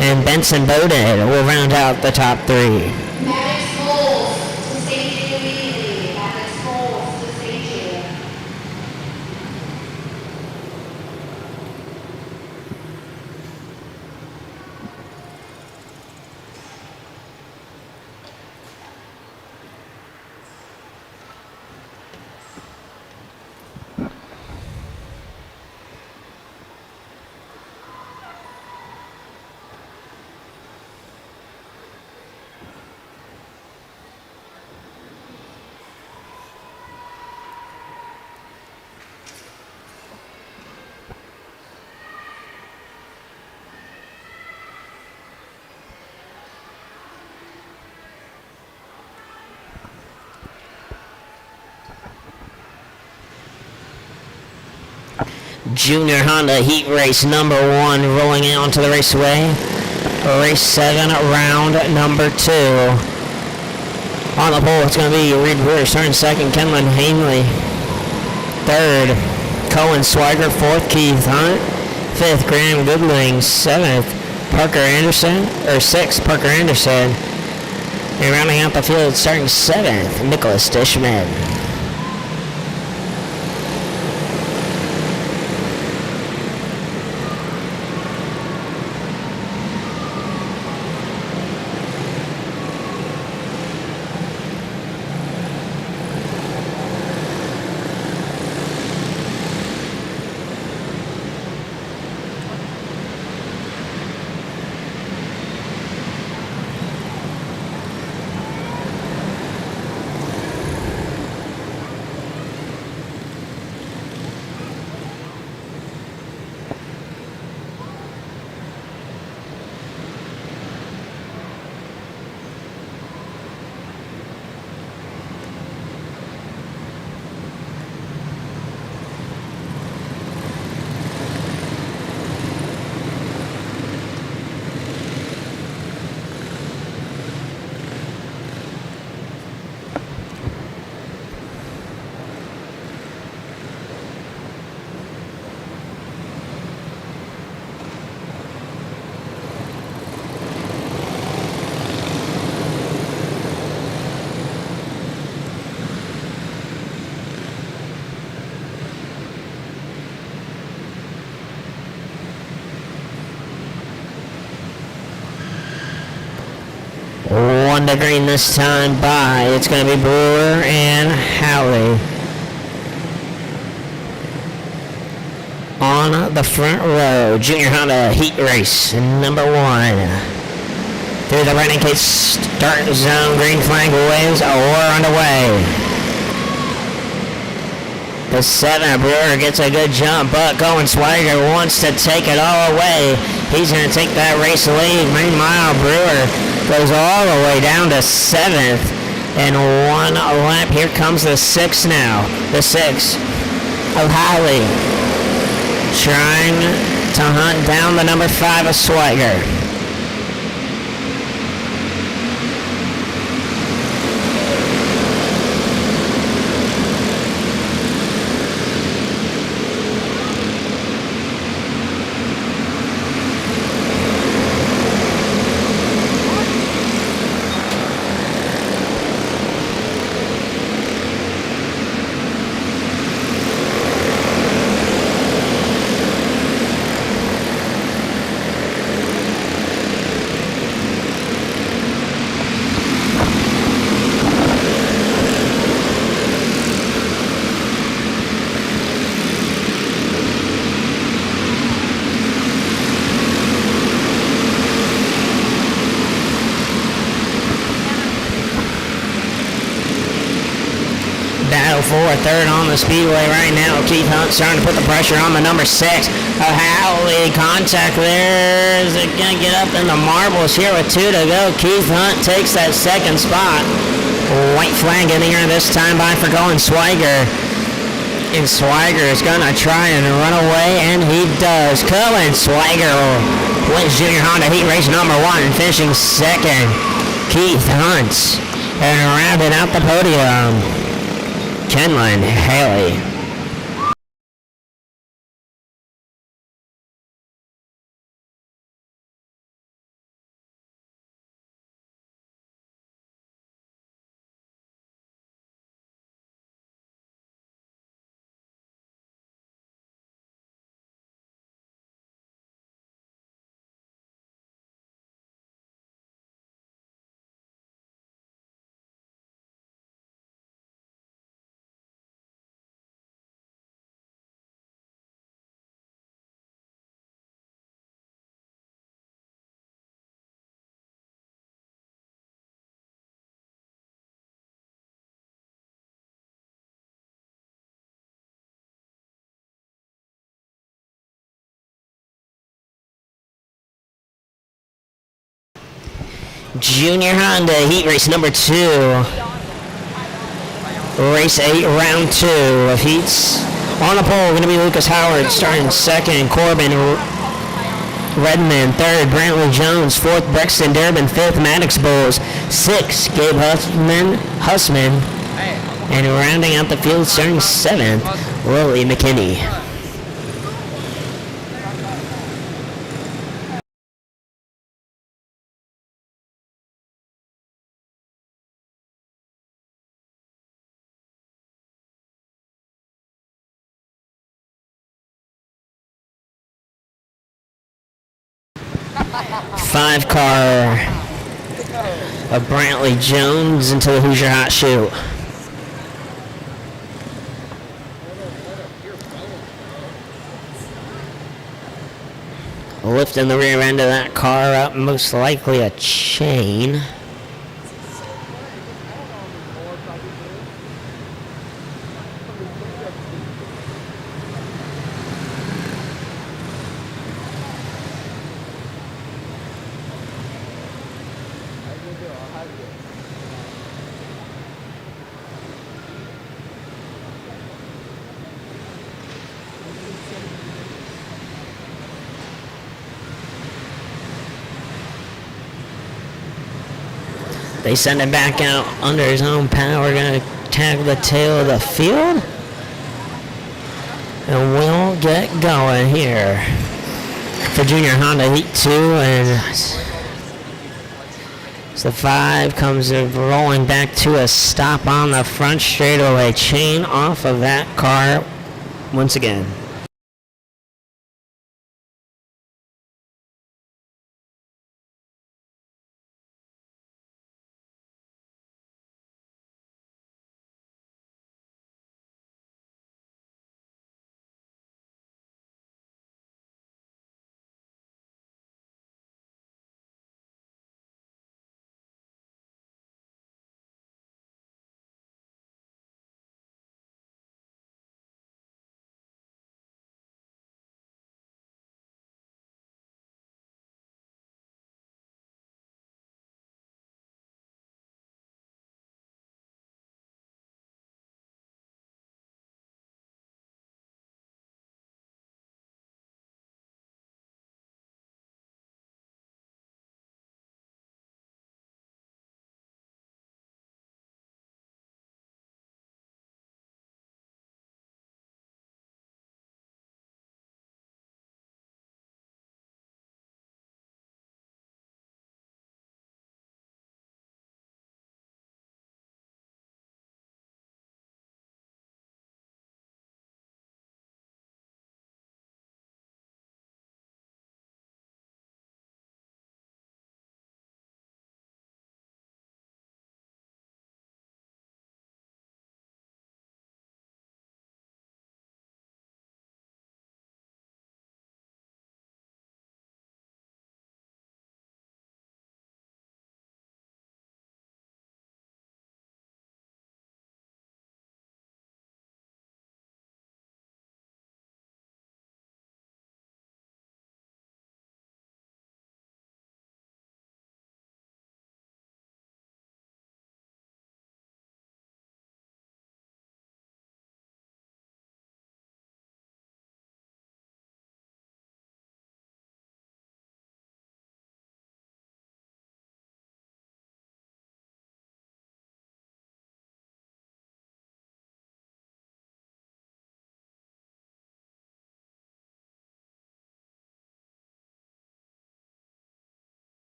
And Benson Bowden will round out the top 3. Maddox Bowles to stage you immediately. Maddox Bowles to stage you. Junior Honda Heat Race number 1 rolling out onto the raceway. Race 7, round number 2. On the pole, it's going to be Reed Brewer starting second. Kenlon Hanley third. Cohen Swiger fourth. Keith Hunt fifth. Graham Goodling seventh. Parker Anderson, or sixth. Parker Anderson. And rounding out the field, starting seventh, Nicholas Dishman. one to green this time by. It's going to be Brewer and Howley. On the front row, Junior Honda Heat Race, number 1. Through the running case start zone, green flag waves, a war underway. The 7 Brewer gets a good jump, but Going Swagger wants to take it all away. He's going to take that race lead. Meanwhile, Brewer goes all the way down to 7th. And one lap, here comes the 6 now. The 6 of Howley trying to hunt down the number 5 of Swagger. Battle for third on the speedway right now. Keith Hunt starting to put the pressure on the number 6. Howley, contact there. Is it going to get up in the marbles here with 2 to go? Keith Hunt takes that 2nd spot. White flag in the air this time by for Going Swagger. And Swagger is going to try and run away, and he does. Going Swagger wins Junior Honda Heat Race number 1, finishing 2nd. Keith Hunt. And rounding out the podium, Kenlin Haley. Junior Honda Heat Race number 2. Race 8, round 2 of heats. On the pole, going to be Lucas Howard starting 2nd. Corbin Redman 3rd. Brantley Jones 4th. Brexton Durbin 5th. Maddox Bulls 6th. Gabe Hussman. And rounding out the field starting 7th. Willie McKinney. Five car of Brantley Jones into the Hoosier Hot Shoot. Lifting the rear end of that car up, most likely a chain. They send it back out under his own power. Going to tag the tail of the field. And we'll get going here for Junior Honda Heat 2. And so 5 comes rolling back to a stop on the front straightaway. Chain off of that car once again.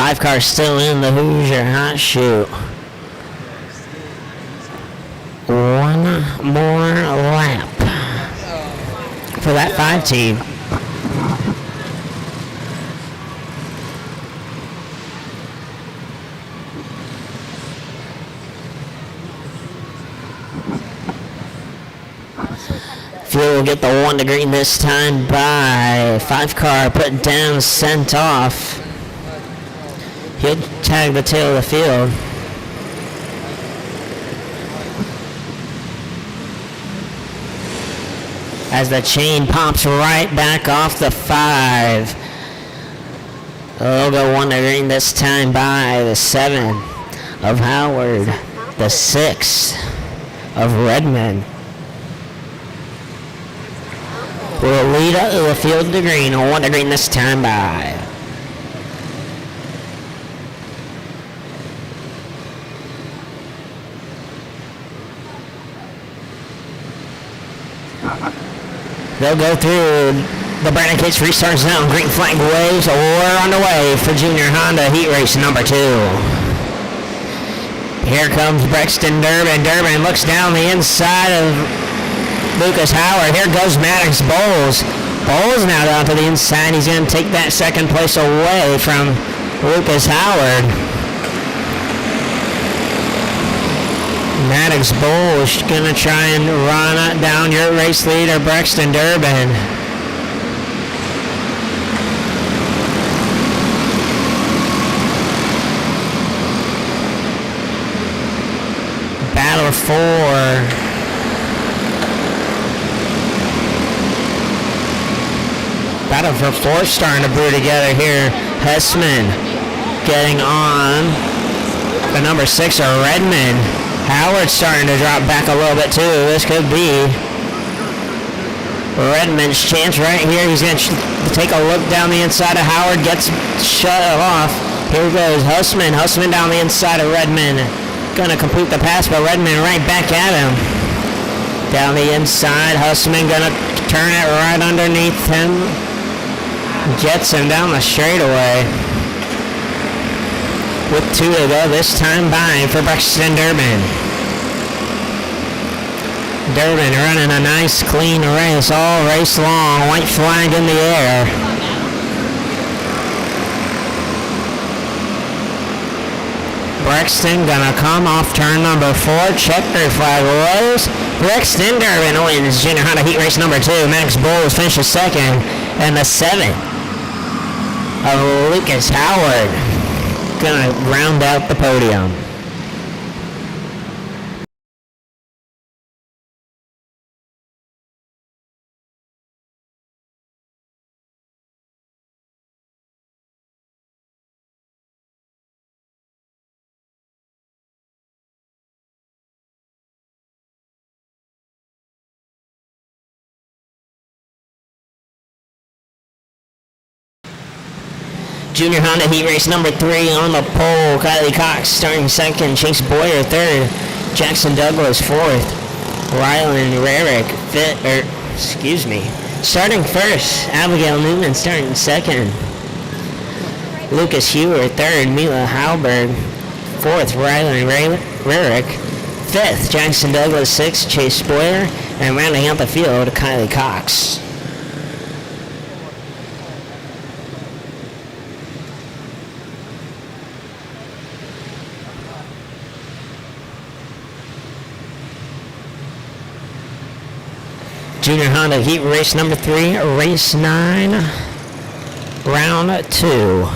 5 cars still in the Hoosier Hot Shoot. One more lap for that 5 team. Fuel will get the 1 to green this time by 5 car, put down, sent off. He'll tag the tail of the field. As the chain pops right back off the 5. They'll go 1 to green this time by the 7 of Howard, the 6 of Redmond. Will lead up the field to green, 1 to green this time by. They'll go through the Brandon Case restart zone. Green flag waves. We're underway for Junior Honda Heat Race number 2. Here comes Brexton Durbin. Durbin looks down the inside of Lucas Howard. Here goes Maddox Bowles. Bowles now down to the inside. He's going to take that second place away from Lucas Howard. Maddox Bowles going to try and run down your race leader, Brexton Durbin. Battle for Battle for 4 starting to brew together here. Hessman getting on the number 6 of Redmond. Howard starting to drop back a little bit too. This could be Redmond's chance right here. He's going to take a look down the inside of Howard. Gets shut off. Here goes Hussman. Hussman down the inside of Redmond. Going to complete the pass, but Redmond right back at him. Down the inside. Hussman going to turn it right underneath him. Jets him down the straightaway. With 2 to go this time by for Brexton Durbin. Durbin running a nice clean race all race long. White flag in the air. Brexton gonna come off turn number 4. Checkered flag rose. Brexton Durbin wins Junior Honda Heat Race number 2. Max Bowles finishes 2nd. And the 7 of Lucas Howard gonna round out the podium. Junior Honda Heat Race number 3 on the pole. Kylie Cox starting 2nd. Chase Boyer 3rd. Jackson Douglas 4th. Rylan Rarick starting 1st. Abigail Newman starting 2nd. Lucas Hewer 3rd. Mila Halberg 4th. Rylan Rarick 5th. Jackson Douglas 6th. Chase Boyer. And rounding out the field, Kylie Cox. Junior Honda Heat Race number 3, race 9, round 2.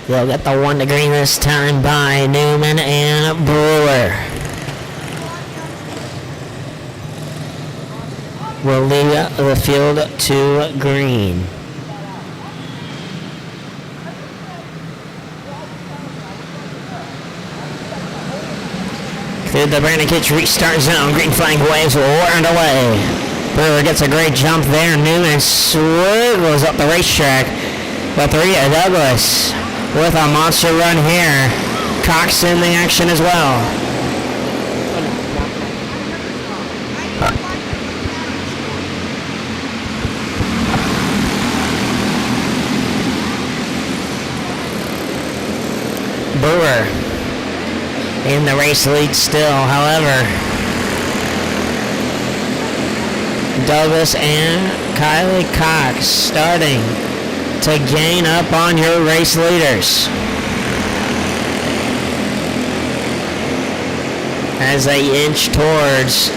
They'll get the 1 to green this time by Newman and Brewer. Will lead the field to green. Through the Brandon Kitch restart zone, green flag waves whirled away. Brewer gets a great jump there. Newman swiggles up the racetrack. But Rhea Douglas with a monster run here. Cox in the action as well. Brewer in the race lead still, however. Douglas and Kylie Cox starting to gain up on your race leaders. As they inch towards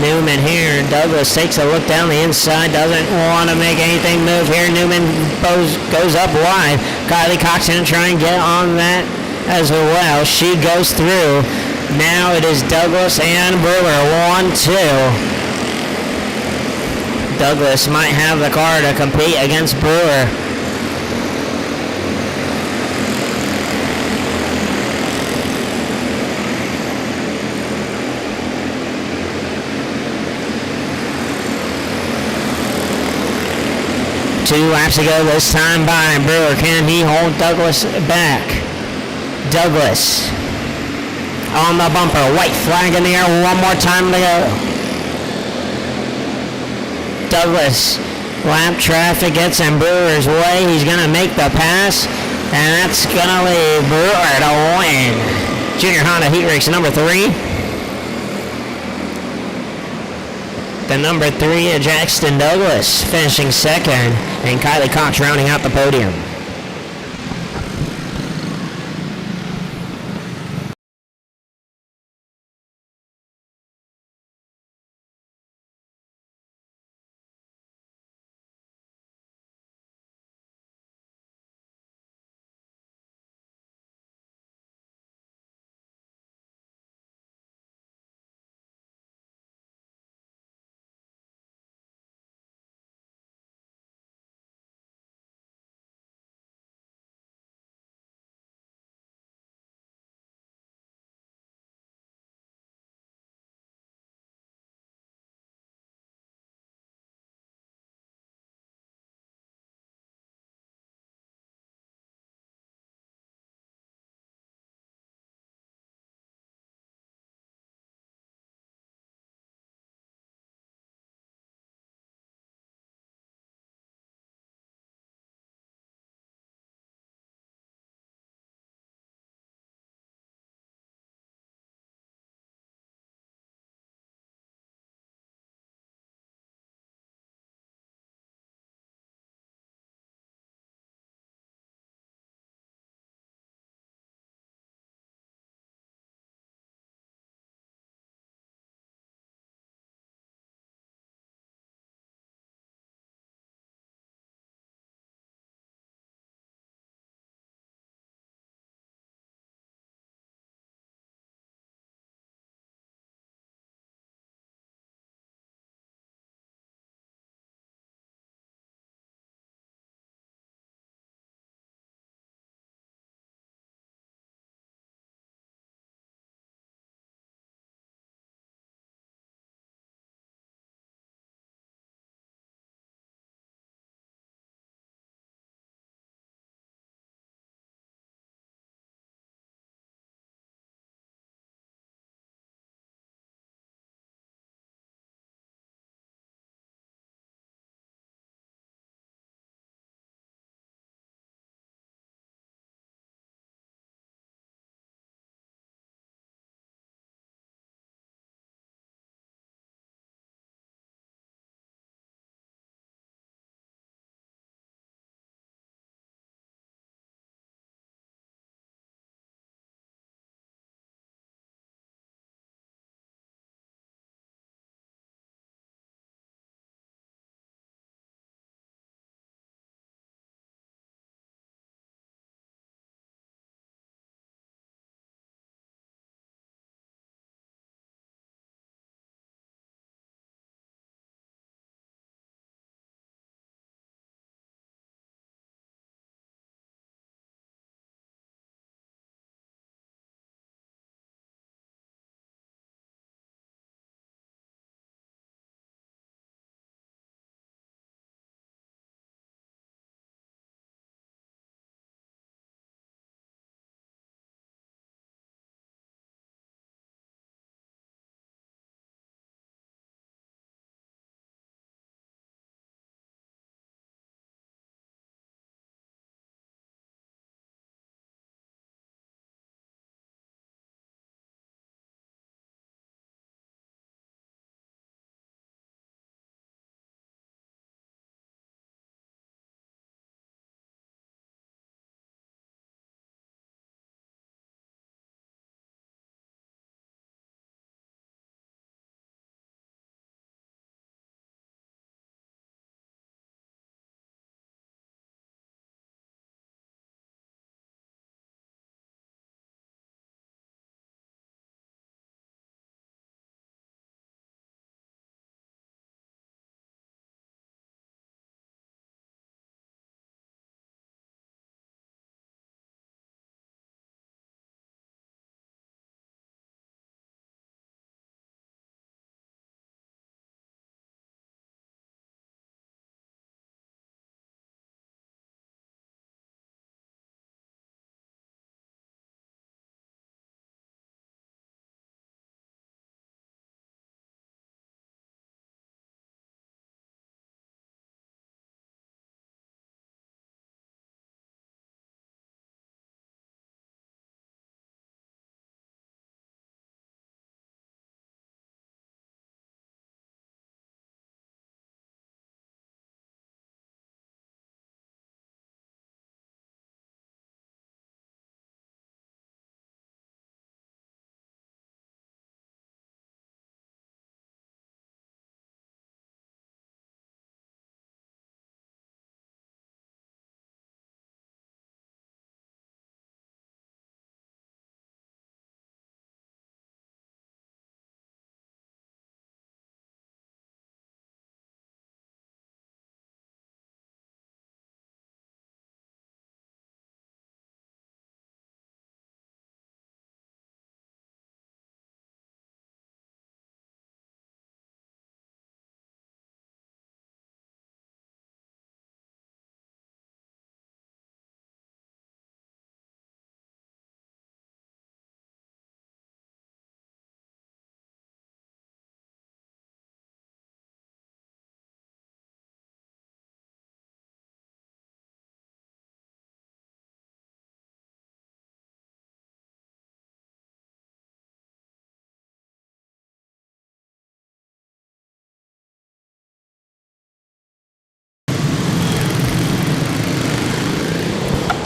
Newman here, Douglas takes a look down the inside, doesn't want to make anything move here. Newman goes up wide. Kylie Cox going to try and get on that as well. She goes through. Now it is Douglas and Brewer. 1-2. Douglas might have the car to compete against Brewer. Two laps to go this time by Brewer. Can he hold Douglas back? Douglas on the bumper. White flag in the air. One more time to go. Douglas, lap traffic gets in Brewer's way. He's going to make the pass, and that's going to leave Brewer to win. Junior Honda Heat Race number 3. The number 3, Jackson Douglas, finishing second, and Kylie Cox rounding out the podium.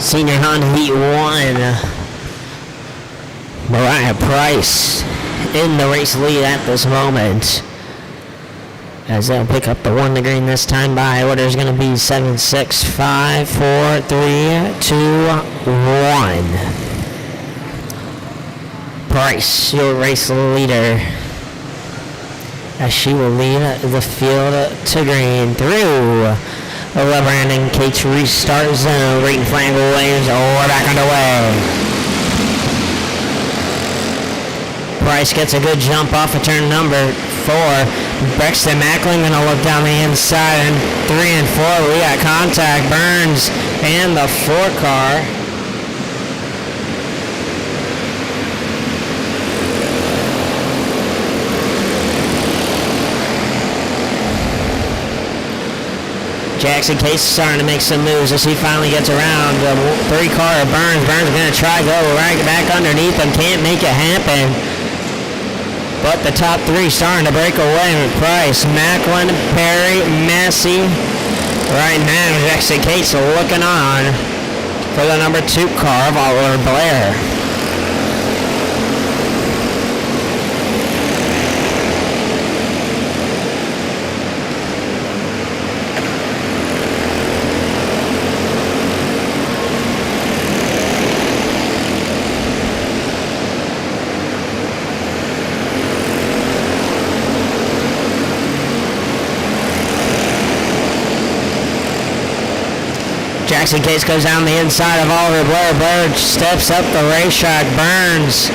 Senior Honda Heat 1. Mariah Price in the race lead at this moment, as they'll pick up the 1 to green this time by order is going to be 7, 6, 5, 4, 3, 2, 1. Price, your race leader, as she will lead the field to green through the Brandon Cates restart zone. Green flag waves, we're back underway. Price gets a good jump off of turn number 4. Brexton Mackling gonna look down the inside, and 3 and 4 we got contact. Burns and the 4 car. Jackson Case is starting to make some moves as he finally gets around the 3 car of Burns. Burns gonna try go right back underneath him, can't make it happen. But the top 3 starting to break away with Price, Macklin, Perry, Massey. Right now, Jackson Cates looking on for the number 2 car of Oliver Blair. Jackson Case goes down the inside of Oliver Blair. Blair steps up the racetrack. Burns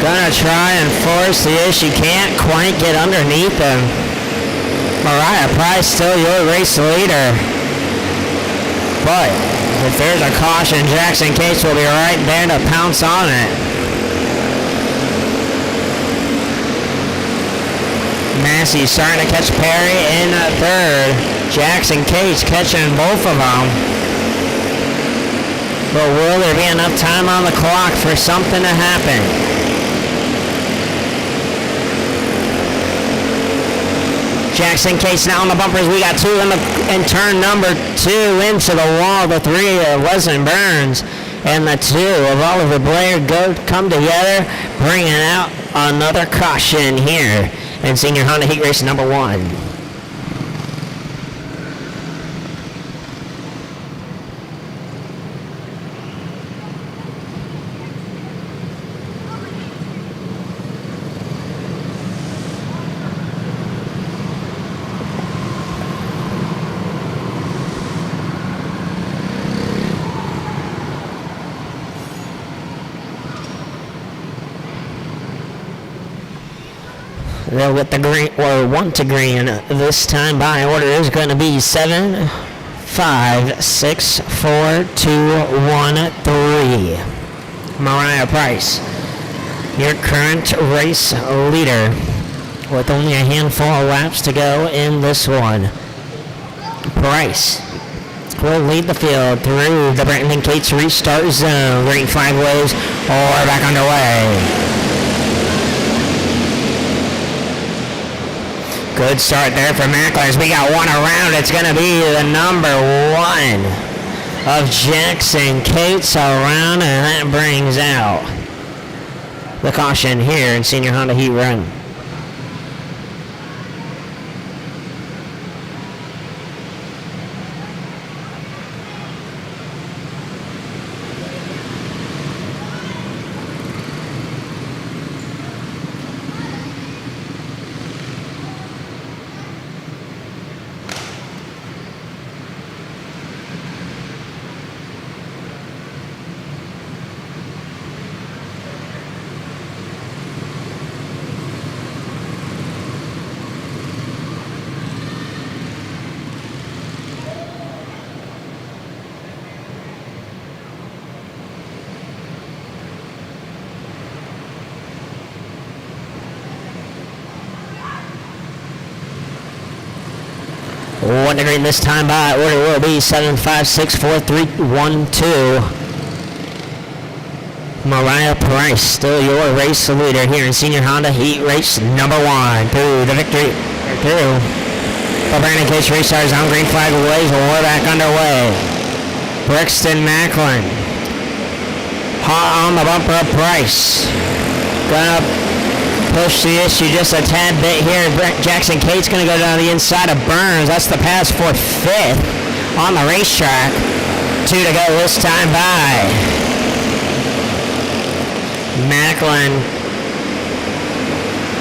gonna try and force the issue. Can't quite get underneath him. Mariah Price still your race leader. But if there's a caution, Jackson Case will be right there to pounce on it. Massey starting to catch Perry in 3rd. Jackson Case catching both of them. But will there be enough time on the clock for something to happen? Jackson Case now on the bumpers. We got 2 in turn number 2 into the wall. The 3 of Wesley Burns and the 2 of Oliver Blair come together, bringing out another caution here in Senior Honda Heat Race number 1. They'll get the green, or 1 to green. This time by order is going to be 7, 5, 6, 4, 2, 1, 3. Mariah Price, your current race leader, with only a handful of laps to go in this one. Price will lead the field through the Brandon Cates restart zone. Green flag waves, or back underway. Good start there for Macklin. We got 1 around. It's going to be the number 1 of Jackson Cates around, and that brings out the caution here in Senior Honda Heat Run. One to green this time by order will be 7, 5, 6, 4, 3, 1, 2. Mariah Price, still your race leader here in Senior Honda Heat Race number 1. Through the victory, through the Brandon Cates Racers on green flag waves, and we're back underway. Brixton Macklin. Hot on the bumper of Price. Gonna push the issue just a tad bit here. Jackson Cates gonna go down the inside of Burns. That's the pass for 5th on the racetrack. 2 to go this time by. Macklin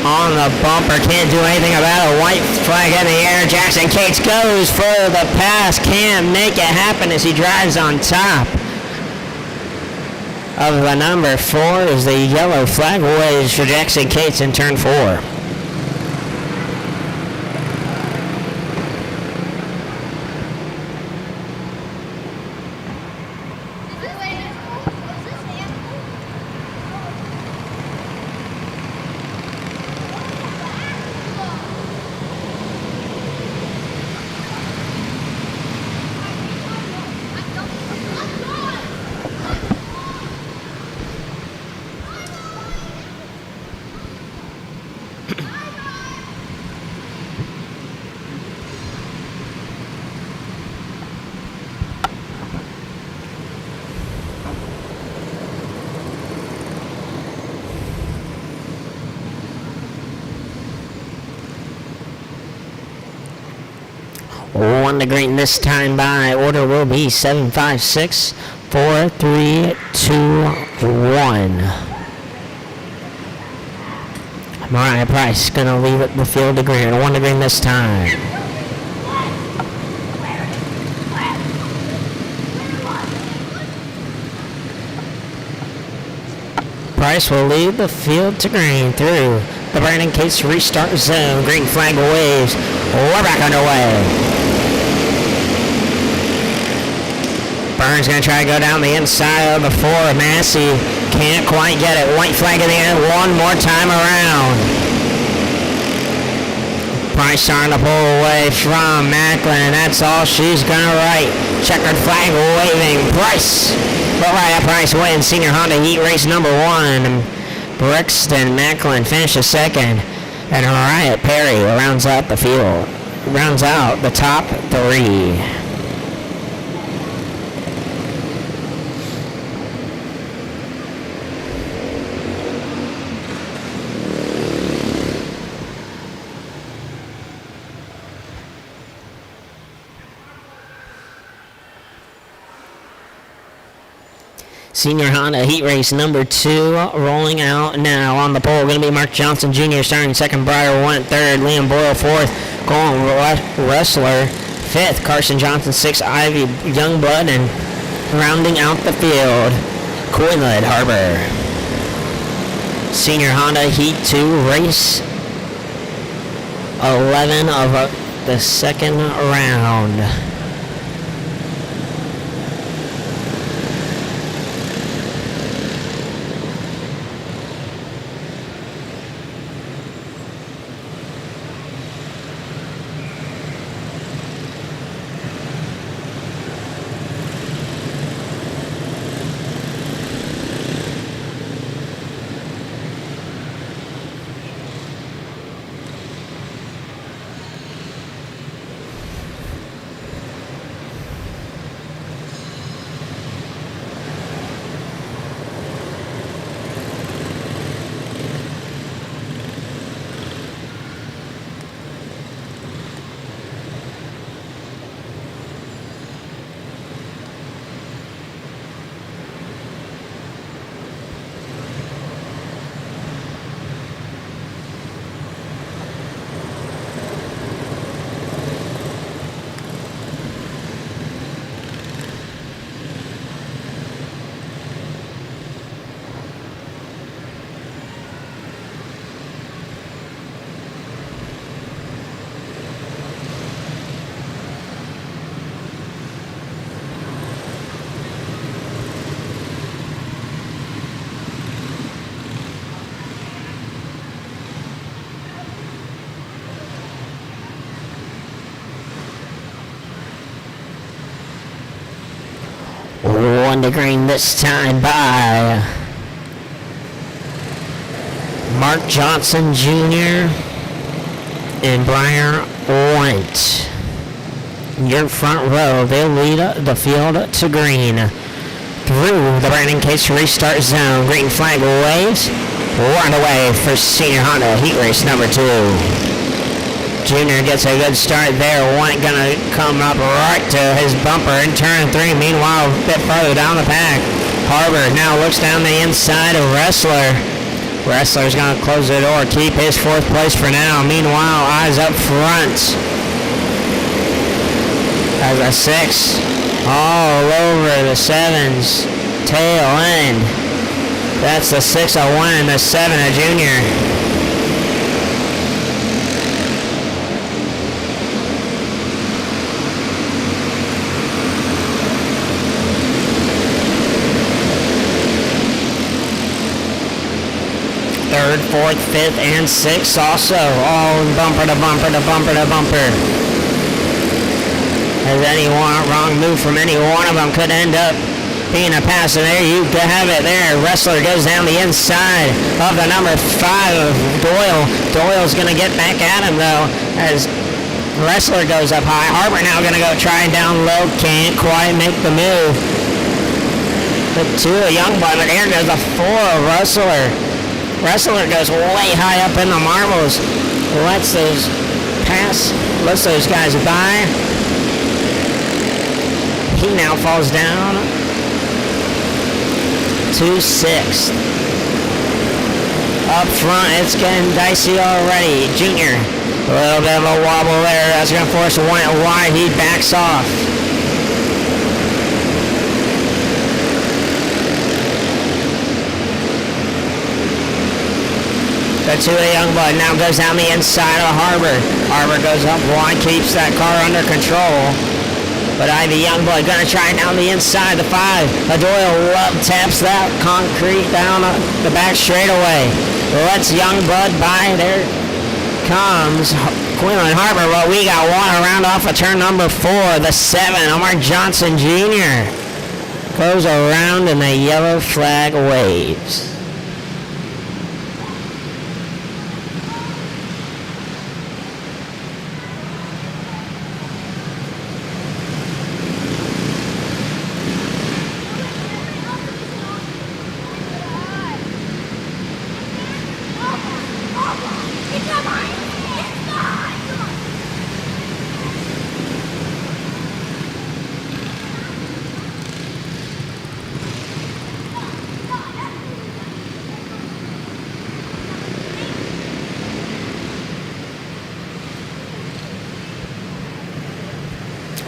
on the bumper, can't do anything about it. White flag in the air. Jackson Cates goes for the pass, can't make it happen as he drives on top of the number 4 as the yellow flag waves for Jackson Cates in turn 4. One to green this time by. Order will be 7, 5, 6, 4, 3, 2, 1. Mariah Price gonna leave it the field to green. 1 to green this time. Price will lead the field to green through the Brandon Cates restart zone. Green flag waves. We're back underway. Burns going to try to go down the inside of the 4. Massey can't quite get it. White flag in the end. One more time around. Price starting to pull away from Macklin. That's all she's going to write. Checkered flag waving. Price. But right, Price wins Senior Honda Heat Race number 1. Brixton Macklin finishes 2nd. And Mariah Perry rounds out the field. Rounds out the top 3. Senior Honda Heat Race number 2 rolling out now. On the pole going to be Mark Johnson Jr. starting 2nd. Breyer went 3rd. Liam Boyle 4th. Colin Wrestler 5th. Carson Johnson 6th. Ivy Youngblood, and rounding out the field, Coylid Harbor. Senior Honda Heat 2 race 11 of the 2nd round. One to green this time by Mark Johnson Jr. and Brian Went. your front row. They'll lead the field to green. Through the Brandon Case restart zone. Green flag waves. Run away for Senior Honda heat race number 2. Junior gets a good start there. One gonna come up right to his bumper in turn 3. Meanwhile, a bit further down the pack, Harbor now looks down the inside of Wrestler. Wrestler's gonna close the door, keep his 4th place for now. Meanwhile, eyes up front. As a 6 all over the 7's tail end. That's the 6 of 1 and the 7 of Junior. Third, 4th, 5th, and 6th also all bumper to bumper to bumper to bumper. As any wrong move from any one of them could end up being a pass, and there you have it there. Wrestler goes down the inside of the number 5 of Doyle. Doyle's going to get back at him, though, as Wrestler goes up high. Harbor now going to go try down low. Can't quite make the move. The 2 of Youngblood, but here goes the 4 of Wrestler. Wrestler goes way high up in the marbles. Lets those guys by. He now falls down to 6th. Up front, it's getting dicey already. Junior, a little bit of a wobble there. That's going to force one wide. He backs off. The 2 of Youngblood now goes down the inside of Harbor. Harbor goes up wide, keeps that car under control. But Ivy Youngblood gonna try down the inside, the 5. Doyle taps that concrete down the back straightaway. Lets Youngblood by. There comes Quinlan Harbor. Well, we got one around off of turn number 4. The 7, Omar Johnson Jr. goes around and the yellow flag waves.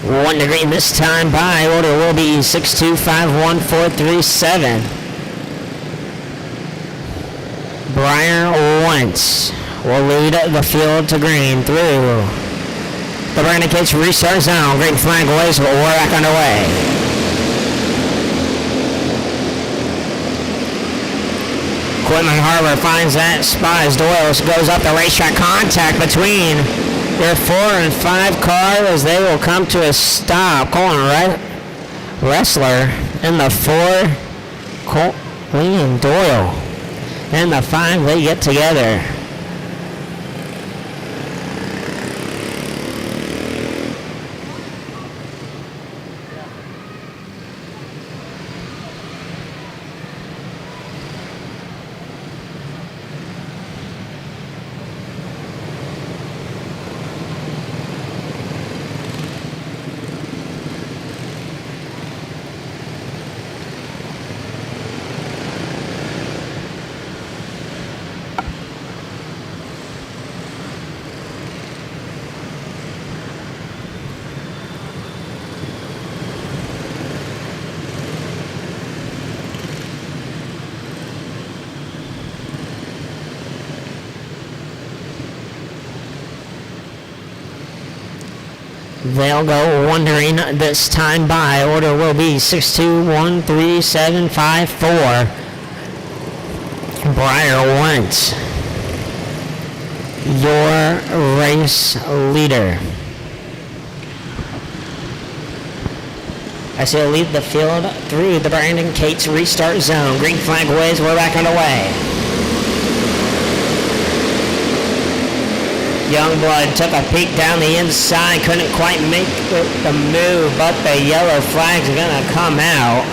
One to green this time by. Order will be 6251437. Briar Wentz will lead the field to green through the Brandon Case restart zone. Green flag waves, but we're back underway. Quinlan Harbor finds that spot as Doyle goes up the racetrack. Contact between their 4 and 5 car as they will come to a stop. Colin Wrestler in the 4, Lee and Doyle in the 5, they get together. They'll go wondering this time by. Order will be 6213754. Briar Wentz, your race leader. As he'll lead the field through the Brandon Cates restart zone. Green flag waves, we're back underway. Youngblood took a peek down the inside, couldn't quite make the move, but the yellow flag's gonna come out.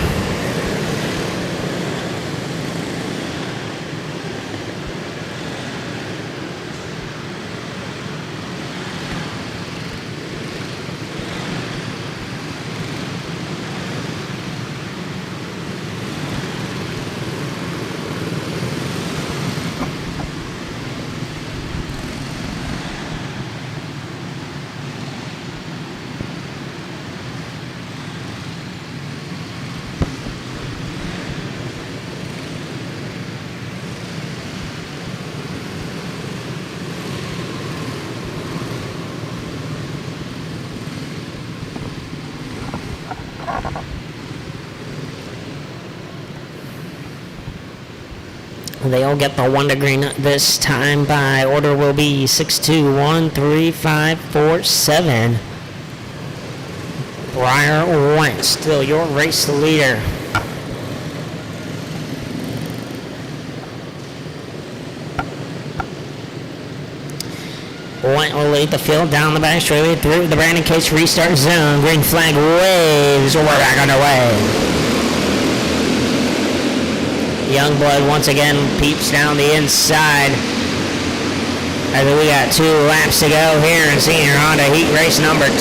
They'll get the 1 to green this time. By order will be 6, 2, 1, 3, 5, 4, 7. Briar Went, still your race leader. Went will lead the field down the back straightaway through the Brandon Case restart zone. Green flag waves. We're back underway. Youngblood once again peeps down the inside. I think we got 2 laps to go here in Senior Honda Heat Race number 2.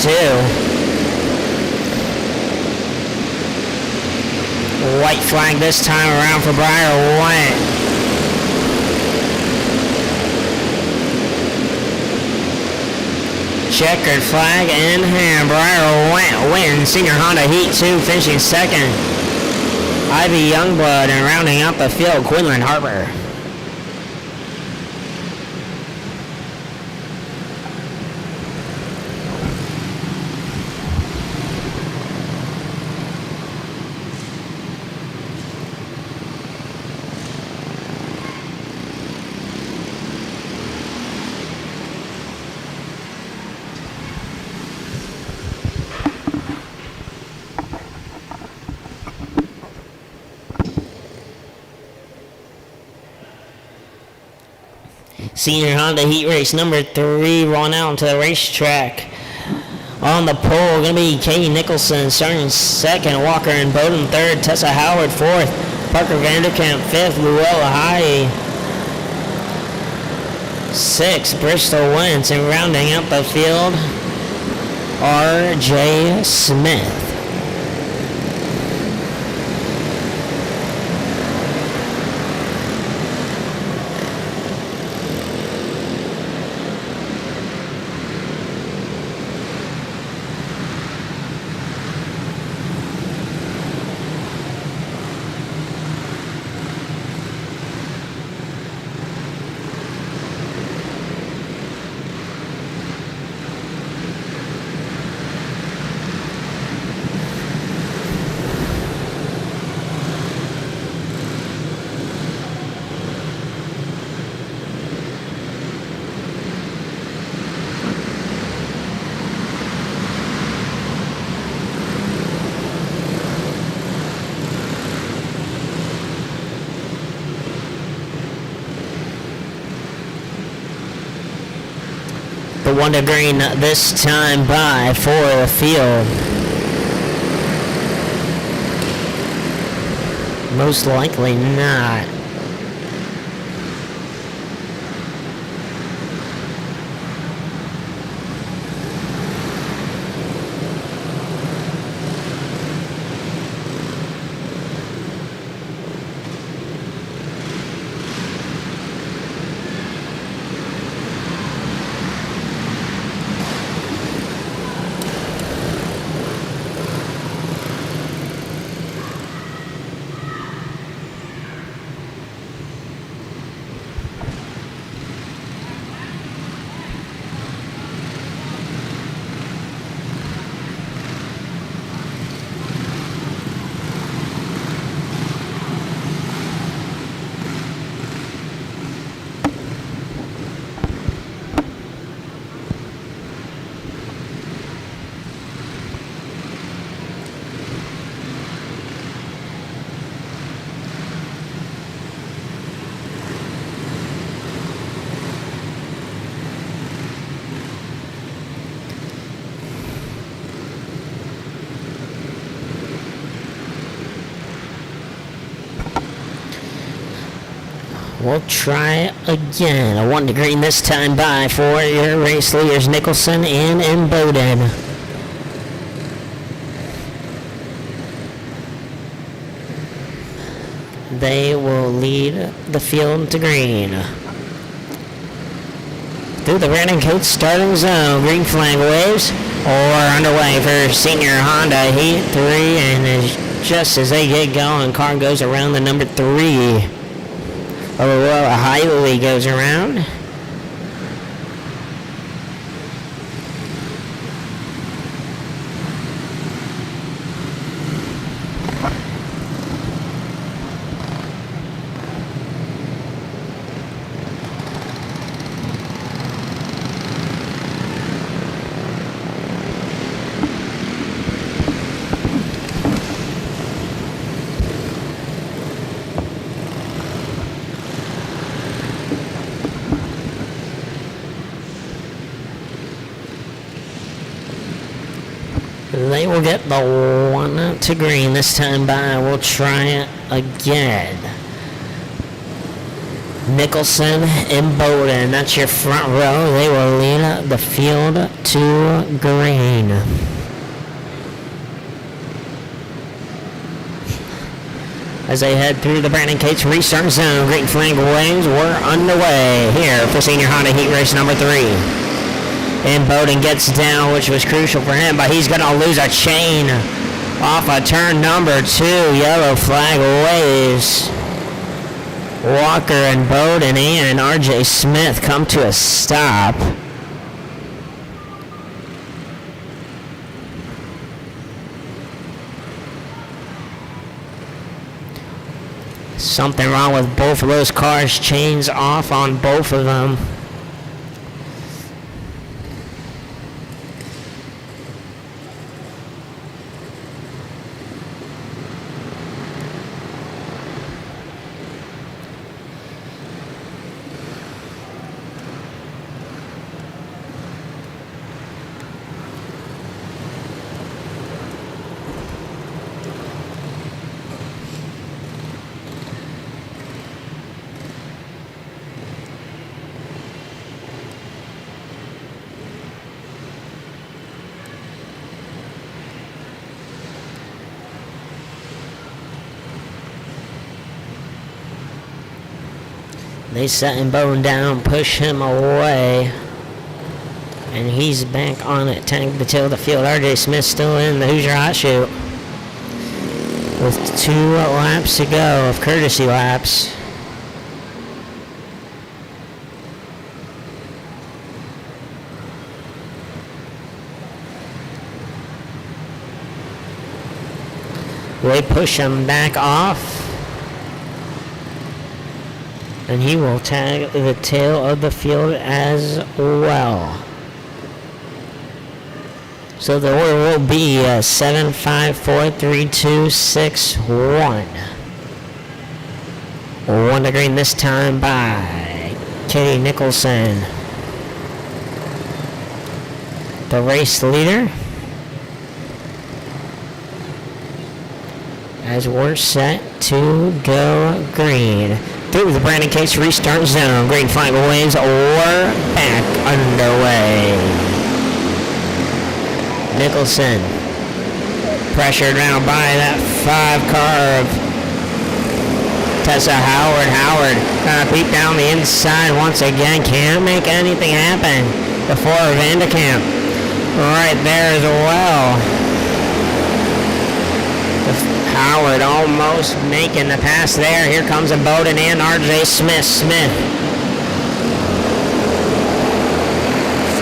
White flag this time around for Briar Went. Checkered flag in hand. Briar Went wins Senior Honda Heat 2, finishing second. Ivy Youngblood, and rounding out the field, Quinlan Harper. Senior Honda Heat Race number 3 rolling out onto the racetrack. On the pole, going to be Katie Nicholson starting second, Walker and Bowden third, Tessa Howard fourth, Parker Vanderkamp fifth, Luella High sixth, Bristol Wentz, and rounding out the field, R.J. Smith. The 1 to green this time by for the field. Most likely not. We'll try again. A 1 to green this time by for your race leaders, Nicholson and Bowden. They will lead the field to green. Through the Brandon Coates starting zone, green flag waves, or underway for senior Honda Heat 3, and just as they get going, car goes around the number 3. Oh, Highly goes around. They will get the 1 to green this time by. We'll try it again. Nicholson and Bowden, that's your front row. They will lead the field to green. As they head through the Brandon Cates restart zone, green flag waves were underway here for senior Honda Heat race number 3. And Bowden gets down, which was crucial for him, but he's going to lose a chain off of turn number 2. Yellow flag waves. Walker and Bowden and R.J. Smith come to a stop. Something wrong with both of those cars. Chains off on both of them. They set him Bowden down, push him away. And he's back on it, tank the tail of the field. R.J. Smith still in the Hoosier Hot Shoot. With 2 laps to go of courtesy laps. They push him back off. And he will tag the tail of the field as well. So the order will be 7, 5, 4, 3, 2, 6, 1. 1 to green this time by Katie Nicholson. The race leader. As we're set to go green. Through the Brandon Case restart zone. Green flag waves or back underway. Nicholson pressured now by that 5 car of Tessa Howard. Howard beat down the inside once again. Can't make anything happen before Vanderkamp right there as well. Howard almost making the pass there. Here comes a Bowden and R.J. Smith. Smith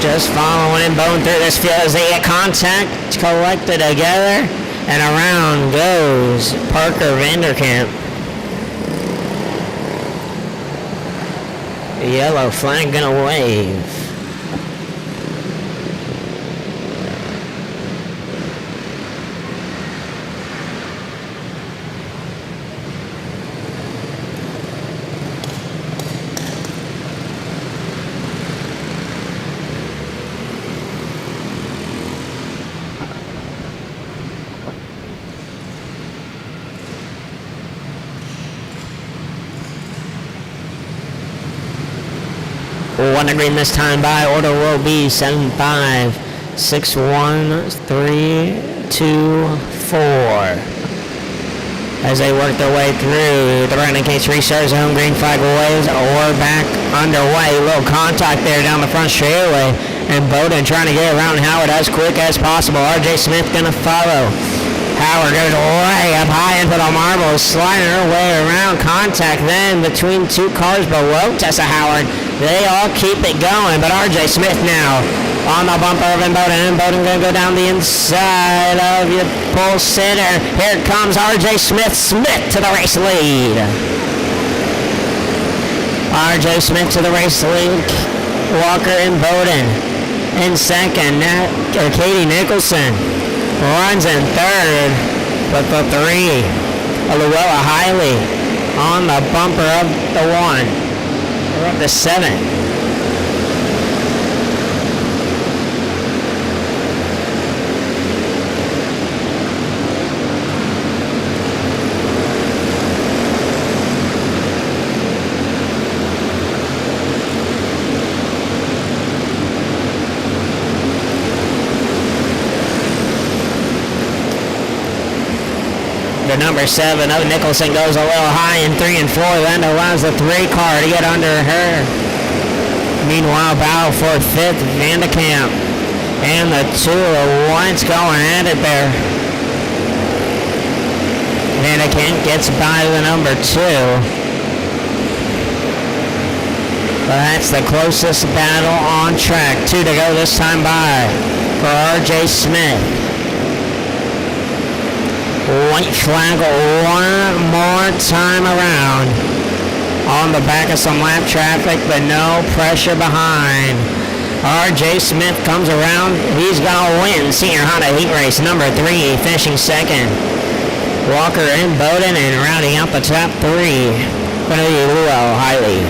just following Bowden through this field as they get contact, collected together, and around goes Parker Vanderkamp. The yellow flag gonna wave. 1 to green this time by. Order will be 7-5, 6-1, 3-2-4. As they work their way through the Brandon Case restarts, home green flag waves, or back underway. Little contact there down the front straightaway, and Bowden trying to get around Howard as quick as possible. R.J. Smith gonna follow. Howard goes way up high into the marbles, sliding her way around. Contact then between two cars below Tessa Howard. They all keep it going, but R.J. Smith now on the bumper of Bowden, and Bowden going to go down the inside of your pole center. Here comes R.J. Smith. Smith to the race lead. R.J. Smith to the race lead. Walker and Bowden in second. Katie Nicholson runs in third with the 3. Luella Hiley on the bumper of the 1. We're up to 7. The number 7 of Nicholson goes a little high in 3 and 4, then allows the 3 car to get under her. Meanwhile, battle for 5th, Vandekamp. And the 2 of White's going at it there. Vandekamp gets by the number 2. But that's the closest battle on track. 2 to go this time by for R.J. Smith. White flag one more time around on the back of some lap traffic, but no pressure behind. R.J. Smith comes around. He's going to win Senior Honda Heat Race number 3, finishing second. Walker and Bowden, and rounding out the top 3, going to be Luo Hiley.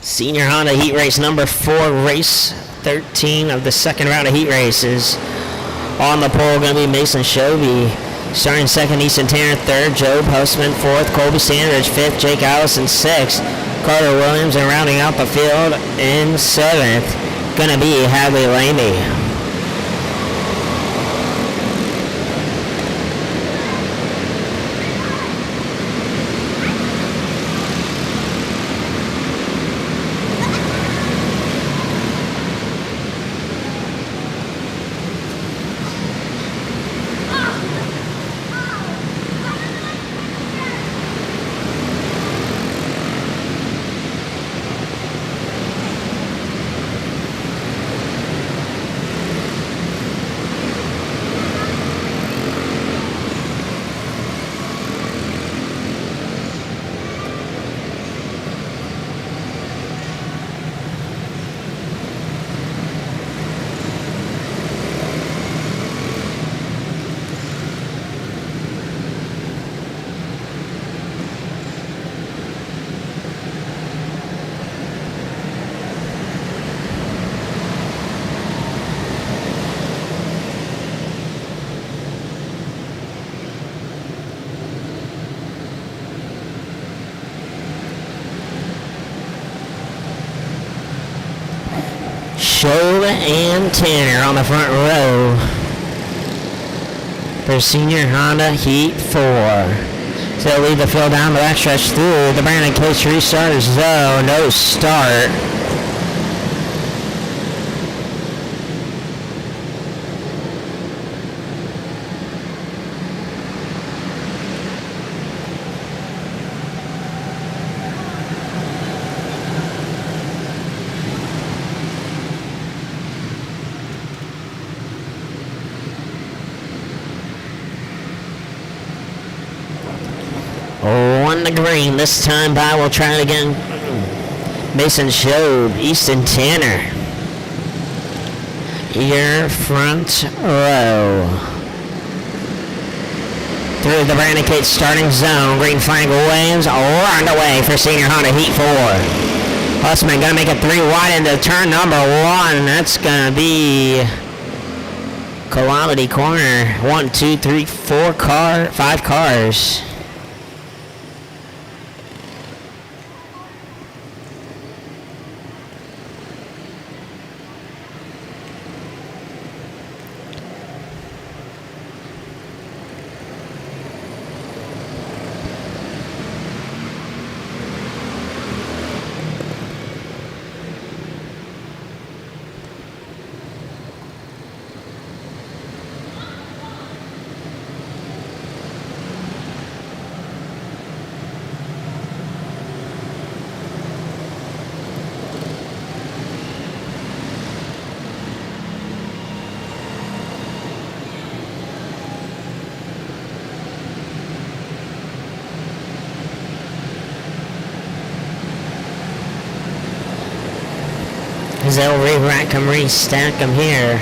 Senior Honda Heat Race number 4, race 13 of the second round of heat races. On the pole going to be Mason Shovey. Starting second, Easton Tanner. Third, Joe Postman. Fourth, Colby Sandridge. Fifth, Jake Allison. Sixth, Carter Williams. And rounding out the field in 7th, going to be Hadley Lamy. Shove and Tanner on the front row for Senior Honda Heat 4. So they'll lead the field down the backstretch through the Brandon Case restart zone. No start. On the green this time by. We'll try it again. Mason Shove, Easton Tanner. your front row. Through the Brandon Cates starting zone. Green flag waves around away for senior Honda Heat 4. Hussman gonna make it 3 wide into turn number 1. That's gonna be Quality Corner. 1, 2, 3, 4 5 cars. As they'll re-rack them, restack them here.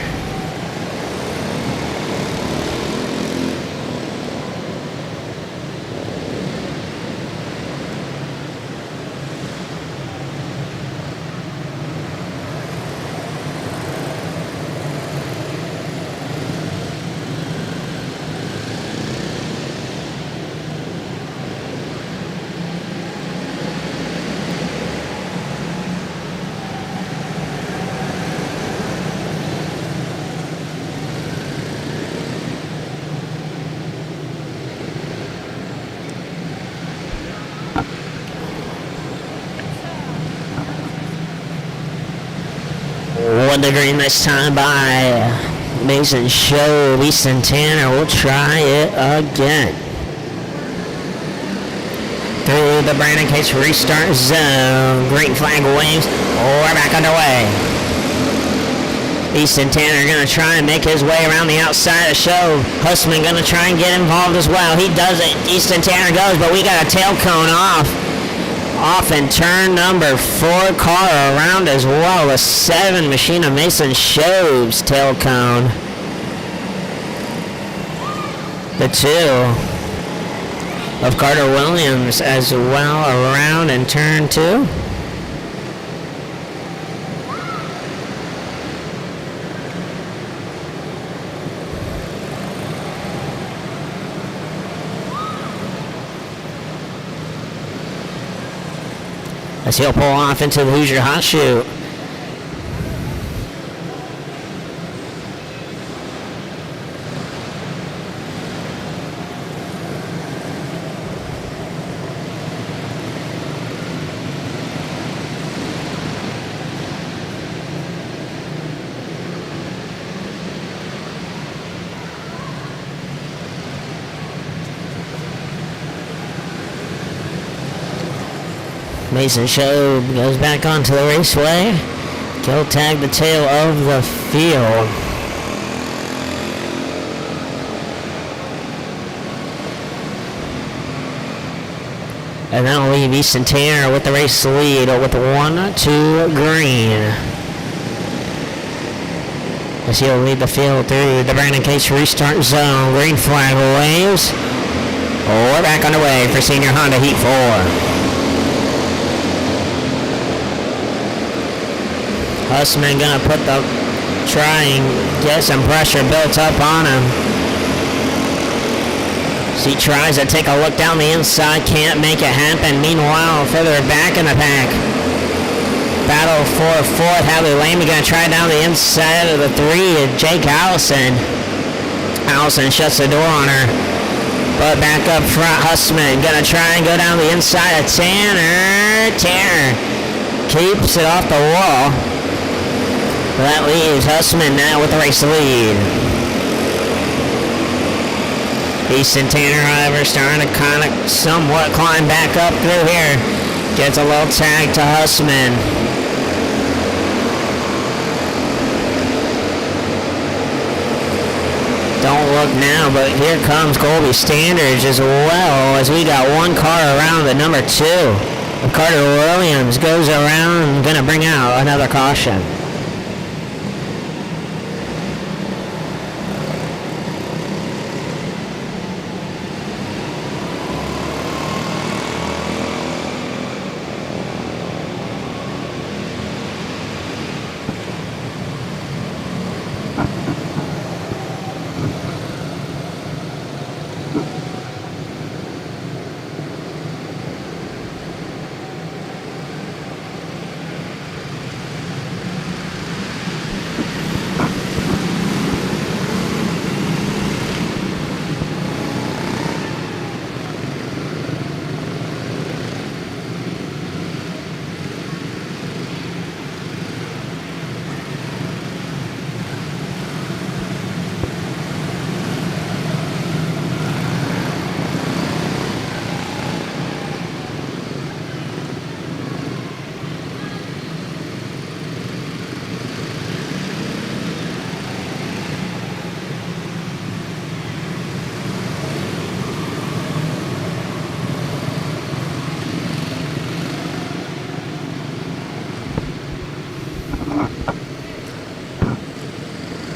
One to green this time by Mason Shorey. Santana will try it again. Through the Brandon Cates restart zone. Green flag waves. We're back underway. Easton Tanner going to try and make his way around the outside of the show. Hussman going to try and get involved as well. He does it. Easton Tanner goes, but we got a tail cone off in turn number 4. Car around as well. A 7 machine of Mason Shove's tail cone. The 2 of Carter Williams as well around in turn 2. As he'll pull off into the Hoosier Hot Shoot. Mason Show goes back onto the raceway. He'll tag the tail of the field. And that'll leave Easton Tanner with the race lead with 1-2 green. As he'll lead the field through the Brandon Cates restart zone. Green flag waves. We're back underway for senior Honda Heat 4. Hussman gonna try and get some pressure built up on him. As he tries to take a look down the inside, can't make it happen. Meanwhile, further back in the pack, battle for 4th. Hadley Lamy gonna try down the inside of the 3. Jake Allison. Allison shuts the door on her. But back up front, Hussman gonna try and go down the inside of Tanner. Tanner keeps it off the wall. That leaves Hussman now with the race lead. Easton Tanner, however, starting to kind of somewhat climb back up through here. Gets a little tag to Hussman. Don't look now, but here comes Colby Standards as well, as we got one car around the number 2. Carter Williams goes around and going to bring out another caution.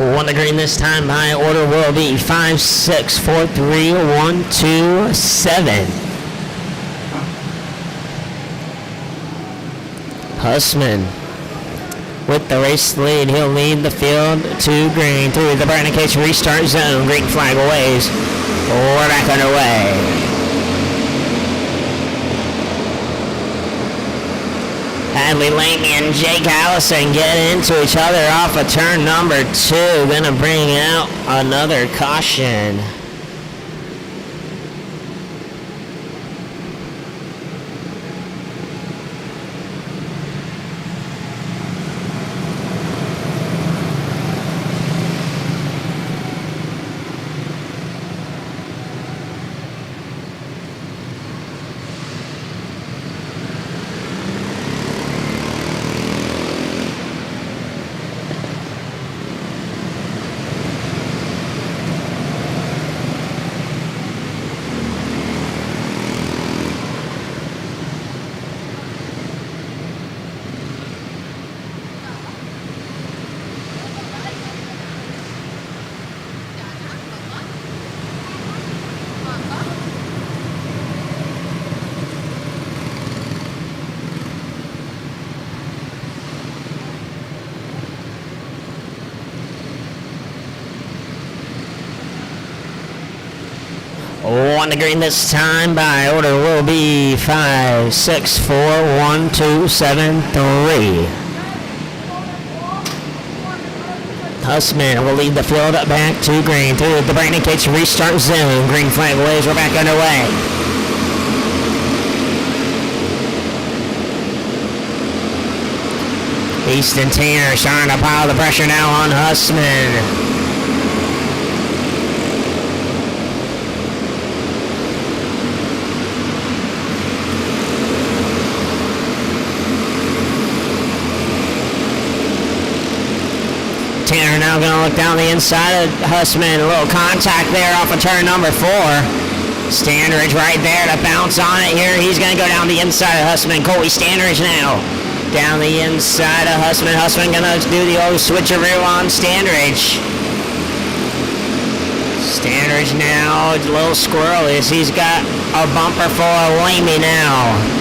On the green this time by order will be 5, 6, 4, 3, 1, 2, 7. Hussman with the race lead. He'll lead the field to green through the Brandon Case restart zone. Green flag aways. We're back underway. Hadley Lamy and Jake Allison get into each other off of turn number 2. Gonna bring out another caution. On the green this time by order will be 5, 6, 4, 1, 2, 7, 3. Hussman will lead the field back to green through the Brandon Cates restart zone. Green flag waves. We're back underway. Easton Tanner starting to pile the pressure now on Hussman. Tanner now going to look down the inside of Hussman. A little contact there off of turn number 4. Standridge right there to bounce on it here. He's going to go down the inside of Hussman. Colby Standridge now down the inside of Hussman. Hussman going to do the old switcheroo on Standridge. Standridge now a little squirrely as he's got a bumper full of Lamy now.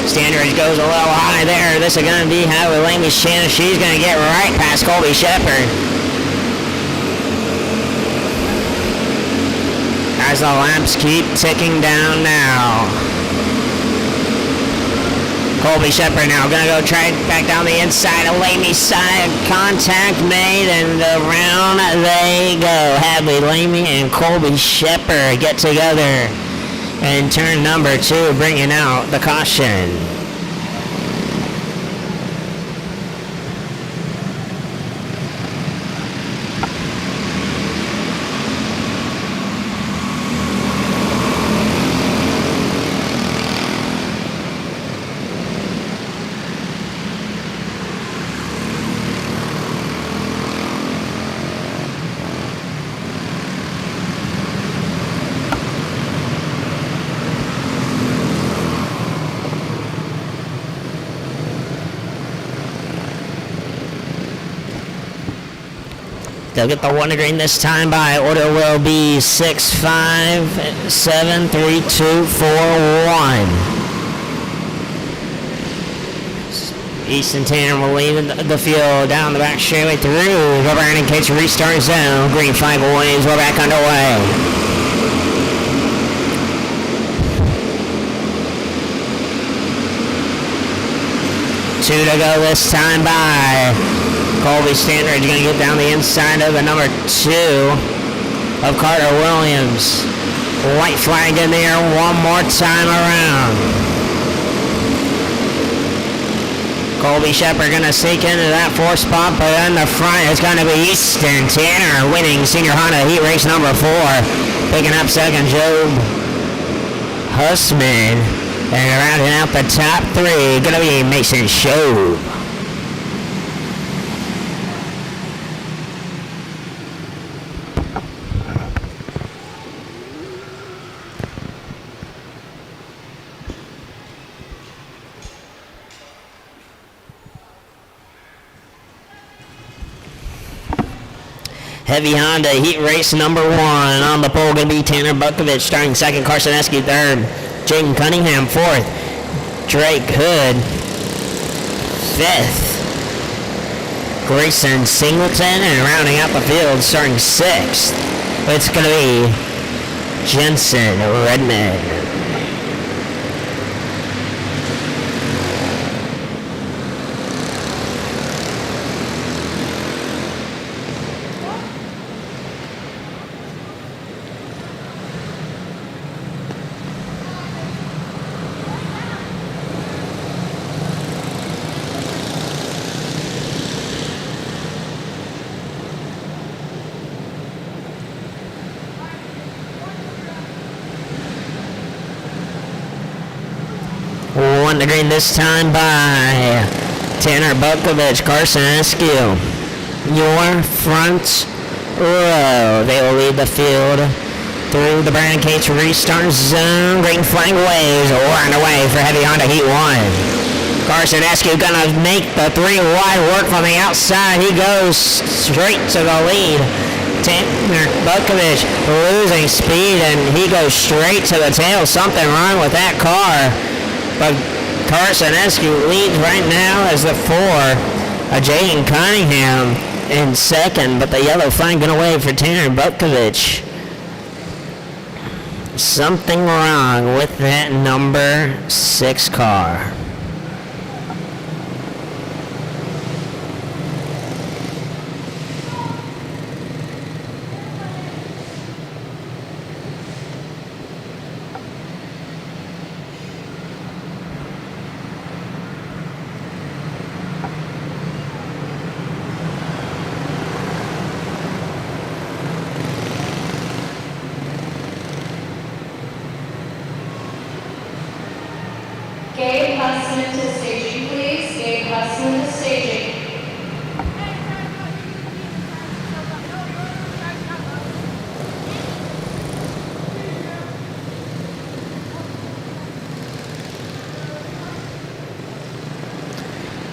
Standridge goes a little high there. This is going to be Hadley Lamy's chance. She's going to get right past Colby Shepard. As the laps keep ticking down now. Colby Shepard now going to go try back down the inside of Lamy's side. Contact made and around they go. Hadley Lamy and Colby Shepard get together. And turn number 2 bringing out the caution. They'll get the 1 green this time by order will be 6, 5, 7, 3, 2, 4, 1. Easton Tanner will lead the field down the back straightaway through the Brandon Cates restart zone. Green flag waves. We're back underway. Two to go this time by. Colby Standridge going to get down the inside of the number 2 of Carter Williams. White flag in there one more time around. Colby Shepard going to sneak into that 4th spot, but in the front is going to be Easton Tanner winning senior Honda heat race number 4. Picking up second, Job Hussman. And rounding out the top 3, going to be Mason Shobe. Heavy Honda heat race number 1. On the pole going to be Tanner Bukovich starting second, Carson Eskew third, Jaden Cunningham 4th, Drake Hood 5th, Grayson Singleton, and rounding out the field starting 6th, it's going to be Jensen Redmond. One to green this time by Tanner Bukovich, Carson Eskew. Your front row. They will lead the field through the Brandon Cates restart zone. Green flag waves. We're underway for Heavy Honda Heat 1. Carson Eskew gonna make the 3 wide work from the outside. He goes straight to the lead. Tanner Bukovich losing speed, and he goes straight to the tail. Something wrong with that car. But Carson Eskew leads right now as the 4. Jaden Cunningham in second, but the yellow flag going away for Tanner Bukovich. Something wrong with that number 6 car. Gabe Hudson to staging, please. Gabe Hudson to staging.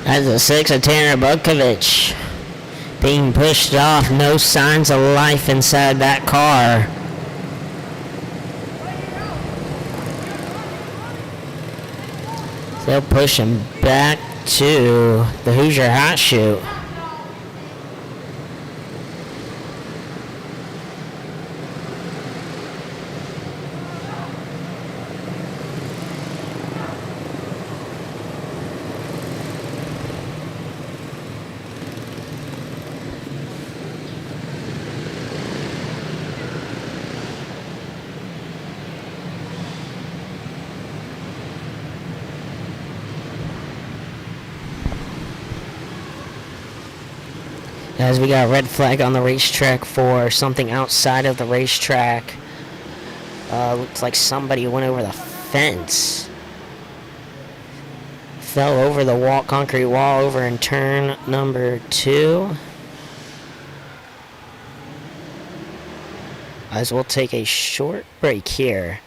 As the 6 of Tanner Bukovich being pushed off. No signs of life inside that car. They'll push him back to the Hoosier Hot Chute. As we got a red flag on the racetrack for something outside of the racetrack. Looks like somebody went over the fence. Fell over the wall, concrete wall over in turn number 2. As we'll take a short break here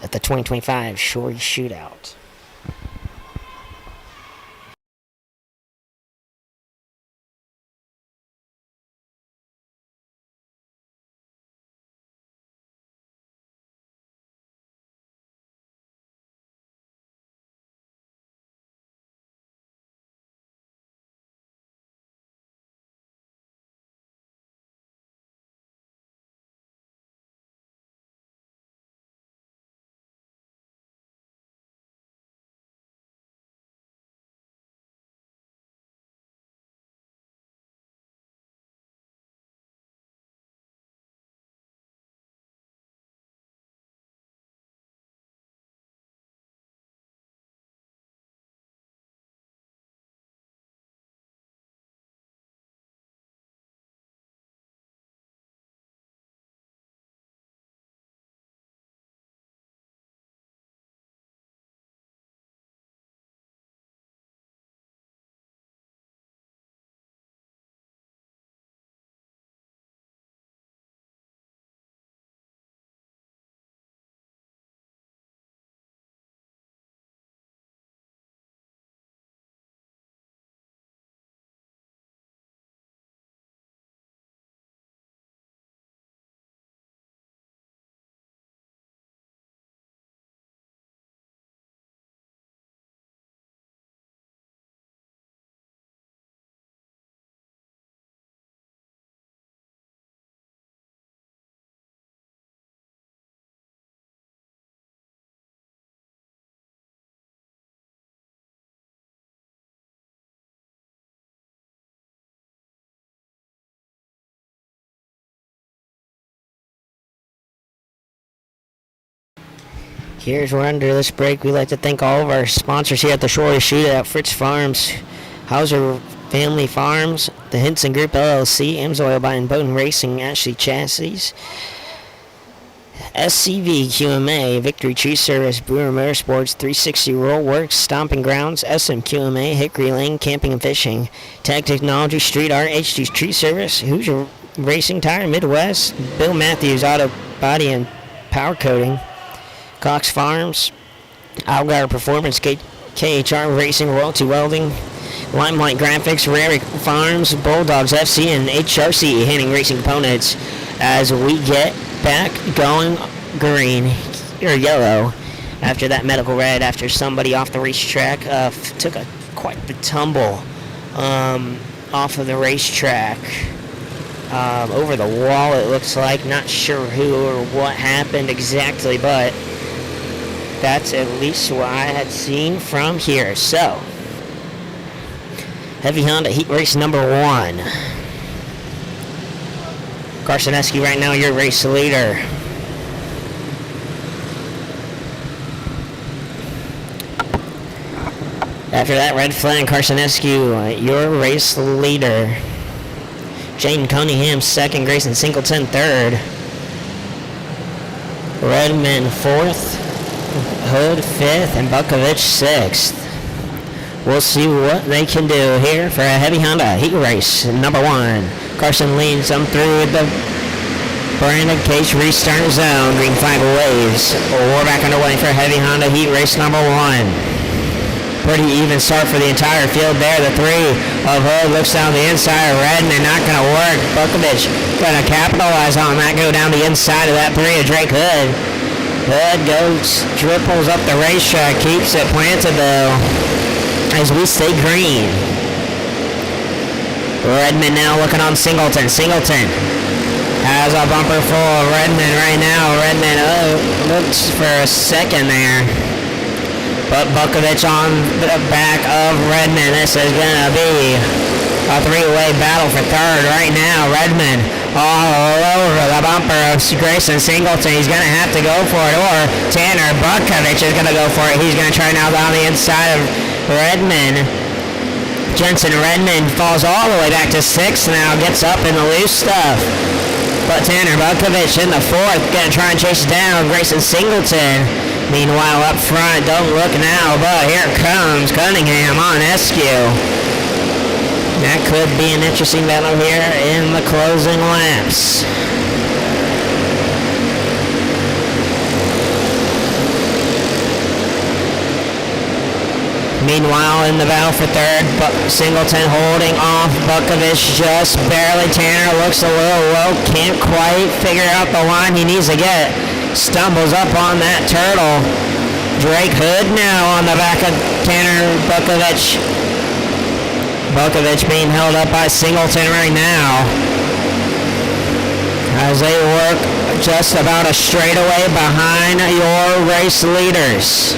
at the 2025 Shorey Shootout. Here's where under this break we like to thank all of our sponsors here at the Shorey Shootout: Fritz Farms, Hauser Family Farms, the Hinson Group LLC, Amsoil by and Bowden Racing, Ashley Chassis, SCV QMA, Victory Tree Service, Brewer Motorsports, 360 Roll Works, Stomping Grounds, SMQMA, Hickory Lane Camping and Fishing, Tech Technology, Street Art, HG Tree Service, Hoosier Racing Tire, Midwest, Bill Matthews Auto Body and Power Coating, Cox Farms, Algar Performance, KHR Racing, Royalty Welding, Limelight Graphics, Rarick Farms, Bulldogs FC, and HRC Handling Racing Components. As we get back going green or yellow after that medical red, after somebody off the racetrack took quite the tumble off of the racetrack over the wall, it looks like. Not sure who or what happened exactly, but that's at least what I had seen from here. So, Heavy Honda Heat Race number 1. Karsaneski right now, your race leader. After that red flag, Karsaneski, your race leader. Jaden Cunningham second, Grayson Singleton third. Redmond fourth, Hood fifth, and Bukovich sixth. We'll see what they can do here for a Heavy Honda Heat Race number 1. Carson leads them through the Brandon Case restart zone. Green flag waves. We're back underway for Heavy Honda Heat Race number 1. Pretty even start for the entire field there. The 3 of Hood looks down the inside of Redmond. Not going to work. Bukovich going to capitalize on that. Go down the inside of that 3 of Drake Hood. Hood goes, triples up the racetrack. Keeps it planted though as we stay green. Redmond now looking on Singleton. Singleton has a bumper full of Redmond right now. Redmond looks for a second there. But Bukovich on the back of Redmond. This is going to be a 3-way battle for third right now. Redmond all over the bumper of Grayson Singleton. He's going to have to go for it. Or Tanner Bukovich is going to go for it. He's going to try now down the inside of Redmond. Jensen Redmond falls all the way back to 6th now, gets up in the loose stuff. But Tanner Bukovich in the 4th, going to try and chase down Grayson Singleton. Meanwhile, up front, don't look now, but here comes Cunningham on Eskew. That could be an interesting battle here in the closing laps. Meanwhile, in the battle for third, Singleton holding off Bukovich just barely. Tanner looks a little low, can't quite figure out the line he needs to get. Stumbles up on that turtle. Drake Hood now on the back of Tanner Bukovich. Bukovich being held up by Singleton right now as they work just about a straightaway behind your race leaders.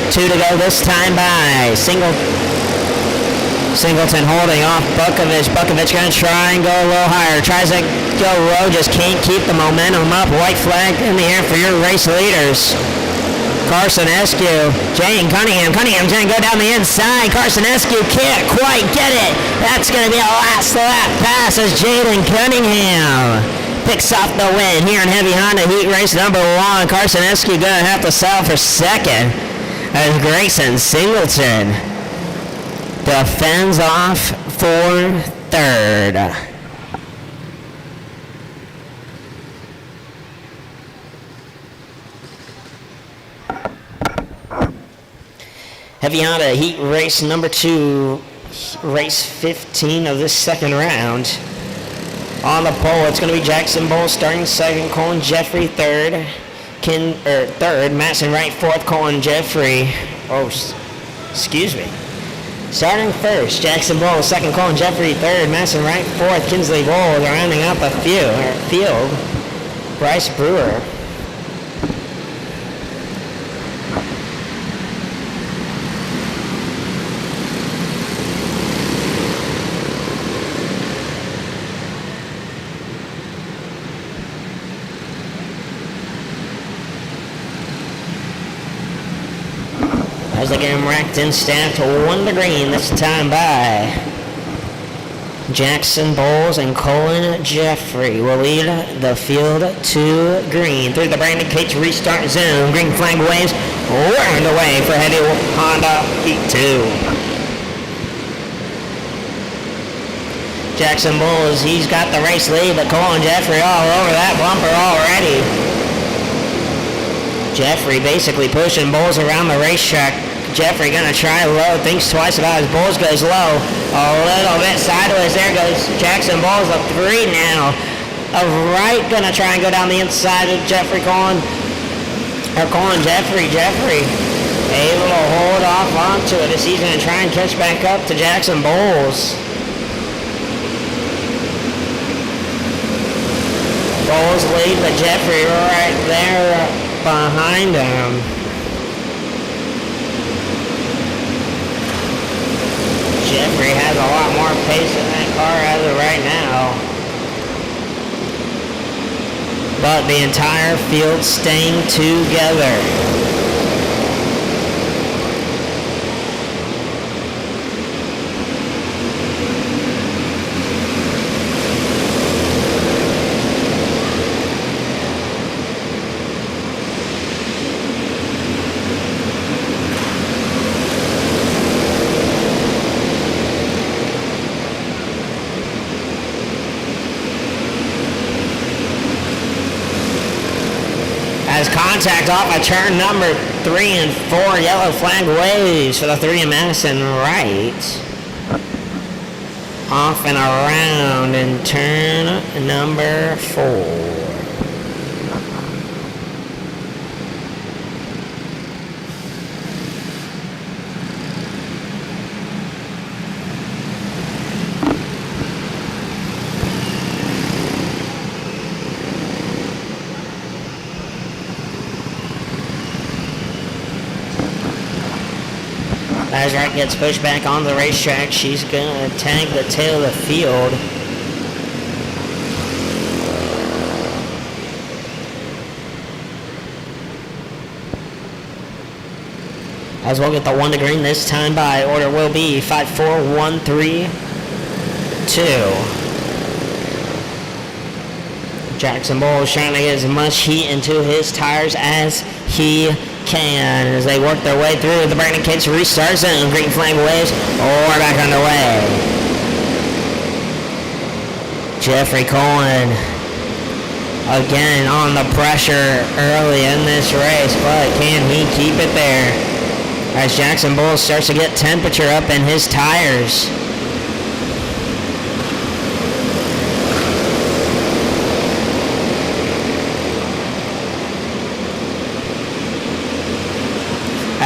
2 to go this time by Singleton holding off Bukovich. Bukovich going to try and go a little higher. Tries to go low, just can't keep the momentum up. White flag in the air for your race leaders. Carson Eskew, Jane Cunningham. Cunningham's going to go down the inside. Carson Eskew can't quite get it. That's going to be a last lap pass as Jaden Cunningham picks off the win here in Heavy Honda Heat Race number 1. Carson Eskew going to have to settle for second as Grayson Singleton defends off for third. Heavy Honda Heat Race number 2, race 15 of this second round. On the pole, it's going to be Jackson Bowles starting second, Colin Jeffrey third, third, Madison Wright fourth, Colin Jeffrey, excuse me. Starting first, Jackson Bowles second, Colin Jeffrey third, Madison Wright fourth, Kinsley Bowles rounding out the field, Bryce Brewer. as they get him racked and stacked 1 to green, this time by Jackson Bowles and Colin Jeffrey will lead the field to green. Through the Brandon Cates restart zone, green flag waves, we're underway for heavy Honda Heat 2. Jackson Bowles, he's got the race lead, but Colin Jeffrey all over that bumper already. Jeffrey basically pushing Bowles around the racetrack. Jeffrey gonna try low, thinks twice about it. Bowles goes low, a little bit sideways. There goes Jackson Bowles up 3 now. A right gonna try and go down the inside of Jeffrey Colin Jeffrey able to hold off onto it as he's gonna try and catch back up to Jackson Bowles. Bowles lead, but Jeffrey right there behind him. Jeffrey has a lot more pace in that car as of right now. But the entire field staying together. As contact off of turn number 3 and 4, yellow flag waves for the 3 in Madison right. Off and around in turn number 4. As Wright gets pushed back on the racetrack, she's going to tag the tail of the field. As we'll get the 1 to green this time by order will be 5-4-1-3-2. Jackson Bowles trying to get as much heat into his tires as he can as they work their way through the Brandon Cates restart zone. Green flag waves, we're back underway. Jeffrey Colin again on the pressure early in this race, but can he keep it there as Jackson Bowles starts to get temperature up in his tires.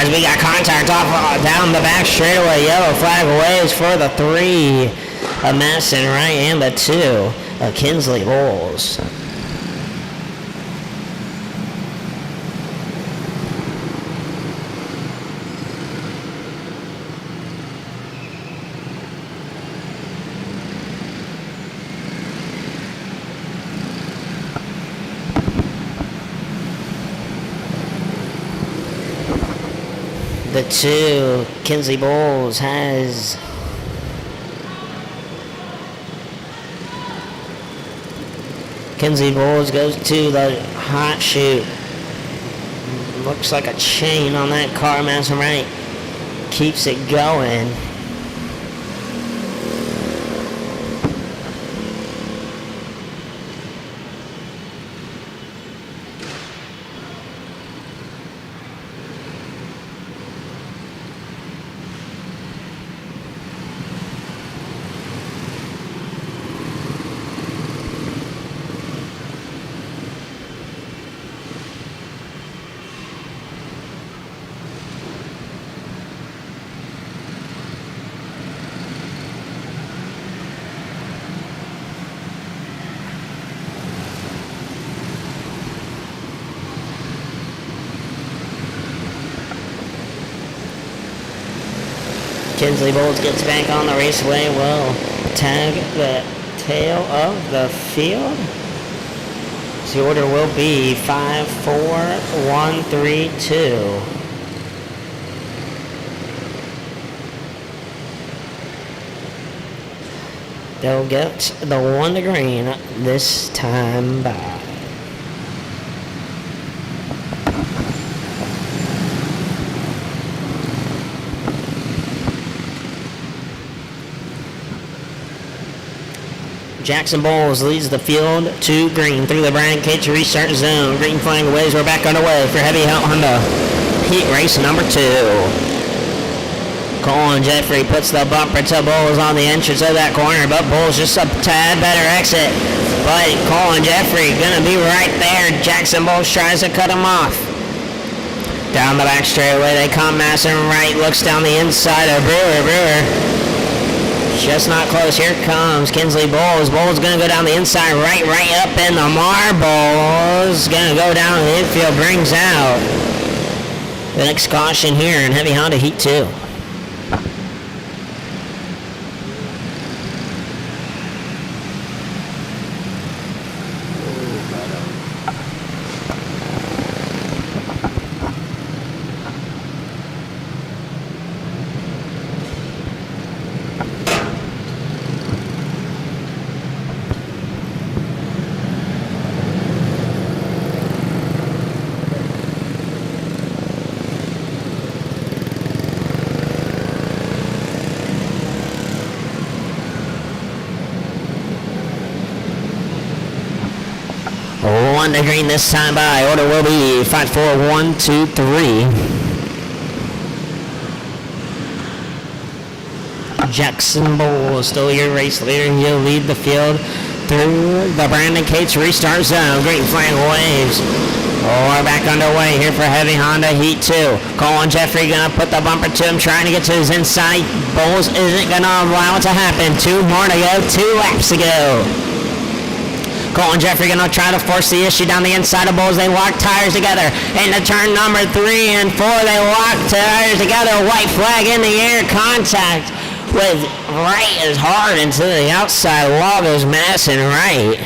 As we got contact off down the back straightaway, yellow flag waves for the 3 of Madison Wright and the 2 of Kinsley Bowles. The 2, Kinsley Bowles has Kinsley Bowles goes to the hot chute. Looks like a chain on that car. Madison Wright keeps it going. Kinsley Bowles gets back on the raceway, will tag the tail of the field. The order will be 5-4-1-3-2. They'll get the one to green this time by. Jackson Bowles leads the field to green through the Brandon Cates restart zone. Green flag waves. We're back underway for Heavy Honda heat race number 2. Colin Jeffrey puts the bumper to Bowles on the entrance of that corner, but Bowles just a tad better exit. But Colin Jeffrey gonna be right there. Jackson Bowles tries to cut him off. Down the back straightaway they come. Masson right looks down the inside of Brewer. Just not close. Here comes Kinsley Bowles. Bowles going to go down the inside right up in the marbles. Going to go down the infield. Brings out the next caution here in Heavy Honda Heat 2. One to green this time by. Order will be 5, 4, 1, 2, 3. Jackson Bowles still your race leader. He'll lead the field through the Brandon Cates restart zone. Green flag waves. We're back underway here for Heavy Honda Heat 2. Colin Jeffrey gonna put the bumper to him, trying to get to his inside. Bowles isn't gonna allow it to happen. 2 more to go. 2 laps to go. Colin Jeffrey gonna try to force the issue down the inside of Bowles. They lock tires together. Into turn number 3 and 4, they lock tires together. White flag in the air. Contact with right as hard into the outside wall goes Madison right.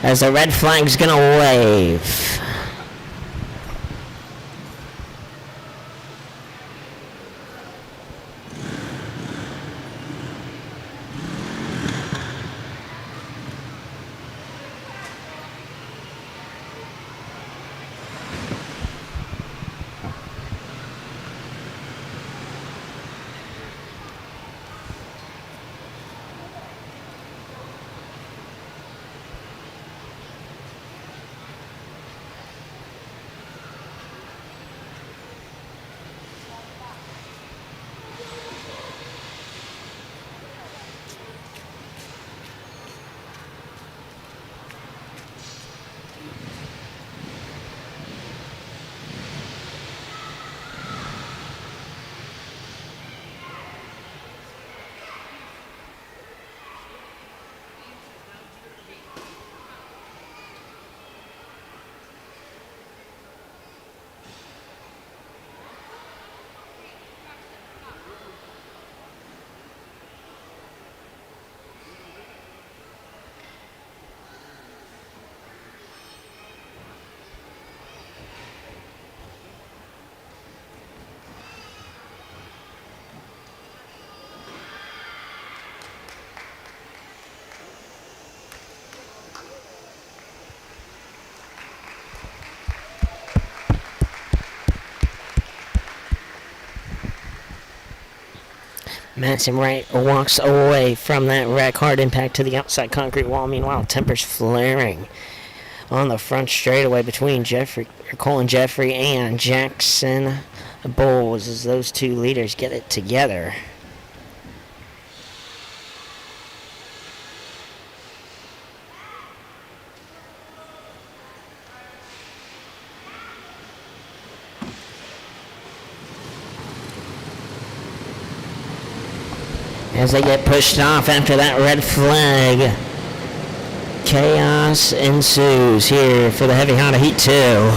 As the red flag's gonna wave. Madison Wright walks away from that wreck. Hard impact to the outside concrete wall. Meanwhile, tempers flaring on the front straightaway between Colin Jeffrey and Jackson Bowles as those two leaders get it together. As they get pushed off after that red flag, chaos ensues here for the Heavy Honda Heat 2.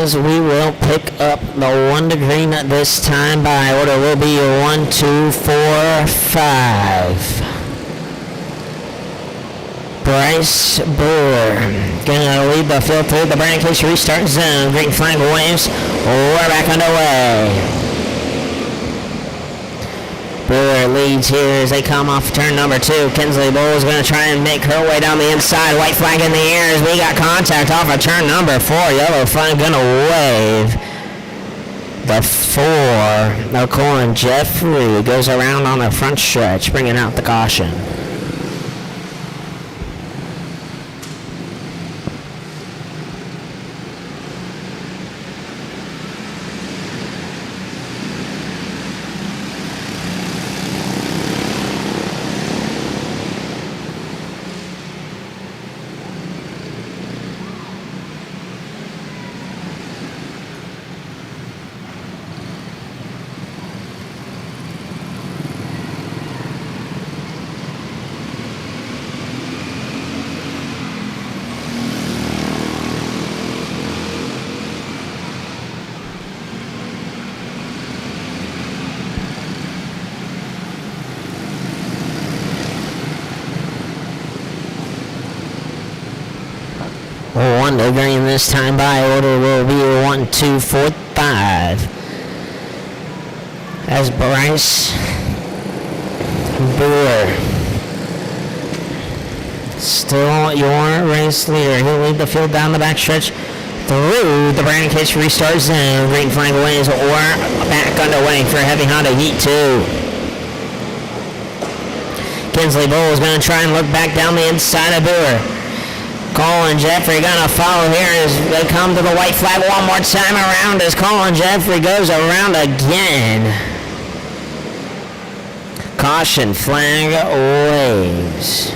as we will pick up the 1 to green this time by order will be 1, 2, 4, 5. Bryce Brewer gonna lead the field through the Brandon Case restart zone. Green flag waves. We're back underway. Brewer leads here as they come off turn number 2. Kinsley Bull is going to try and make her way down the inside. White flag in the air as we got contact off of turn number 4. Yellow flag going to wave. The 4. Now Colin Jeffrey goes around on the front stretch, bringing out the caution. One to green this time by order will be 1, 2, 4, 5. As Bryce Brewer still your race leader. He'll lead the field down the backstretch through the Brandon Case restart zone. Green flag waves or back underway for Heavy Honda Heat 2. Kinsley Bull is going to try and look back down the inside of Brewer. Colin Jeffrey gonna follow here as they come to the white flag one more time around as Colin Jeffrey goes around again. Caution flag waves.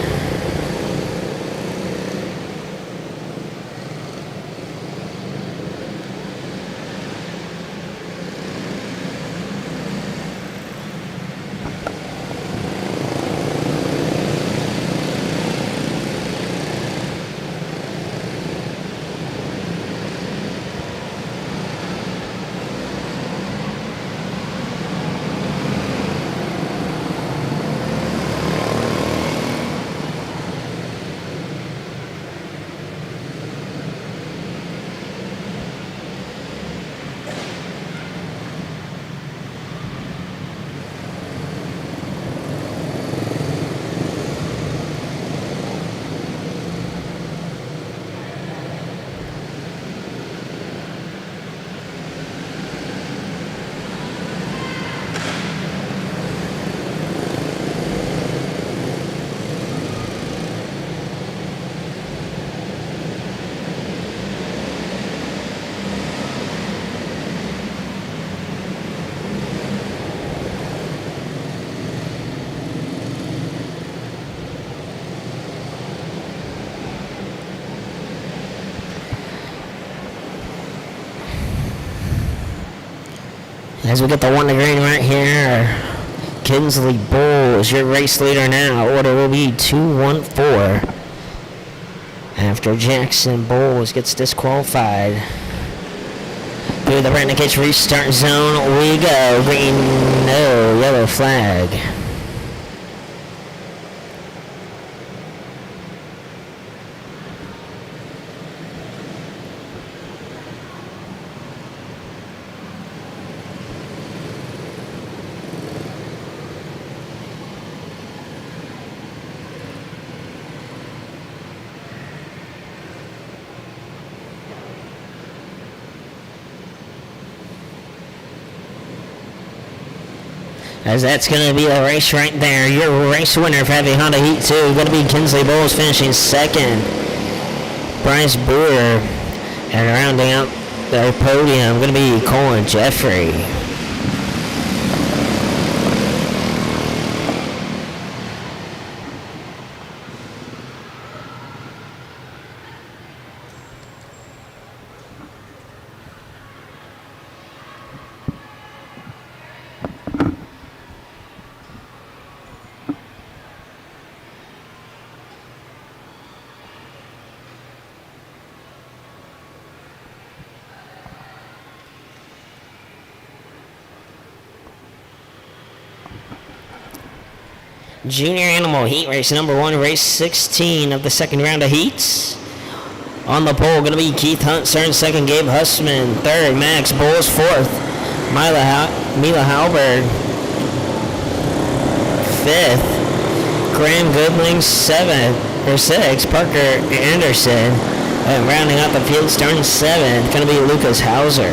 As we get the 1 to green right here, Kinsley Bull is your race leader now. Order will be 2, 1, 4. After Jackson Bowles gets disqualified. Through the Brandon Case restart zone we go. Green, no, yellow flag. As that's going to be a race right there. Your race winner for Heavy Honda Heat 2 going to be Kinsley Bowles finishing second. Bryce Brewer. And rounding out their podium going to be Colin Jeffrey. Junior Animal Heat Race number 1, race 16 of the second round of heats. On the pole, going to be Keith Hunt, starting second, Gabe Hussman, third, Max Bowles, fourth, Mila Halberg, fifth, Graham Goodling, sixth, Parker Anderson, and rounding out the field, starting seventh, going to be Lucas Hauser.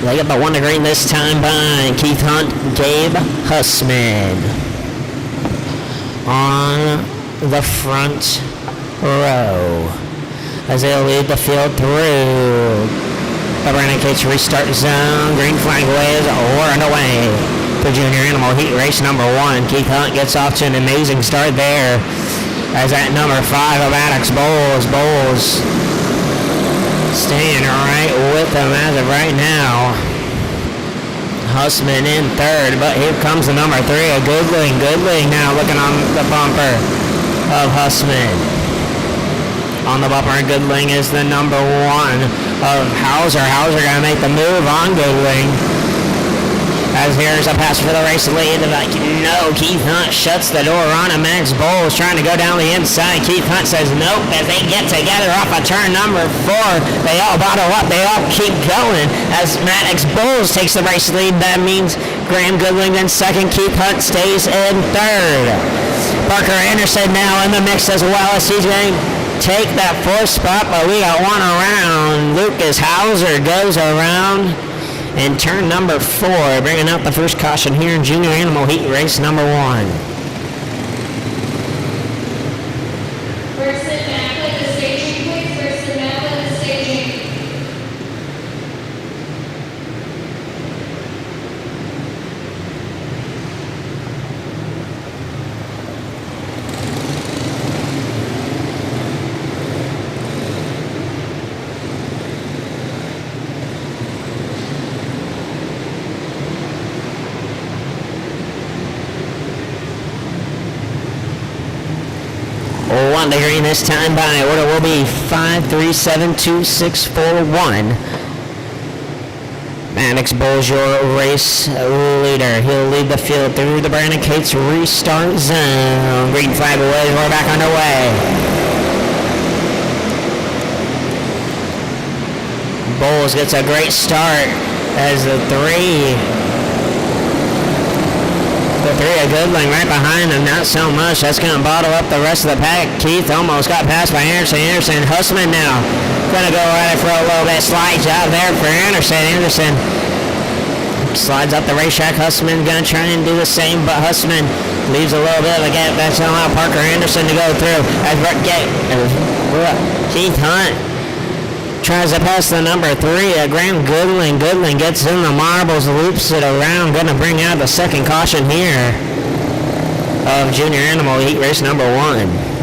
They got the 1 to green this time by Keith Hunt, Gabe Hussman. On the front row as they lead the field through the Brandon Cates restart zone. Green flag waves or underway for Junior Animal Heat Race number 1. Keith Hunt gets off to an amazing start there as at number 5 of Maddox Bowles staying right with them as of right now. Hussman in third, but here comes the number 3 of Goodling. Goodling now looking on the bumper of Hussman. On the bumper, Goodling is the number 1 of Hauser. Hauser gonna make the move on Goodling. As here's a pass for the race lead. Like, no, Keith Hunt shuts the door on him. Max Bowles trying to go down the inside. Keith Hunt says nope as they get together off of turn number 4. They all bottle up. They all keep going as Max Bowles takes the race lead. That means Graham Goodling in second. Keith Hunt stays in third. Parker Anderson now in the mix as well as he's going to take that 4th spot, but we got one around. Lucas Hauser goes around in turn number 4, bringing out the first caution here in Junior Animal Heat Race number 1. First and back at the staging, please. First and back at the staging. One to green this time by order will be 5-3-7-2-6-4-1. Maddox Bowles, your race leader. He'll lead the field through the Brandon Cates restart zone. Green flag away. We're back underway. Bowles gets a great start as the 3 of Goodling right behind him, not so much. That's going to bottle up the rest of the pack. Keith almost got passed by Anderson. Hussman now going to go at it for a little bit. Slide job there for Anderson. Anderson slides up the racetrack. Hussman going to try and do the same, but Hussman leaves a little bit of a gap. That's going to allow Parker Anderson to go through. As Keith Hunt tries to pass the number 3 of Graham Goodling. Goodling gets in the marbles, loops it around, going to bring out the second caution here. of Junior Animal Heat Race number 1.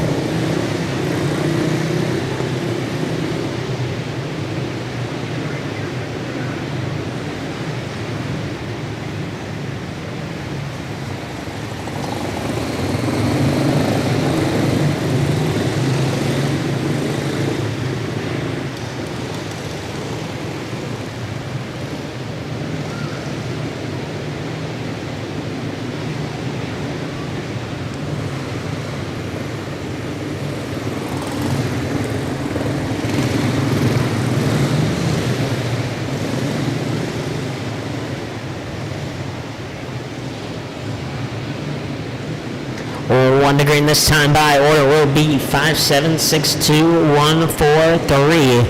One to green this time by order will be 5762143.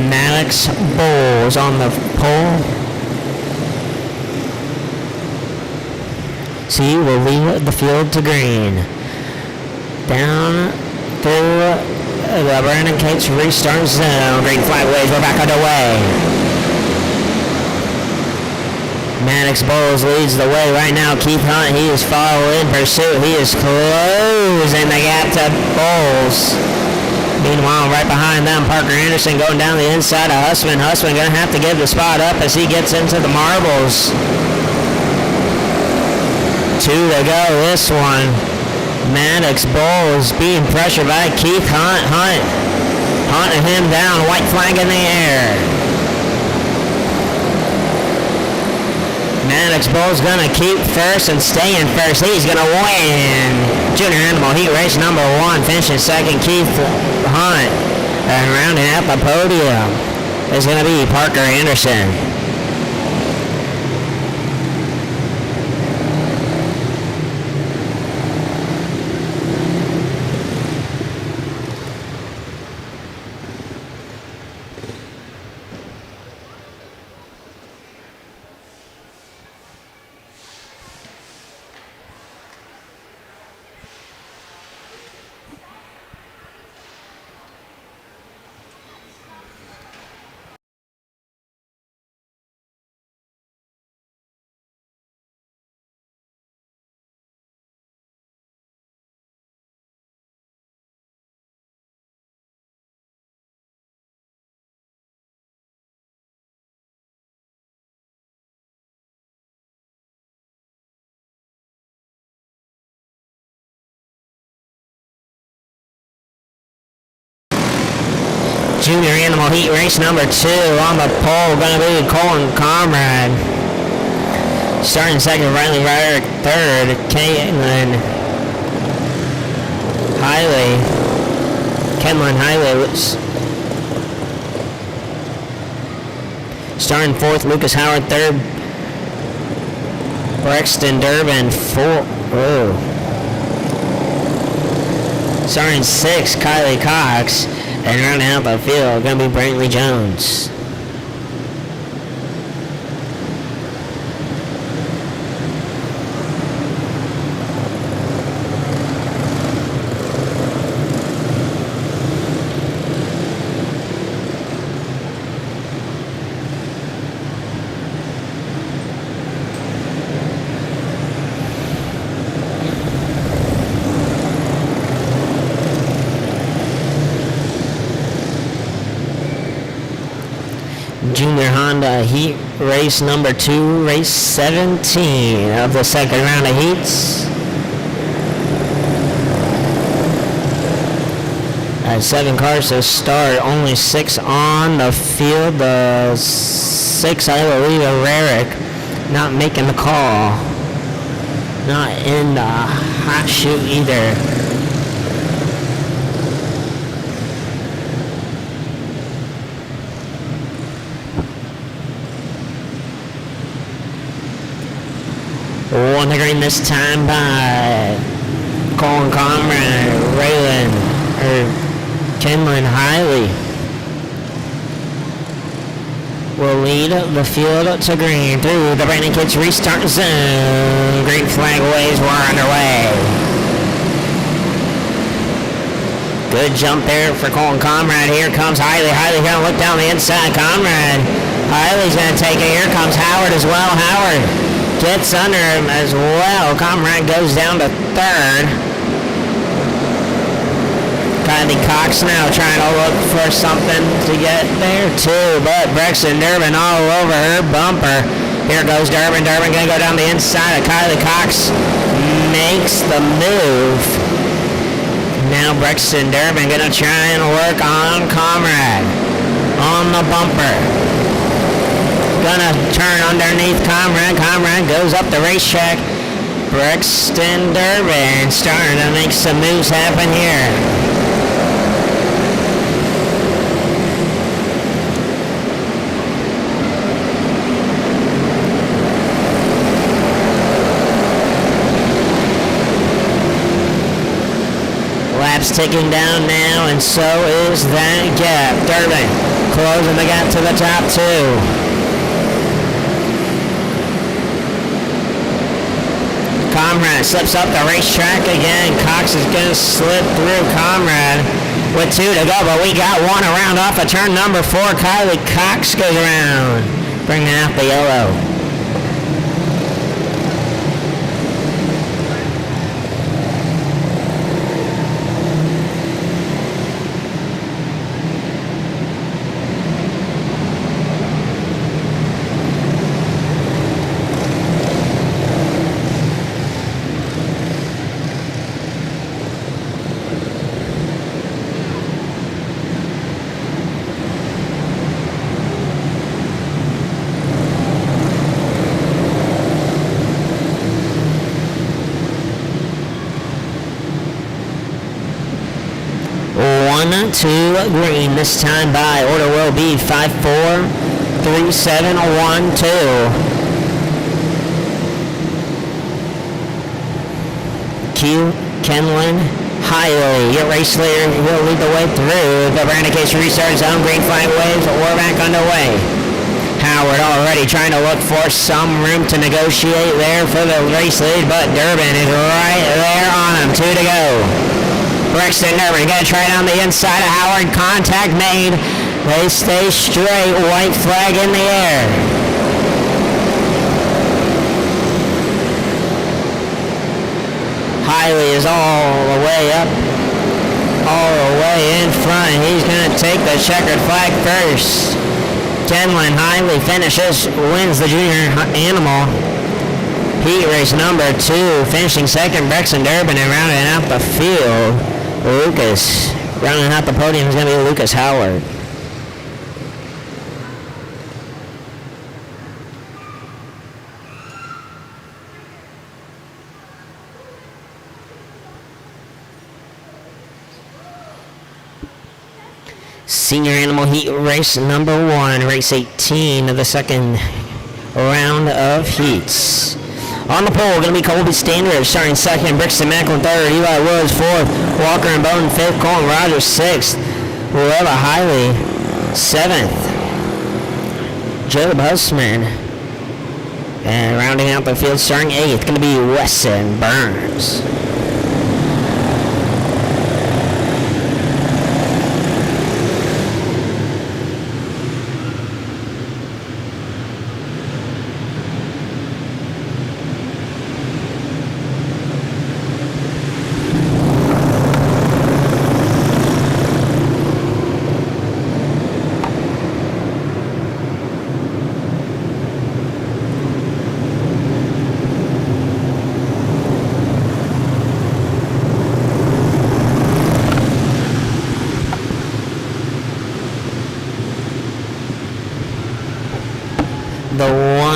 Maddox Bowles on the pole. C will lead the field to green. Down through the Brandon Cates restart zone. Green flag waves. We're back underway. Maddox Bowles leads the way right now. Keith Hunt, he is following pursuit. He is closing the gap to Bowles. Meanwhile, right behind them, Parker Anderson going down the inside of Hussman. Hussman going to have to give the spot up as he gets into the marbles. 2 to go this one. Maddox Bowles being pressured by Keith Hunt. Hunting him down. White flag in the air. Maddox Bowles gonna keep first and stay in first. He's gonna win Junior Animal Heat Race number 1. Finishing second, Keith Hunt. And rounding out the podium is gonna be Parker Anderson. Junior Animal Heat Race number 2 on the pole, gonna be Colin Comrade. Starting second, Riley Ryder. Third, Kenlyn Hiley. Starting fourth, Lucas Howard. Third, Brexton Durbin. Starting sixth, Kylie Cox. And rounding out the field, going to be Brantley Jones. Junior Honda Heat Race number 2, race 17 of the second round of heats. At 7 cars to start, only 6 on the field. The 6, I believe, Rarick not making the call. Not in the hot chute either. One to green this time by Colin Comrade, Kenlyn Hiley will lead the field to green through the Brandon Kids restart zone. Green flag waves, we're underway. Good jump there for Colin Comrade. Here comes Hiley. Hiley gonna look down the inside. Comrade. Hiley's gonna take it. Here comes Howard as well. Howard gets under him as well. Comrade goes down to third. Kylie Cox now trying to look for something to get there too, but Brexton Durbin all over her bumper. Here goes Durbin. Durbin gonna go down the inside of Kylie Cox. Makes the move. Now Brexton Durbin gonna try and work on Comrade on the bumper. Gonna turn underneath Comrade. Comrade goes up the racetrack. Brexton Durbin starting to make some moves happen here. Laps ticking down now, and so is that gap. Durbin closing the gap to the top two. Comrade slips up the racetrack again. Cox is going to slip through Comrade with 2 to go, but we got one around off of turn number 4. Kylie Cox goes around, bringing out the yellow. To green, this time by order will be 5-4-3-7-1-2. Q Kenlin Hiley, your race leader, will lead the way through the Brandon Case restart zone. Green flag waves, we're back underway. Howard already trying to look for some room to negotiate there for the race lead, but Durbin is right there on him. 2 to go. Brexton Durbin gonna try it on the inside of Howard. Contact made. They stay straight. White flag in the air. Hiley is all the way up, all the way in front. He's gonna take the checkered flag first. Kenlin Hiley finishes, wins the junior animal heat race number 2. Finishing second, Brexton Durbin, and rounding out the field, Lucas. Rounding out the podium is going to be Lucas Howard. Senior animal heat race number 1, race 18 of the second round of heats. On the pole, going to be Colby Standard starting second, Brixton Macklin third, Eli Woods fourth, Walker and Bowden fifth, Colin Rogers sixth, Leva Hiley seventh, Joe Busman, and rounding out the field starting eighth, going to be Wesson Burns.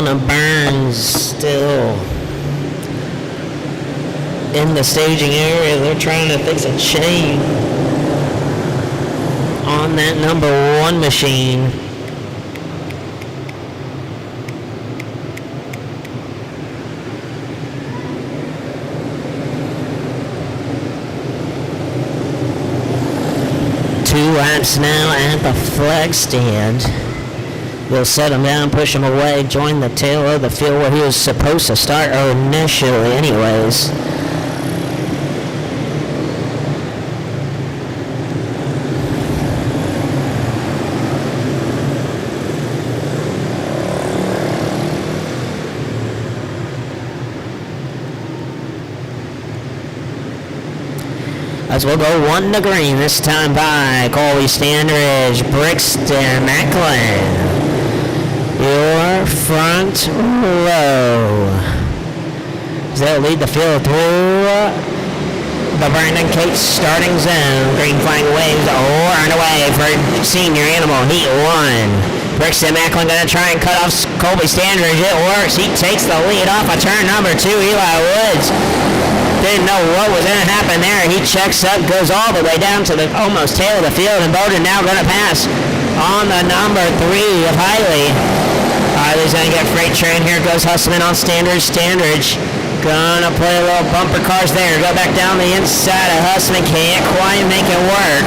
Burns still in the staging area. They're trying to fix a chain on that number 1 machine. Two laps now at the flag stand. They'll set him down, push him away, join the tail of the field where he was supposed to start, or initially anyways. As we'll go 1 to green this time by Colby Standridge, Brixton Macklin. Your front row. They'll lead the field through the Brandon Cates starting zone. Green flag waves underway for Senior Animal Heat 1. Brixton Macklin going to try and cut off Colby Standridge. It works. He takes the lead off of turn number 2. Eli Woods didn't know what was going to happen there. He checks up, goes all the way down to the almost tail of the field, and Bowden now going to pass on the number 3 of Hiley. Hiley's going to get freight train. Here goes Hussman on Standridge. Standridge gonna play a little bumper cars there. Go back down the inside of Hussman. Can't quite make it work.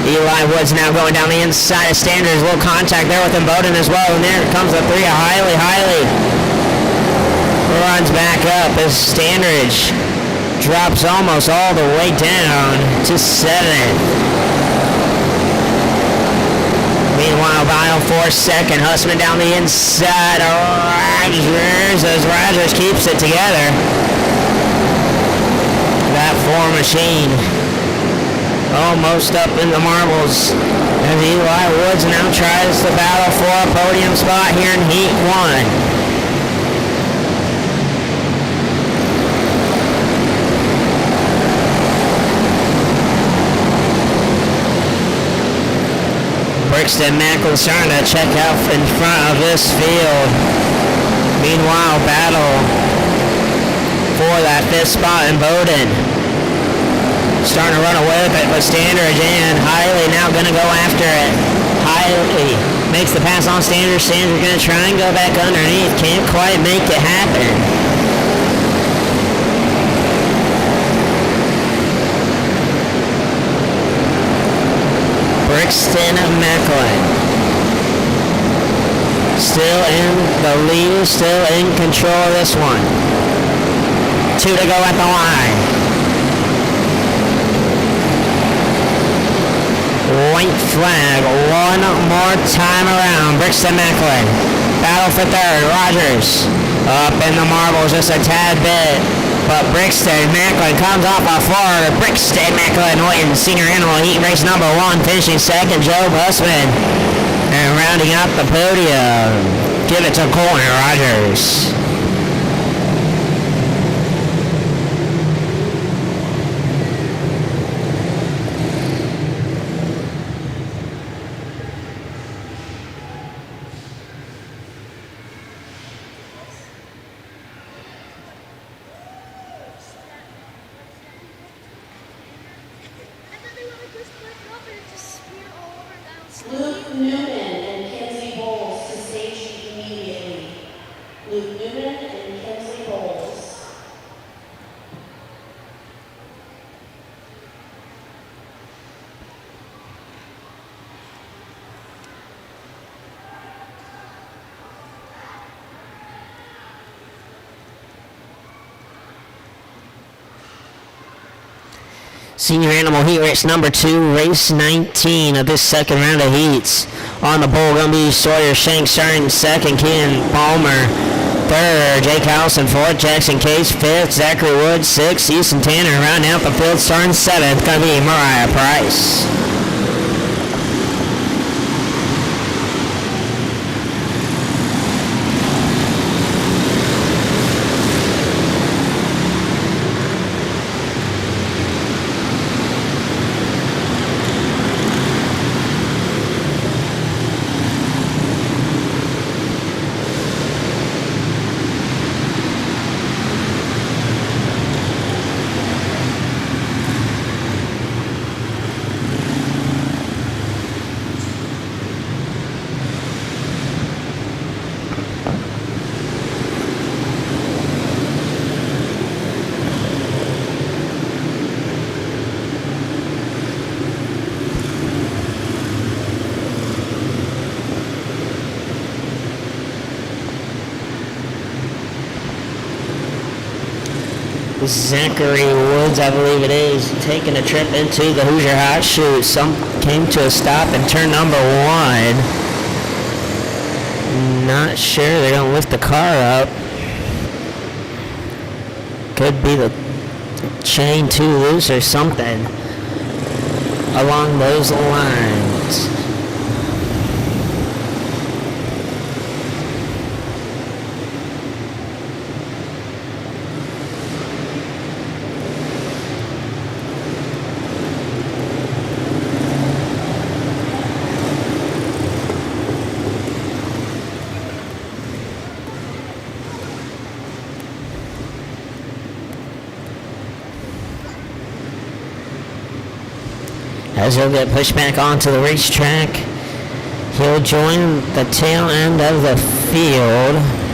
Eli Woods now going down the inside of Standridge. A little contact there with Bowden as well. And there comes the 3 of Hiley. Hiley runs back up as Standridge drops almost all the way down to 7th. Meanwhile, Bile 4 second. Hussman down the inside of Rogers as Rogers keeps it together. That 4 machine almost up in the marbles. And Eli Woods now tries to battle for a podium spot here in Heat 1. Brixton Macklin starting to check out in front of this field. Meanwhile, battle for that 5th spot in Bowden. Starting to run away with it, but Standridge and Hiley now going to go after it. Hiley makes the pass on Standridge. Standridge going to try and go back underneath. Can't quite make it happen. Brixton Macklin still in the lead, still in control of this one. 2 to go at the line. White flag one more time around. Brixton Macklin battle for 3rd. Rogers up in the marbles just a tad bit. But Brixton Macklin comes off a 4. Brixton Macklin wins Senior Animal Heat race number 1, finishing 2nd. Joe Hussman. And rounding out the podium, give it to Colton Rogers. Luke Newman and Kenzie Bowles to stage immediately. Luke Newman and Kenzie Bowles. Senior Animal Heat race number 2, race 19 of this 2nd round of heats. On the pole, going to be Sawyer Shank starting 2nd, Ken Palmer 3rd, Jake Allison 4th, Jackson Case 5th, Zachary Wood 6th, Easton Tanner rounding out the field starting 7th, going to be Mariah Price. Zachary Woods, I believe it is, taking a trip into the Hoosier Hot Shoot. Some came to a stop in turn number 1. Not sure they're going to lift the car up. Could be the chain too loose or something along those lines. As he'll get pushed back onto the racetrack, he'll join the tail end of the field.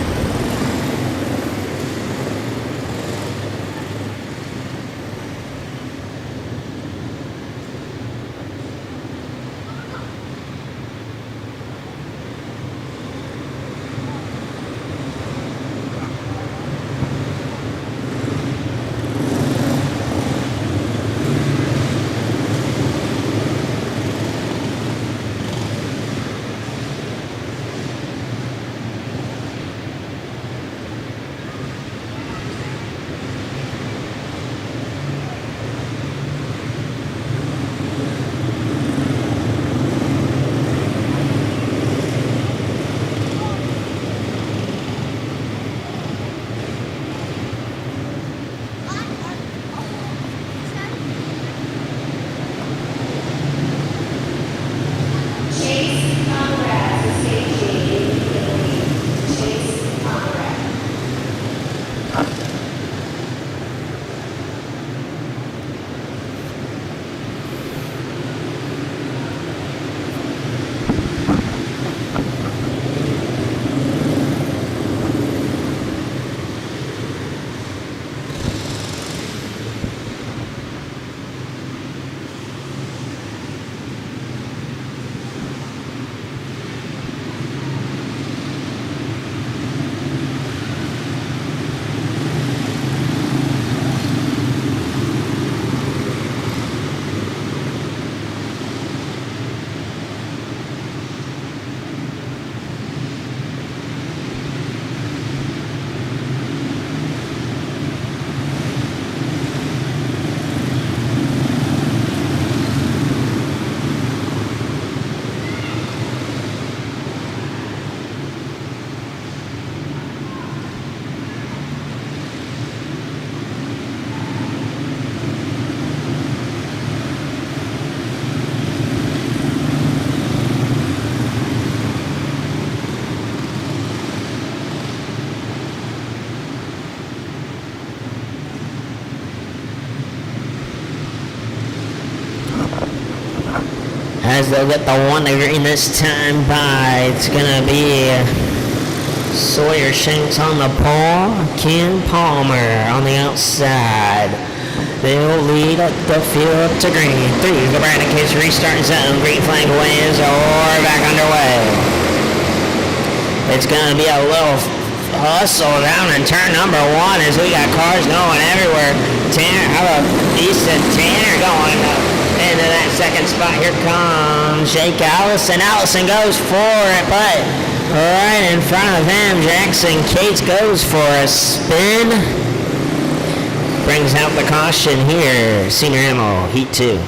As they'll get the 1 to green this time by, it's gonna be Sawyer Shanks on the pole, Ken Palmer on the outside. They'll lead up the field to green. Through the Brandon Case restart zone. Green flag waves or back underway. It's gonna be a little hustle down in turn number 1 as we got cars going everywhere. Tanner, how about Easton Tanner going up into that second spot. Here comes Jake Allison. Allison goes for it, but right in front of him, Jackson Cates goes for a spin. Brings out the caution here. Senior Ammo, Heat 2.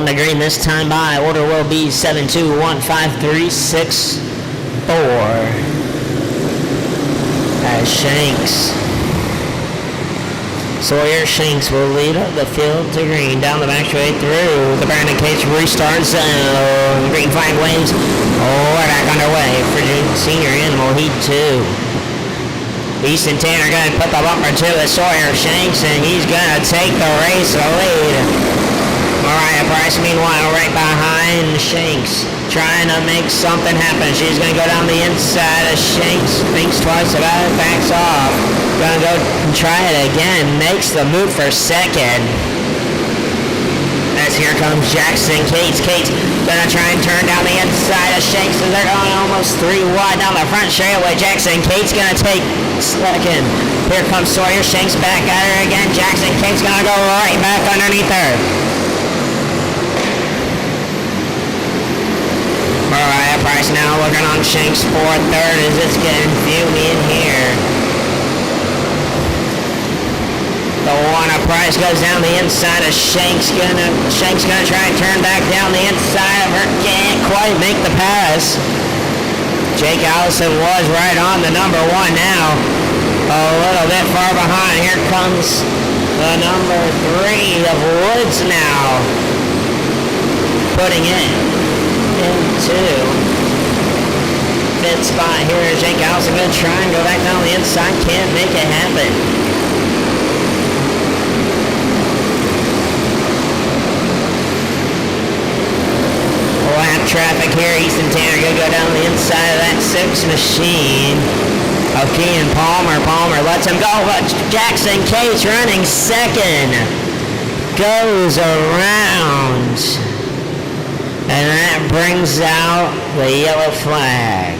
to green this time by. Order will be 7215364. As Sawyer Shanks will lead up the field to green, down the back straight through the Brandon Case restart zone. Green flag waves. We're back underway for senior animal heat 2. Easton Tanner going to put the bumper to it. Sawyer Shanks, and he's going to take the race lead. Mariah Price, meanwhile, right behind Shanks, trying to make something happen. She's going to go down the inside of Shanks, thinks twice about it, backs off. Going to go and try it again, makes the move for second. As here comes Jackson Cates. Cates going to try and turn down the inside of Shanks, and they're going almost 3 wide down the front straightaway. Jackson Cates going to take second. Here comes Sawyer Shanks back at her again. Jackson Cates going to go right back underneath her. Mariah Price now looking on Shanks for third as it's getting fuming in here. The one of Price goes down the inside of Shanks. Shanks gonna try and turn back down the inside of her. Can't quite make the pass. Jake Allison was right on the number 1 now. A little bit far behind. Here comes the number 3 of Woods now. Putting it into fifth spot here. Jake Allison going to try and go back down the inside. Can't make it happen. Lap traffic here. Easton Tanner going to go down the inside of that 6 machine. Okay, and Palmer lets him go, but Jackson Cates running second. Goes around. And that brings out the yellow flag.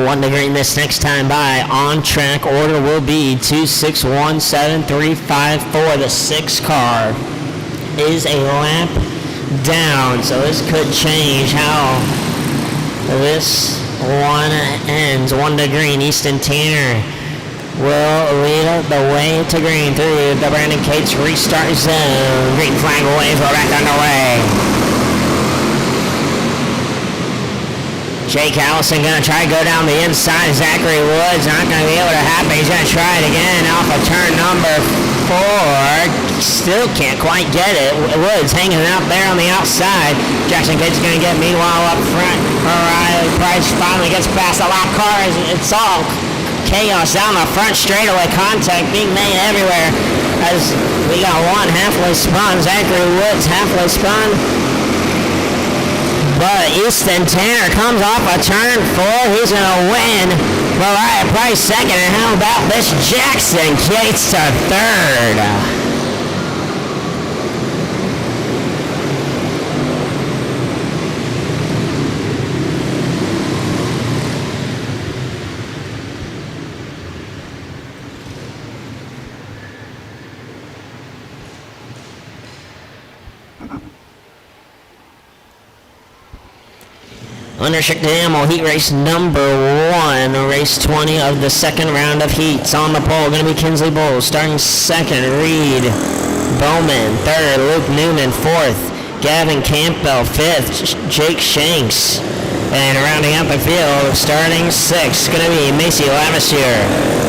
One to green this next time by. On track order will be 2617354. The 6 car is a lap down, so this could change how this one ends. 1 to green. Easton Tanner will lead the way to green through the Brandon Cates restart zone. Green flag waves, we're back underway. Jake Allison going to try to go down the inside. Zachary Woods not going to be able to happen. He's going to try it again off of turn number 4. Still can't quite get it. Woods hanging out there on the outside. Jackson Cates going to get meanwhile up front. Mariah Price finally gets past the lap car. It's all chaos down the front straightaway. Contact being made everywhere as we got one halfway spun. Zachary Woods halfway spun. But Easton Tanner comes off a turn 4. He's going to win. Mariah Price second. And how about this Jackson Cates to third? Unrestricted Animal Heat Race number 1, race 20 of the second round of heats. On the pole, going to be Kinsley Bowles. Starting second, Reed Bowman. Third, Luke Newman. Fourth, Gavin Campbell. Fifth, Jake Shanks. And rounding out the field, starting sixth, going to be Macy Lavisier.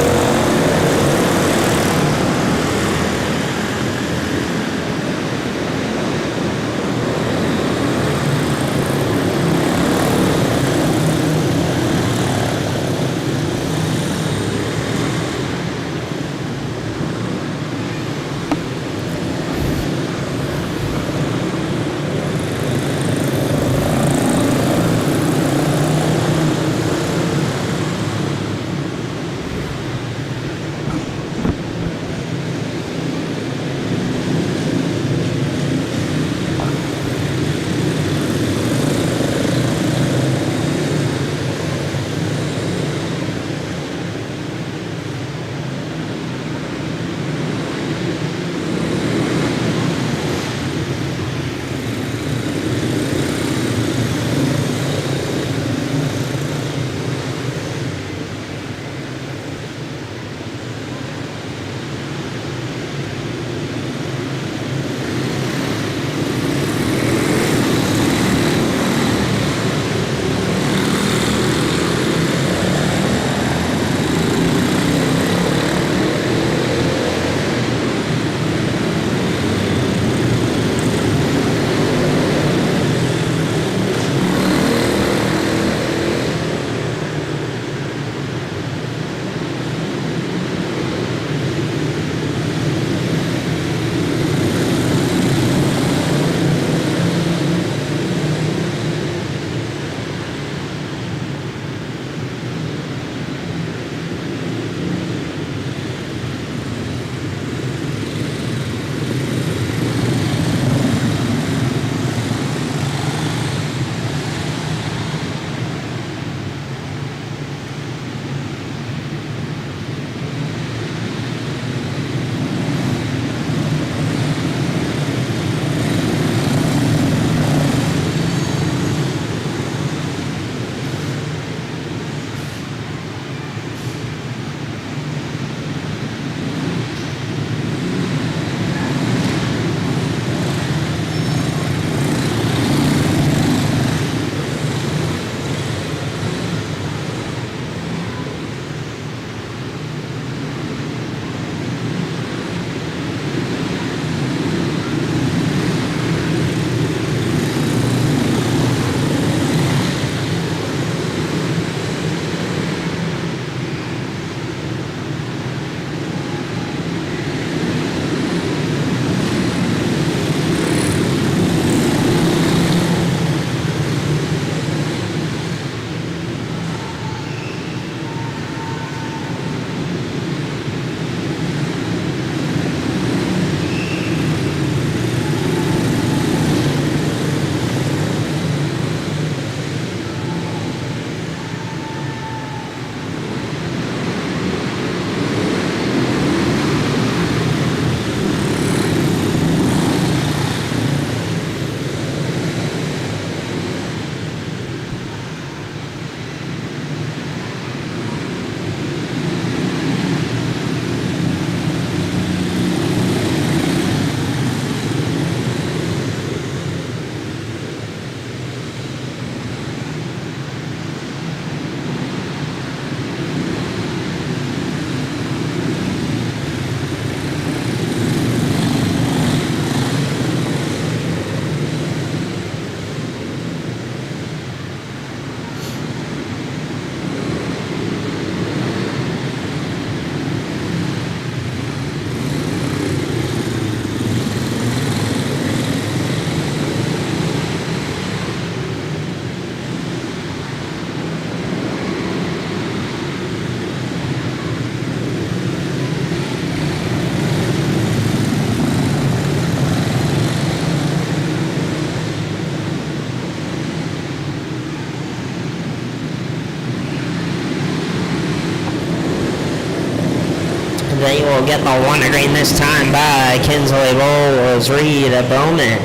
They will get the one green this time by Kinsley Bowles, Reed Bowman.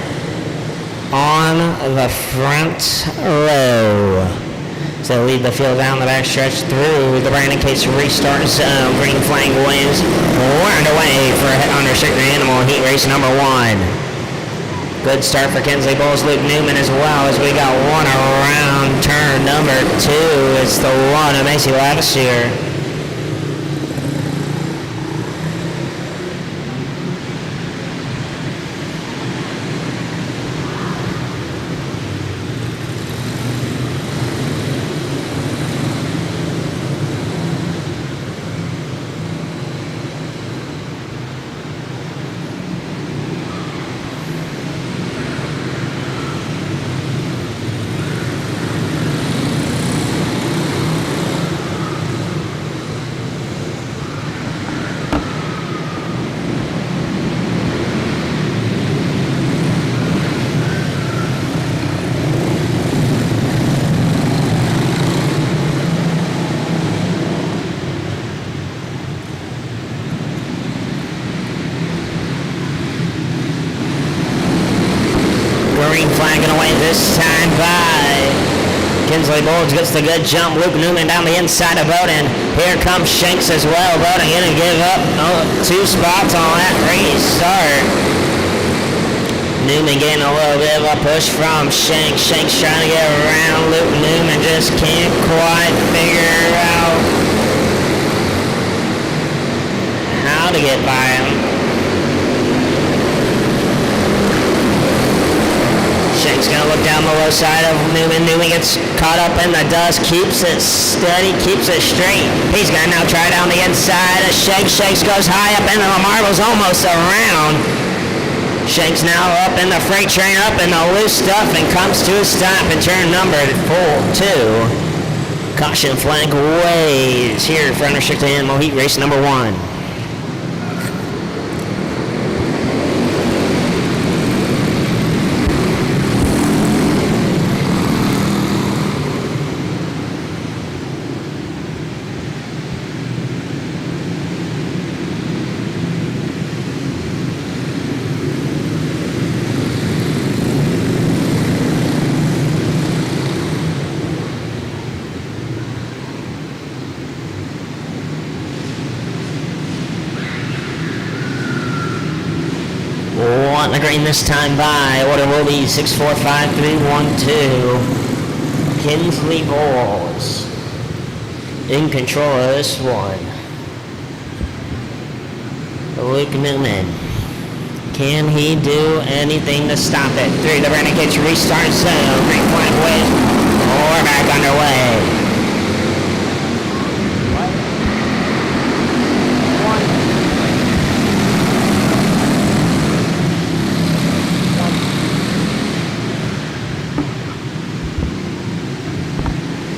on the front row. So lead the field down the back stretch through the Brandon Case restart zone. Green flag waves. We're underway for unrestricted animal heat race number 1. Good start for Kinsley Bowles, Luke Newman as well as we got one around turn number 2. It's the one of Macy Lavasier. Green flagging away this time by Kinsley Bowles. Gets the good jump. Luke Newman down the inside of Bowden. Here comes Shanks as well. Bowden going to give up 2 spots on that restart. Newman getting a little bit of a push from Shanks. Shanks trying to get around Luke Newman. Just can't quite figure out how to get by him. Shanks gonna look down the low side of Newman. Newman gets caught up in the dust, keeps it steady, keeps it straight. He's gonna now try down the inside of Shanks. Shanks goes high up into the marbles, almost around. Shanks now up in the freight train, up in the loose stuff, and comes to a stop in turn number 2. Caution flag waves here for unrestricted animal heat race number 1. On the green this time by order will be 645-312. Kinsley Bowles in control of this one. Luke Newman. Can he do anything to stop it? Through the Renegades restart zone. Green flag wave. We're back underway.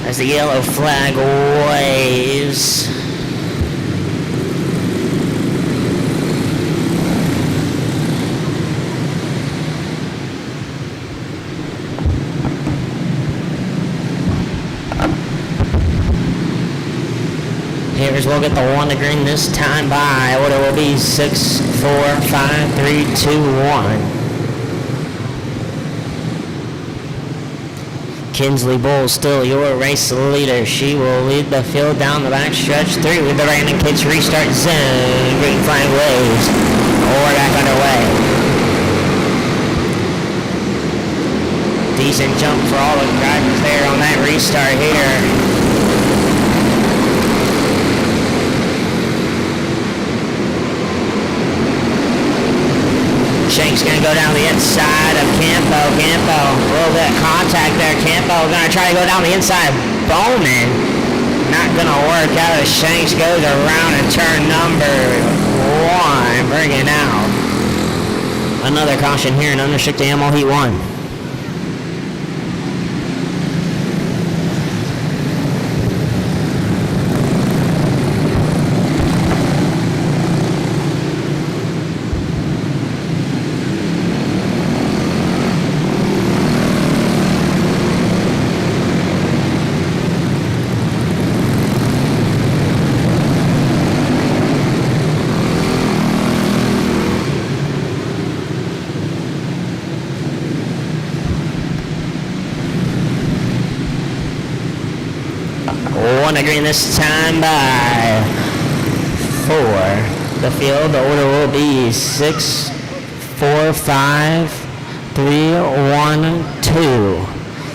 As the yellow flag waves. Here's we'll get the 1 to green this time by order will be 6, 4, 5, 3, 2, 1. Kinsley Bowles still your race leader. She will lead the field down the back stretch through the Brandon Case restart zone. Green flag waves. We're back underway. Decent jump for all the drivers there on that restart here. Shanks going to go down the inside of Campo. Campo, a little bit of contact there. Campo going to try to go down the inside of Bowman. Not going to work out as Shanks goes around in turn number 1, bringing out another caution here in unrestricted animal heat 1. One to green this time by 4. The field, the order will be 6, 4, 5, 3, 1, 2.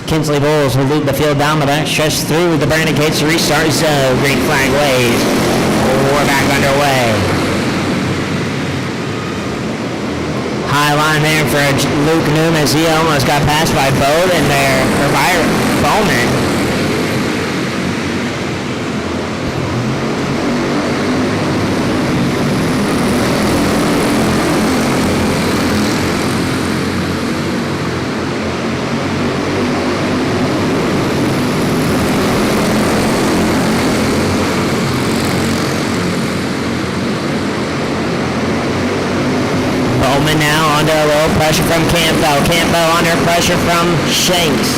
Kinsley Bowles will lead the field down the back stretch through the Brandon Cates restart zone. Green flag waves. We're back underway. High line there for Luke Newman as he almost got passed by Bowden there, or by Bowman. Now under a little pressure from Campbell. Campbell under pressure from Shanks.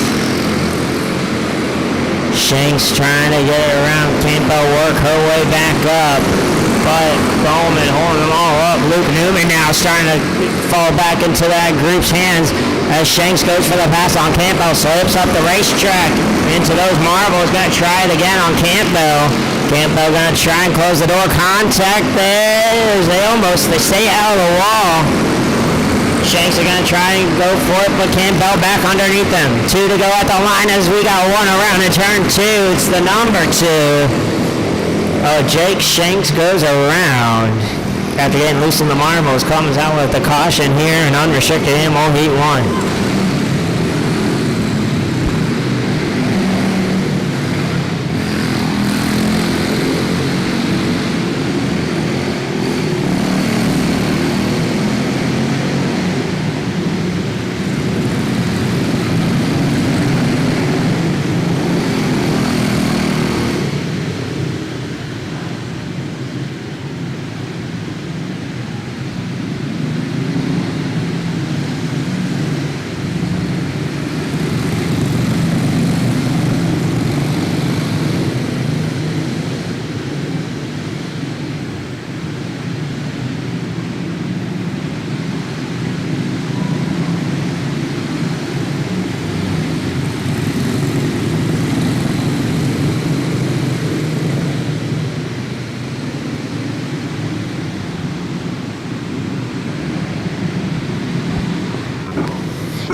Shanks trying to get it around. Campbell work her way back up. But Bowman holding them all up. Luke Newman now starting to fall back into that group's hands as Shanks goes for the pass on Campbell. Slips up the racetrack into those marbles. Going to try it again on Campbell. Campbell going to try and close the door. Contact there. They stay out of the wall. Shanks are going to try and go for it, but Campbell back underneath them. 2 to go at the line as we got one around in turn 2. It's the number 2. Oh, Jake Shanks goes around. After getting loose in the marbles, comes out with the caution here and unrestricted ammo heat 1.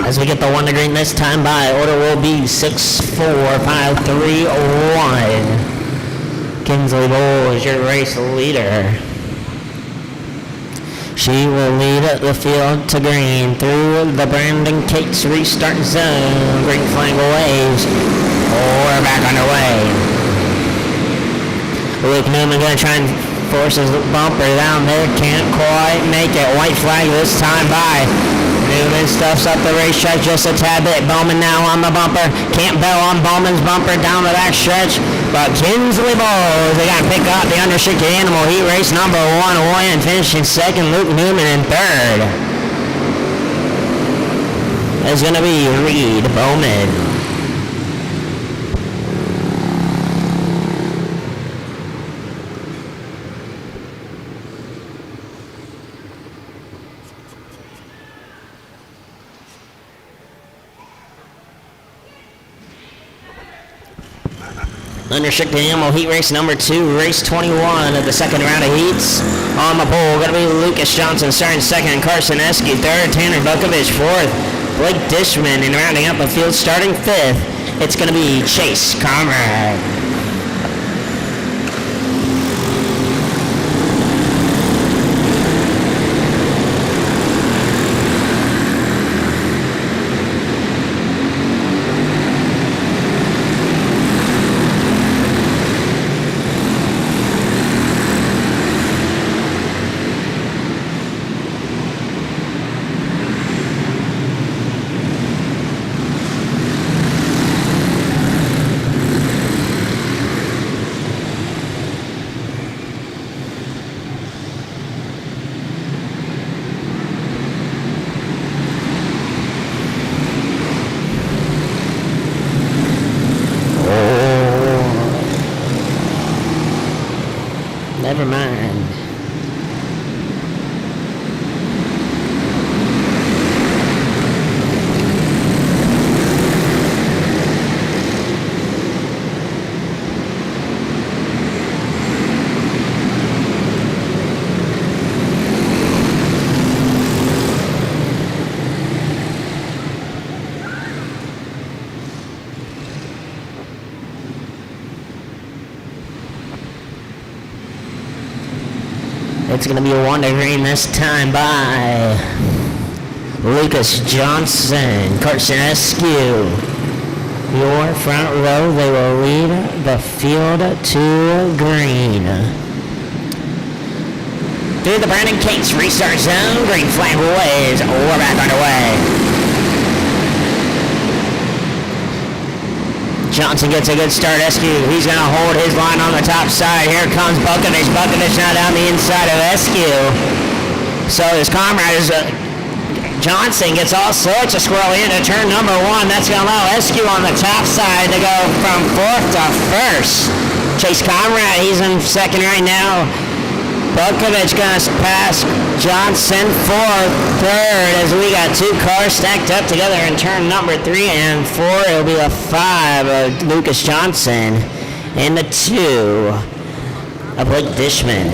As we get the 1 to green this time by, order will be 6, 4, 5, 3, 1. Kinsley Bowles, your race leader. She will lead the field to green through the Brandon Cates restart zone. Green flag waves. We're back underway. Luke Newman going to try and force his bumper down there. Can't quite make it. White flag this time by. Newman stuffs up the racetrack just a tad bit. Bowman now on the bumper. Campbell on Bowman's bumper down the back stretch. But Kinsley Bowles, they got to pick up the unrestricted animal heat race number 1 away and finishing second. Luke Newman in third. It's going to be Reed Bowman. Unrestricted animal heat race number 2, race 21 of the second round of heats. On the pole, going to be Lucas Johnson starting second, Carson Esky third, Tanner Bukovich fourth, Blake Dishman, and rounding up the field starting fifth, it's going to be Chase Conrad. Never mind. It's going to be a 1 to green this time by Lucas Johnson, Carson Eskew. Your front row, they will lead the field to green. Through the Brandon Cates restart zone, green flag waves. We're back underway. Johnson gets a good start. Eskew, he's going to hold his line on the top side. Here comes Bukovich. Bukovich now down the inside of Eskew. So his comrade is Johnson gets all sorts of squirrely into turn number 1. That's going to allow Eskew on the top side to go from 4th to 1st. Chase Comrade, he's in 2nd right now. Bukovich going to pass Johnson 4th, 3rd, as we got 2 cars stacked up together in turn number 3 and 4. It'll be a 5 of Lucas Johnson and the 2 of Blake Dishman.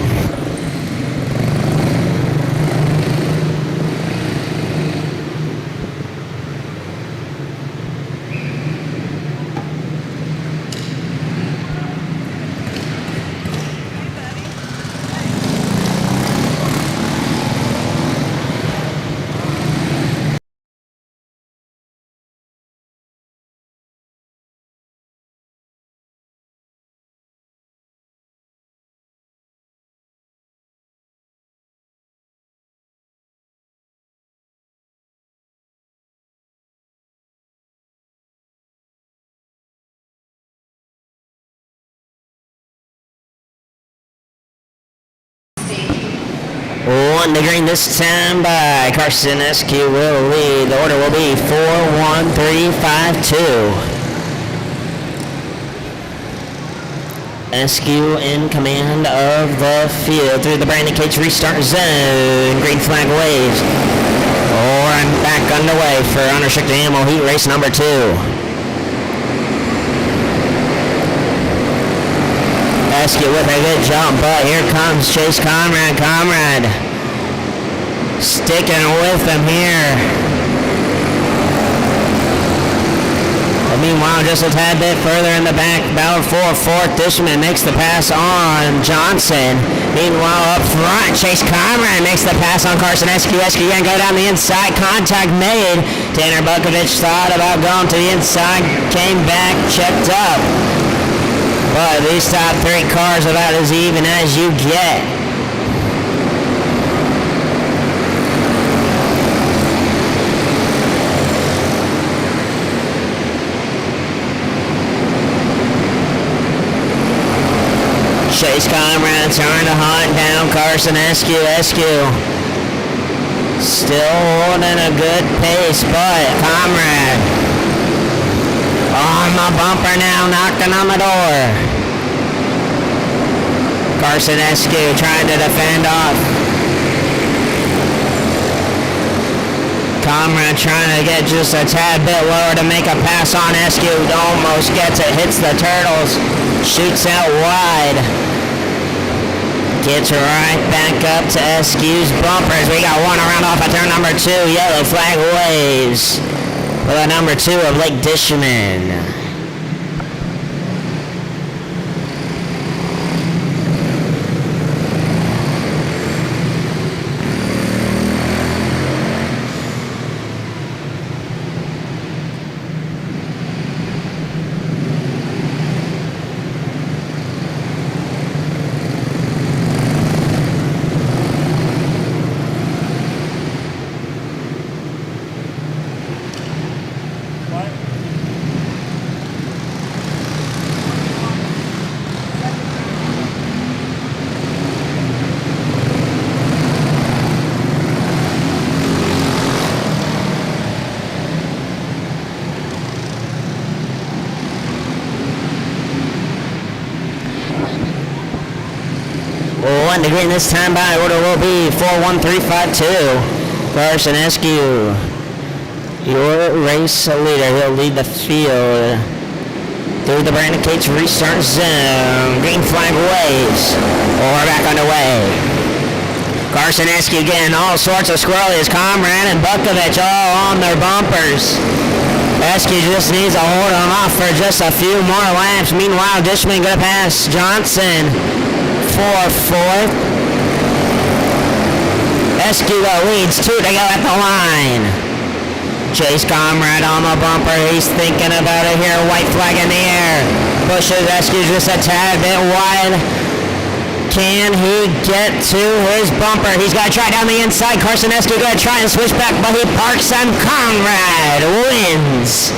One to green this time by Carson Eskew will lead. The order will be 4-1-3-5-2. Eskew in command of the field through the Brandon Cates restart zone. Green flag waves. And back underway for unrestricted ammo heat race number 2. Eskew with a good jump, but here comes Chase Conrad. Conrad sticking with him here. But meanwhile, just a tad bit further in the back, battle for 4th. Dishman makes the pass on Johnson. Meanwhile, up front, Chase Conrad makes the pass on Carson Eskew. Eskew again go down the inside. Contact made. Tanner Bukovich thought about going to the inside, came back, checked up. But these top 3 cars about as even as you get. Chase Conrad trying to hunt down Carson Eskew. Eskew still holding a good pace, but Conrad on the bumper now, knocking on the door. Carson Eskew trying to defend off. Comrade trying to get just a tad bit lower to make a pass on Eskew. Almost gets it, hits the turtles, shoots out wide. Gets right back up to Eskew's bumpers. We got one around off of turn number 2. Yellow flag waves for the number 2 of Blake Dishman. One to green this time by. Order will be 4-1-3-5-2. Carson Eskew, your race leader. He'll lead the field through the Brandon Cates restart zone. Green flag waves. We're back underway. Carson Eskew getting all sorts of squirrely. His comrade and Bukovich all on their bumpers. Eskew just needs to hold them off for just a few more laps. Meanwhile, Dishman going to pass Johnson for 4th. Escudo leads 2 to go at the line. Chase Comrade on the bumper. He's thinking about it here. White flag in the air. Pushes Escudo just a tad bit wide. Can he get to his bumper? He's got to try down the inside. Carson Escudo going to try and switch back, but he parks and Conrad wins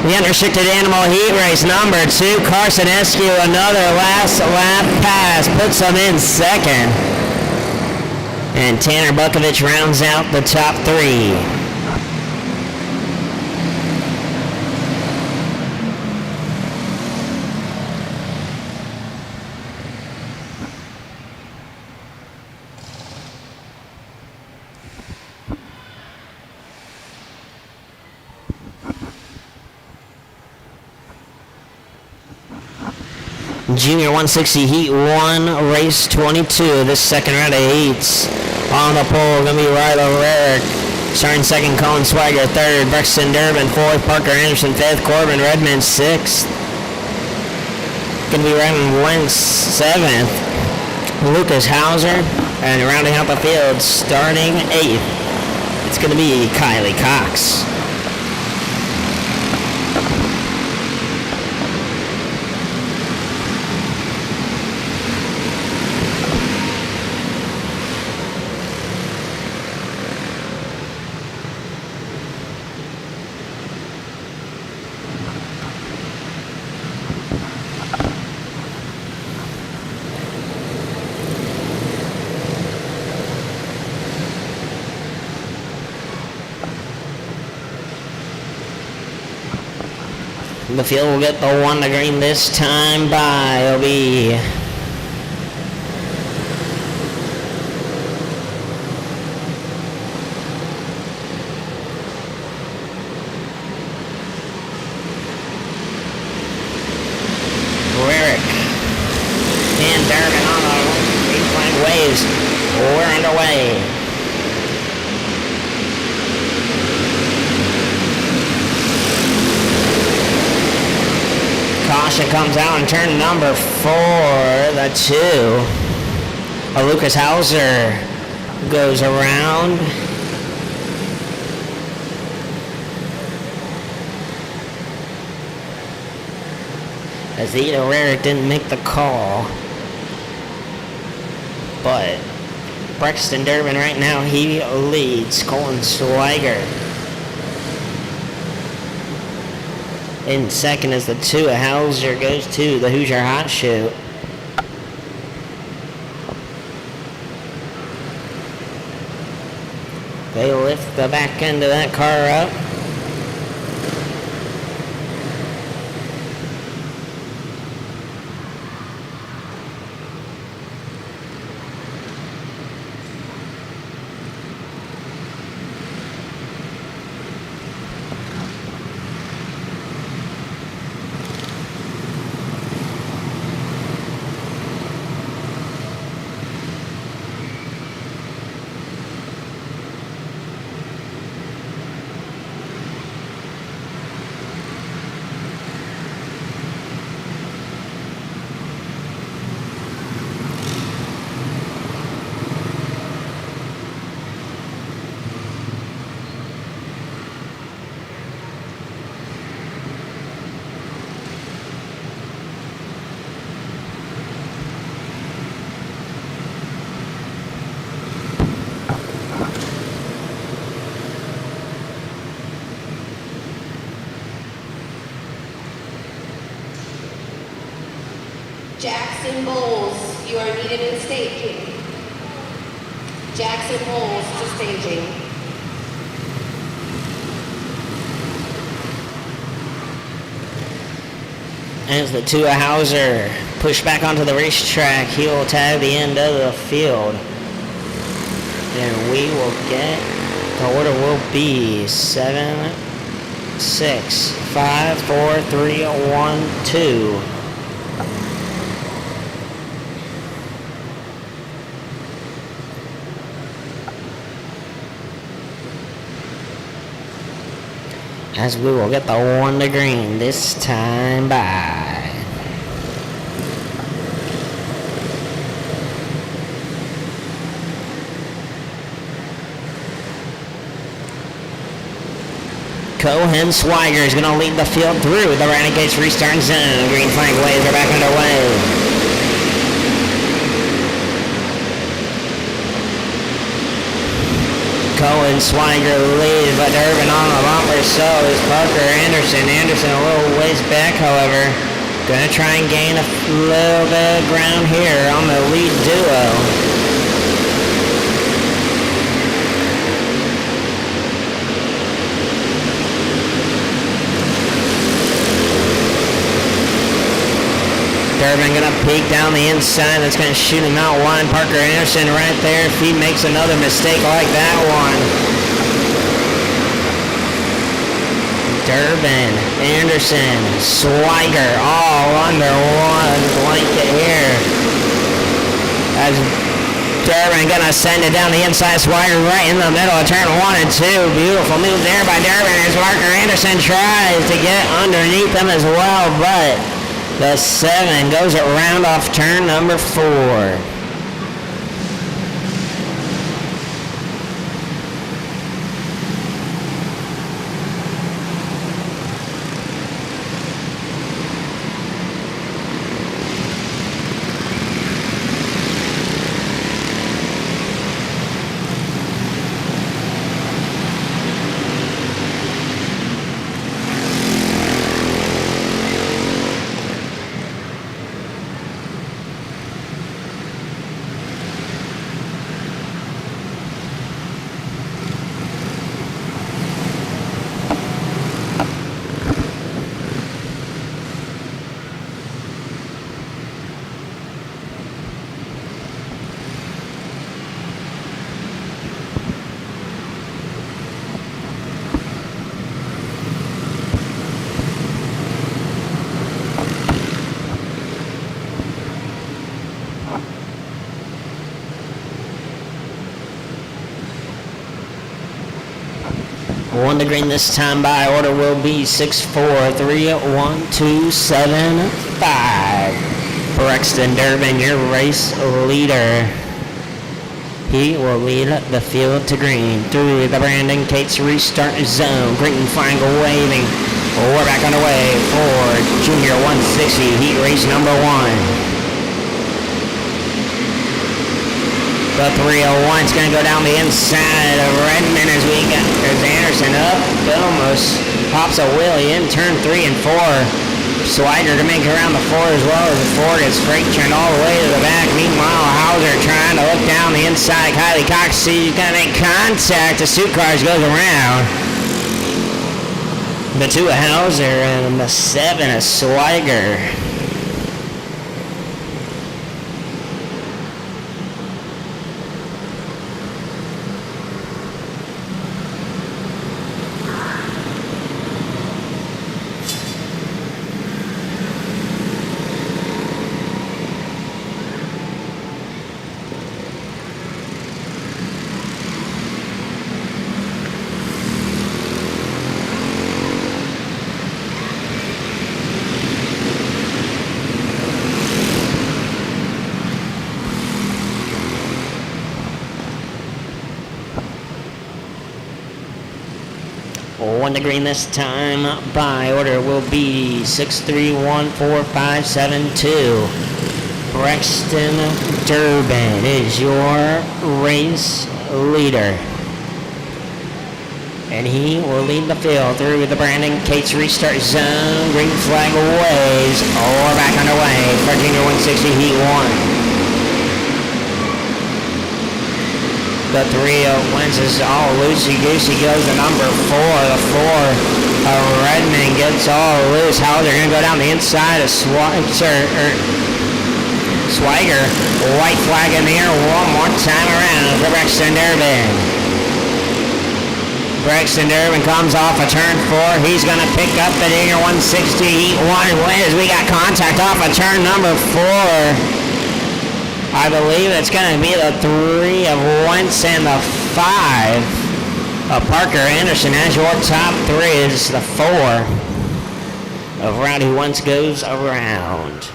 the Unrestricted Animal Heat Race number 2. Carson Escudo, another last lap pass, puts him in second. And Tanner Bukovich rounds out the top 3. Junior 160 Heat 1, race 22. This second round of heats. On the pole, going to be Rylo Rarick. Starting second, Colin Swagger third. Brexton Durbin fourth. Parker Anderson fifth. Corbin Redmond sixth. Going to be Ryan Wentz seventh. Lucas Hauser. And rounding out the field, starting eighth, it's going to be Kylie Cox. The field will get the 1 to green this time by. It'll be Rarick and Durbin on the green flag waves. We're underway. Caution comes out in turn number 4, the 2. Lucas Hauser goes around. As Ito Rarick didn't make the call. But Brexton Durbin right now, he leads Colin Swagger. In second is the 2. Hauser goes to the Hoosier Hot Shoot. They lift the back end of that car up. Jackson Bowles, you are needed in staging. Jackson Bowles to staging. As the 2 Hauser push back onto the racetrack, he will tag the end of the field. And we will get, the order will be 7, 6, 5, 4, 3, 1, 2. As we will get the 1 to green this time by. Cohen Swiger is going to lead the field through the Renegades restart zone. Green flag waves are back underway. Cohen Swiger leads, but Durbin on the bumper, so is Parker Anderson. Anderson a little ways back, however. Gonna try and gain a little bit of ground here on the lead duo. Durbin gonna peek down the inside. That's gonna shoot him out wide. Parker Anderson right there. If he makes another mistake like that one. Durbin, Anderson, Swiger, all under one blanket here. As Durbin gonna send it down the inside. Swiger right in the middle of turn 1 and 2. Beautiful move there by Durbin as Parker Anderson tries to get underneath him as well, but the 7 goes around off turn number 4. One to green this time by order will be 6-4-3-1-2-7-5. Brexton Durbin, your race leader. He will lead the field to green through the Brandon Cates restart zone. Green flag waving. We're back underway for Junior 160 heat race number 1. The 301 is going to go down the inside of Redmond as Anderson up. Almost pops a wheelie in turn 3 and 4. Swiger to make around the 4 as well as the 4 gets freight turned all the way to the back. Meanwhile, Hauser trying to look down the inside. Kylie Cox sees he's going to make contact. The suit cars goes around. The 2 of Hauser and the 7 of Swiger. One to green this time by order will be 6-3-1-4-5-7-2. Brexton Durbin is your race leader. And he will lead the field through the Brandon Cates restart zone. Green flag waves. We're back underway for Junior 160 Heat 1. The 3 wins is all loosey-goosey goes to number 4. The 4 of Redmond gets all loose. How they're going to go down the inside of Swiger. White flag in the air one more time around for Brexton Durbin. Brexton Durbin comes off a turn 4. He's going to pick up the Junior 160 Heat 1 win as we got contact off of turn number 4. I believe it's going to be the 3 of Wentz and the 5 of Parker Anderson as your top 3 is the 4 of Rowdy Wentz goes around.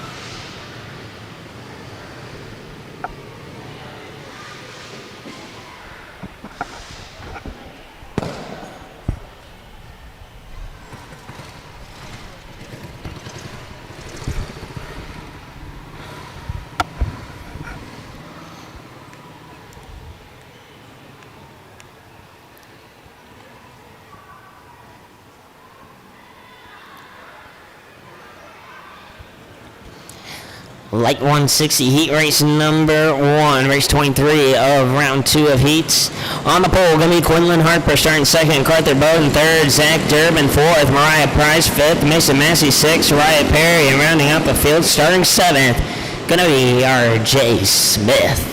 Light 160 heat race number 1, race 23 of round 2 of heats. On the pole, going to be Quinlan Harper starting second, Carter Bowden third, Zach Durbin fourth, Mariah Price fifth, Mason Massey sixth, Riot Perry, and rounding out the field starting seventh, going to be R.J. Smith.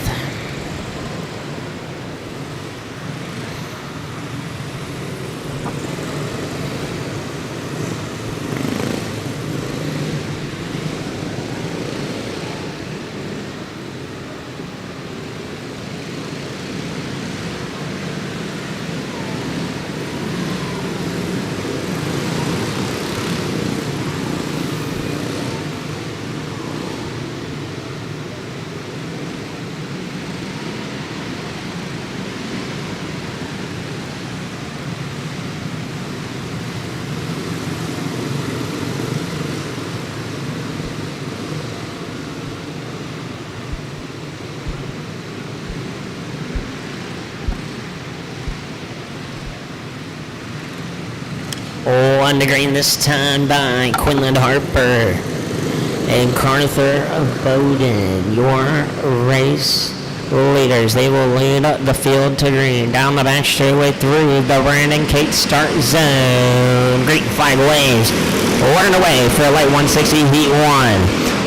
On the green this time by Quinlan Harper and Carter Bowden, your race leaders. They will lead the field to green. Down the back straightaway through the Brandon Kate start zone. Green flag waves. Running away for light 160 heat 1.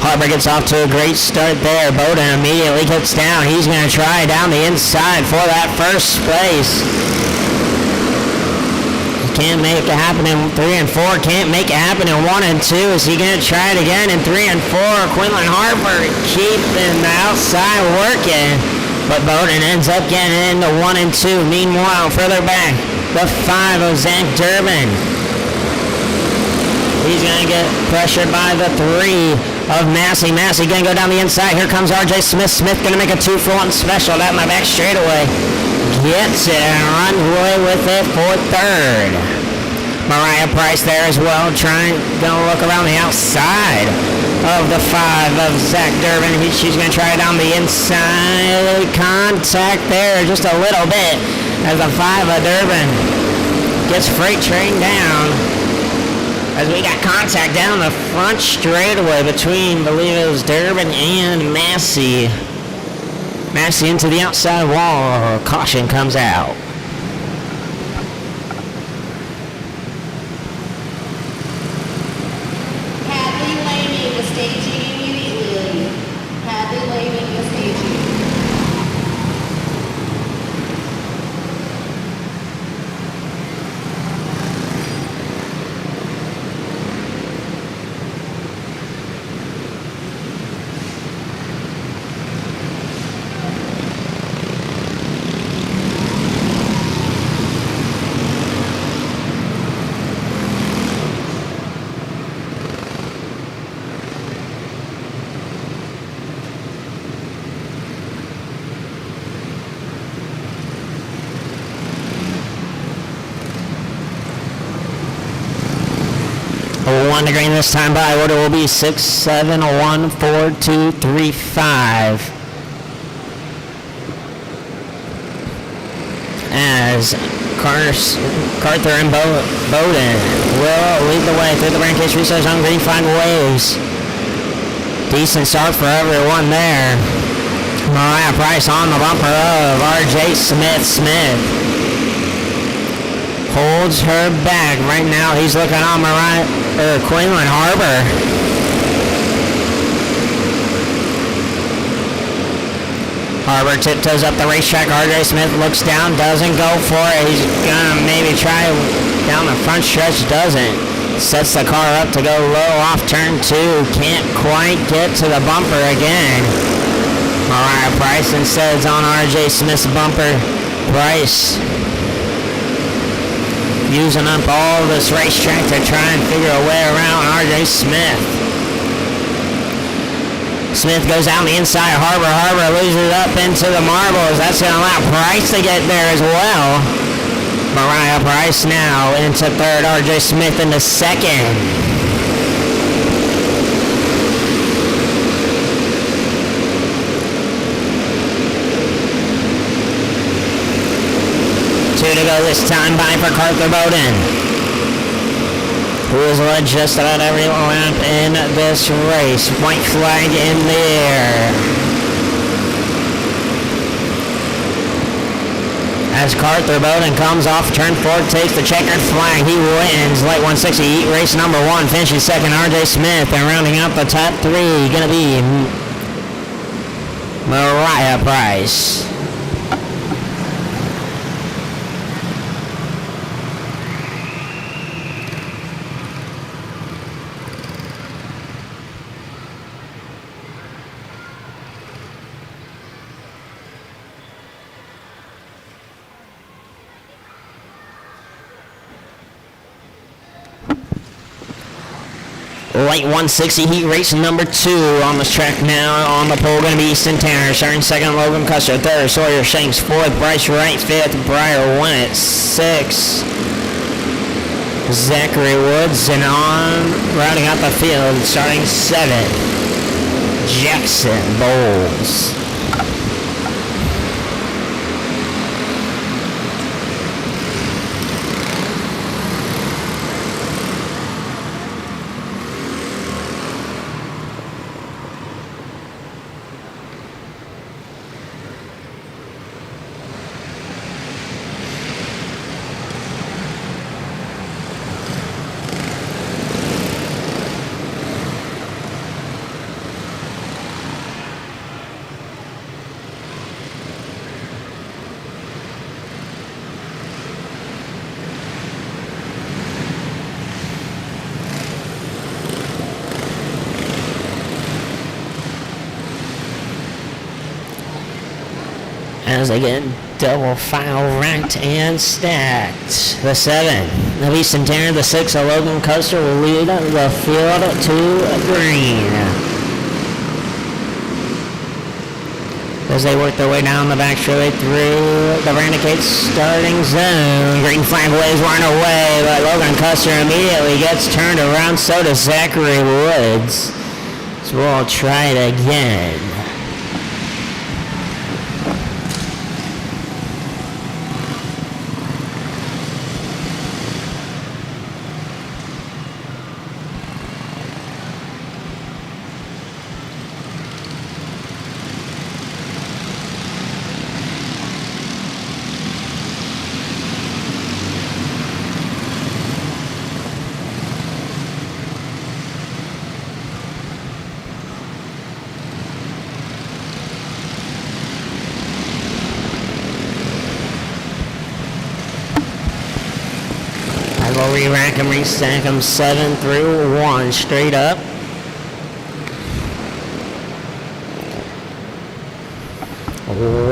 Harper gets off to a great start there. Bowden immediately gets down. He's going to try down the inside for that first place. Can't make it happen in 3 and 4. Can't make it happen in 1 and 2. Is he going to try it again in 3 and 4? Quinlan Harper keeping the outside working. But Bowden ends up getting into 1 and 2. Meanwhile, further back, the 5 of Zach Durbin. He's going to get pressured by the 3 of Massey. Massey going to go down the inside. Here comes R.J. Smith. Smith going to make a 2-for-1 special down my back straightaway. Gets it and runs away with it for third. Mariah Price there as well, trying to look around the outside of the 5 of Zach Durbin. She's going to try down the inside. Contact there just a little bit as the 5 of Durbin gets freight train down. As we got contact down the front straightaway between, I believe it was Durbin and Massey. Massey into the outside wall. Caution comes out. Hadley Laming was staging immediately. Hadley Laming was staging. On the green this time by order will be 6, 7, 1, 4, 2, 3, 5. As Carter and Bowden will lead the way through the Brand Case Research on green flag waves. Decent start for everyone there. Mariah Price on the bumper of R.J. Smith. Holds her back right now. He's looking on Quinlan Harper. Harper tiptoes up the racetrack. R.J. Smith looks down, doesn't go for it. He's gonna maybe try down the front stretch, doesn't. Sets the car up to go low off turn 2. Can't quite get to the bumper again. Mariah Price instead is on R.J. Smith's bumper. Price using up all this racetrack to try and figure a way around R.J. Smith. Smith goes down the inside. Harper loses up into the marbles. That's going to allow Price to get there as well. Mariah Price now into third. R.J. Smith into second. To go this time by for Carter Bowden. who has led just about every lap in this race. White flag in the air. As Carter Bowden comes off turn 4, takes the checkered flag. He wins Light 160 heat race number 1. Finishing second, RJ Smith. And rounding out the top 3, going to be Mariah Price. Light 160 heat race number 2 on this track now. On the pole going to be Easton Tanner. Starting second, Logan Custer. Third, Sawyer Shanks. Fourth, Bryce Wright. Fifth, Briar Winnett. Sixth, Zachary Woods. And on rounding out the field, starting seventh, Jackson Bowles. As they get double file ranked and stacked. The 7 of Easton Tanner, the 6 of Logan Custer will lead the field to green. As they work their way down the back straightaway through the Randicate's starting zone. Green flag waves weren't away, but Logan Custer immediately gets turned around. So does Zachary Woods. So we'll try it again. We'll re-rack them, restack them 7 through 1 straight up.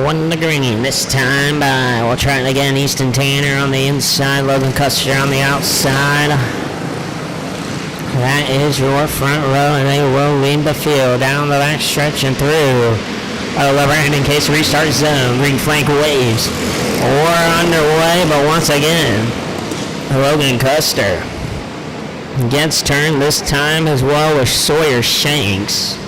One to green this time by. We'll try it again. Easton Tanner on the inside, Logan Custer on the outside. That is your front row, and they will lead the field down the back stretch and through. Lever hand in case restart zone. Green flank waves. We're underway, but once again, Logan Custer gets turned this time as well with Sawyer Shanks.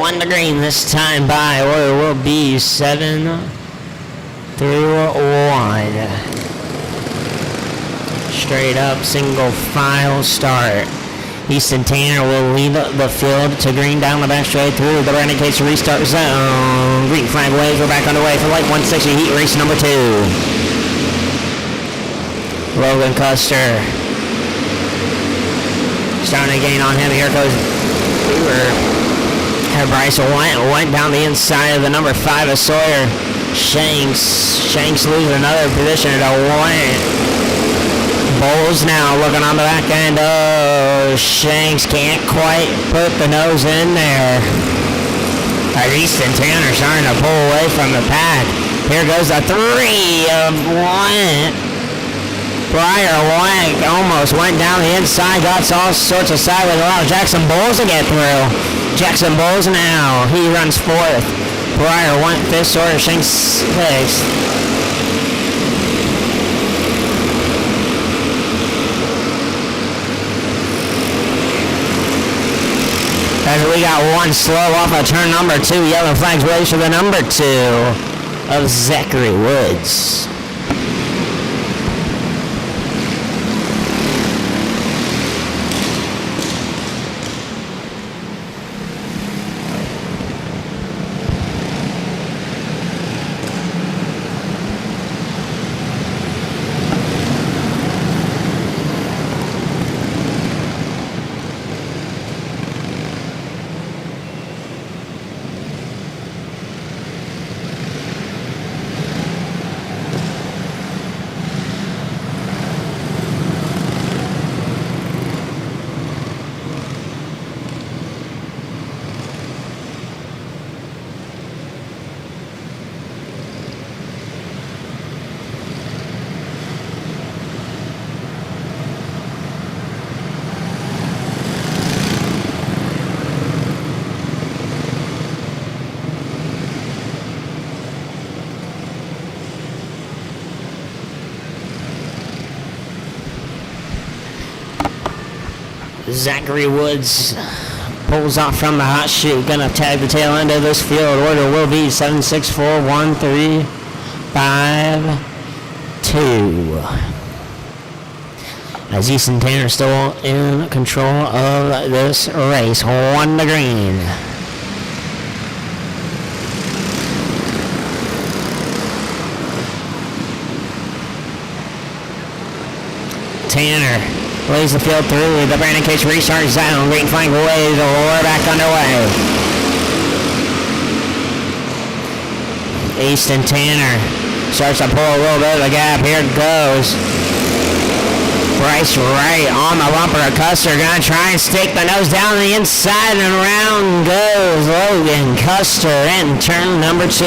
One to green this time by, or it will be 7 through 1. Straight up single file start. Easton Tanner will lead the field to green down the back straight through the Renegades restart zone. Green flag waves. We're back underway for Light 160 heat race number 2. Logan Custer starting to gain on him. Here goes Brewer. Bryce went down the inside of the number 5 of Sawyer Shanks. Shanks losing another position to Wayne. Bowles now looking on the back end. Oh, Shanks can't quite put the nose in there. Easton Tanner starting to pull away from the pack. Here goes the 3 of one. Briar White almost went down the inside, got all sorts of sideways. Allow Jackson Bowles to get through. Jackson Bowles now, he runs 4th. Briar White 5th, Sawyer Shanks 6th. As we got one slow off of turn number 2, yellow flags raised for the number 2 of Zachary Woods. Zachary Woods pulls off from the hot chute. Gonna tag the tail end of this field. Order will be 7, 6, 4, 1, 3, 5, 2. As Easton Tanner still in control of this race. 1 to green. Tanner lays the field through the Brandon Case restart zone. Green flag waves. We're back underway. Easton Tanner starts to pull a little bit of the gap. Here it goes. Bryce right on the bumper. Custer gonna try and stick the nose down the inside, and around goes Logan Custer in turn number 2.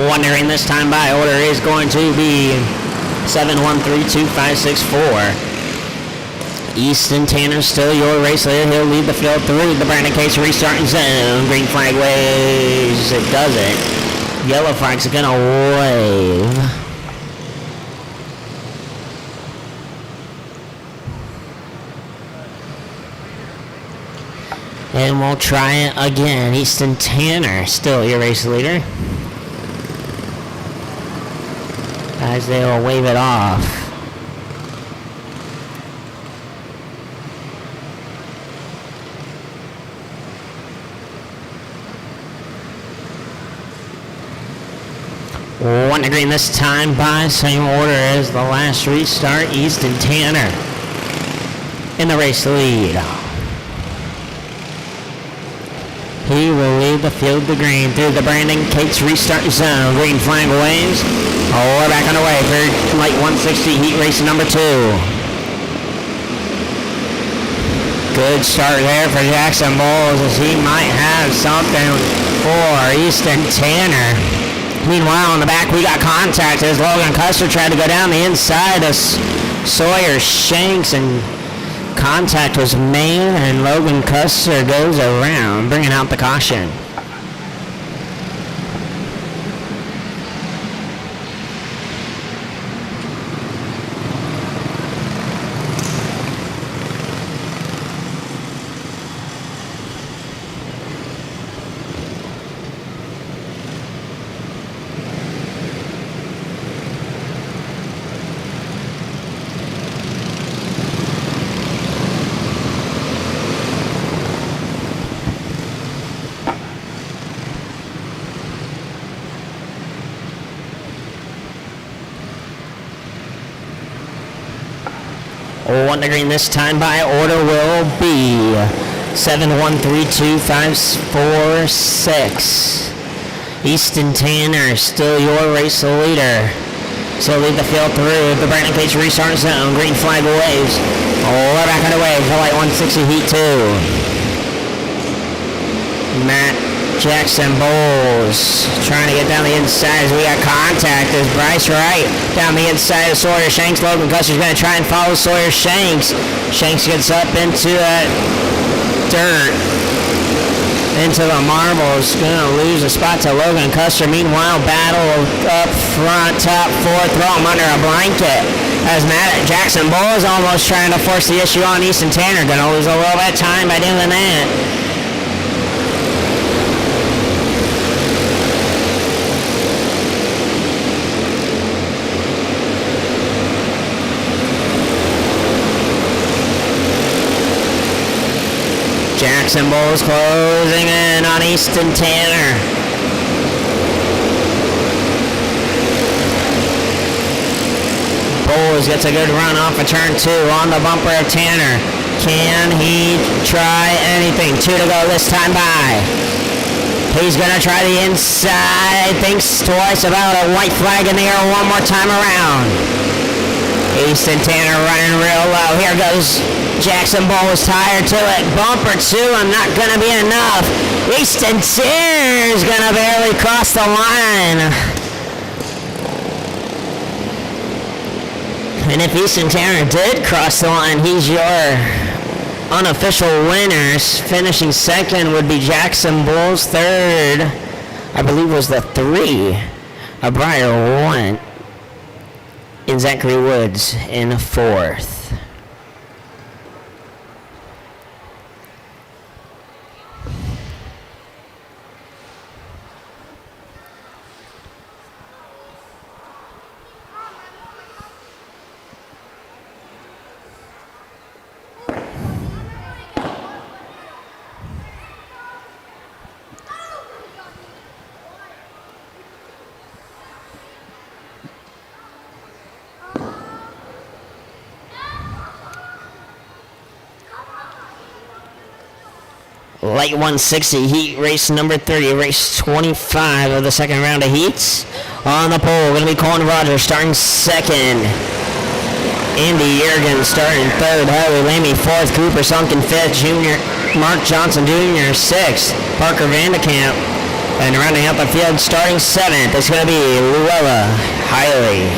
Wondering this time by order is going to be 7-1-3-2-5-6-4. Easton Tanner still your race leader. He'll lead the field through the Brandon Case restarting zone. Green flag waves. It doesn't. Yellow flag's gonna wave. And we'll try it again. Easton Tanner still your race leader, as they will wave it off. One to green this time by same order as the last restart. Easton Tanner in the race lead. He will lead the field to green through the Brandon Cates restart zone. Green flag waves. Oh, we're back underway for light 160 heat race number 2. Good start there for Jackson Bowles as he might have something for Easton Tanner. Meanwhile, on the back, we got contact as Logan Custer tried to go down the inside of Sawyer Shanks, and contact was made, and Logan Custer goes around, bringing out the caution. One to green this time by order will be 7-1-3-2-5-4-6. Easton Tanner still your race leader. So lead the field through the Brandon Cates restart zone. Green flag waves. We're back underway for light 160 heat 2. Matt Jackson Bowles trying to get down the inside as we got contact as Bryce Wright down the inside of Sawyer Shanks. Logan Custer's going to try and follow Sawyer Shanks. Shanks gets up into that dirt, into the marbles. Going to lose a spot to Logan Custer. Meanwhile, battle up front, top 4, throw him under a blanket as Matt Jackson Bowles almost trying to force the issue on Easton Tanner. Going to lose a little bit of time by doing that. Jackson Bowles closing in on Easton Tanner. Bowles gets a good run off of turn 2 on the bumper of Tanner. Can he try anything? 2 to go this time by. He's going to try the inside. Thinks twice about a white flag in the air one more time around. Easton Tanner running real low. Here goes Jackson Bowles, tired to it. Bumper 2, I'm not going to be enough. Easton Tanner's going to barely cross the line. And if Easton Tanner did cross the line, he's your unofficial winners. Finishing second would be Jackson Bowles. Third, I believe, was the 3 of Briar 1. And Zachary Woods in 4th. Light 160 heat race number 30, race 25 of the second round of heats. On the pole, going to be Colin Rogers starting second. Andy Yergin starting third. Harley Lamy fourth. Cooper Sunken fifth. Junior Mark Johnson Jr. sixth. Parker Vandekamp. And rounding out the field starting seventh, it's going to be Luella Hiley.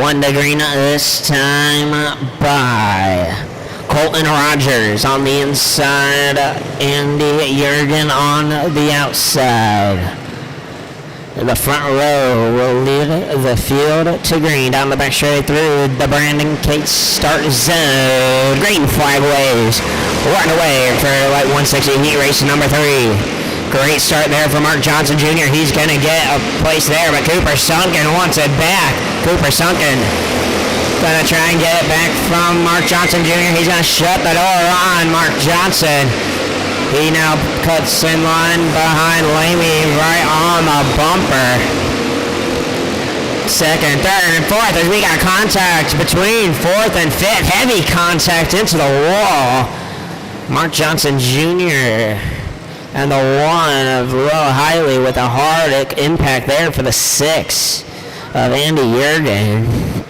1 to green this time by Colton Rogers on the inside, Andy Jurgen on the outside. The front row will lead the field to green. Down the back straight through the Brandon Cates start zone. Green flag waves. Running away for like 160 heat race number 3. Great start there for Mark Johnson Jr. He's going to get a place there, but Cooper Sunken wants it back. Cooper Sunken going to try and get it back from Mark Johnson Jr. He's going to shut the door on Mark Johnson. He now cuts in line behind Lamy right on the bumper. Second, third, and fourth as we got contact between fourth and fifth. Heavy contact into the wall. Mark Johnson Jr. and the 1 of Royal Hiley with a hard impact there for the 6 of Andy Jurgen.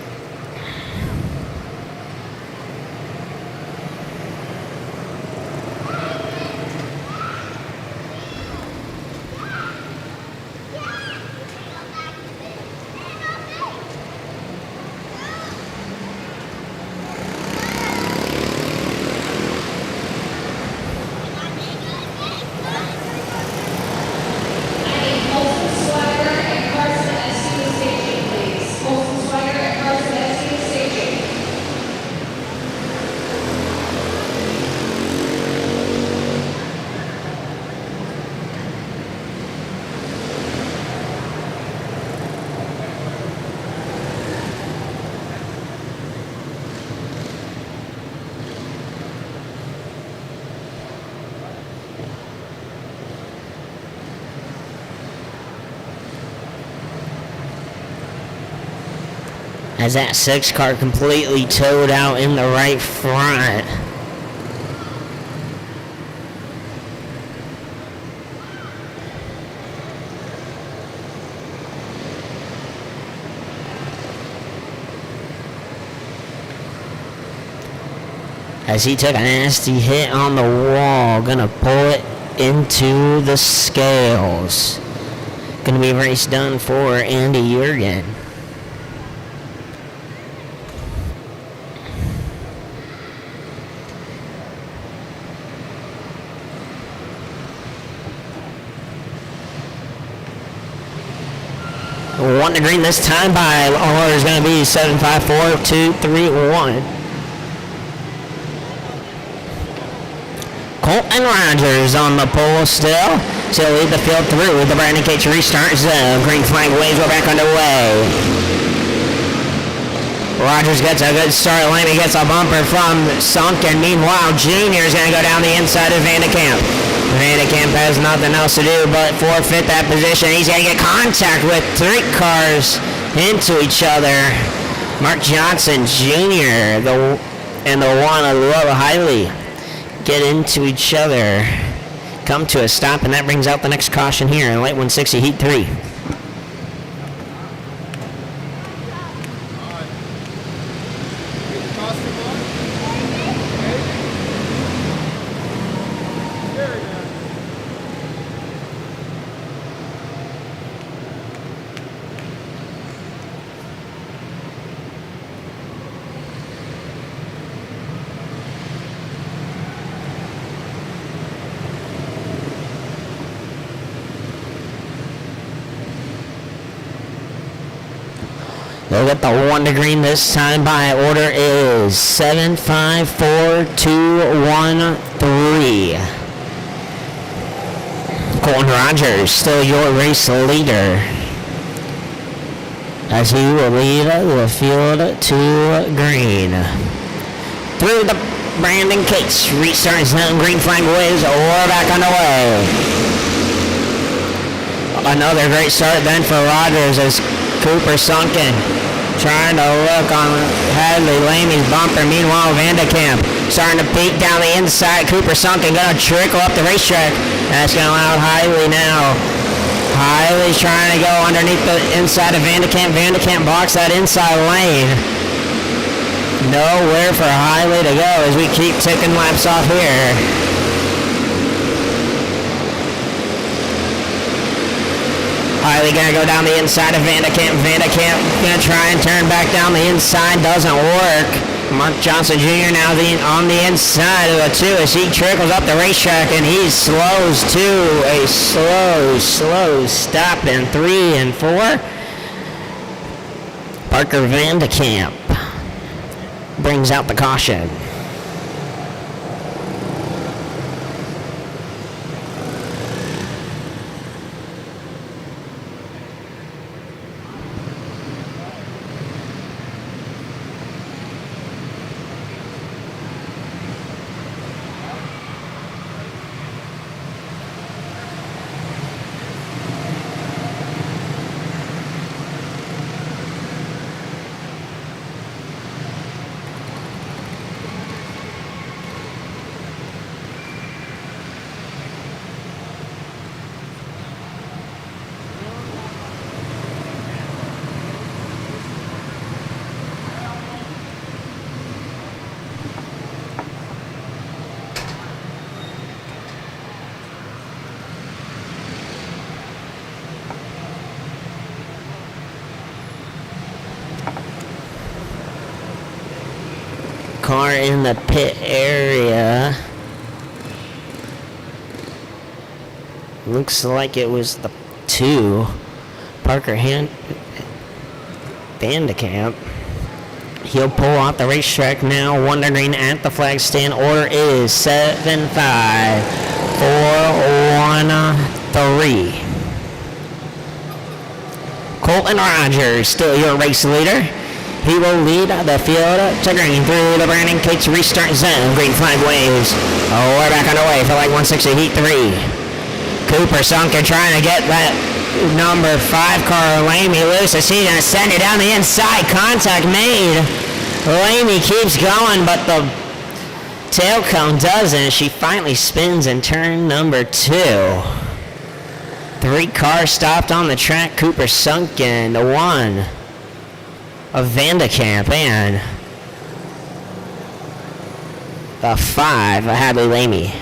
As that 6 car completely towed out in the right front. As he took a nasty hit on the wall, gonna pull it into the scales. Gonna be a race done for Andy Jurgen. One to green this time by order is going to be 7, 5, 4, 2, 3, 1. Colton Rogers on the pole still. Still lead the field through the Brandon Cates restart zone. Green flag waves are back underway. Rogers gets a good start. Lamy gets a bumper from Sunken. Meanwhile, Junior is going to go down the inside of Vandekamp. Vandekamp has nothing else to do but forfeit that position. He's going to get contact with 3 cars into each other. Mark Johnson Jr. and the 1 of Royal Hiley get into each other. Come to a stop, and that brings out the next caution here in late 160 heat 3. They'll get the 1 to green this time by order is 7, 5, 4, 2, 1, 3. Colton Rogers, still your race leader, as he will lead the field to green. Through the Brandon Cates restart zone, green flag waves, we're back underway. Another great start then for Rogers as Cooper Sunken trying to look on Hadley Lamy's bumper. Meanwhile, Vandekamp starting to peek down the inside. Cooper Sunken going to trickle up the racetrack. That's going to allow Hiley now. Hiley's trying to go underneath the inside of Vandekamp. Vandekamp blocks that inside lane. Nowhere for Hiley to go as we keep ticking laps off here. Hiley gonna go down the inside of Vandekamp. Vandekamp gonna try and turn back down the inside. Doesn't work. Mark Johnson Jr. now on the inside of the 2 as he trickles up the racetrack, and he slows to a slow stop in 3 and 4. Parker Vandekamp brings out the caution. Car in the pit area. Looks like it was the 2. Parker Vandekamp. He'll pull out the racetrack now, wondering at the flag stand. Order is 7-5-4-1-3. Colton Rogers, still your race leader. He will lead the field to green through the Brandon Cates restart zone. Green flag waves. Oh, we're back underway for like 160 heat 3. Cooper Sunken trying to get that number 5 car Lamy loose as he's going to send it down the inside. Contact made. Lamy keeps going, but the tail cone doesn't. She finally spins in turn number 2. 3 cars stopped on the track. Cooper Sunken, the 1 of Vandekamp, and the 5 of Hadley Lamy.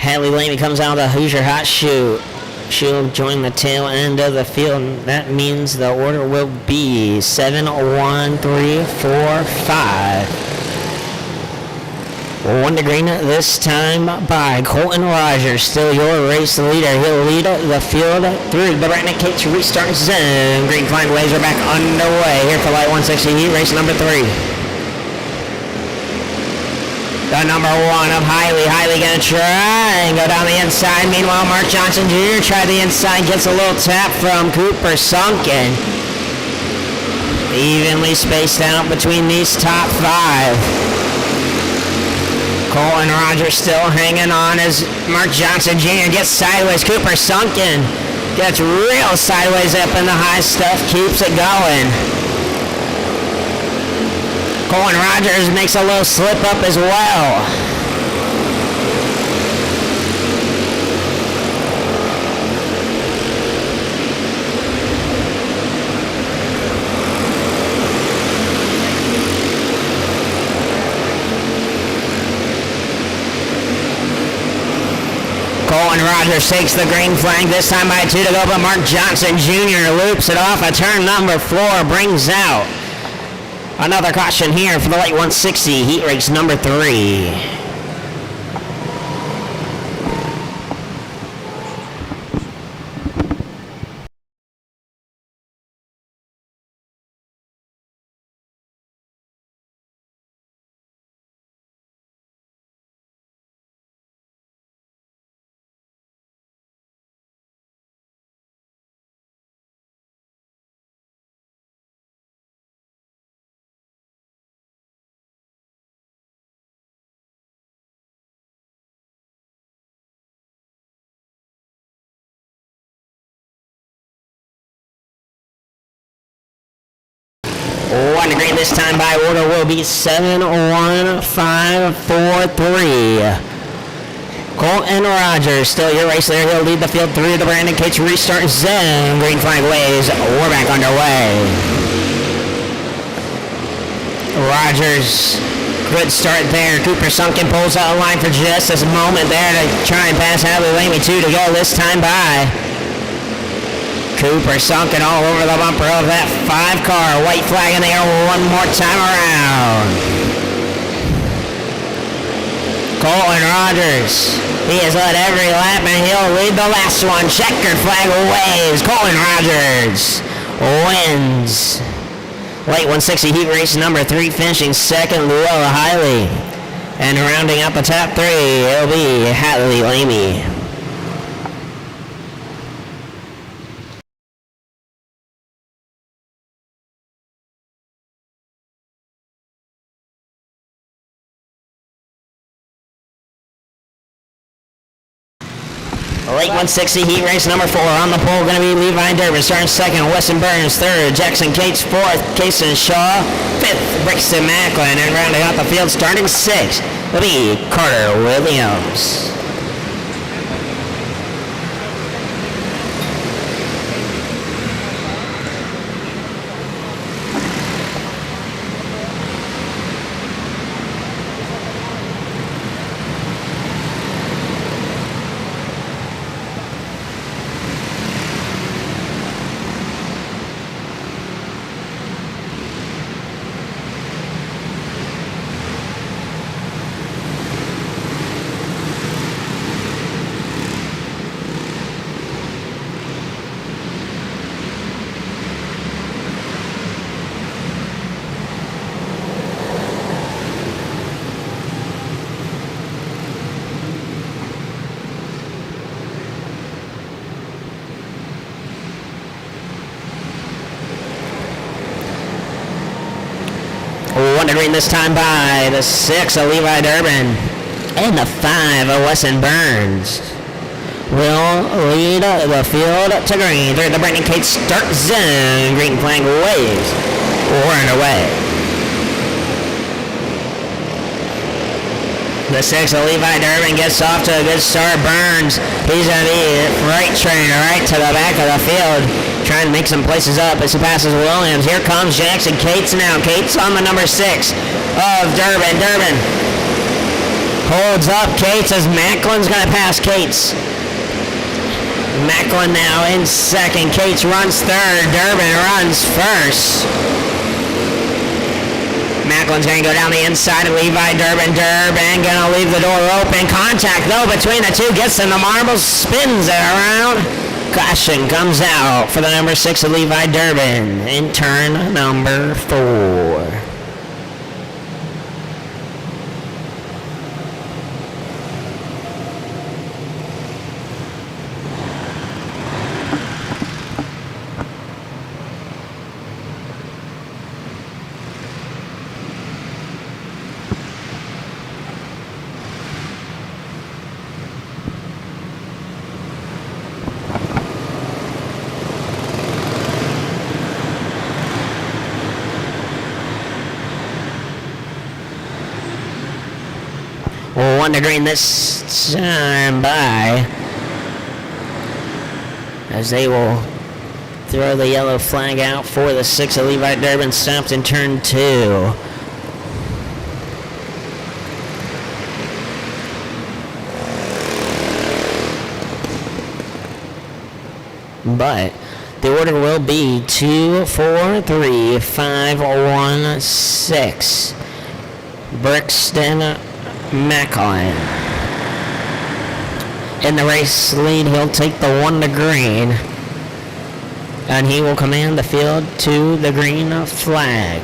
Hadley Lamy comes out of the Hoosier Hot Shoot. She'll join the tail end of the field. That means the order will be 7, 1, 3, 4, 5. 1 to green this time by Colton Rogers. Still your race leader. He'll lead the field through the Brandon Cates restart zone. Green flag waves are back underway here for light 160 heat race number 3. The number 1 of Hiley. Hiley gonna try and go down the inside. Meanwhile, Mark Johnson Jr. tried the inside, gets a little tap from Cooper Sunken. Evenly spaced out between these top 5. Colton Rogers still hanging on as Mark Johnson Jr. gets sideways. Cooper Sunken gets real sideways up in the high stuff, keeps it going. Colton Rogers makes a little slip up as well. Colton Rogers takes the green flag, this time by 2 to go, but Mark Johnson Jr. loops it off at turn number 4, brings out another caution here for the late 160, heat race number 3. 1 to green this time by order will be 7-1-5-4-3. Colton Rogers, still your race there. He'll lead the field through the Brandon Cates restart zone. Green flag waves. We're back underway. Rogers, good start there. Cooper Sunken pulls out a line for just a moment there to try and pass Hadley Lamy. 2 to go this time by. Cooper Sunken all over the bumper of that 5 car. White flag in the air one more time around. Colton Rogers, he has led every lap and he'll lead the last one. Checkered flag waves. Colton Rogers wins. Late 160 heat race number 3, finishing second, Luella Hiley. And rounding out the top 3, it'll be Hadley Lamy. Late 160 heat race number 4 on the pole, going to be Levi Durbin starting second, Weston Burns third, Jackson Cates fourth, Kason Shaw fifth, Brixton Macklin, and rounding out the field starting 6 will be Carter Williams. One to green this time by the 6 of Levi Durbin. And the 5 of Weston Burns will lead the field to green through the Brandon Cates start zone. Green flag waves. We're underway. The 6 of Levi Durbin gets off to a good start. Burns, he's going to be right train right to the back of the field, trying to make some places up as he passes Williams. Here comes Jackson Cates now. Cates on the number 6 of Durbin. Durbin holds up Cates as Macklin's going to pass Cates. Macklin now in second. Cates runs third. Durbin runs first. Macklin's going to go down the inside of Levi Durbin. Durbin going to leave the door open. Contact, though, between the two. Gets in the marbles. Spins it around. Caution comes out for the number 6 of Levi Durbin in turn number 4. One to green this time by, as they will throw the yellow flag out for the 6 of Levi Durbin, stopped in turn 2. But the order will be 2, 4, 3, 5, 1, 6. Brixton Macklin. In the race lead, he'll take the 1 to green, and he will command the field to the green flag.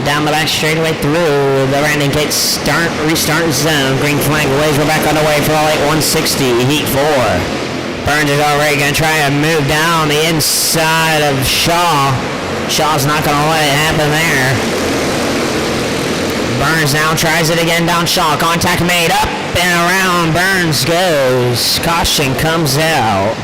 Down the back straightaway through the Brandon Cates restart zone. Green flag waves. We're back underway for all 160 heat 4. Burns is already going to try to move down the inside of Shaw. Shaw's not going to let it happen there. Burns now tries it again down Shaw. Contact made, up and around. Burns goes. Caution comes out.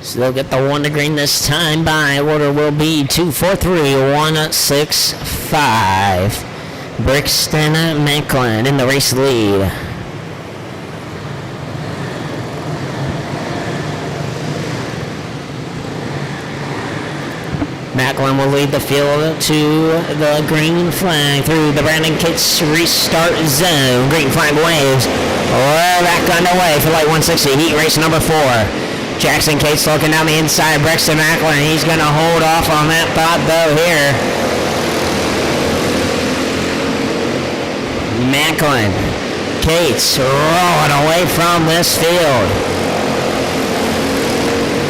So they'll get the 1 to green this time. By order will be 2-4-3-1-6-5. Brixton Macklin in the race lead. Macklin will lead the field to the green flag through the Brandon Cates restart zone. Green flag waves. We're back underway for light 160. Heat race number 4. Jackson Cates looking down the inside. Brixton Macklin. He's going to hold off on that thought though here. Macklin. Cates rolling away from this field.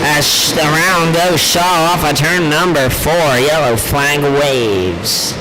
As the round goes Shaw off of turn number 4. Yellow flag waves.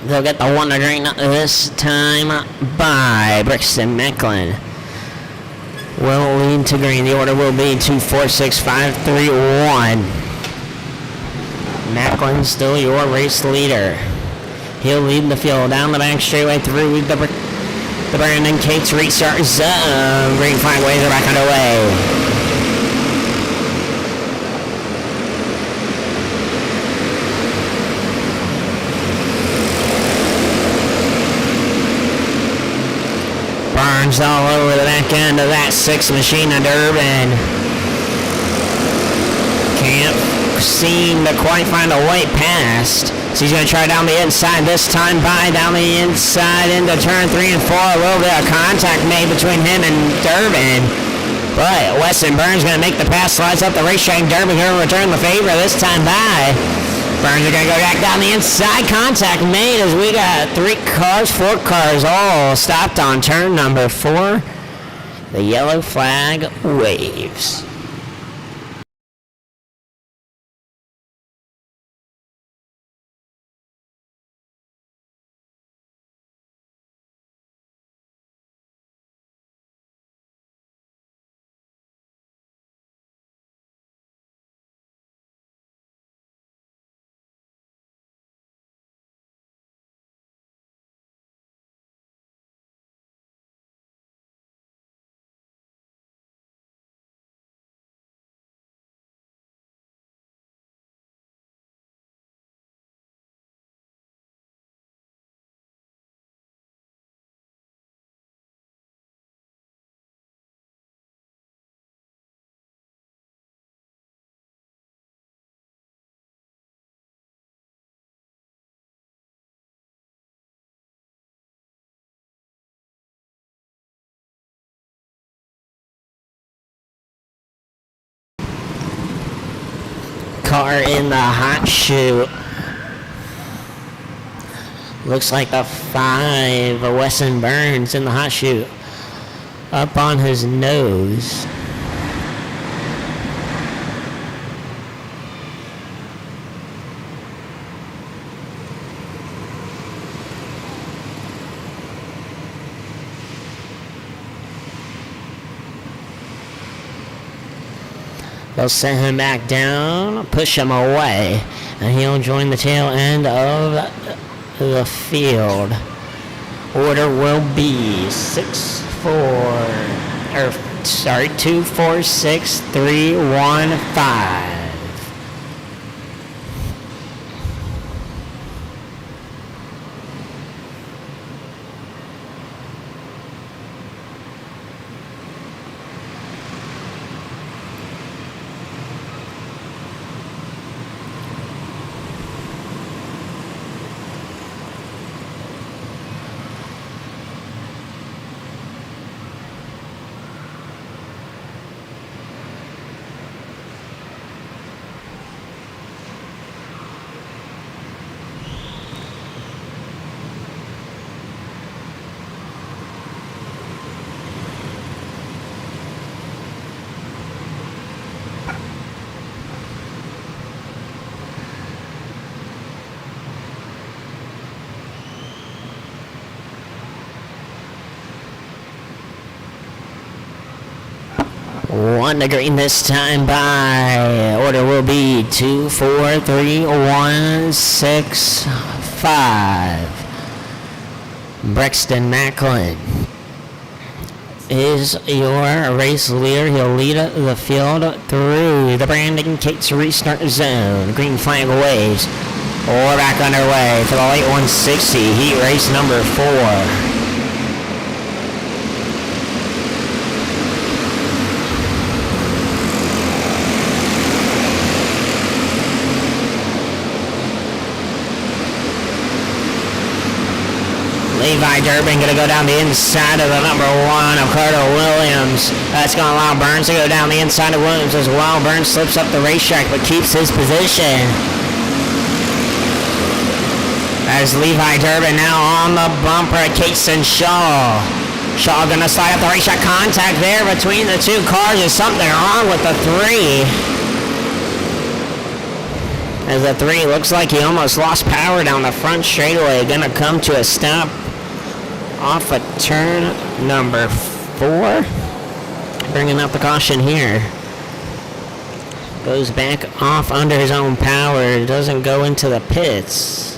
They'll get the 1 to green this time by Brixton Macklin. Will lead to green. The order will be 2-4-6-5-3-1. Macklin still your race leader. He'll lead the field down the back straightaway through the Brandon Cates restart zone. Green flag waves are back underway. Burns all over the back end of that 6 machine of Durbin. Can't seem to quite find a way past. So he's going to try down the inside this time. By down the inside into turn 3 and 4. A little bit of contact made between him and Durbin. But Weston Burns going to make the pass, slides up the racetrack. Durbin going to return the favor this time by. Burns are going to go back down the inside. Contact made as we got 4 cars all stopped on turn number 4. The yellow flag waves. Car in the hot chute. Looks like the 5 of Weston Burns in the hot chute. Up on his nose. They'll set him back down, push him away, and he'll join the tail end of the field. Order will be 2, 4, 6, 3, 1, 5. One to green this time by. Order will be 2, 4, 3, 1, 6, 5. Brexton Macklin is your race leader. He'll lead the field through the Brandon Cates restart zone. Green flag waves. We're back underway for the late 160 heat race number 4. Levi Durbin going to go down the inside of the number 1 of Carter Williams. That's going to allow Burns to go down the inside of Williams as well. Burns slips up the racetrack but keeps his position. As Levi Durbin now on the bumper at Cason Shaw. Shaw going to slide up the racetrack. Contact there between the two cars. There's something wrong with the 3. As the 3 looks like he almost lost power down the front straightaway. Going to come to a stop off of turn number 4. Bringing up the caution here. Goes back off under his own power. Doesn't go into the pits.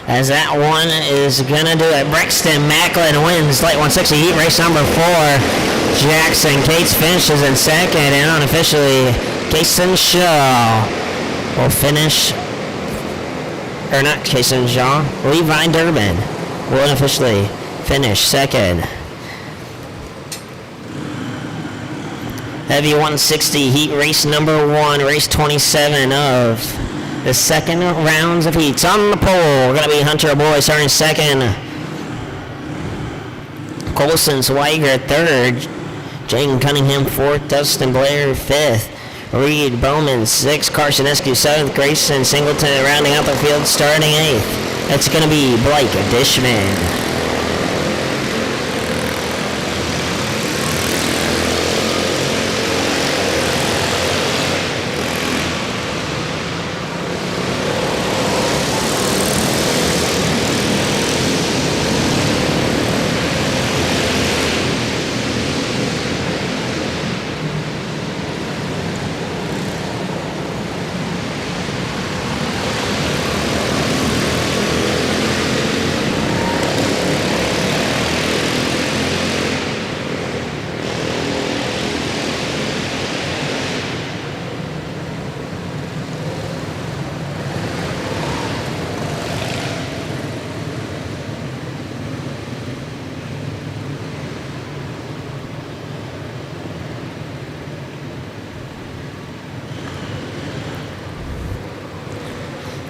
As that one is going to do it. Brexton Macklin wins late 160 heat race number 4. Jackson Cates finishes in second, and unofficially Cason Shaw will finish, or not Cason Shaw, Levi Durbin will unofficially finish second. Heavy 160 heat race number 1, race 27 of the second rounds of heats. On the pole, going to be Hunter Boy starting second. Colson Swiger third. Jaden Cunningham fourth. Dustin Blair fifth. Reed Bowman sixth. Carson Eskew seventh. Grayson Singleton rounding out the field starting eighth. That's going to be Blake Dishman.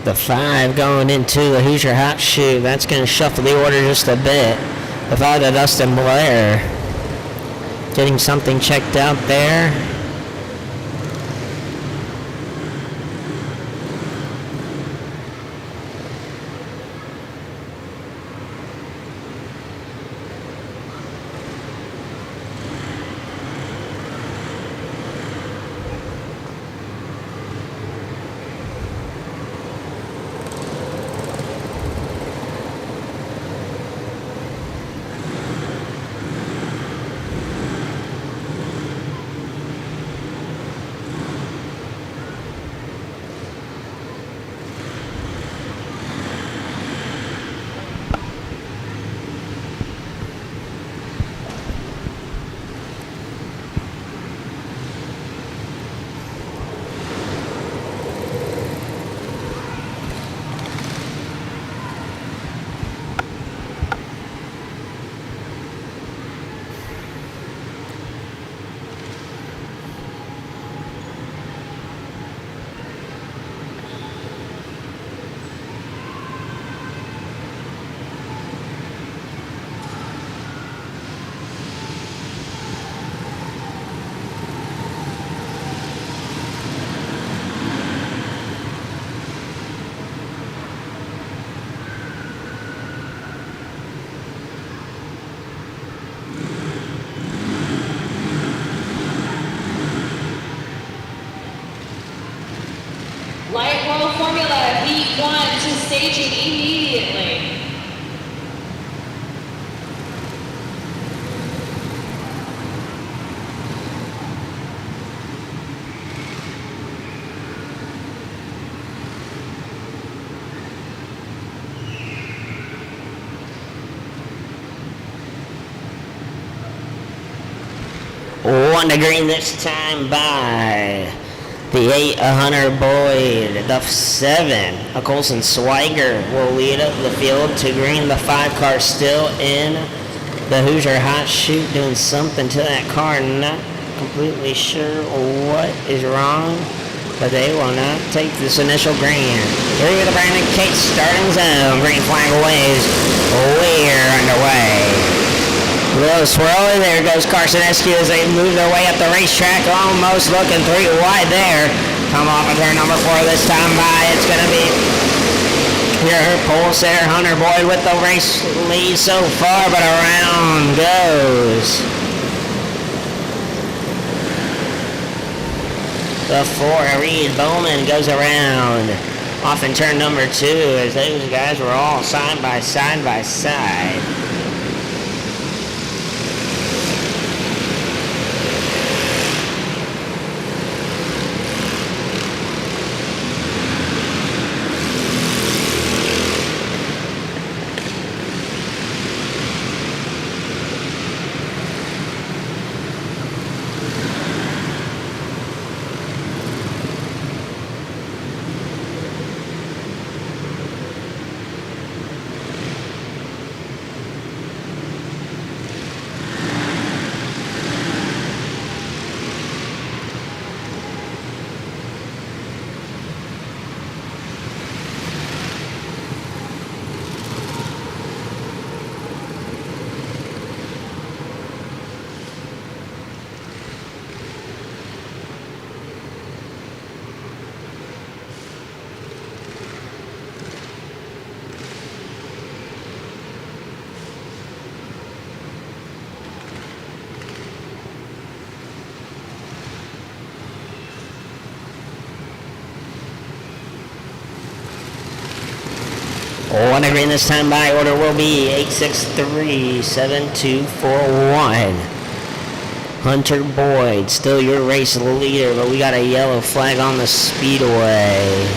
The 5 going into the Hoosier Hot Shoe. That's going to shuffle the order just a bit. The 5 to Dustin Blair. Getting something checked out there. staging immediately. One to green this time by the 8, Hunter Boyd. The 7, a Colson Swiger will lead up the field to green. The 5 car still in. The Hoosier Hot Shoot doing something to that car. Not completely sure what is wrong, but they will not take this initial green. Through the Brandon Cates starting zone. Green flag waves. We're underway. Little swirly, there goes Carson Eskew as they move their way up the racetrack, almost looking 3 wide there. Come off of turn number 4 this time by, it's going to be your pole sitter Hunter Boyd with the race lead so far, but around goes the 4, Reed Bowman goes around off in turn number 2 as those guys were all side by side by side. One to green this time by, order will be 8637241. Hunter Boyd, still your race leader, but we got a yellow flag on the speedway.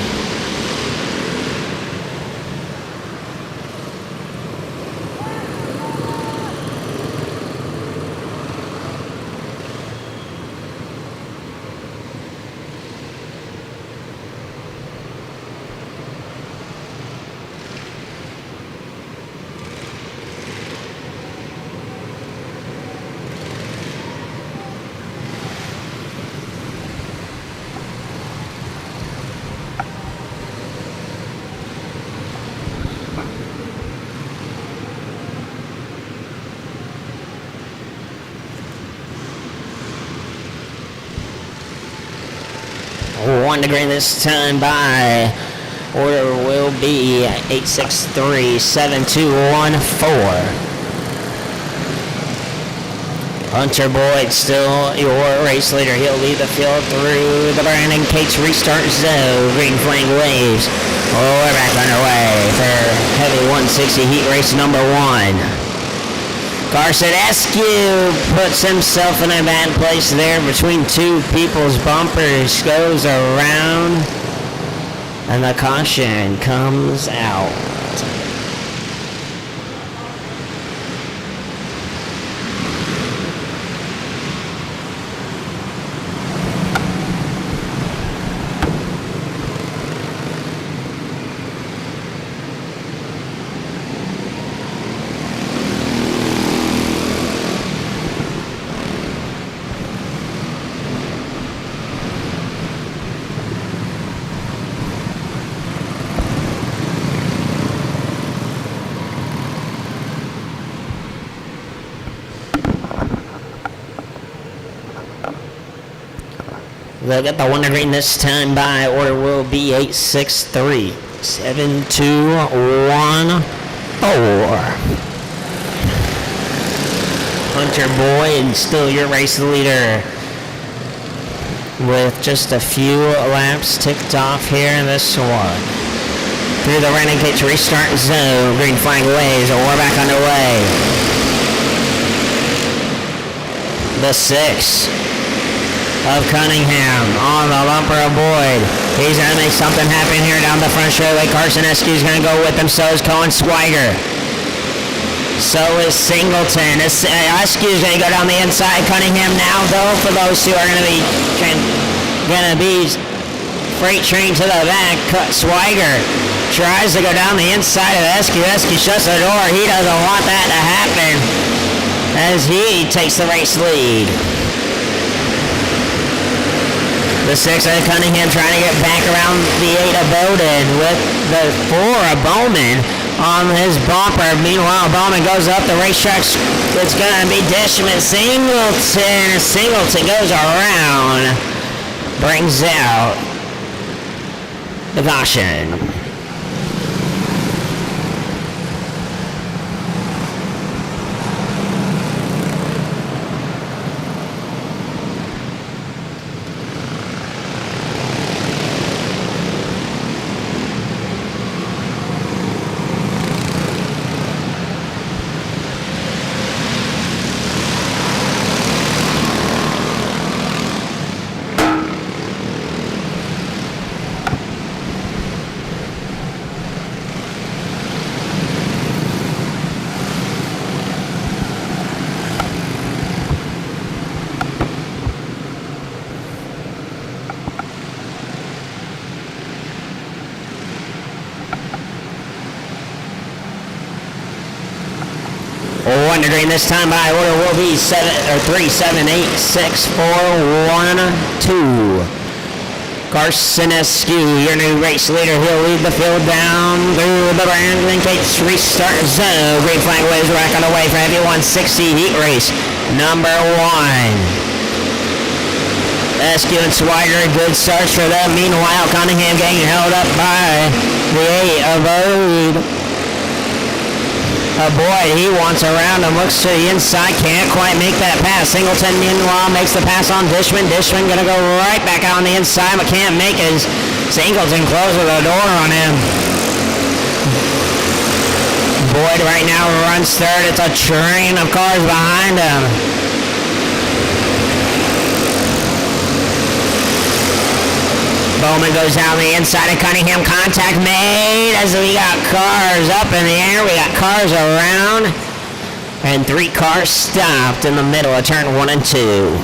One to green this time by, order will be 8637214. Hunter Boyd still your race leader. He'll lead the field through the Brandon Cates restart zone. Green flag waves. We're back underway for heavy 160 heat race number 1. Carson Eskew puts himself in a bad place there between 2 people's bumpers. Goes around and the caution comes out. They'll get the one to green this time by, order will be 8637214. Hunter Boyd, still your race leader, with just a few laps ticked off here in this one. through the Renegades restart zone. Green flag waves, and we're back underway. The 6 of Cunningham on the bumper of Boyd. He's going to make something happen here down the front straightaway. Carson Eskew's going to go with him. So is Cohen Swiger. So is Singleton. Eskew's going to go down the inside. Cunningham now, though, for those who are going to be freight train to the back. Swiger tries to go down the inside of Eskew. Eskew shuts the door. He doesn't want that to happen as he takes the race lead. The 6 of Cunningham trying to get back around the 8 of Bowden with the 4 of Bowman on his bumper. Meanwhile, Bowman goes up the racetrack. It's going to be Dishman. Singleton. Singleton goes around. Brings out the caution. Wonder Green this time by order will be 3, 7, 8, 6, 4, 1, 2. Carson Eskew, your new race leader. He'll lead the field down through the Brandon Cates restart zone. Green flag waves back on the way for heavy 160 heat race number 1. Eskew and Swiger, good starts for them. Meanwhile, Cunningham getting held up by the 8 of Ode. Boyd, he wants around and looks to the inside, can't quite make that pass. Singleton, meanwhile, makes the pass on Dishman. Dishman gonna go right back out on the inside, but can't make it. Singleton closes the door on him. Boyd right now runs third. It's a train of cars behind him. Bowman goes down the inside of Cunningham. Contact made as we got cars up in the air. We got cars around. And 3 cars stopped in the middle of turn 1 and 2.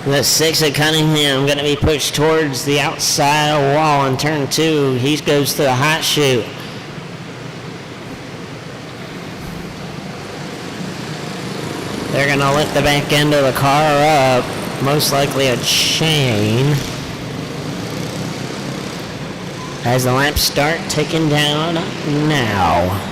The 6 of Cunningham going to be pushed towards the outside wall in turn 2. He goes to the hot chute. They're going to lift the back end of the car up, most likely a chain. As the laps start ticking down now.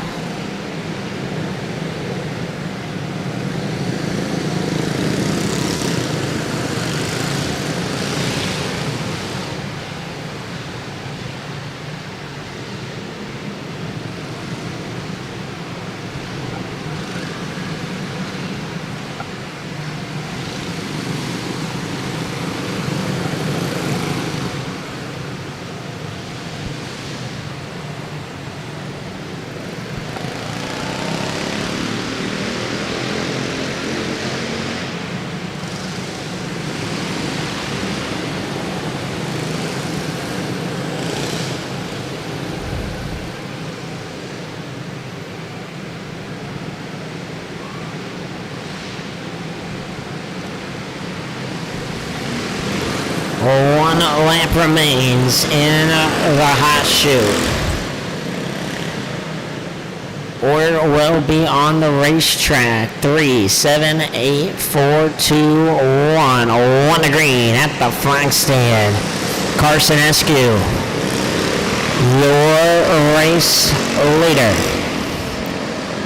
lap remains in the hot chute. Order will be on the racetrack. 3, 7, 8, 4, 2, 1. 1 to green at the flag stand. Carson Eskew, your race leader.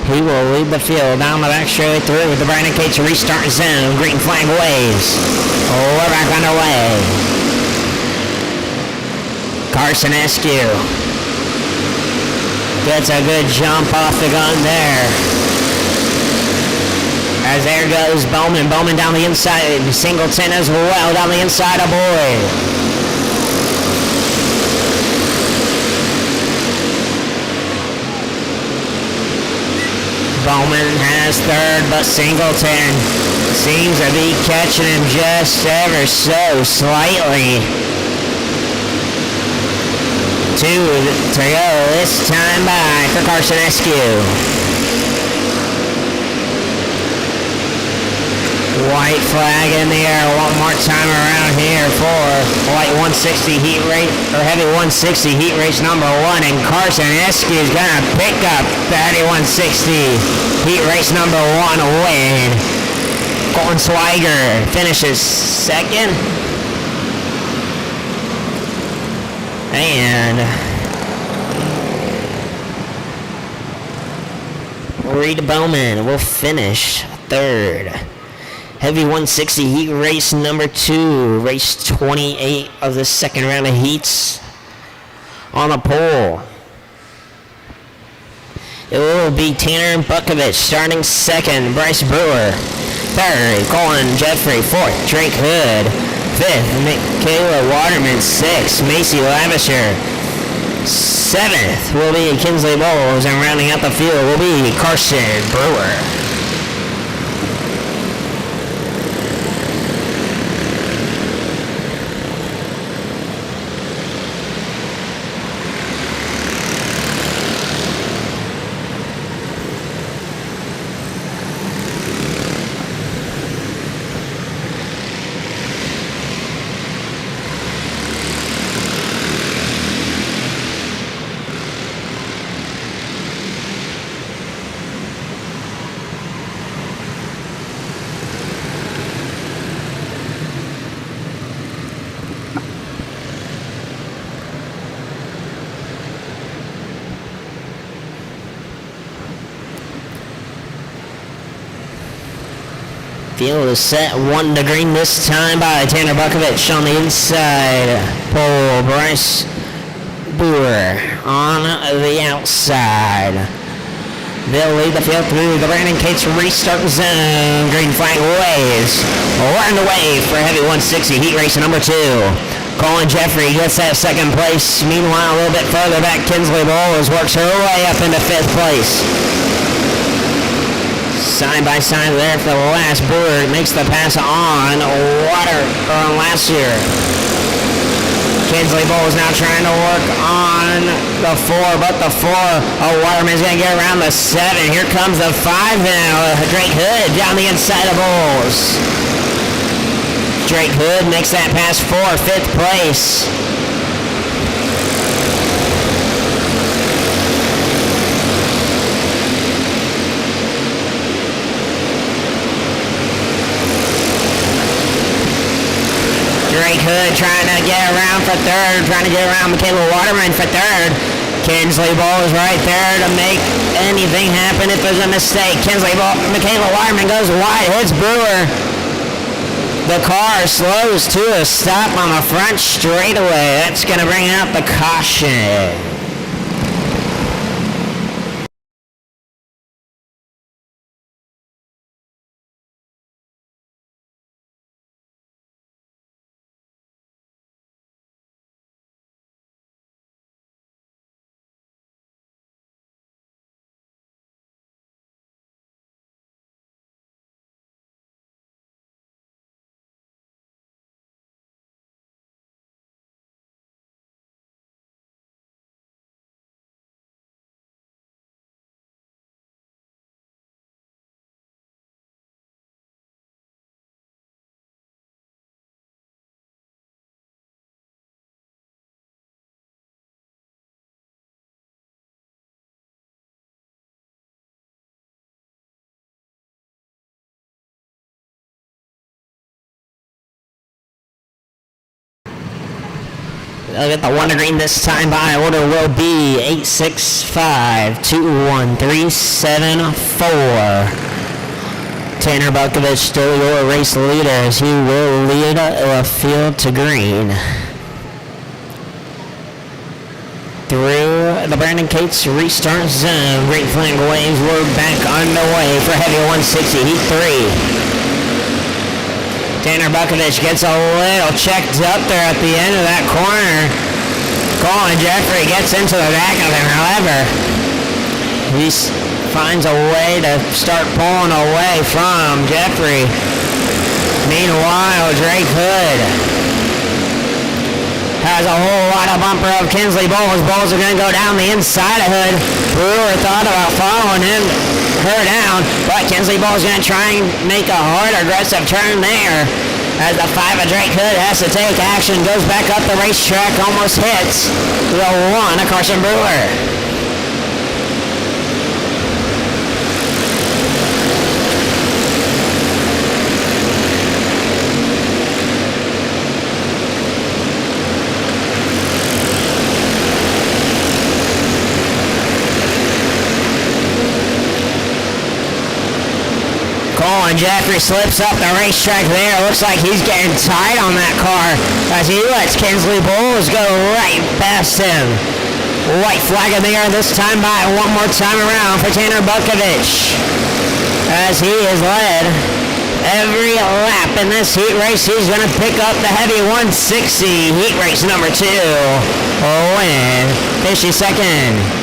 He will lead the field down the back straight through with the Brandon Cates restart zone. Green flag waves. We're back underway. Carson Eskew gets a good jump off the gun there. As there goes Bowman. Bowman down the inside. Singleton as well down the inside of Boyd. Bowman has third, but Singleton seems to be catching him just ever so slightly. 2 to go this time by for Carson Eskew. White flag in the air one more time around here for light 160 heat rate, or heavy 160 heat race number 1, and Carson Eskew is gonna pick up the heavy 160 heat race number 1 win. Colton Swiger finishes second. And Reed Bowman will finish third. Heavy 160 heat race number 2, race 28 of the second round of heats on the pole. It will be Tanner Bukovich starting second, Bryce Brewer third, Colin Jeffrey fourth, Drake Hood fifth, Michaela Waterman sixth, Macy Lavisher seventh will be Kinsley Bowles, and rounding out the field will be Carson Brewer. Field is set 1 to green this time by Tanner Bukovich on the inside pole. Bryce Brewer on the outside. They'll lead the field through the Brandon Cates restart zone. Green flag waves. Right away for heavy 160 heat race number 2. Colin Jeffrey gets that second place. Meanwhile, a little bit further back, Kinsley Bowles works her way up into 5th place. Side by side there for the last. Brewer makes the pass on last year. Kinsley Bowles now trying to work on the 4, but the 4, Waterman's going to get around the 7. Here comes the 5 now. Drake Hood down the inside of Bowles. Drake Hood makes that pass for 5th place. Drake Hood trying to get around for 3rd, trying to get around Michaela Waterman for 3rd. Kinsley Bowles right there to make anything happen if there's a mistake. Michaela Waterman goes wide, hits Brewer. The car slows to a stop on the front straightaway. That's going to bring out the caution. They'll get the one green this time by order will be 865-21374. Tanner Bukovich still your race leader as he will lead the field to green. Through the Brandon Cates restart zone, Great Flag Waves were back underway for heavy 160 heat 3. Tanner Bukovich gets a little checked up there at the end of that corner. Colin Jeffrey gets into the back of him, however, he finds a way to start pulling away from Jeffrey. Meanwhile, Drake Hood has a whole lot of bumper of Kinsley Bowles. Bowles are going to go down the inside of Hood. Brewer thought about following her down, but Kinsley Bowles is going to try and make a hard, aggressive turn there as the 5 of Drake Hood has to take action, goes back up the racetrack, almost hits the 1 of Carson Brewer. Colin Jeffrey slips up the racetrack there. Looks like he's getting tight on that car as he lets Kinsley Bowles go right past him. White flag in the air this time by one more time around for Tanner Bukovich as he is led every lap in this heat race. He's going to pick up the heavy 160 heat race number 2. Win 52nd.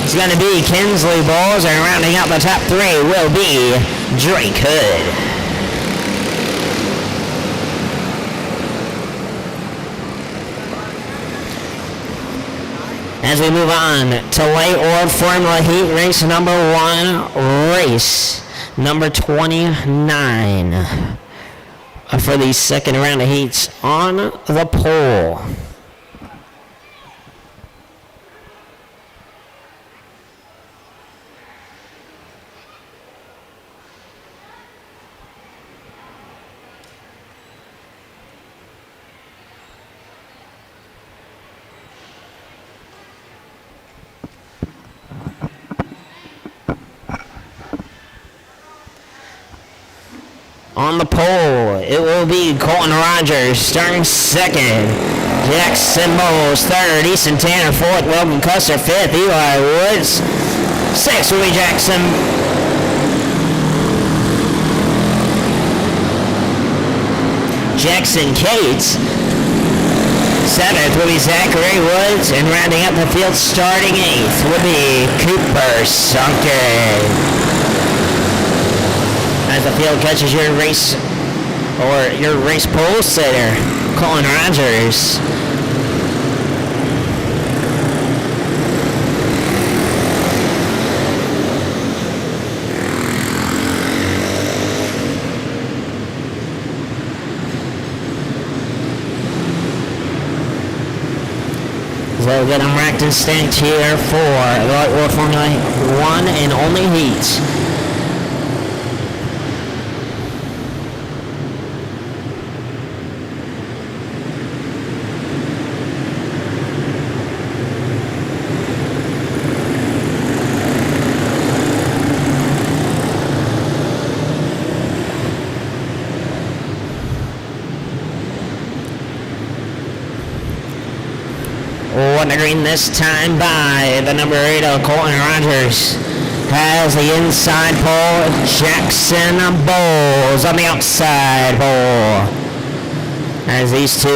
It's going to be Kinsley Bowles, and rounding out the top 3 will be Drake Hood. As we move on to late World Formula Heat race number 1, race number 29 for the second round of heats on the pole. On the pole, it will be Colton Rogers starting second. Jackson Bowles third. Easton Tanner fourth. Logan Custer fifth. Eli Woods sixth will be Jackson. Jackson Cates. Seventh will be Zachary Woods. And rounding up the field starting eighth will be Cooper Sunken. As the field catches your race pole sitter, Colin Rogers. So get them racked and stacked here for the Light World Formula 1 and only heat. On the green this time by the number 8 of Colton Rogers. Has the inside pole, Jackson Bowles on the outside pole. As these two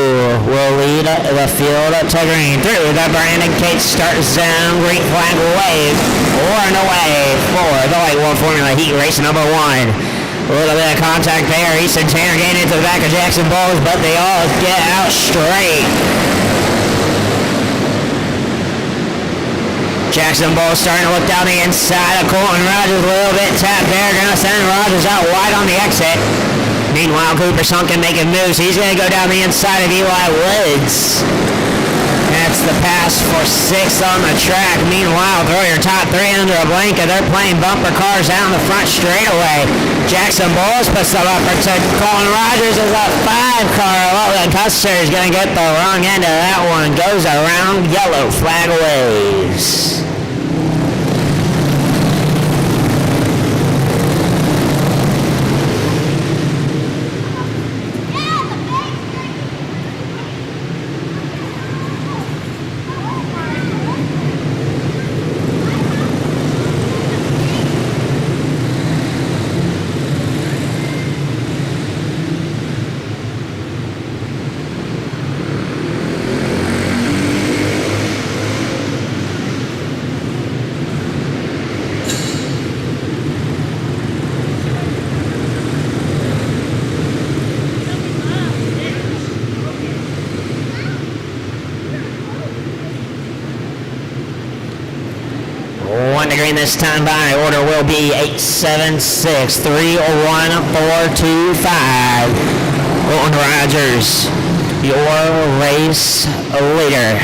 will lead the field to green through the Brandon Cates start zone. Green flag wave, one away for the Light World Formula Heat race number 1. A little bit of contact there. Easton Tanner getting into the back of Jackson Bowles, but they all get out straight. Jackson Bowles starting to look down the inside of Colton Rogers. A little bit tapped there. Going to send Rogers out wide on the exit. Meanwhile, Cooper Sunken making moves. He's going to go down the inside of Eli Woods. That's the pass for 6th on the track. Meanwhile, throw your top 3 under a blanket. They're playing bumper cars down the front straightaway. Jackson Bowles puts the bumper to Colin Rogers is a 5-car. Logan Custer is going to get the wrong end of that one. Goes around, yellow flag waves. This time by order will be 876 301 425. Colton Rogers, your race leader.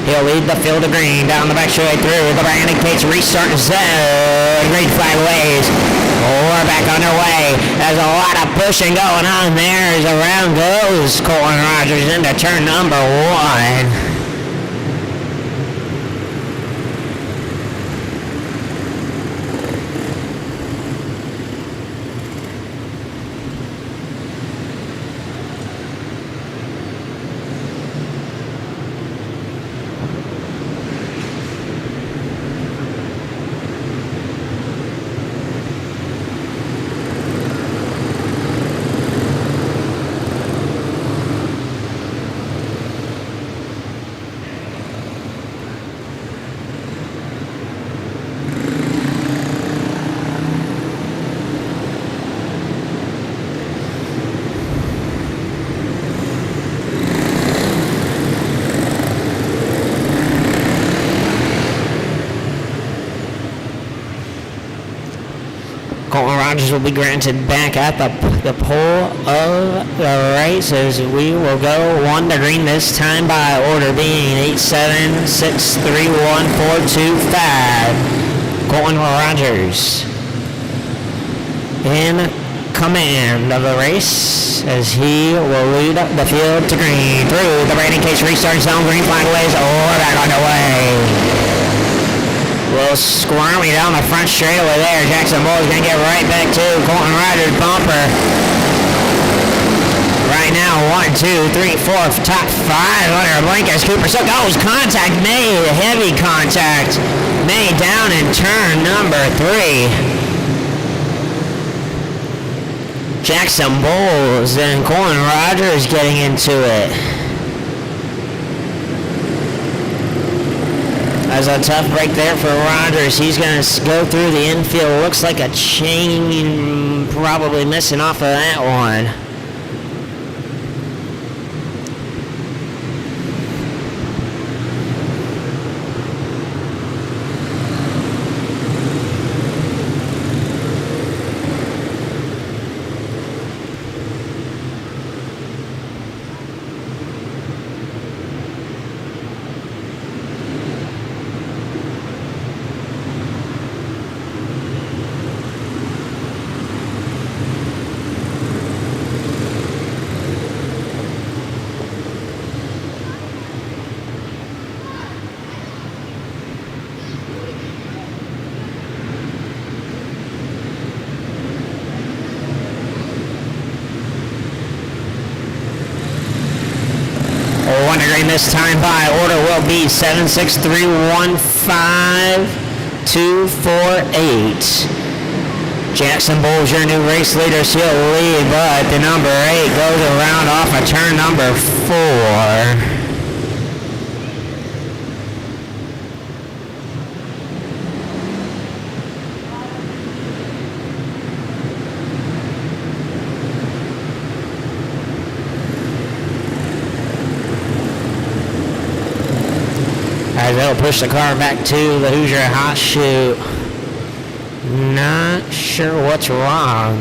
He'll lead the field of green down the back straight through the Brandon Cates restart zone. Green flag waves. We're back underway. There's a lot of pushing going on there as around goes Colton Rogers into turn number 1. Colton Rogers will be granted back at the pole of the race as we will go 1 to green this time by order being 87631 425. Colton Rogers in command of the race as he will lead the field to green through the Brandon Case restart zone. Green flag waves back underway. Little squirmy down the front straightaway there. Jackson Bowles going to get right back to Colton Rogers bumper. Right now, 1, 2, 3, 4, top 5 under a blanket. Cooper so goes. Contact made. Heavy contact made down in turn number 3. Jackson Bowles and Colton Rogers getting into it. That's a tough break there for Rogers. He's going to go through the infield. Looks like a chain probably missing off of that one. This time by order will be 76315 Jackson Bowles, your new race leader, still lead, but the number 8 goes around off of turn number 4. As they'll push the car back to the Hoosier hot chute. Not sure what's wrong.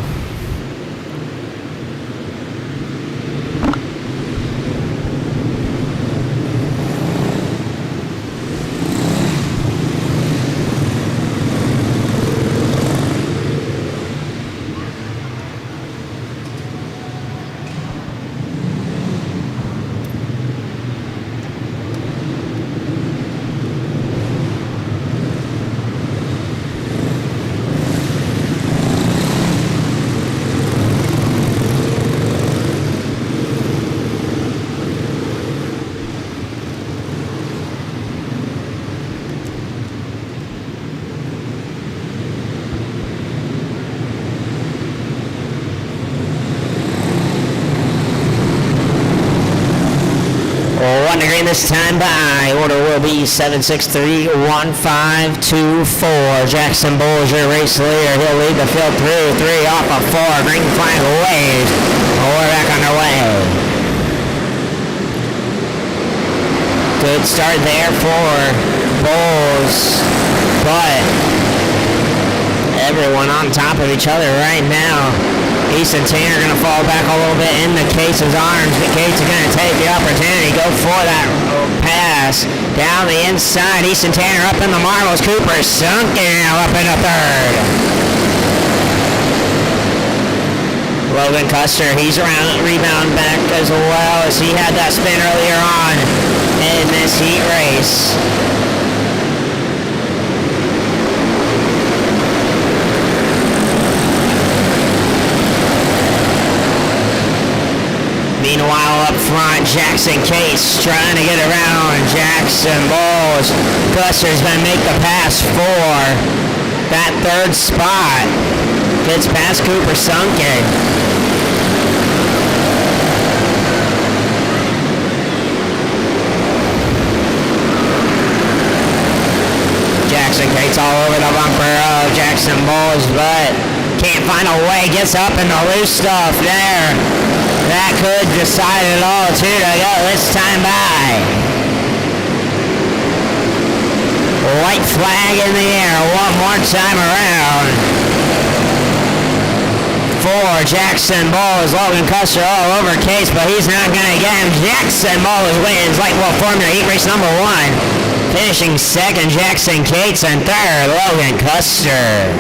this time by. Order will be 763-1524. Jackson Bull is your race leader. He'll lead the field through 3 off of 4. Green flag waved. We're back underway. Good start there for Bulls, but everyone on top of each other right now. Easton Tanner going to fall back a little bit into Cates' arms, but Cates is going to take the opportunity, go for that pass down the inside. Easton Tanner up in the marbles. Cooper Sunken up in the third. Logan Custer, he's around rebound back as well as he had that spin earlier on in this heat race. Meanwhile, up front, Jackson Case trying to get around Jackson Bowles. Custer's going to make the pass for that third spot. Gets past Cooper Sunken. Jackson Cates all over the bumper of Jackson Bowles, but can't find a way. Gets up in the loose stuff there. That could decide it all. 2 to go this time by. White flag in the air one more time around. For Jackson Bowles, Logan Custer all over Case, but he's not going to get him. Jackson Bowles wins Lakeville Formula Heat Race number 1. Finishing second, Jackson Cates, and third, Logan Custer.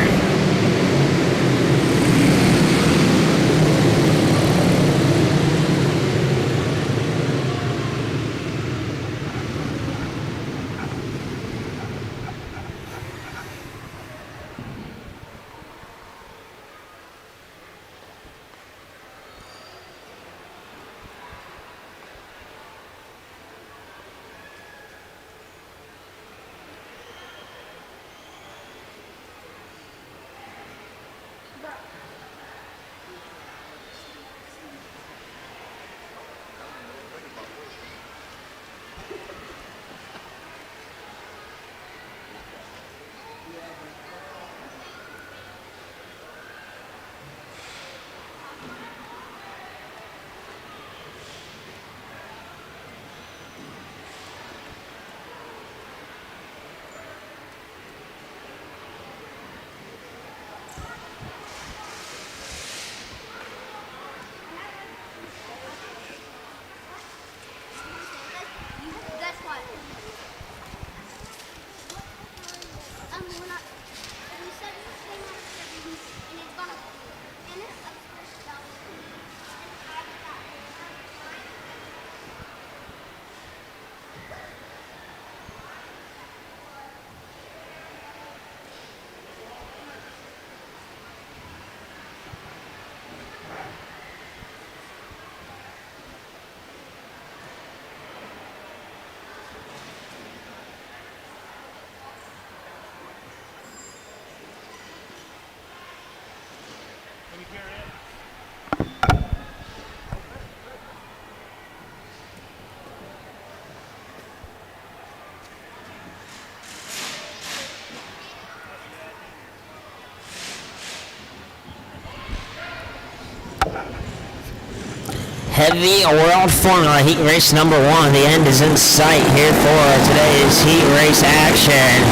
Heavy World Formula Heat Race number 1. The end is in sight here for today's Heat Race action.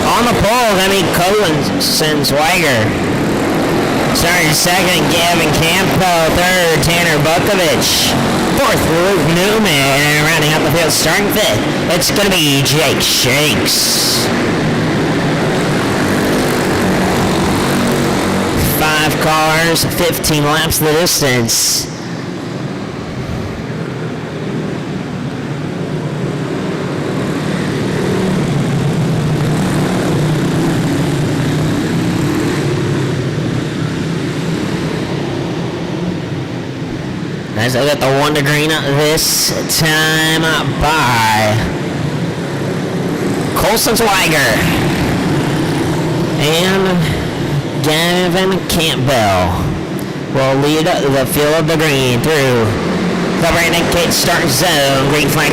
On the pole, Demi Collinson Swiger. Starting second, Gavin Campbell. Third, Tanner Bukovich. Fourth, Luke Newman. And rounding out the field, starting fifth, it's going to be Jake Shanks. 5 cars, 15 laps the distance. As I got the 1 to green this time by Colson Swiger and Gavin Campbell will lead the field of the green through the Brandon Cates start zone. Green flag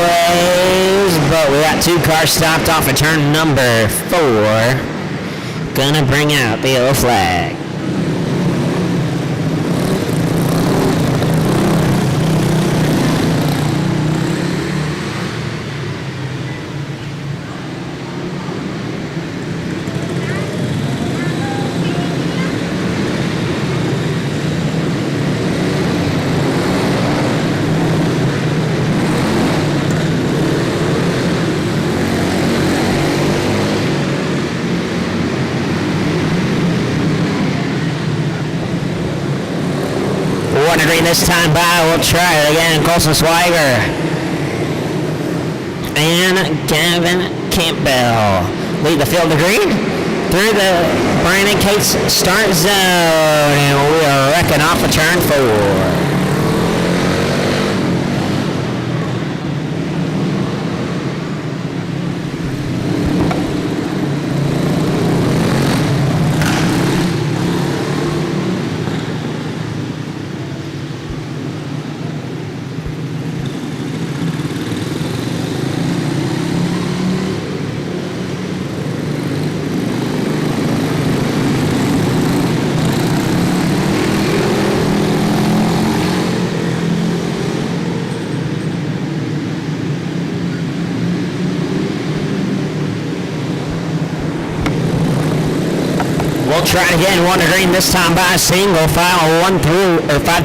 waves, but we got 2 cars stopped off of turn number 4. Gonna bring out the yellow flag. Green this time by. We'll try it again. Colson Swiger and Gavin Campbell lead the field to green through the Brandon Cates start zone, and we are wrecking off a turn 4. We'll try it again. 1 to green this time by single file 5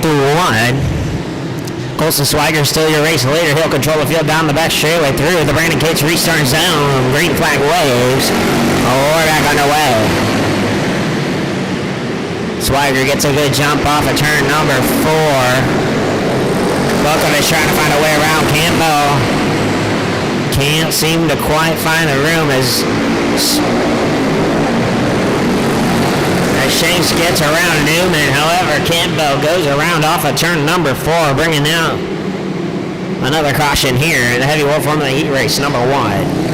through 1. Colson Swiger still your race leader. He'll control the field down the back straightaway through the Brandon Cates restart zone. Green flag waves. We're back underway. Swiger gets a good jump off of turn number 4. Buckovich trying to find a way around Campbell. Can't seem to quite find the room as Shanks gets around Newman. However, Campbell goes around off of turn number 4, bringing out another caution here in the heavy war formula heat race number 1.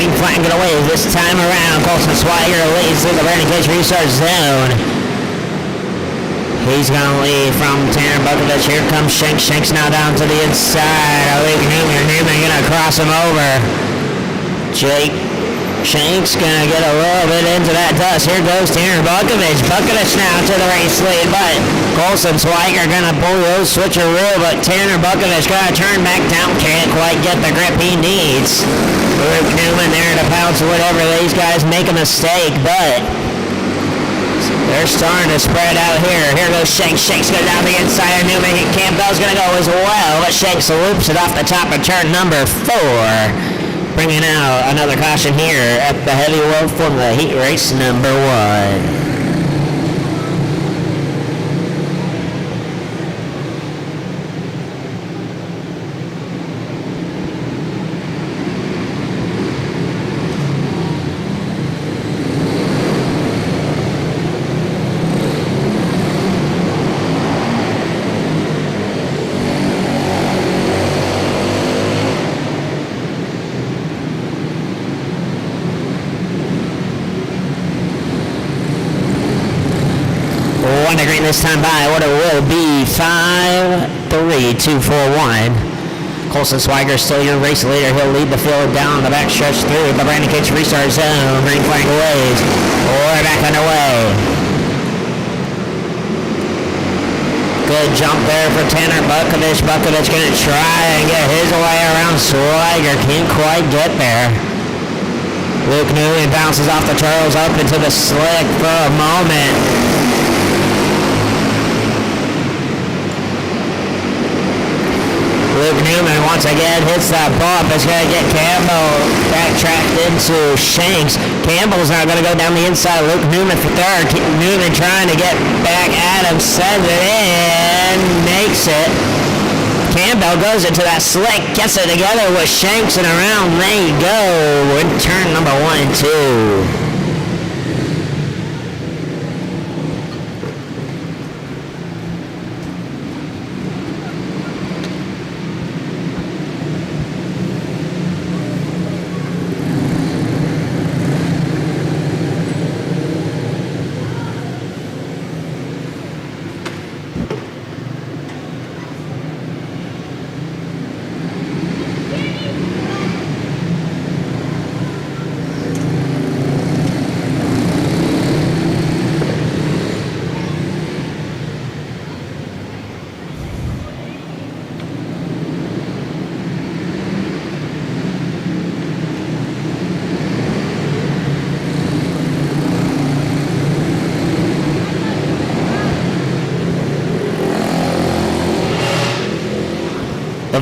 Flanking away this time around. Colson Swiger leads through the Brandon Cates restart zone. He's going to lead from Tanner Buckovich. Here comes Shanks. Shanks now down to the inside. Newman going to cross him over. Jake Shanks gonna get a little bit into that dust. Here goes Tanner Bukovich. Bukovich now to the race lead, but Colson Swiger gonna pull those switcheroo, but Tanner Bukovich gonna turn back down. Can't quite get the grip he needs. Luke Newman there to pounce whatever these guys make a mistake, but they're starting to spread out here. Here goes Shanks. Shanks goes down the inside of Newman. Campbell's gonna go as well, but Shanks loops it off the top of turn number 4. Bringing out another caution here at the Heavy World Formula Heat Race number 1. Green this time by what it will be 5-3-2-4-1. Colson Swiger still your race leader. He'll lead the field down the back stretch through the Brandon Cage restart zone. Green flag waves. We're back underway. Good jump there for Tanner Bukovich. Bukovich gonna try and get his way around Swiger. Can't quite get there. Luke Newman bounces off the turtles up into the slick for a moment. Luke Newman once again hits that bump. It's going to get Campbell backtracked into Shanks. Campbell's now going to go down the inside. Luke Newman for third. Newman trying to get back at him. Sends it in. Makes it. Campbell goes into that slick. Gets it together with Shanks, and around they go in turn number 1 and 2.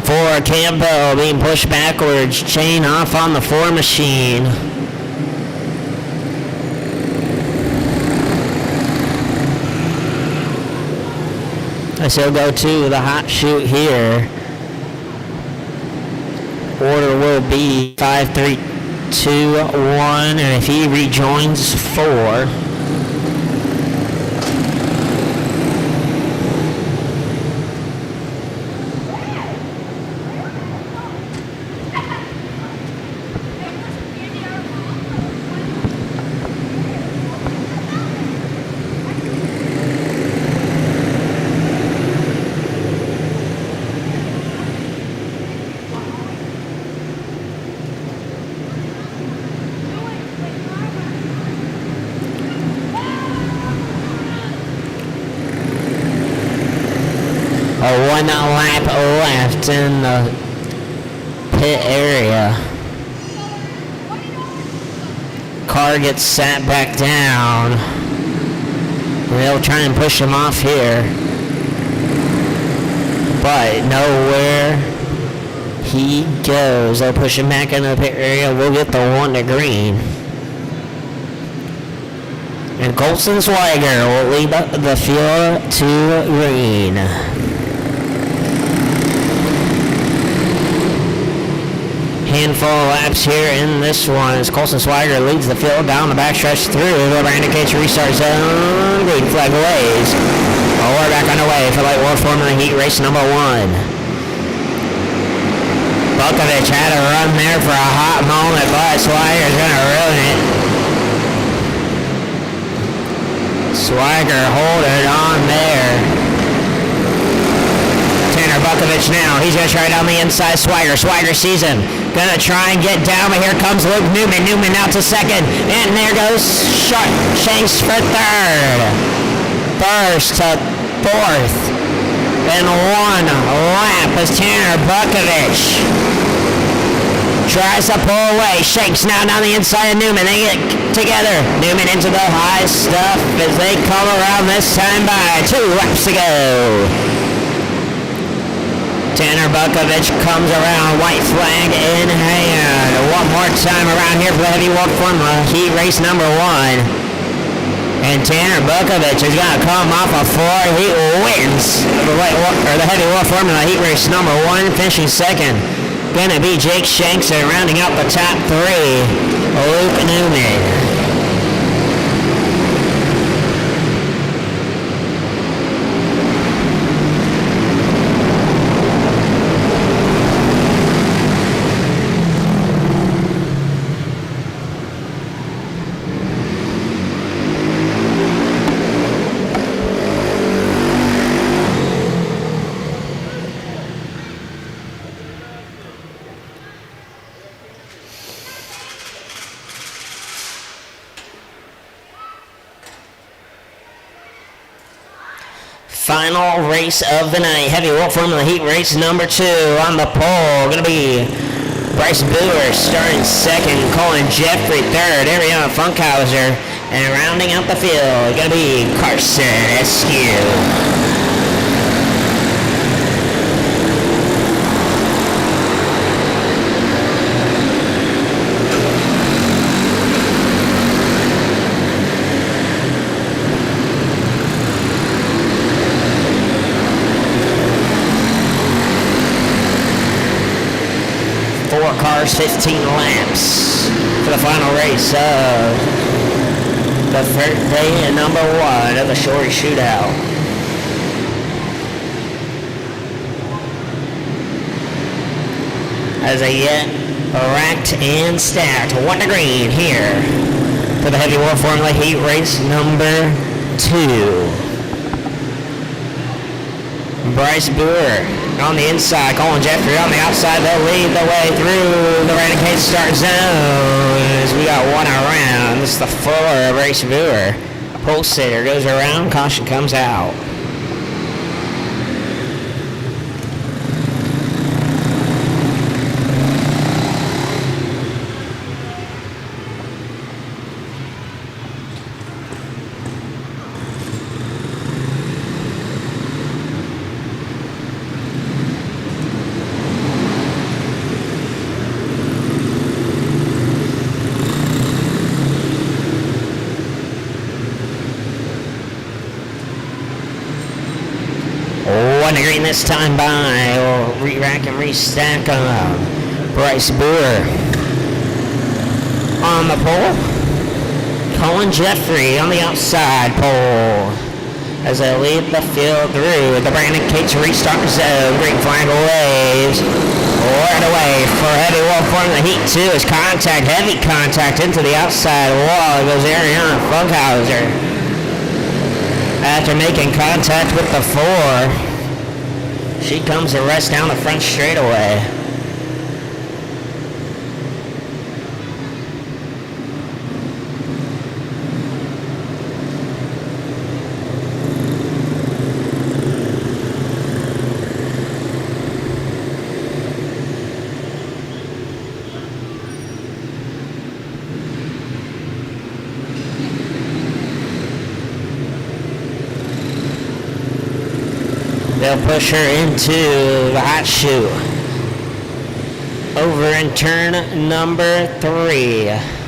For Campbell being pushed backwards, chain off on the 4 machine. As he'll go to the hot chute here. Order will be 5-3-2-1, and if he rejoins 4. One lap left in the pit area. Car gets sat back down. They'll try and push him off here, but nowhere he goes. They'll push him back into the pit area. We'll get the 1 to green. And Colson Swiger will lead the field to green. Handful of laps here in this one as Colson Swiger leads the field down the backstretch through the Brandon Cage restart zone. Green flag waves. Oh, we're back underway for Light World Formula Heat Race number 1. Bukovich had a run there for a hot moment, but Swiger's going to ruin it. Swiger holding on there. Tanner Bukovich now. He's going to try down the inside. Swiger sees him. Gonna try and get down, but here comes Luke Newman. Newman out to second, and there goes Shanks for third. First to fourth in one lap as Tanner Bukovich tries to pull away. Shanks now down the inside of Newman. They get together. Newman into the high stuff as they come around this time by 2 laps to go. Tanner Bukovich comes around, white flag in hand. One more time around here for the heavyweight formula, heat race number 1. And Tanner Bukovich is going to come off a 4. He wins the heavyweight formula heat race number 1, finishing second. Going to be Jake Shanks, and rounding out the top 3, Luke Newman. Final race of the night, heavyweight formula heat race number 2. On the pole, going to be Bryce Boer starting second, Colin Jeffrey third, Ariana Funkhauser, and rounding out the field, going to be Carson Eskew. 4 cars, 15 laps for the final race of the third day number 1 of the Shorey Shootout. As they get racked and stacked 1 to green here for the heavyweight formula heat race number 2. Bryce Boer on the inside, Colin Jeffrey on the outside. They'll lead the way through the Renegade start zone as we got 1 around. This is the 4 of Bryce Boer. Pole sitter goes around, caution comes out. Green this time by, we'll re-rack and restack Bryce Boer on the pole. Colin Jeffrey on the outside pole as they lead the field through the Brandon Cates restart zone. Green flag waves right away for heavyweight formula heat 2 is contact, heavy contact into the outside wall. It goes Ariana Funkhauser after making contact with the 4. She comes to rest down the front straightaway. They'll push her into the hot chute. Over in turn number 3.